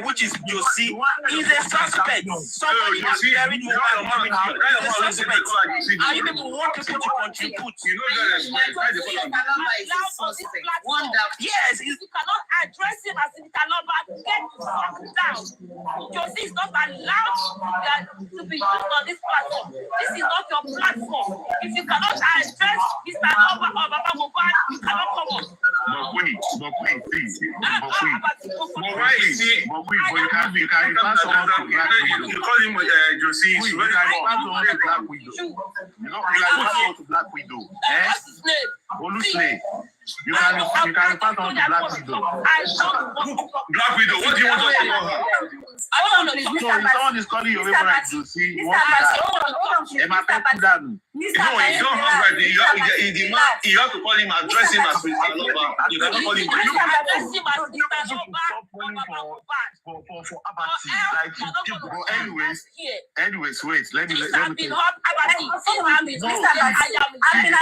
which is Josie, is a suspect. Somebody has carried mobile money is a suspect. And you people want people to contribute. Yes, you cannot address him as an interloper. Get down. Josie is not allowed to be used on this platform. This is not your platform. If you cannot address Mr. Lover or Baba Mobile, you cannot come on. But please. But you can refer someone to Black Widow. You call him Josie. You can refer someone to Black Widow. You can refer someone to Black Widow. What's his name? Olusle. You can refer someone to Black Widow. Black Widow, what do you want us to call her? So if someone is calling your favorite Josie, what is that? Emma Pekudanu. No, you don't have right. You have to call him, address him as Mr. Lover. You cannot call him for apathy. Like, anyways, wait. Let me. I've been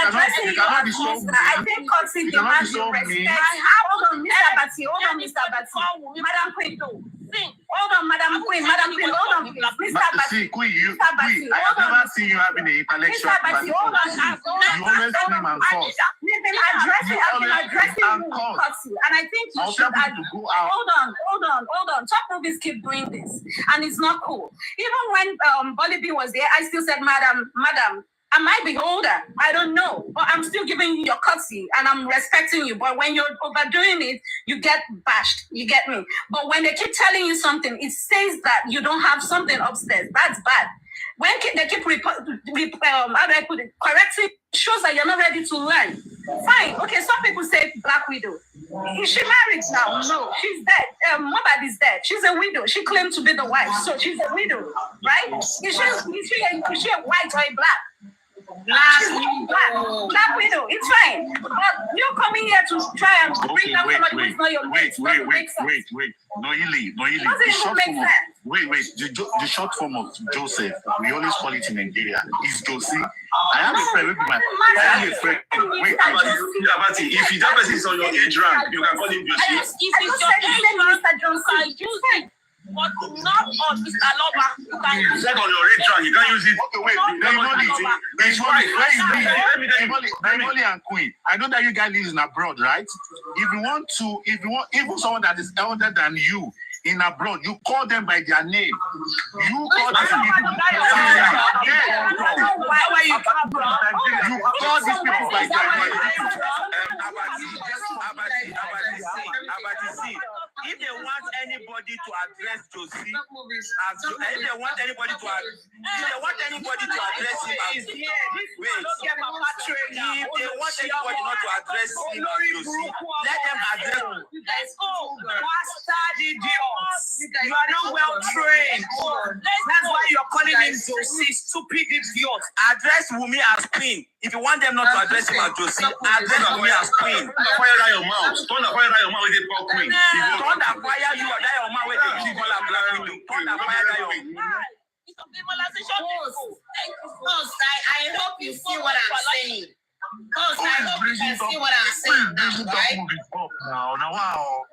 addressing you. I think Kotsi demands your respect. Hold on, Mr. Batty. Madam Queen, hold on, Madam Queen, hold on, Mr. Batty. Queen, I have never seen you having an intellectual. Mr. Batty, hold on. You always scream and curse. I've been addressing you, Kotsi, and I think you should. Hold on. Top movies keep doing this, and it's not cool. Even when Bolly B was there, I still said, Madam, I might be older. I don't know. But I'm still giving you your courtesy and I'm respecting you. But when you're overdoing it, you get bashed. You get me? But when they keep telling you something, it says that you don't have something upstairs. That's bad. When they keep correcting, shows that you're not ready to learn. Fine. Okay, some people say Black Widow. Is she married now? No, she's dead. Mobad is dead. She's a widow. She claimed to be the wife, so she's a widow, right? Is she a white or a black? Black Widow, it's fine. But you're coming here to try and bring down somebody who's not your mate. Wait. No, the short form of Joseph, we always call it in Nigeria, is Josie. I have a friend with my. If that person is on your age rank, you can call him Josie. If it's your age rank, you can use it. But not on Mr. Lover. You can use it on your age rank. You can't use it. Okay, wait. It's right. Emily and Queen. I know that you guys live in abroad, right? If you want, even someone that is elder than you in abroad, you call them by their name. You call these people by their name. If they want anybody to address Josie, if they want anybody to address him as if they want anybody not to address him as Josie, let them address him. Let's go. Bastard idiots. You are not well trained. That's why you're calling him Josie, stupid idiot. Address Wumi as Queen. If you want them not to address him as Josie, address Wumi as Queen. Fire down your mouth. Turn the fire down your mouth with the poor Queen. Turn the fire you are there, your mouth with the people are Black Widow. Turn the fire down your mouth. It's a demonization. I hope you see what I'm saying. I hope you can see what I'm saying now, right? Wow.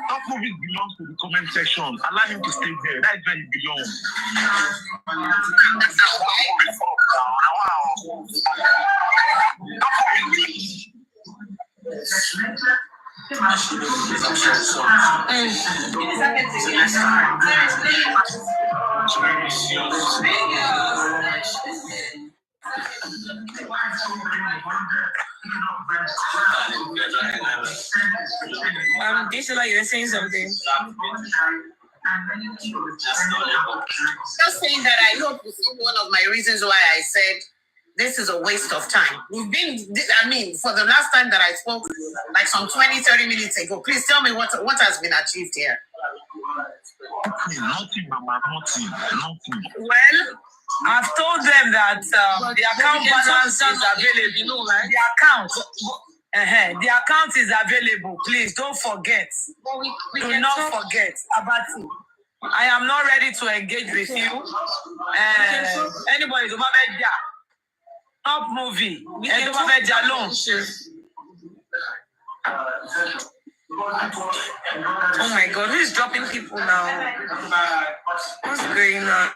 Top movies belongs to the comment section. Allow him to stay there. That's where he belongs. Gisela, you were saying something. Just saying that I hope you see one of my reasons why I said this is a waste of time. We've been, for the last time that I spoke, like some 20-30 minutes ago, please tell me what has been achieved here. Nothing, Mama, nothing. Well, I've told them that the account balance is available. You know, right? The account is available. Please don't forget. Do not forget. Abati, I am not ready to engage with you. Anybody, top movie. Oh my God, who's dropping people now? What's going on?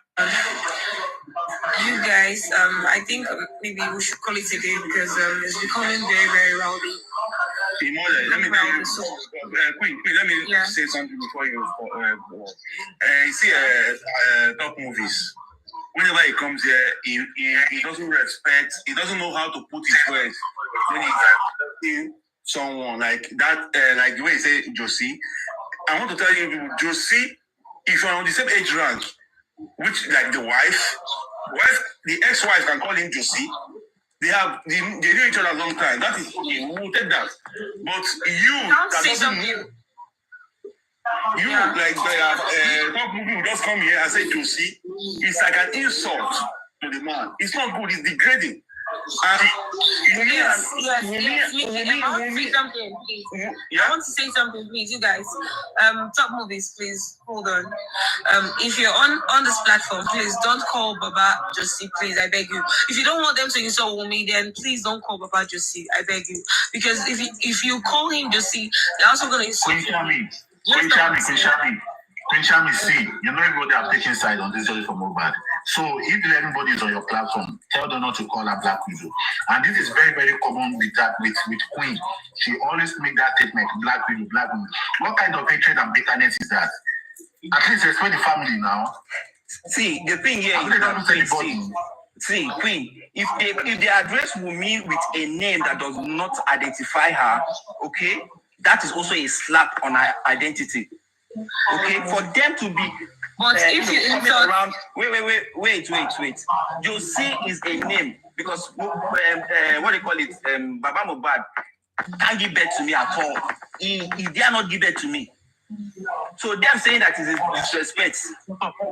You guys, I think maybe we should call it a day because it's becoming very, very rowdy. Let me tell you, Queen, let me say something before you. You see, top movies. Whenever he comes here, he doesn't respect. He doesn't know how to put his words when he's in someone like that. Like the way he say Josie. I want to tell you, Josie, if you're on the same age rank, which like the the ex-wife can call him Josie. They knew each other a long time. That is okay. We will take that. But you, that doesn't mean like top movie will just come here and say Josie. It's like an insult to the man. It's not good. It's degrading. I want to say something, please, you guys. Top movies, please hold on. If you're on this platform, please don't call Baba Josie, please. I beg you. If you don't want them to insult Wumi, then please don't call Baba Josie. I beg you, because if you call him Josie, they're also going to insult you. Queen Shami, see, you know everybody are taking side on this story for Mohbad. So if everybody is on your platform, tell them not to call her Black Widow. And this is very, very common with Queen. She always make that statement, Black Widow, Black Widow. What kind of hatred and bitterness is that? At least respect the family now. See, the thing here is Queen, if they address Wumi with a name that does not identify her, okay, that is also a slap on her identity. Okay, for them to be if you coming around, wait. Josie is a name because what do you call it? Baba Mohbad can't give birth to me at all. He dare not give birth to me. So them saying that is a disrespect.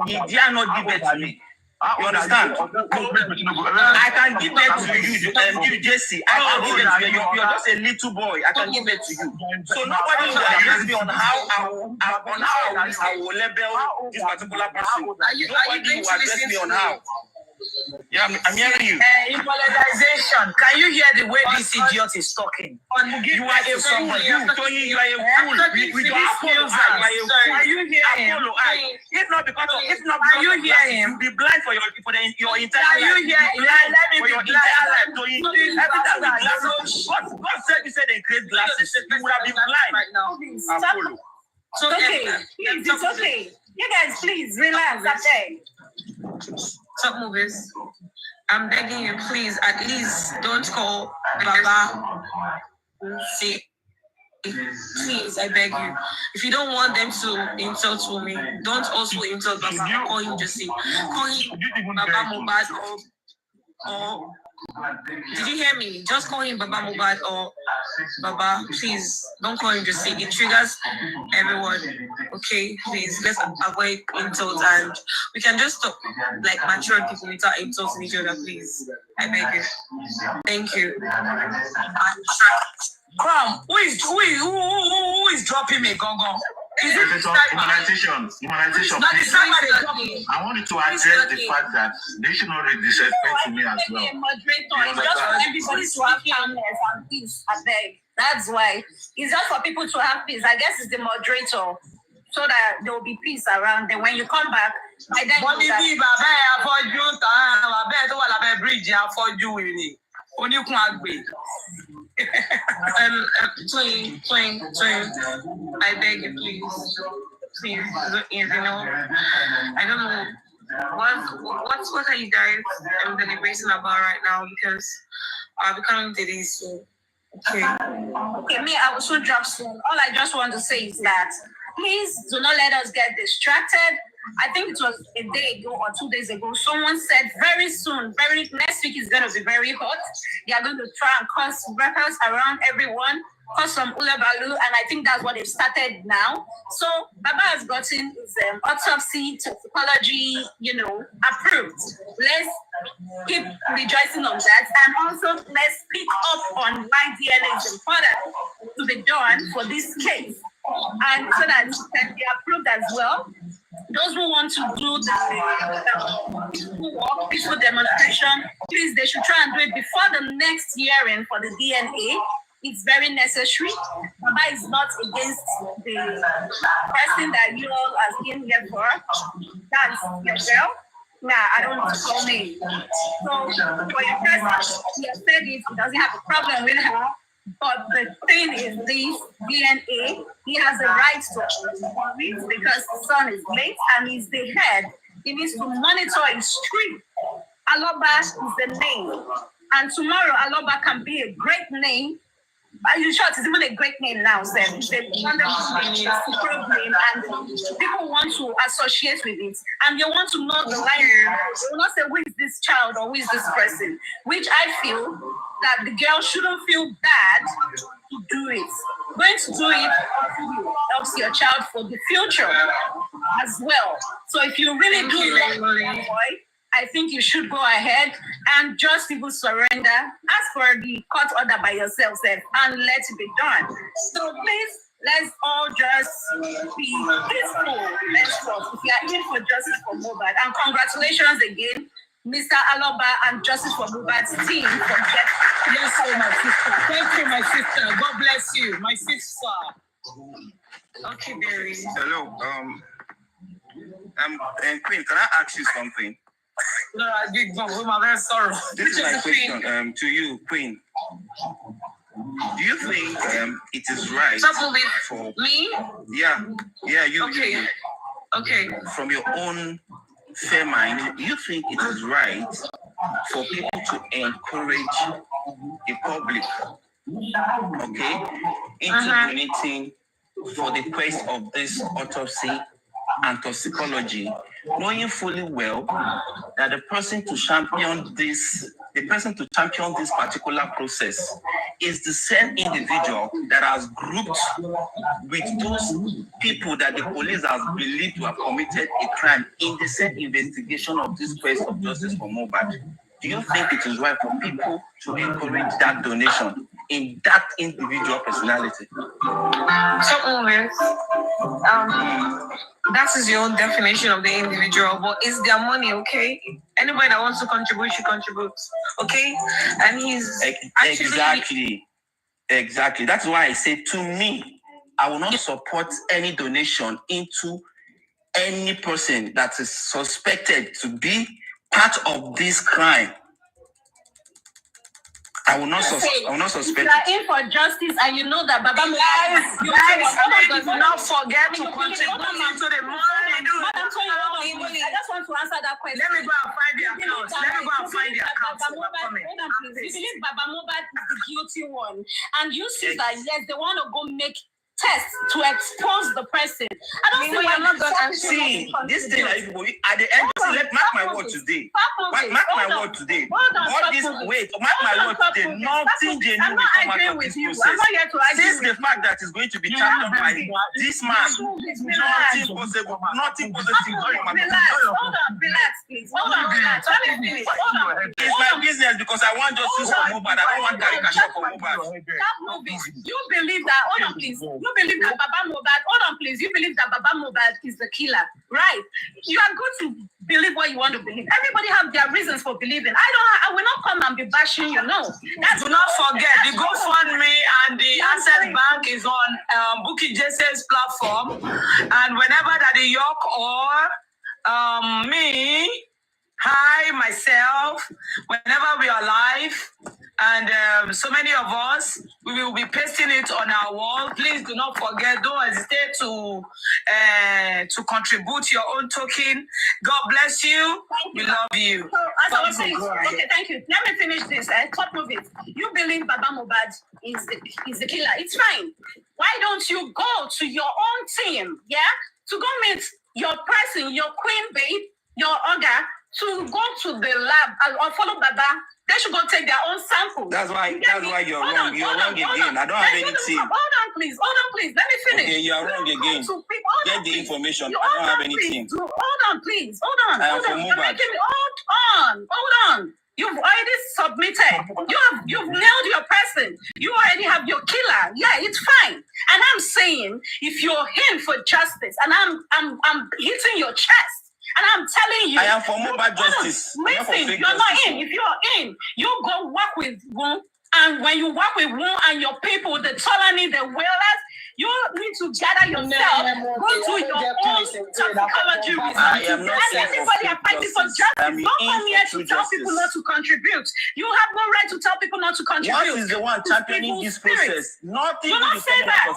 He dare not give birth to me. You understand? I can give birth to you, Jesse. I can give birth to you. You're just a little boy. I can give birth to you. So nobody will address me on how I will label this particular person. Nobody will address me on how. Yeah, I'm hearing you. Impolitization. Can you hear the way this idiot is talking? You are a fool. You are a fool. With your Apollo eye. You are a fool. Are you hearing him? If not because of you hear him? You'll be blind for your entire life. You hear him? Let me be blind. God said you said they create glasses. You would have been blind right now. Apollo. It's okay. Please, it's okay. You guys, please relax. Okay. Top movies. I'm begging you, please, at least don't call Baba. See, please, I beg you. If you don't want them to insult me, don't also insult Baba. Call him Josie. Call him Baba Mohbad or did you hear me? Just call him Baba Mohbad or Baba. Please don't call him Josie. It triggers everyone. Okay, please let's avoid insults and we can just stop like mature people without insulting each other. Please, I beg you. Thank you. Crom, who is dropping me, Gongo? Is it Humanization, please. I wanted to address the fact that they should not disrespect to me as well. It's just for everybody to have calmness and peace, I beg. That's why. It's just for people to have peace. I guess it's the moderator. So that there will be peace around. Then when you come back, I then know I beg you, please, you know, I don't know what are you guys deliberating about right now because I'll be coming to this soon. Okay, me, I will soon drop soon. All I just want to say is that please do not let us get distracted. I think it was a day ago or 2 days ago, someone said very soon, next week is going to be very hot. They are going to try and cause records around everyone, cause some ulabalu, and I think that's what they've started now. So Baba has gotten his autopsy, toxicology, approved. Let's keep rejoicing on that, and also let's pick up on why DNA is important to be done for this case, and so that it can be approved as well. Those who want to do the peaceful demonstration, please, they should try and do it before the next hearing for the DNA. It's very necessary. Baba is not against the person that you all are in here for. That's your girl. Nah, I don't want to call me. So for your person, he has said it, he doesn't have a problem with her. But the thing is, this DNA, he has a right to it because the son is late and he's the head. He needs to monitor his street. Aloba is the name. And tomorrow, Aloba can be a great name. Are you sure it's even a great name now, Sam? It's a wonderful name, a superb name, and people want to associate with it. And they want to know the line. They will not say, who is this child or who is this person? Which I feel that the girl shouldn't feel bad to do it. Going to do it helps your child for the future as well. So if you really do love that boy, I think you should go ahead and just people surrender. Ask for the court order by yourself, and let it be done. So please, let's all just be peaceful. Let's talk. If you are in for Justice for Mohbad, and congratulations again, Mr. Aloba and Justice for Mohbad's team for getting. Yes, my sister. Thank you, my sister. God bless you, my sister. Okay, Barry. Hello. And Queen, can I ask you something? No, I did go. I'm very sorry. This is my question to you, Queen. Do you think it is right for me? Yeah, you. Okay. You. Okay. From your own fair mind, do you think it is right for people to encourage the public, into donating for the quest of this autopsy and toxicology, knowing fully well that the person to champion this particular process is the same individual that has grouped with those people that the police has believed to have committed a crime in the same investigation of this quest of justice for Mohbad. Do you think it is right for people to encourage that donation in that individual personality? That is your own definition of the individual, but it's their money, okay? Anybody that wants to contribute should contribute, okay? And he's actually... Exactly. That's why I say, to me, I will not support any donation into any person that is suspected to be part of this crime. I will not suspect. You are in for justice, and you know that Baba guys, do not forget to contribute to the money. I just want to answer that question. Let me go and find the account. You believe Baba Mohbad is the guilty one, and you see that yes, they want to go make tests to expose the person. I don't think I'm not going to see this thing. At the end, mark my word today. Mark my word today. Mark my word today. Nothing genuine will come out of this process. Since the fact that it's going to be championed by this man, nothing possible. Nothing positive. Relax, please. Hold on. Let me finish. It's my business because I want justice for Mohbad. I don't want caricature for Mohbad. You believe that? Hold on, please. You believe that Baba Mohbad, hold on please, you believe that Baba Mohbad is the killer, right? You are good to believe what you want to believe. Everybody have their reasons for believing. I will not come and be bashing you, no. Do not forget, the GoFundMe and the Access Bank is on Bukky Jesse's platform. And whenever Daddy York or me, myself, whenever we are live, and so many of us, we will be pasting it on our wall. Please do not forget, don't hesitate to contribute your own token. God bless you. We love you. So, as I was saying, okay, thank you. Let me finish this. Top of it. You believe Baba Mohbad is the killer. It's fine. Why don't you go to your own team, to go meet your person, your queen babe, your Oga, to go to the lab or follow Baba? They should go take their own sample. That's why you're wrong. You're wrong again. I don't have anything. Hold on, please. Let me finish. Okay, you're wrong again. Get the information. I don't have anything. Hold on, please. Hold on. Hold on. You've already submitted. You've nailed your person. You already have your killer. Yeah, it's fine. And I'm saying, if you're in for justice, and I'm hitting your chest, and I'm telling you, I am for mobile justice. Listen, you're not in. If you're in, you go work with Woon. And when you work with Woon and your people, the Tolani, the Whalers, you need to gather yourself, go to your own toxicology research. And everybody are fighting for justice. Don't come here to tell people not to contribute. You have no right to tell people not to contribute. What is the one championing this process? Nothing. Do not say that.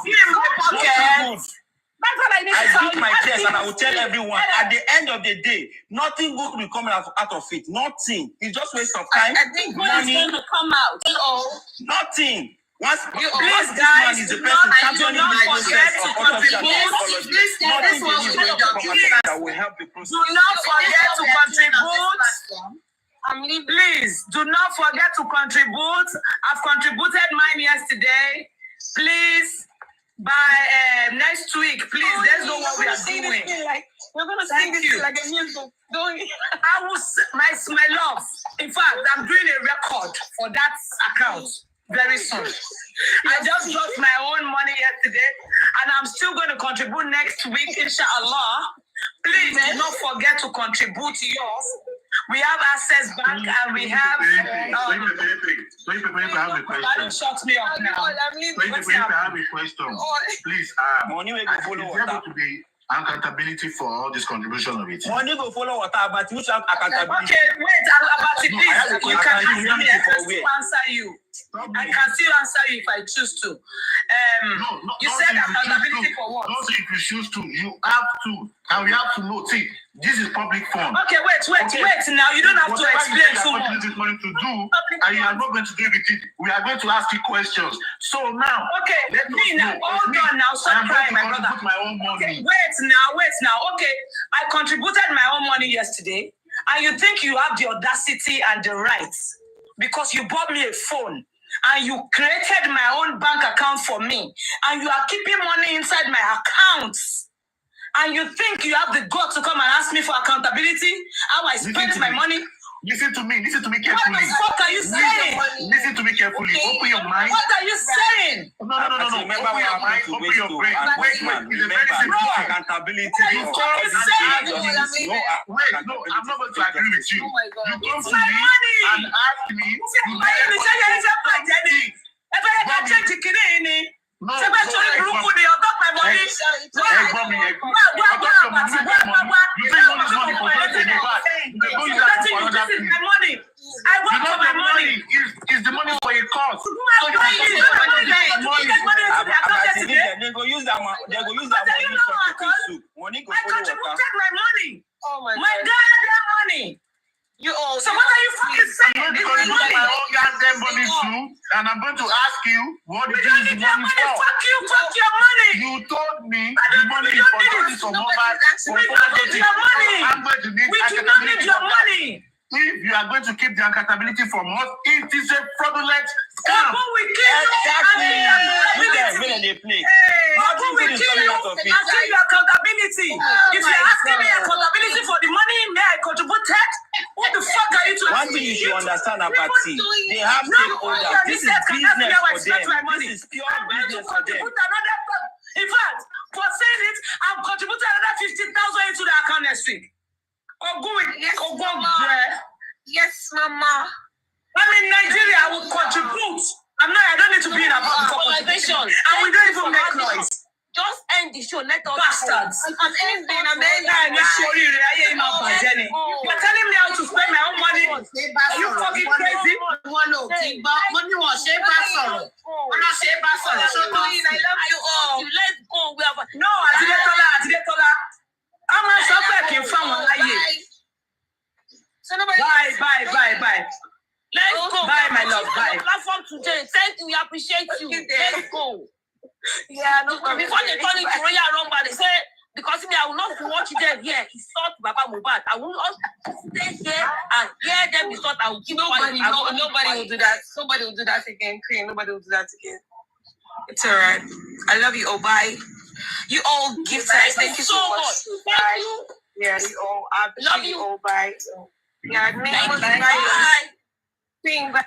That's all I need to tell beat my chest and I will tell everyone at the end of the day, nothing good will come out of it. Nothing. It's just waste of time. I think money is going to come out. Nothing. Once please, guys, is the person championing the process of contribute. That will help the process. Do not forget to contribute. Please, do not forget to contribute. I've contributed mine yesterday. Please. By next week, please. Let's know what we are doing. We're gonna sing this like a music. I will, my love. In fact, I'm doing a record for that account very soon. I just lost my own money yesterday, and I'm still going to contribute next week, inshallah. Please do not forget to contribute yours. We have Access Bank and we have. Shut me up now. I have a question. Please, money will follow to be accountability for all this contribution of it. Money will follow what about you have accountability. Okay, wait, about it, please. You can answer you. I can still answer you if I choose to. You said accountability for what? Also, if you choose to, you have to, and we have to know. See, this is public fund. Okay, wait. Now you don't have to explain so much. This money to do, and you are not going to do it with it. We are going to ask you questions. So now, okay, hold on now. Stop crying, my brother. My own money. Okay, wait now. Okay, I contributed my own money yesterday, and you think you have the audacity and the rights because you bought me a phone. And you created my own bank account for me. And you are keeping money inside my accounts. And you think you have the guts to come and ask me for accountability? How I spent my money? Listen to me carefully. What the fuck are you saying? Listen to me carefully. Open your mind. What are you saying? No. Remember what happened to Open your brain. Wait. Accountability. What are you saying? No, I'm not going to agree with you. You come to me and ask me. No, I work for my money. Is the money for a cause? They go use that money. They go use that money. I contributed my money. Oh my God. My goddamn money. So what are you fucking saying? I'm going to use my own goddamn money too, and I'm going to ask you what did you use the money for? Fuck your money. You told me the money is for justice for mobile. We don't need your money. I'm going to need we do not need your money. If you are going to keep the accountability from us, it is a fraudulent scam. Exactly. They play. We kill you until your accountability. If you're asking me accountability for the money, may I contribute tax? What the fuck are you doing? One thing you should understand about it, they have stakeholders. This is business for them. This is pure business for them. In fact, for saying it, I've contributed another 50,000 into the account next week. Yes, Mama. I'm in Nigeria. I will contribute. I don't need to be in a conversation. And we don't even make noise. Just end the show. Let us bastards. And anything, You're telling me how to spend my own money. Are you fucking crazy? wọn lò kí gbọ́ mo ní wọn ṣe bá sọ̀rọ̀ wọn lọ ṣe bá sọ̀rọ̀ ṣó tó yín I love you all. Let's go. No, Àtidétọ́lá a máa sọ pé kì í fáwọn láyè. Bye. Let's go. Bye, my love. Bye. Platform today. Thank you. We appreciate you. Let's go. Yeah, no problem. Before they turn it to Royal Rumba, they say, because me, I will not watch them here. He sought Baba Mohbad. I will not stay here and hear them. He sought. I will keep nobody will do that. Nobody will do that again. Queen. Nobody will do that again. It's all right. I love you all. Bye. You all give thanks. Thank you so much. Thank you. Yeah, you all. I love you all. Bye. Yeah, thank you. Bye. Queen. Bye.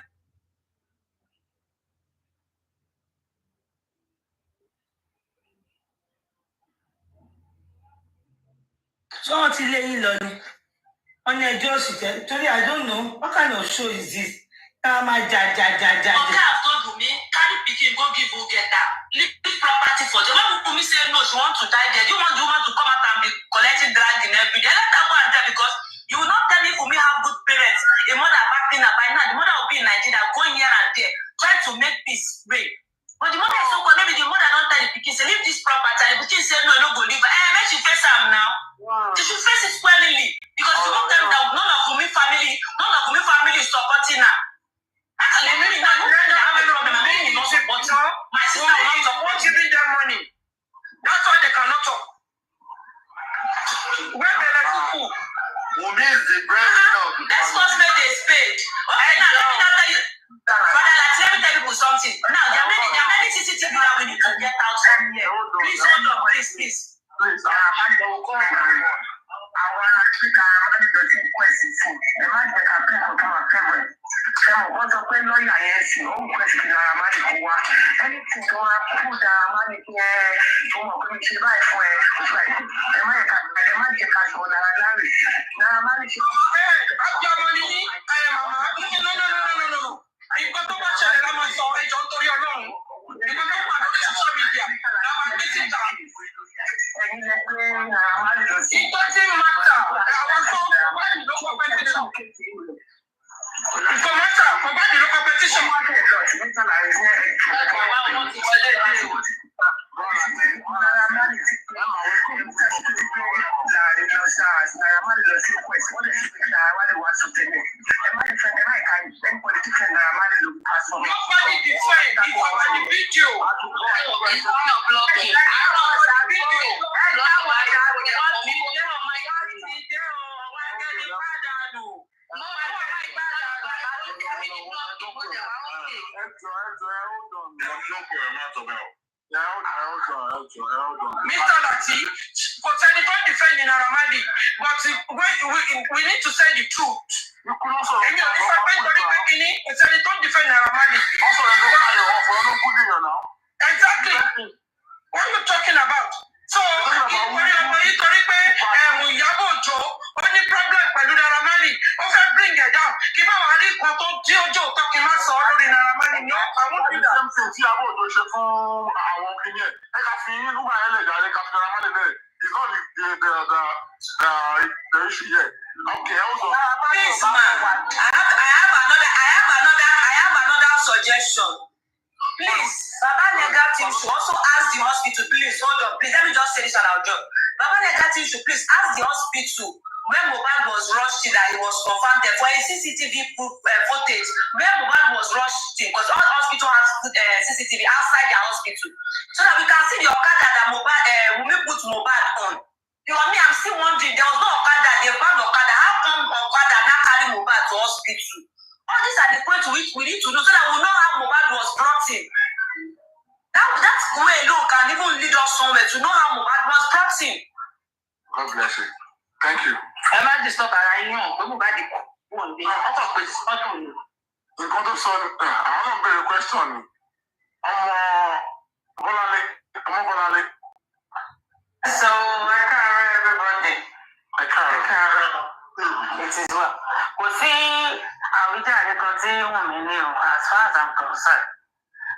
So wọ́n ti lé yín lọ ni wọ́n ní ẹjọ́ òsì tẹ́ torí I don't know what kind of show is this ká máa jà. Oga have told me carry pikin go give who get am leave property for them. When Wunmi say no she want to die there, you want the woman to come out and be collecting dragging every day. Let her go and tell because you will not tell me Wunmi have good parents, a mother backing her by now. The mother will be in Nigeria going here and there try to make peace reign. But the mother is so good, maybe the mother don't tell the pikin say leave this property and the pikin say no, no go leave her. Make she face am now. Wow. She should face it squarely because you won't tell me that none of Wunmi family is supporting her. Actually, maybe not have a problem. Maybe not supporting her. My sister will not support giving them money. That's why they cannot talk. Where the people? Wunmi is the breadwinner of the family. Let's first make a spade. Okay, now let me tell you. Father, let me tell people something. Now, there are many CCTV that we need to get out from here. Please hold on, please. Please, I'm going to I want to keep our money to take questions. The man that I pay for my favorite. So, what's up with lawyer? Yes, you own question our money for what? Anything to put our money here for my community by for it. The man get cash on our land. Now, money should Your money, no. You've got too much of them on storage on to your own. You've got too much of social media. It doesn't matter. Our phone, why you don't competition? It doesn't matter. Why you don't competition? Nobody defend it over the video. It's not blocking. Mr. Lati, concerning defending Aramadi, but we need to say the truth. Exactly. What are you talking about? So, only problem pẹ̀lú Naramali, ó fẹ́ bring it down. Kí má wàá rí nǹkan tó jí ojú òótọ́ kí má sọ lórí Naramali ní ọ̀pá wọn bí dà. Tí a bò tó ṣe fún àwọn kìnìún ẹ̀ ká fi inú bá ẹ̀ lè jáde ká fi Naramali lẹ̀. It's not the issue yet. Okay, also. Please, man, I have another suggestion. Please, Baba Negative should also ask the hospital, please, hold on, please, let me just say this on our job. Baba Negative should please ask the hospital when Mohbad was rushed that he was confirmed there for a CCTV footage where Mohbad was rushed in, because all hospitals have CCTV outside their hospital, so that we can see the Okada that Wunmi put Mohbad on. You know me, I'm still wondering, there was no Okada, they banned Okada. How come Okada now carry Mohbad to hospital? All these are the points which we need to do so that we know how Mohbad was brought in. That way alone can even lead us somewhere to know how Mohbad was brought in. God bless you. Thank you. Ẹ má disturb ara yín hàn pé Mohbad kò wọ́n dé. Ọkọ̀ pé ọdún ni. Nǹkan tó sọ àwọn náà bẹ̀rẹ̀ question ni. Ọmọ Bọ́láńlé. So, I can't everybody. I can't. It is well. Kò sí àwíjàre kan tí Wùnmí ní o, as far as I'm concerned.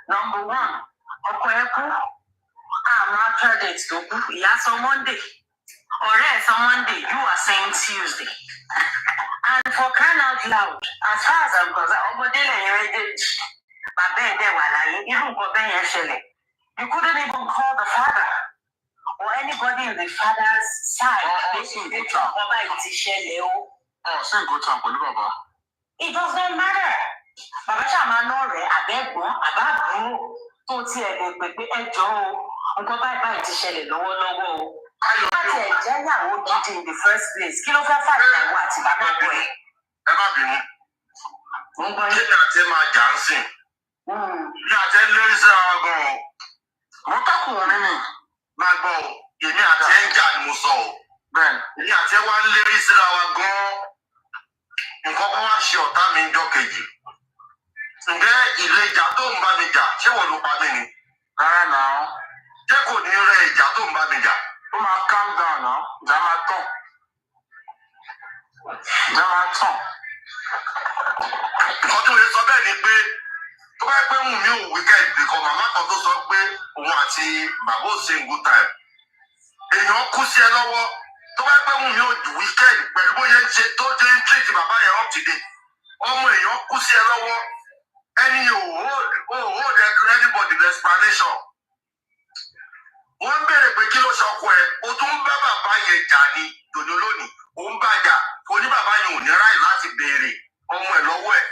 Number one, ọkọ ẹ kú. Àmọ́ actual date tó kú, ìyá sọ Monday. Alright, so Monday, you are saying Tuesday. And for crying out loud, as far as I'm concerned, you couldn't even call the father or anybody in the father's side. It does not matter. Bàbá ṣàmánà rẹ̀ àbẹ́gbọ́n àbábùrò tó tiẹ̀ lè pè pé ẹjọ́ o nǹkan báyìí ti ṣẹlẹ̀ lọ́wọ́lọ́wọ́ o. Láti ẹ̀jẹ̀ ìyàwó gidi in the first place kí ló fẹ́ fà ìyàwó àti bàbá ọkọ ẹ̀. Ẹ má bínú. Ṣé ní àti ẹ máa jà ń sìn? Ní àti ẹ lórí sí ara gan-an. Mo kákùn wọn nínú. Máa gbọ́ o, èmi àti ẹ ń jà ni mo sọ o. Bẹ́ẹ̀ni. Èmi àti ẹ wá ń lérí síra wa gan-an. Nǹkan kan wá ṣe ọ̀tá mi ń jọ́ kejì. Ǹjẹ́ ilé ìjà tó ń bá mi jà ṣé wọ́n ló pa mí ni? Rárá náà. Jẹ́ kò ní rẹ ìjà tó ń bá mi jà. Ó máa calm down náà. Ìjà máa tàn. Ìjà máa tàn. Ọdún yìí sọ bẹ́ẹ̀ ni pé tó bá pẹ́ wù mí ò wíkẹ́ẹ̀d nìkan màmá kan tó sọ pé òun àti bàbá ò ṣe ń good time. Èèyàn kú sí ẹ lọ́wọ́. Tó bá pẹ́ wù mí ò wíkẹ́ẹ̀d pẹ̀lú bóyá ń ṣe tó dé ń tírìtì bàbá yẹn up to date. Ọmọ èèyàn kú sí ẹ lọ́wọ́. Any hold anybody the explanation. Wọ́n ń bèrè pé kí ló ṣọkọ ẹ̀, o tún bá bàbá yẹn jà ní dòdò lónìí, o ń bàjà, o ní bàbá yẹn ò ní ráì láti béèrè ọmọ ẹ̀ lọ́wọ́ ẹ̀.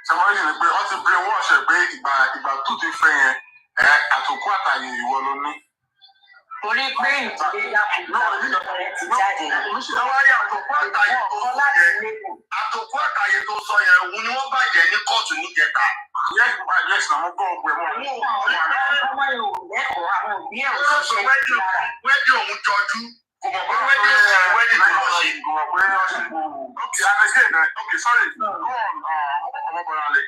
Sọmọrìsì ni pé wọ́n ti bẹ owó ọ̀sẹ̀ pé ìgbà tó ti fẹ́ yẹn àtòkù àtàyè ìwọ ló ní. Torí pé ìdílé lápò rẹ̀ ti jáde. Ṣé wá rí àtòkù àtàyè tó sọ yẹn? Àtòkù àtàyè tó sọ yẹn, òun ni wọ́n bàjẹ́ ní kóòtù níjẹta. Yes, na mo gbọ́ ọgbẹ́ wọn. Ọmọ yóò lẹ́kọ̀ọ́ àwọn òbí ẹ̀ ò ṣiṣẹ́ lára. Wẹ́dí òun jọjú. Kò mọ̀ pé wẹ́dí tó lọ ṣe. Kò mọ̀ pé wọ́n ṣe gbòòrò. Okay, and again, okay, sorry. Go on, ọmọbọ̀nálẹ̀.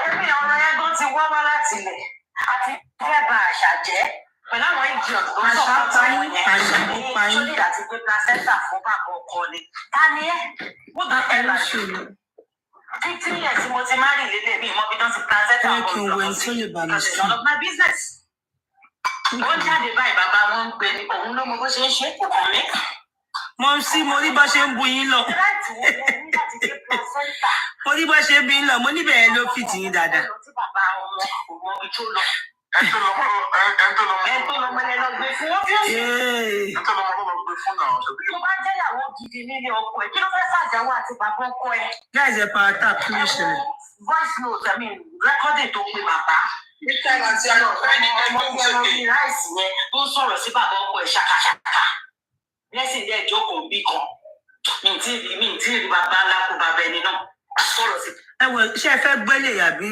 Èmi ọ̀rọ̀ yẹn gan ti wá wá láti ilẹ̀. Àti fẹ́ ba àṣà jẹ́. Pẹ̀lú àwọn ìjọ tó ń sọ̀rọ̀ tó ń yẹn. Sórí àti pé placenta fún bàbá ọkọ ni. Ta ni ẹ́? Wọ́n bá ẹ lọ ṣe. 15 years mo ti marry lélẹ̀ mi mọ́ bí wọ́n ti placenta fún mi lọ́wọ́ sí. Because it's none of my business. Ó jáde báyìí bàbá wọn ń pè ní òun ló mọ bó ṣe ń ṣe kò kàn mí. Mo sí mo rí bá ṣe ń bu yín lọ. Láti wo ni láti ṣe placenta. Mo rí bá ṣe ń bu yín lọ, mo níbẹ̀ yẹn ló fìtì yín dáadáa. Tí bàbá wọn kò mọ ibi tó lọ. Ẹ tó lọ mọ ẹ lọ gbé fún wọn. Ẹ tó lọ mọ gbé fún náà. Tó bá jẹ́ ìyàwó gidi nílé ọkọ ẹ̀, kí ló fẹ́ fàjáwọ́ àti bàbá ọkọ ẹ̀? Guys, ẹ power tap kí ló ṣẹlẹ̀? Voice note, recording tó pe bàbá. Nígbà tí a lọ fẹ́ ní ẹgbẹ́ òṣèlú ráìsì yẹn tó ń sọ̀rọ̀ sí bàbá ọkọ ẹ̀ ṣàkàṣàkà. Lẹ́sìn dẹ́ ìjókòó bí kan. Mi ì tí ì rí bàbá ńlá kó bàbá ẹni náà. Sọ̀rọ̀ sí. Ẹ wọ ṣé ẹ fẹ́ gbẹ́lẹ̀ àbí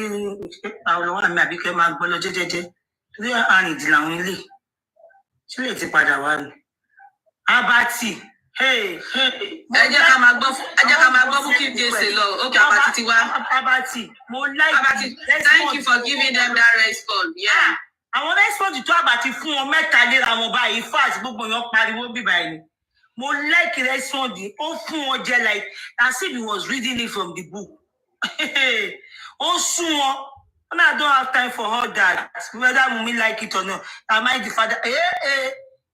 àwọn àmì àbí kẹ́ máa gbọ́ lọ jẹ́jẹ́jẹ́ torí àrìndì làwọn ilé ṣé lè ti padà wá ni. Abati ẹ jẹ́ ká máa gbọ́ fún kí n jẹ́ ṣe lọ ókè Abati ti wá. Abati mo like Abati thank you for giving them that response. Yeah. Àwọn response tó Abati fún wọn mẹ́ta léra wọn báyìí fast gbogbo èèyàn pariwo bíbá ẹni. Mo like response ó fún wọn jẹ like as if he was reading it from the book. Ó sún wọn. And I don't have time for all that. Whether Mumi like it or not. Am I the father?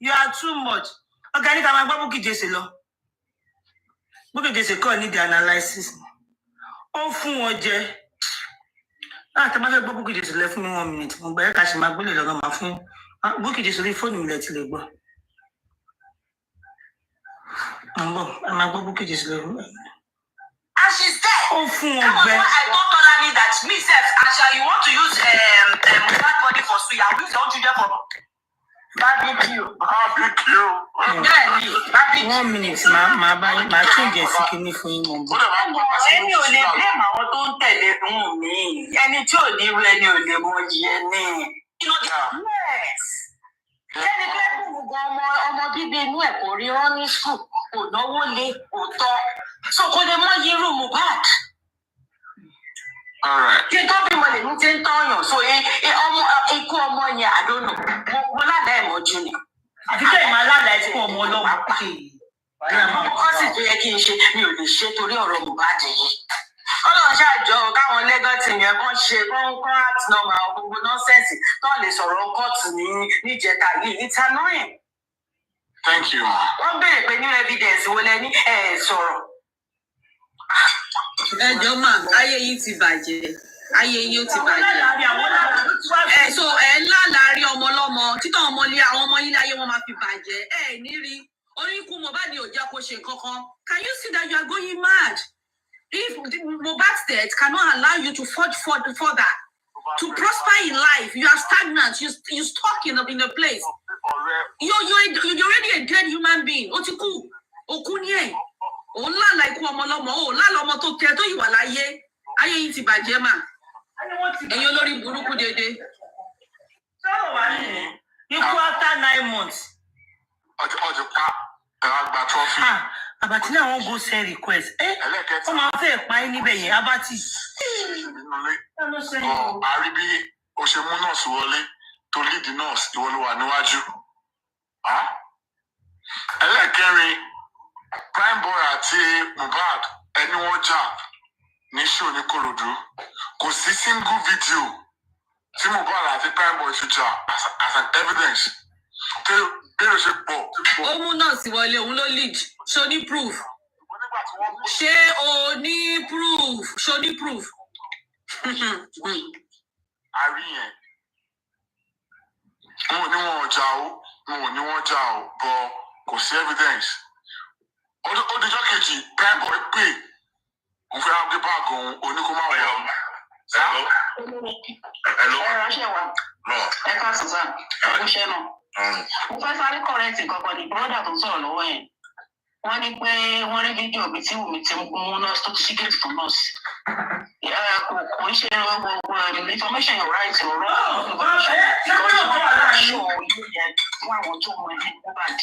You are too much. Okay, come on, Bukky Jesse law. Bukky Jesse call need the analysis. Oh, fún wọn jẹ. Tá bá fẹ́ gbọ́ Bukky Jesse lẹ fún mi 1 minute. Mo gbà ẹ́ ká ṣe máa gbólé lọ́gọ́ máa fún Bukky Jesse lórí fóònù mi lẹ ti lè gbọ́. Ẹ máa gbọ́ Bukky Jesse lórí. And she's there. Oh, fún wọn gbẹ. I told Tolani that me sef, Asha, you want to use bad body for suya, we don't do that for barbecue. Barbecue. 1 minute, máa change ẹ̀ sí kíní fún yín mọ̀ bọ́. Ẹni ò lè blame àwọn tó ń tẹ̀lé fún mi. Ẹni tí ò ní irú ẹni ò lè mọ iye ẹni. Yes. Kẹ́ni pé gbogbo ọmọ bíbí inú ẹ̀ kò rí rán ní school, kò náwó lé, kò tọ́. So kò lè mọ iye irú Mohbad. Kí n tó bímọ lèmi ti ń tọ́yàn, so ikú ọmọ yẹn àdónù, mo lálàá ẹ̀ mọ́jú ni. Àfi kẹ́ ẹ̀ máa lálàá ikú ọmọ ọlọ́wọ́ pa. Ọkọ sì tó yẹ kí n ṣe, mi ò lè ṣe torí ọ̀rọ̀ Mohbad yìí. Ọlọ́run ṣàjọ káwọn lẹ́gọ́tì yẹn kán ṣe kán act normal gbogbo nọ́sẹ̀sì tán lè sọ̀rọ̀ kóòtù níjẹta yìí. It's annoying. Thank you. Wọ́n béèrè pé ní evidence wo lẹ ní sọ̀rọ̀. Ẹ jọ̀ọ́ mà, ayé yìí ti bàjẹ́. Ayé yìí ó ti bàjẹ́. So ẹ láàárí ọmọ ọlọ́mọ títọ́ ọmọ ilé àwọn ọmọ ilé ayé wọn máa fi bàjẹ́. Ẹ ní rí oríkú Mohbad ò jẹ́ kó ṣe kankan. Can you see that you are going mad? If Mohbad's death cannot allow you to forge further, to prosper in life, you are stagnant. You stuck in a place. You're already a dead human being. Ó ti kú, òkú ni ẹ́. Ó lálàá ikú ọmọ ọlọ́mọ, ó lálàá ọmọ tó tẹ tó ìwà láyé. Ayé yìí ti bàjẹ́ mà. Ẹ̀yin olórí burúkú dédé. Ikú after 9 months. Ọjọ́ pa ẹ̀rọ àgbà trọ́fì. Àbàtí náà wọ́n go send request. Wọ́n máa fẹ́ pa ẹ́ níbẹ̀ yẹn, Abati. Àrí bí o ṣe mú nọ́ọ̀sì wọlé tó lead nọ́ọ̀sì ìwọ ló wà níwájú. Ẹlẹ́kẹrin Prime Boy àti Mohbad ẹni wọ́n jà ní ṣó ní Kòròdú. Kò sí single video tí Mohbad àti Prime Boy fi jà as an evidence. Bẹ́ẹ̀ ṣe pọ̀. Ó mú nọ́ọ̀sì wọlé, òun ló lead. Ṣó ní proof? Ṣé o ní proof? Ṣó ní proof? Àrí yẹn. Mo ò ní wọn jà o, but kò sí evidence. Ó dijọ́ kejì Prime Boy pè òun fẹ́ gbé báàgì òun oníkó máa wọ̀. Hello. Ẹ̀rọ ṣe wà. Ẹ̀ka Susan. Ẹ̀kúṣẹ́ náà. Mo fẹ́ sáré kọ̀rẹ́ǹtì kankan ní bọ́dà tó sọ̀rọ̀ lọ́wọ́ yẹn. Wọ́n ní pé wọ́n rí fídíò mi tí Wùmí ti mú nọ́ọ̀sì tó ti ṣí gèètì fún nọ́ọ̀sì. Kò ń ṣe gbogbo information yóò ráìtì ọ̀rọ̀ àwọn tó mọ ilé Mohbad.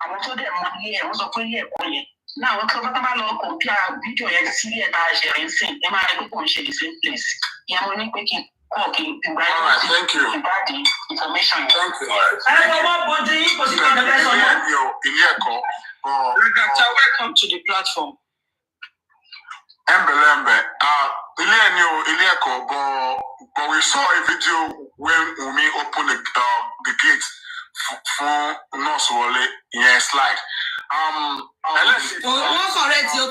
Àwọn tó dẹ̀ mọ ilé ẹ̀ wọ́n sọ pé ilé ẹ̀kọ́ yẹn. Náà àwọn kí wọ́n bá lọ kọ̀ǹpíà fídíò yẹn sí ilé ẹ̀ta ẹ̀ṣẹ̀ ń sìn ẹ máa rí pé kò ń ṣe the same place. Ìyẹn mo ní pé kí ìgbàdí information yẹn. Ilé ẹ̀kọ́. Rebecca, welcome to the platform. Embelembe. Ilé ẹ̀kọ́, but we saw a video when Wunmi opened the gate for nurse wọlé in slide. Wọ́n correct o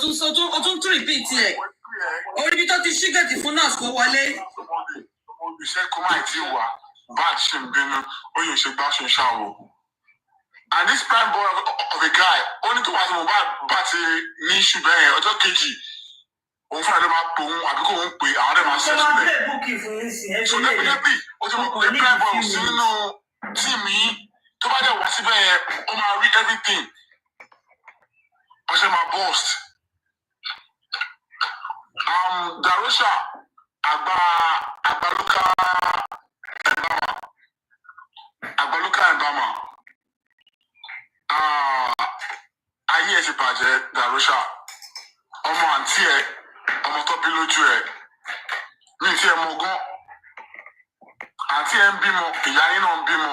tún repeat ẹ̀. Orí bí tó ti ṣí gẹ̀ẹ́tì fún nurse kó wọlé. Iṣẹ́ kó máa ti wà, bad ṣe ń bínú, ó yóò ṣe gbá ṣe ń ṣàwò. And this Prime Boy of a guy, only tó wá sí Mohbad ti ní issue bẹ́ẹ̀ ọjọ́ kejì, òun fúnra ló máa pò òun àbí kò ń pè àwọn ọ̀dẹ̀ máa ṣe sílẹ̀. So definitely, ó ti mọ̀ pé Prime Boy ò sí nínú tíìmù yìí, tó bá dẹ̀ wá síbẹ̀ yẹn, ó máa rí everything. Wọ́n ṣe máa burst. Darosha, Agbaluka Ẹ̀bámà. Ayé ẹ̀ ti bàjẹ́ Darosha. Ọmọ àǹtí ẹ̀, ọmọ tó bí lójú ẹ̀. Mi ì tí ẹ mọ gan. Àǹtí ẹ̀ ń bímọ, ìyá yín náà ń bímọ.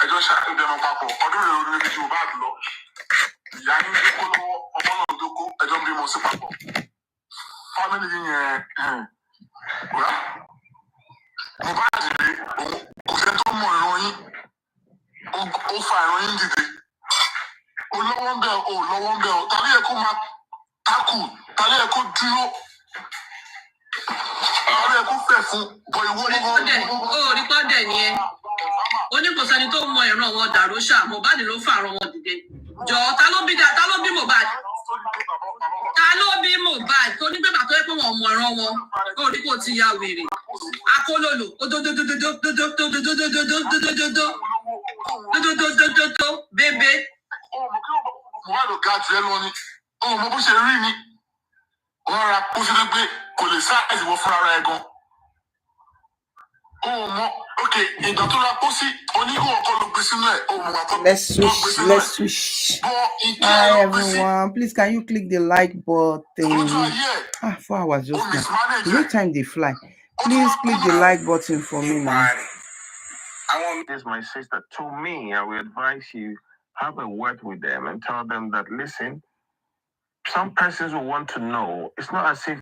Ẹjọ́ ṣàbẹ̀mọ papọ̀. Ọdún rẹ̀ ló ní ju Mohbad lọ. Ìyá yín dókó lọ́wọ́, ọmọ náà dókó, ẹjọ́ ń bímọ sí papọ̀. Fámìlì yẹn Mohbad rè kò sẹ́ni tó mọ ìran yín. Ó fa ìran yín dìde. Ó lọ́wọ́ ń bẹ̀ ọ́, tàbí ẹ̀ kó máa tákù, tàbí ẹ̀ kó dúró. Tàbí ẹ̀ kó fẹ̀ fún bọ̀ ìwọ Orí pọ́ndẹ̀ ni ẹ. Ó ní kò sẹ́ni tó mọ ìran wọn Darosha, Mohbad ló fà àrùn wọn dìde. Jọ̀ọ́ ta ló bí Mohbad? Ta ló bí Mohbad tó ní pé bàtọ́ pé wọn mọ ìran wọn? Orí kò ti ya wèrè. Akólòlò, bébé. Mohbad ò ga jù ẹ lọ ni. Ọmọ bó ṣe rí ni. Wọ́n ra kó sílé pé kò lè sá ẹ̀sìn wọ fúnra rẹ̀ gan. Ìgbà tó ra kó sí onígbò ọkọ ló gbé sínú ẹ̀. Let's switch. Hi everyone, please can you click the like button? 4 hours just now. The way time they fly. Please click the like button for me now. This is my sister. To me, I will advise you have a word with them and tell them that listen. Some persons will want to know. It's not as if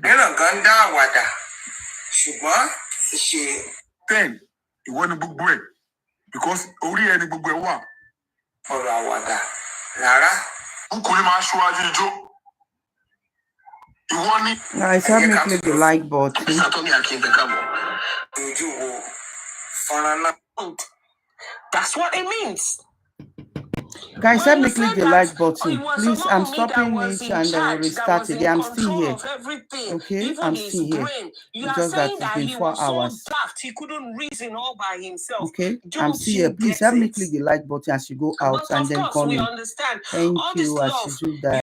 then you want to book break because only any book will work. Guys, help me click the like button. That's what it means. Guys, help me click the like button. Please, I'm stopping it and then we'll restart it. I'm still here. Okay, I'm still here. It's just that it's been 4 hours. He couldn't reason all by himself. Okay, I'm still here. Please help me click the like button as you go out and then come in. Thank you as you do that.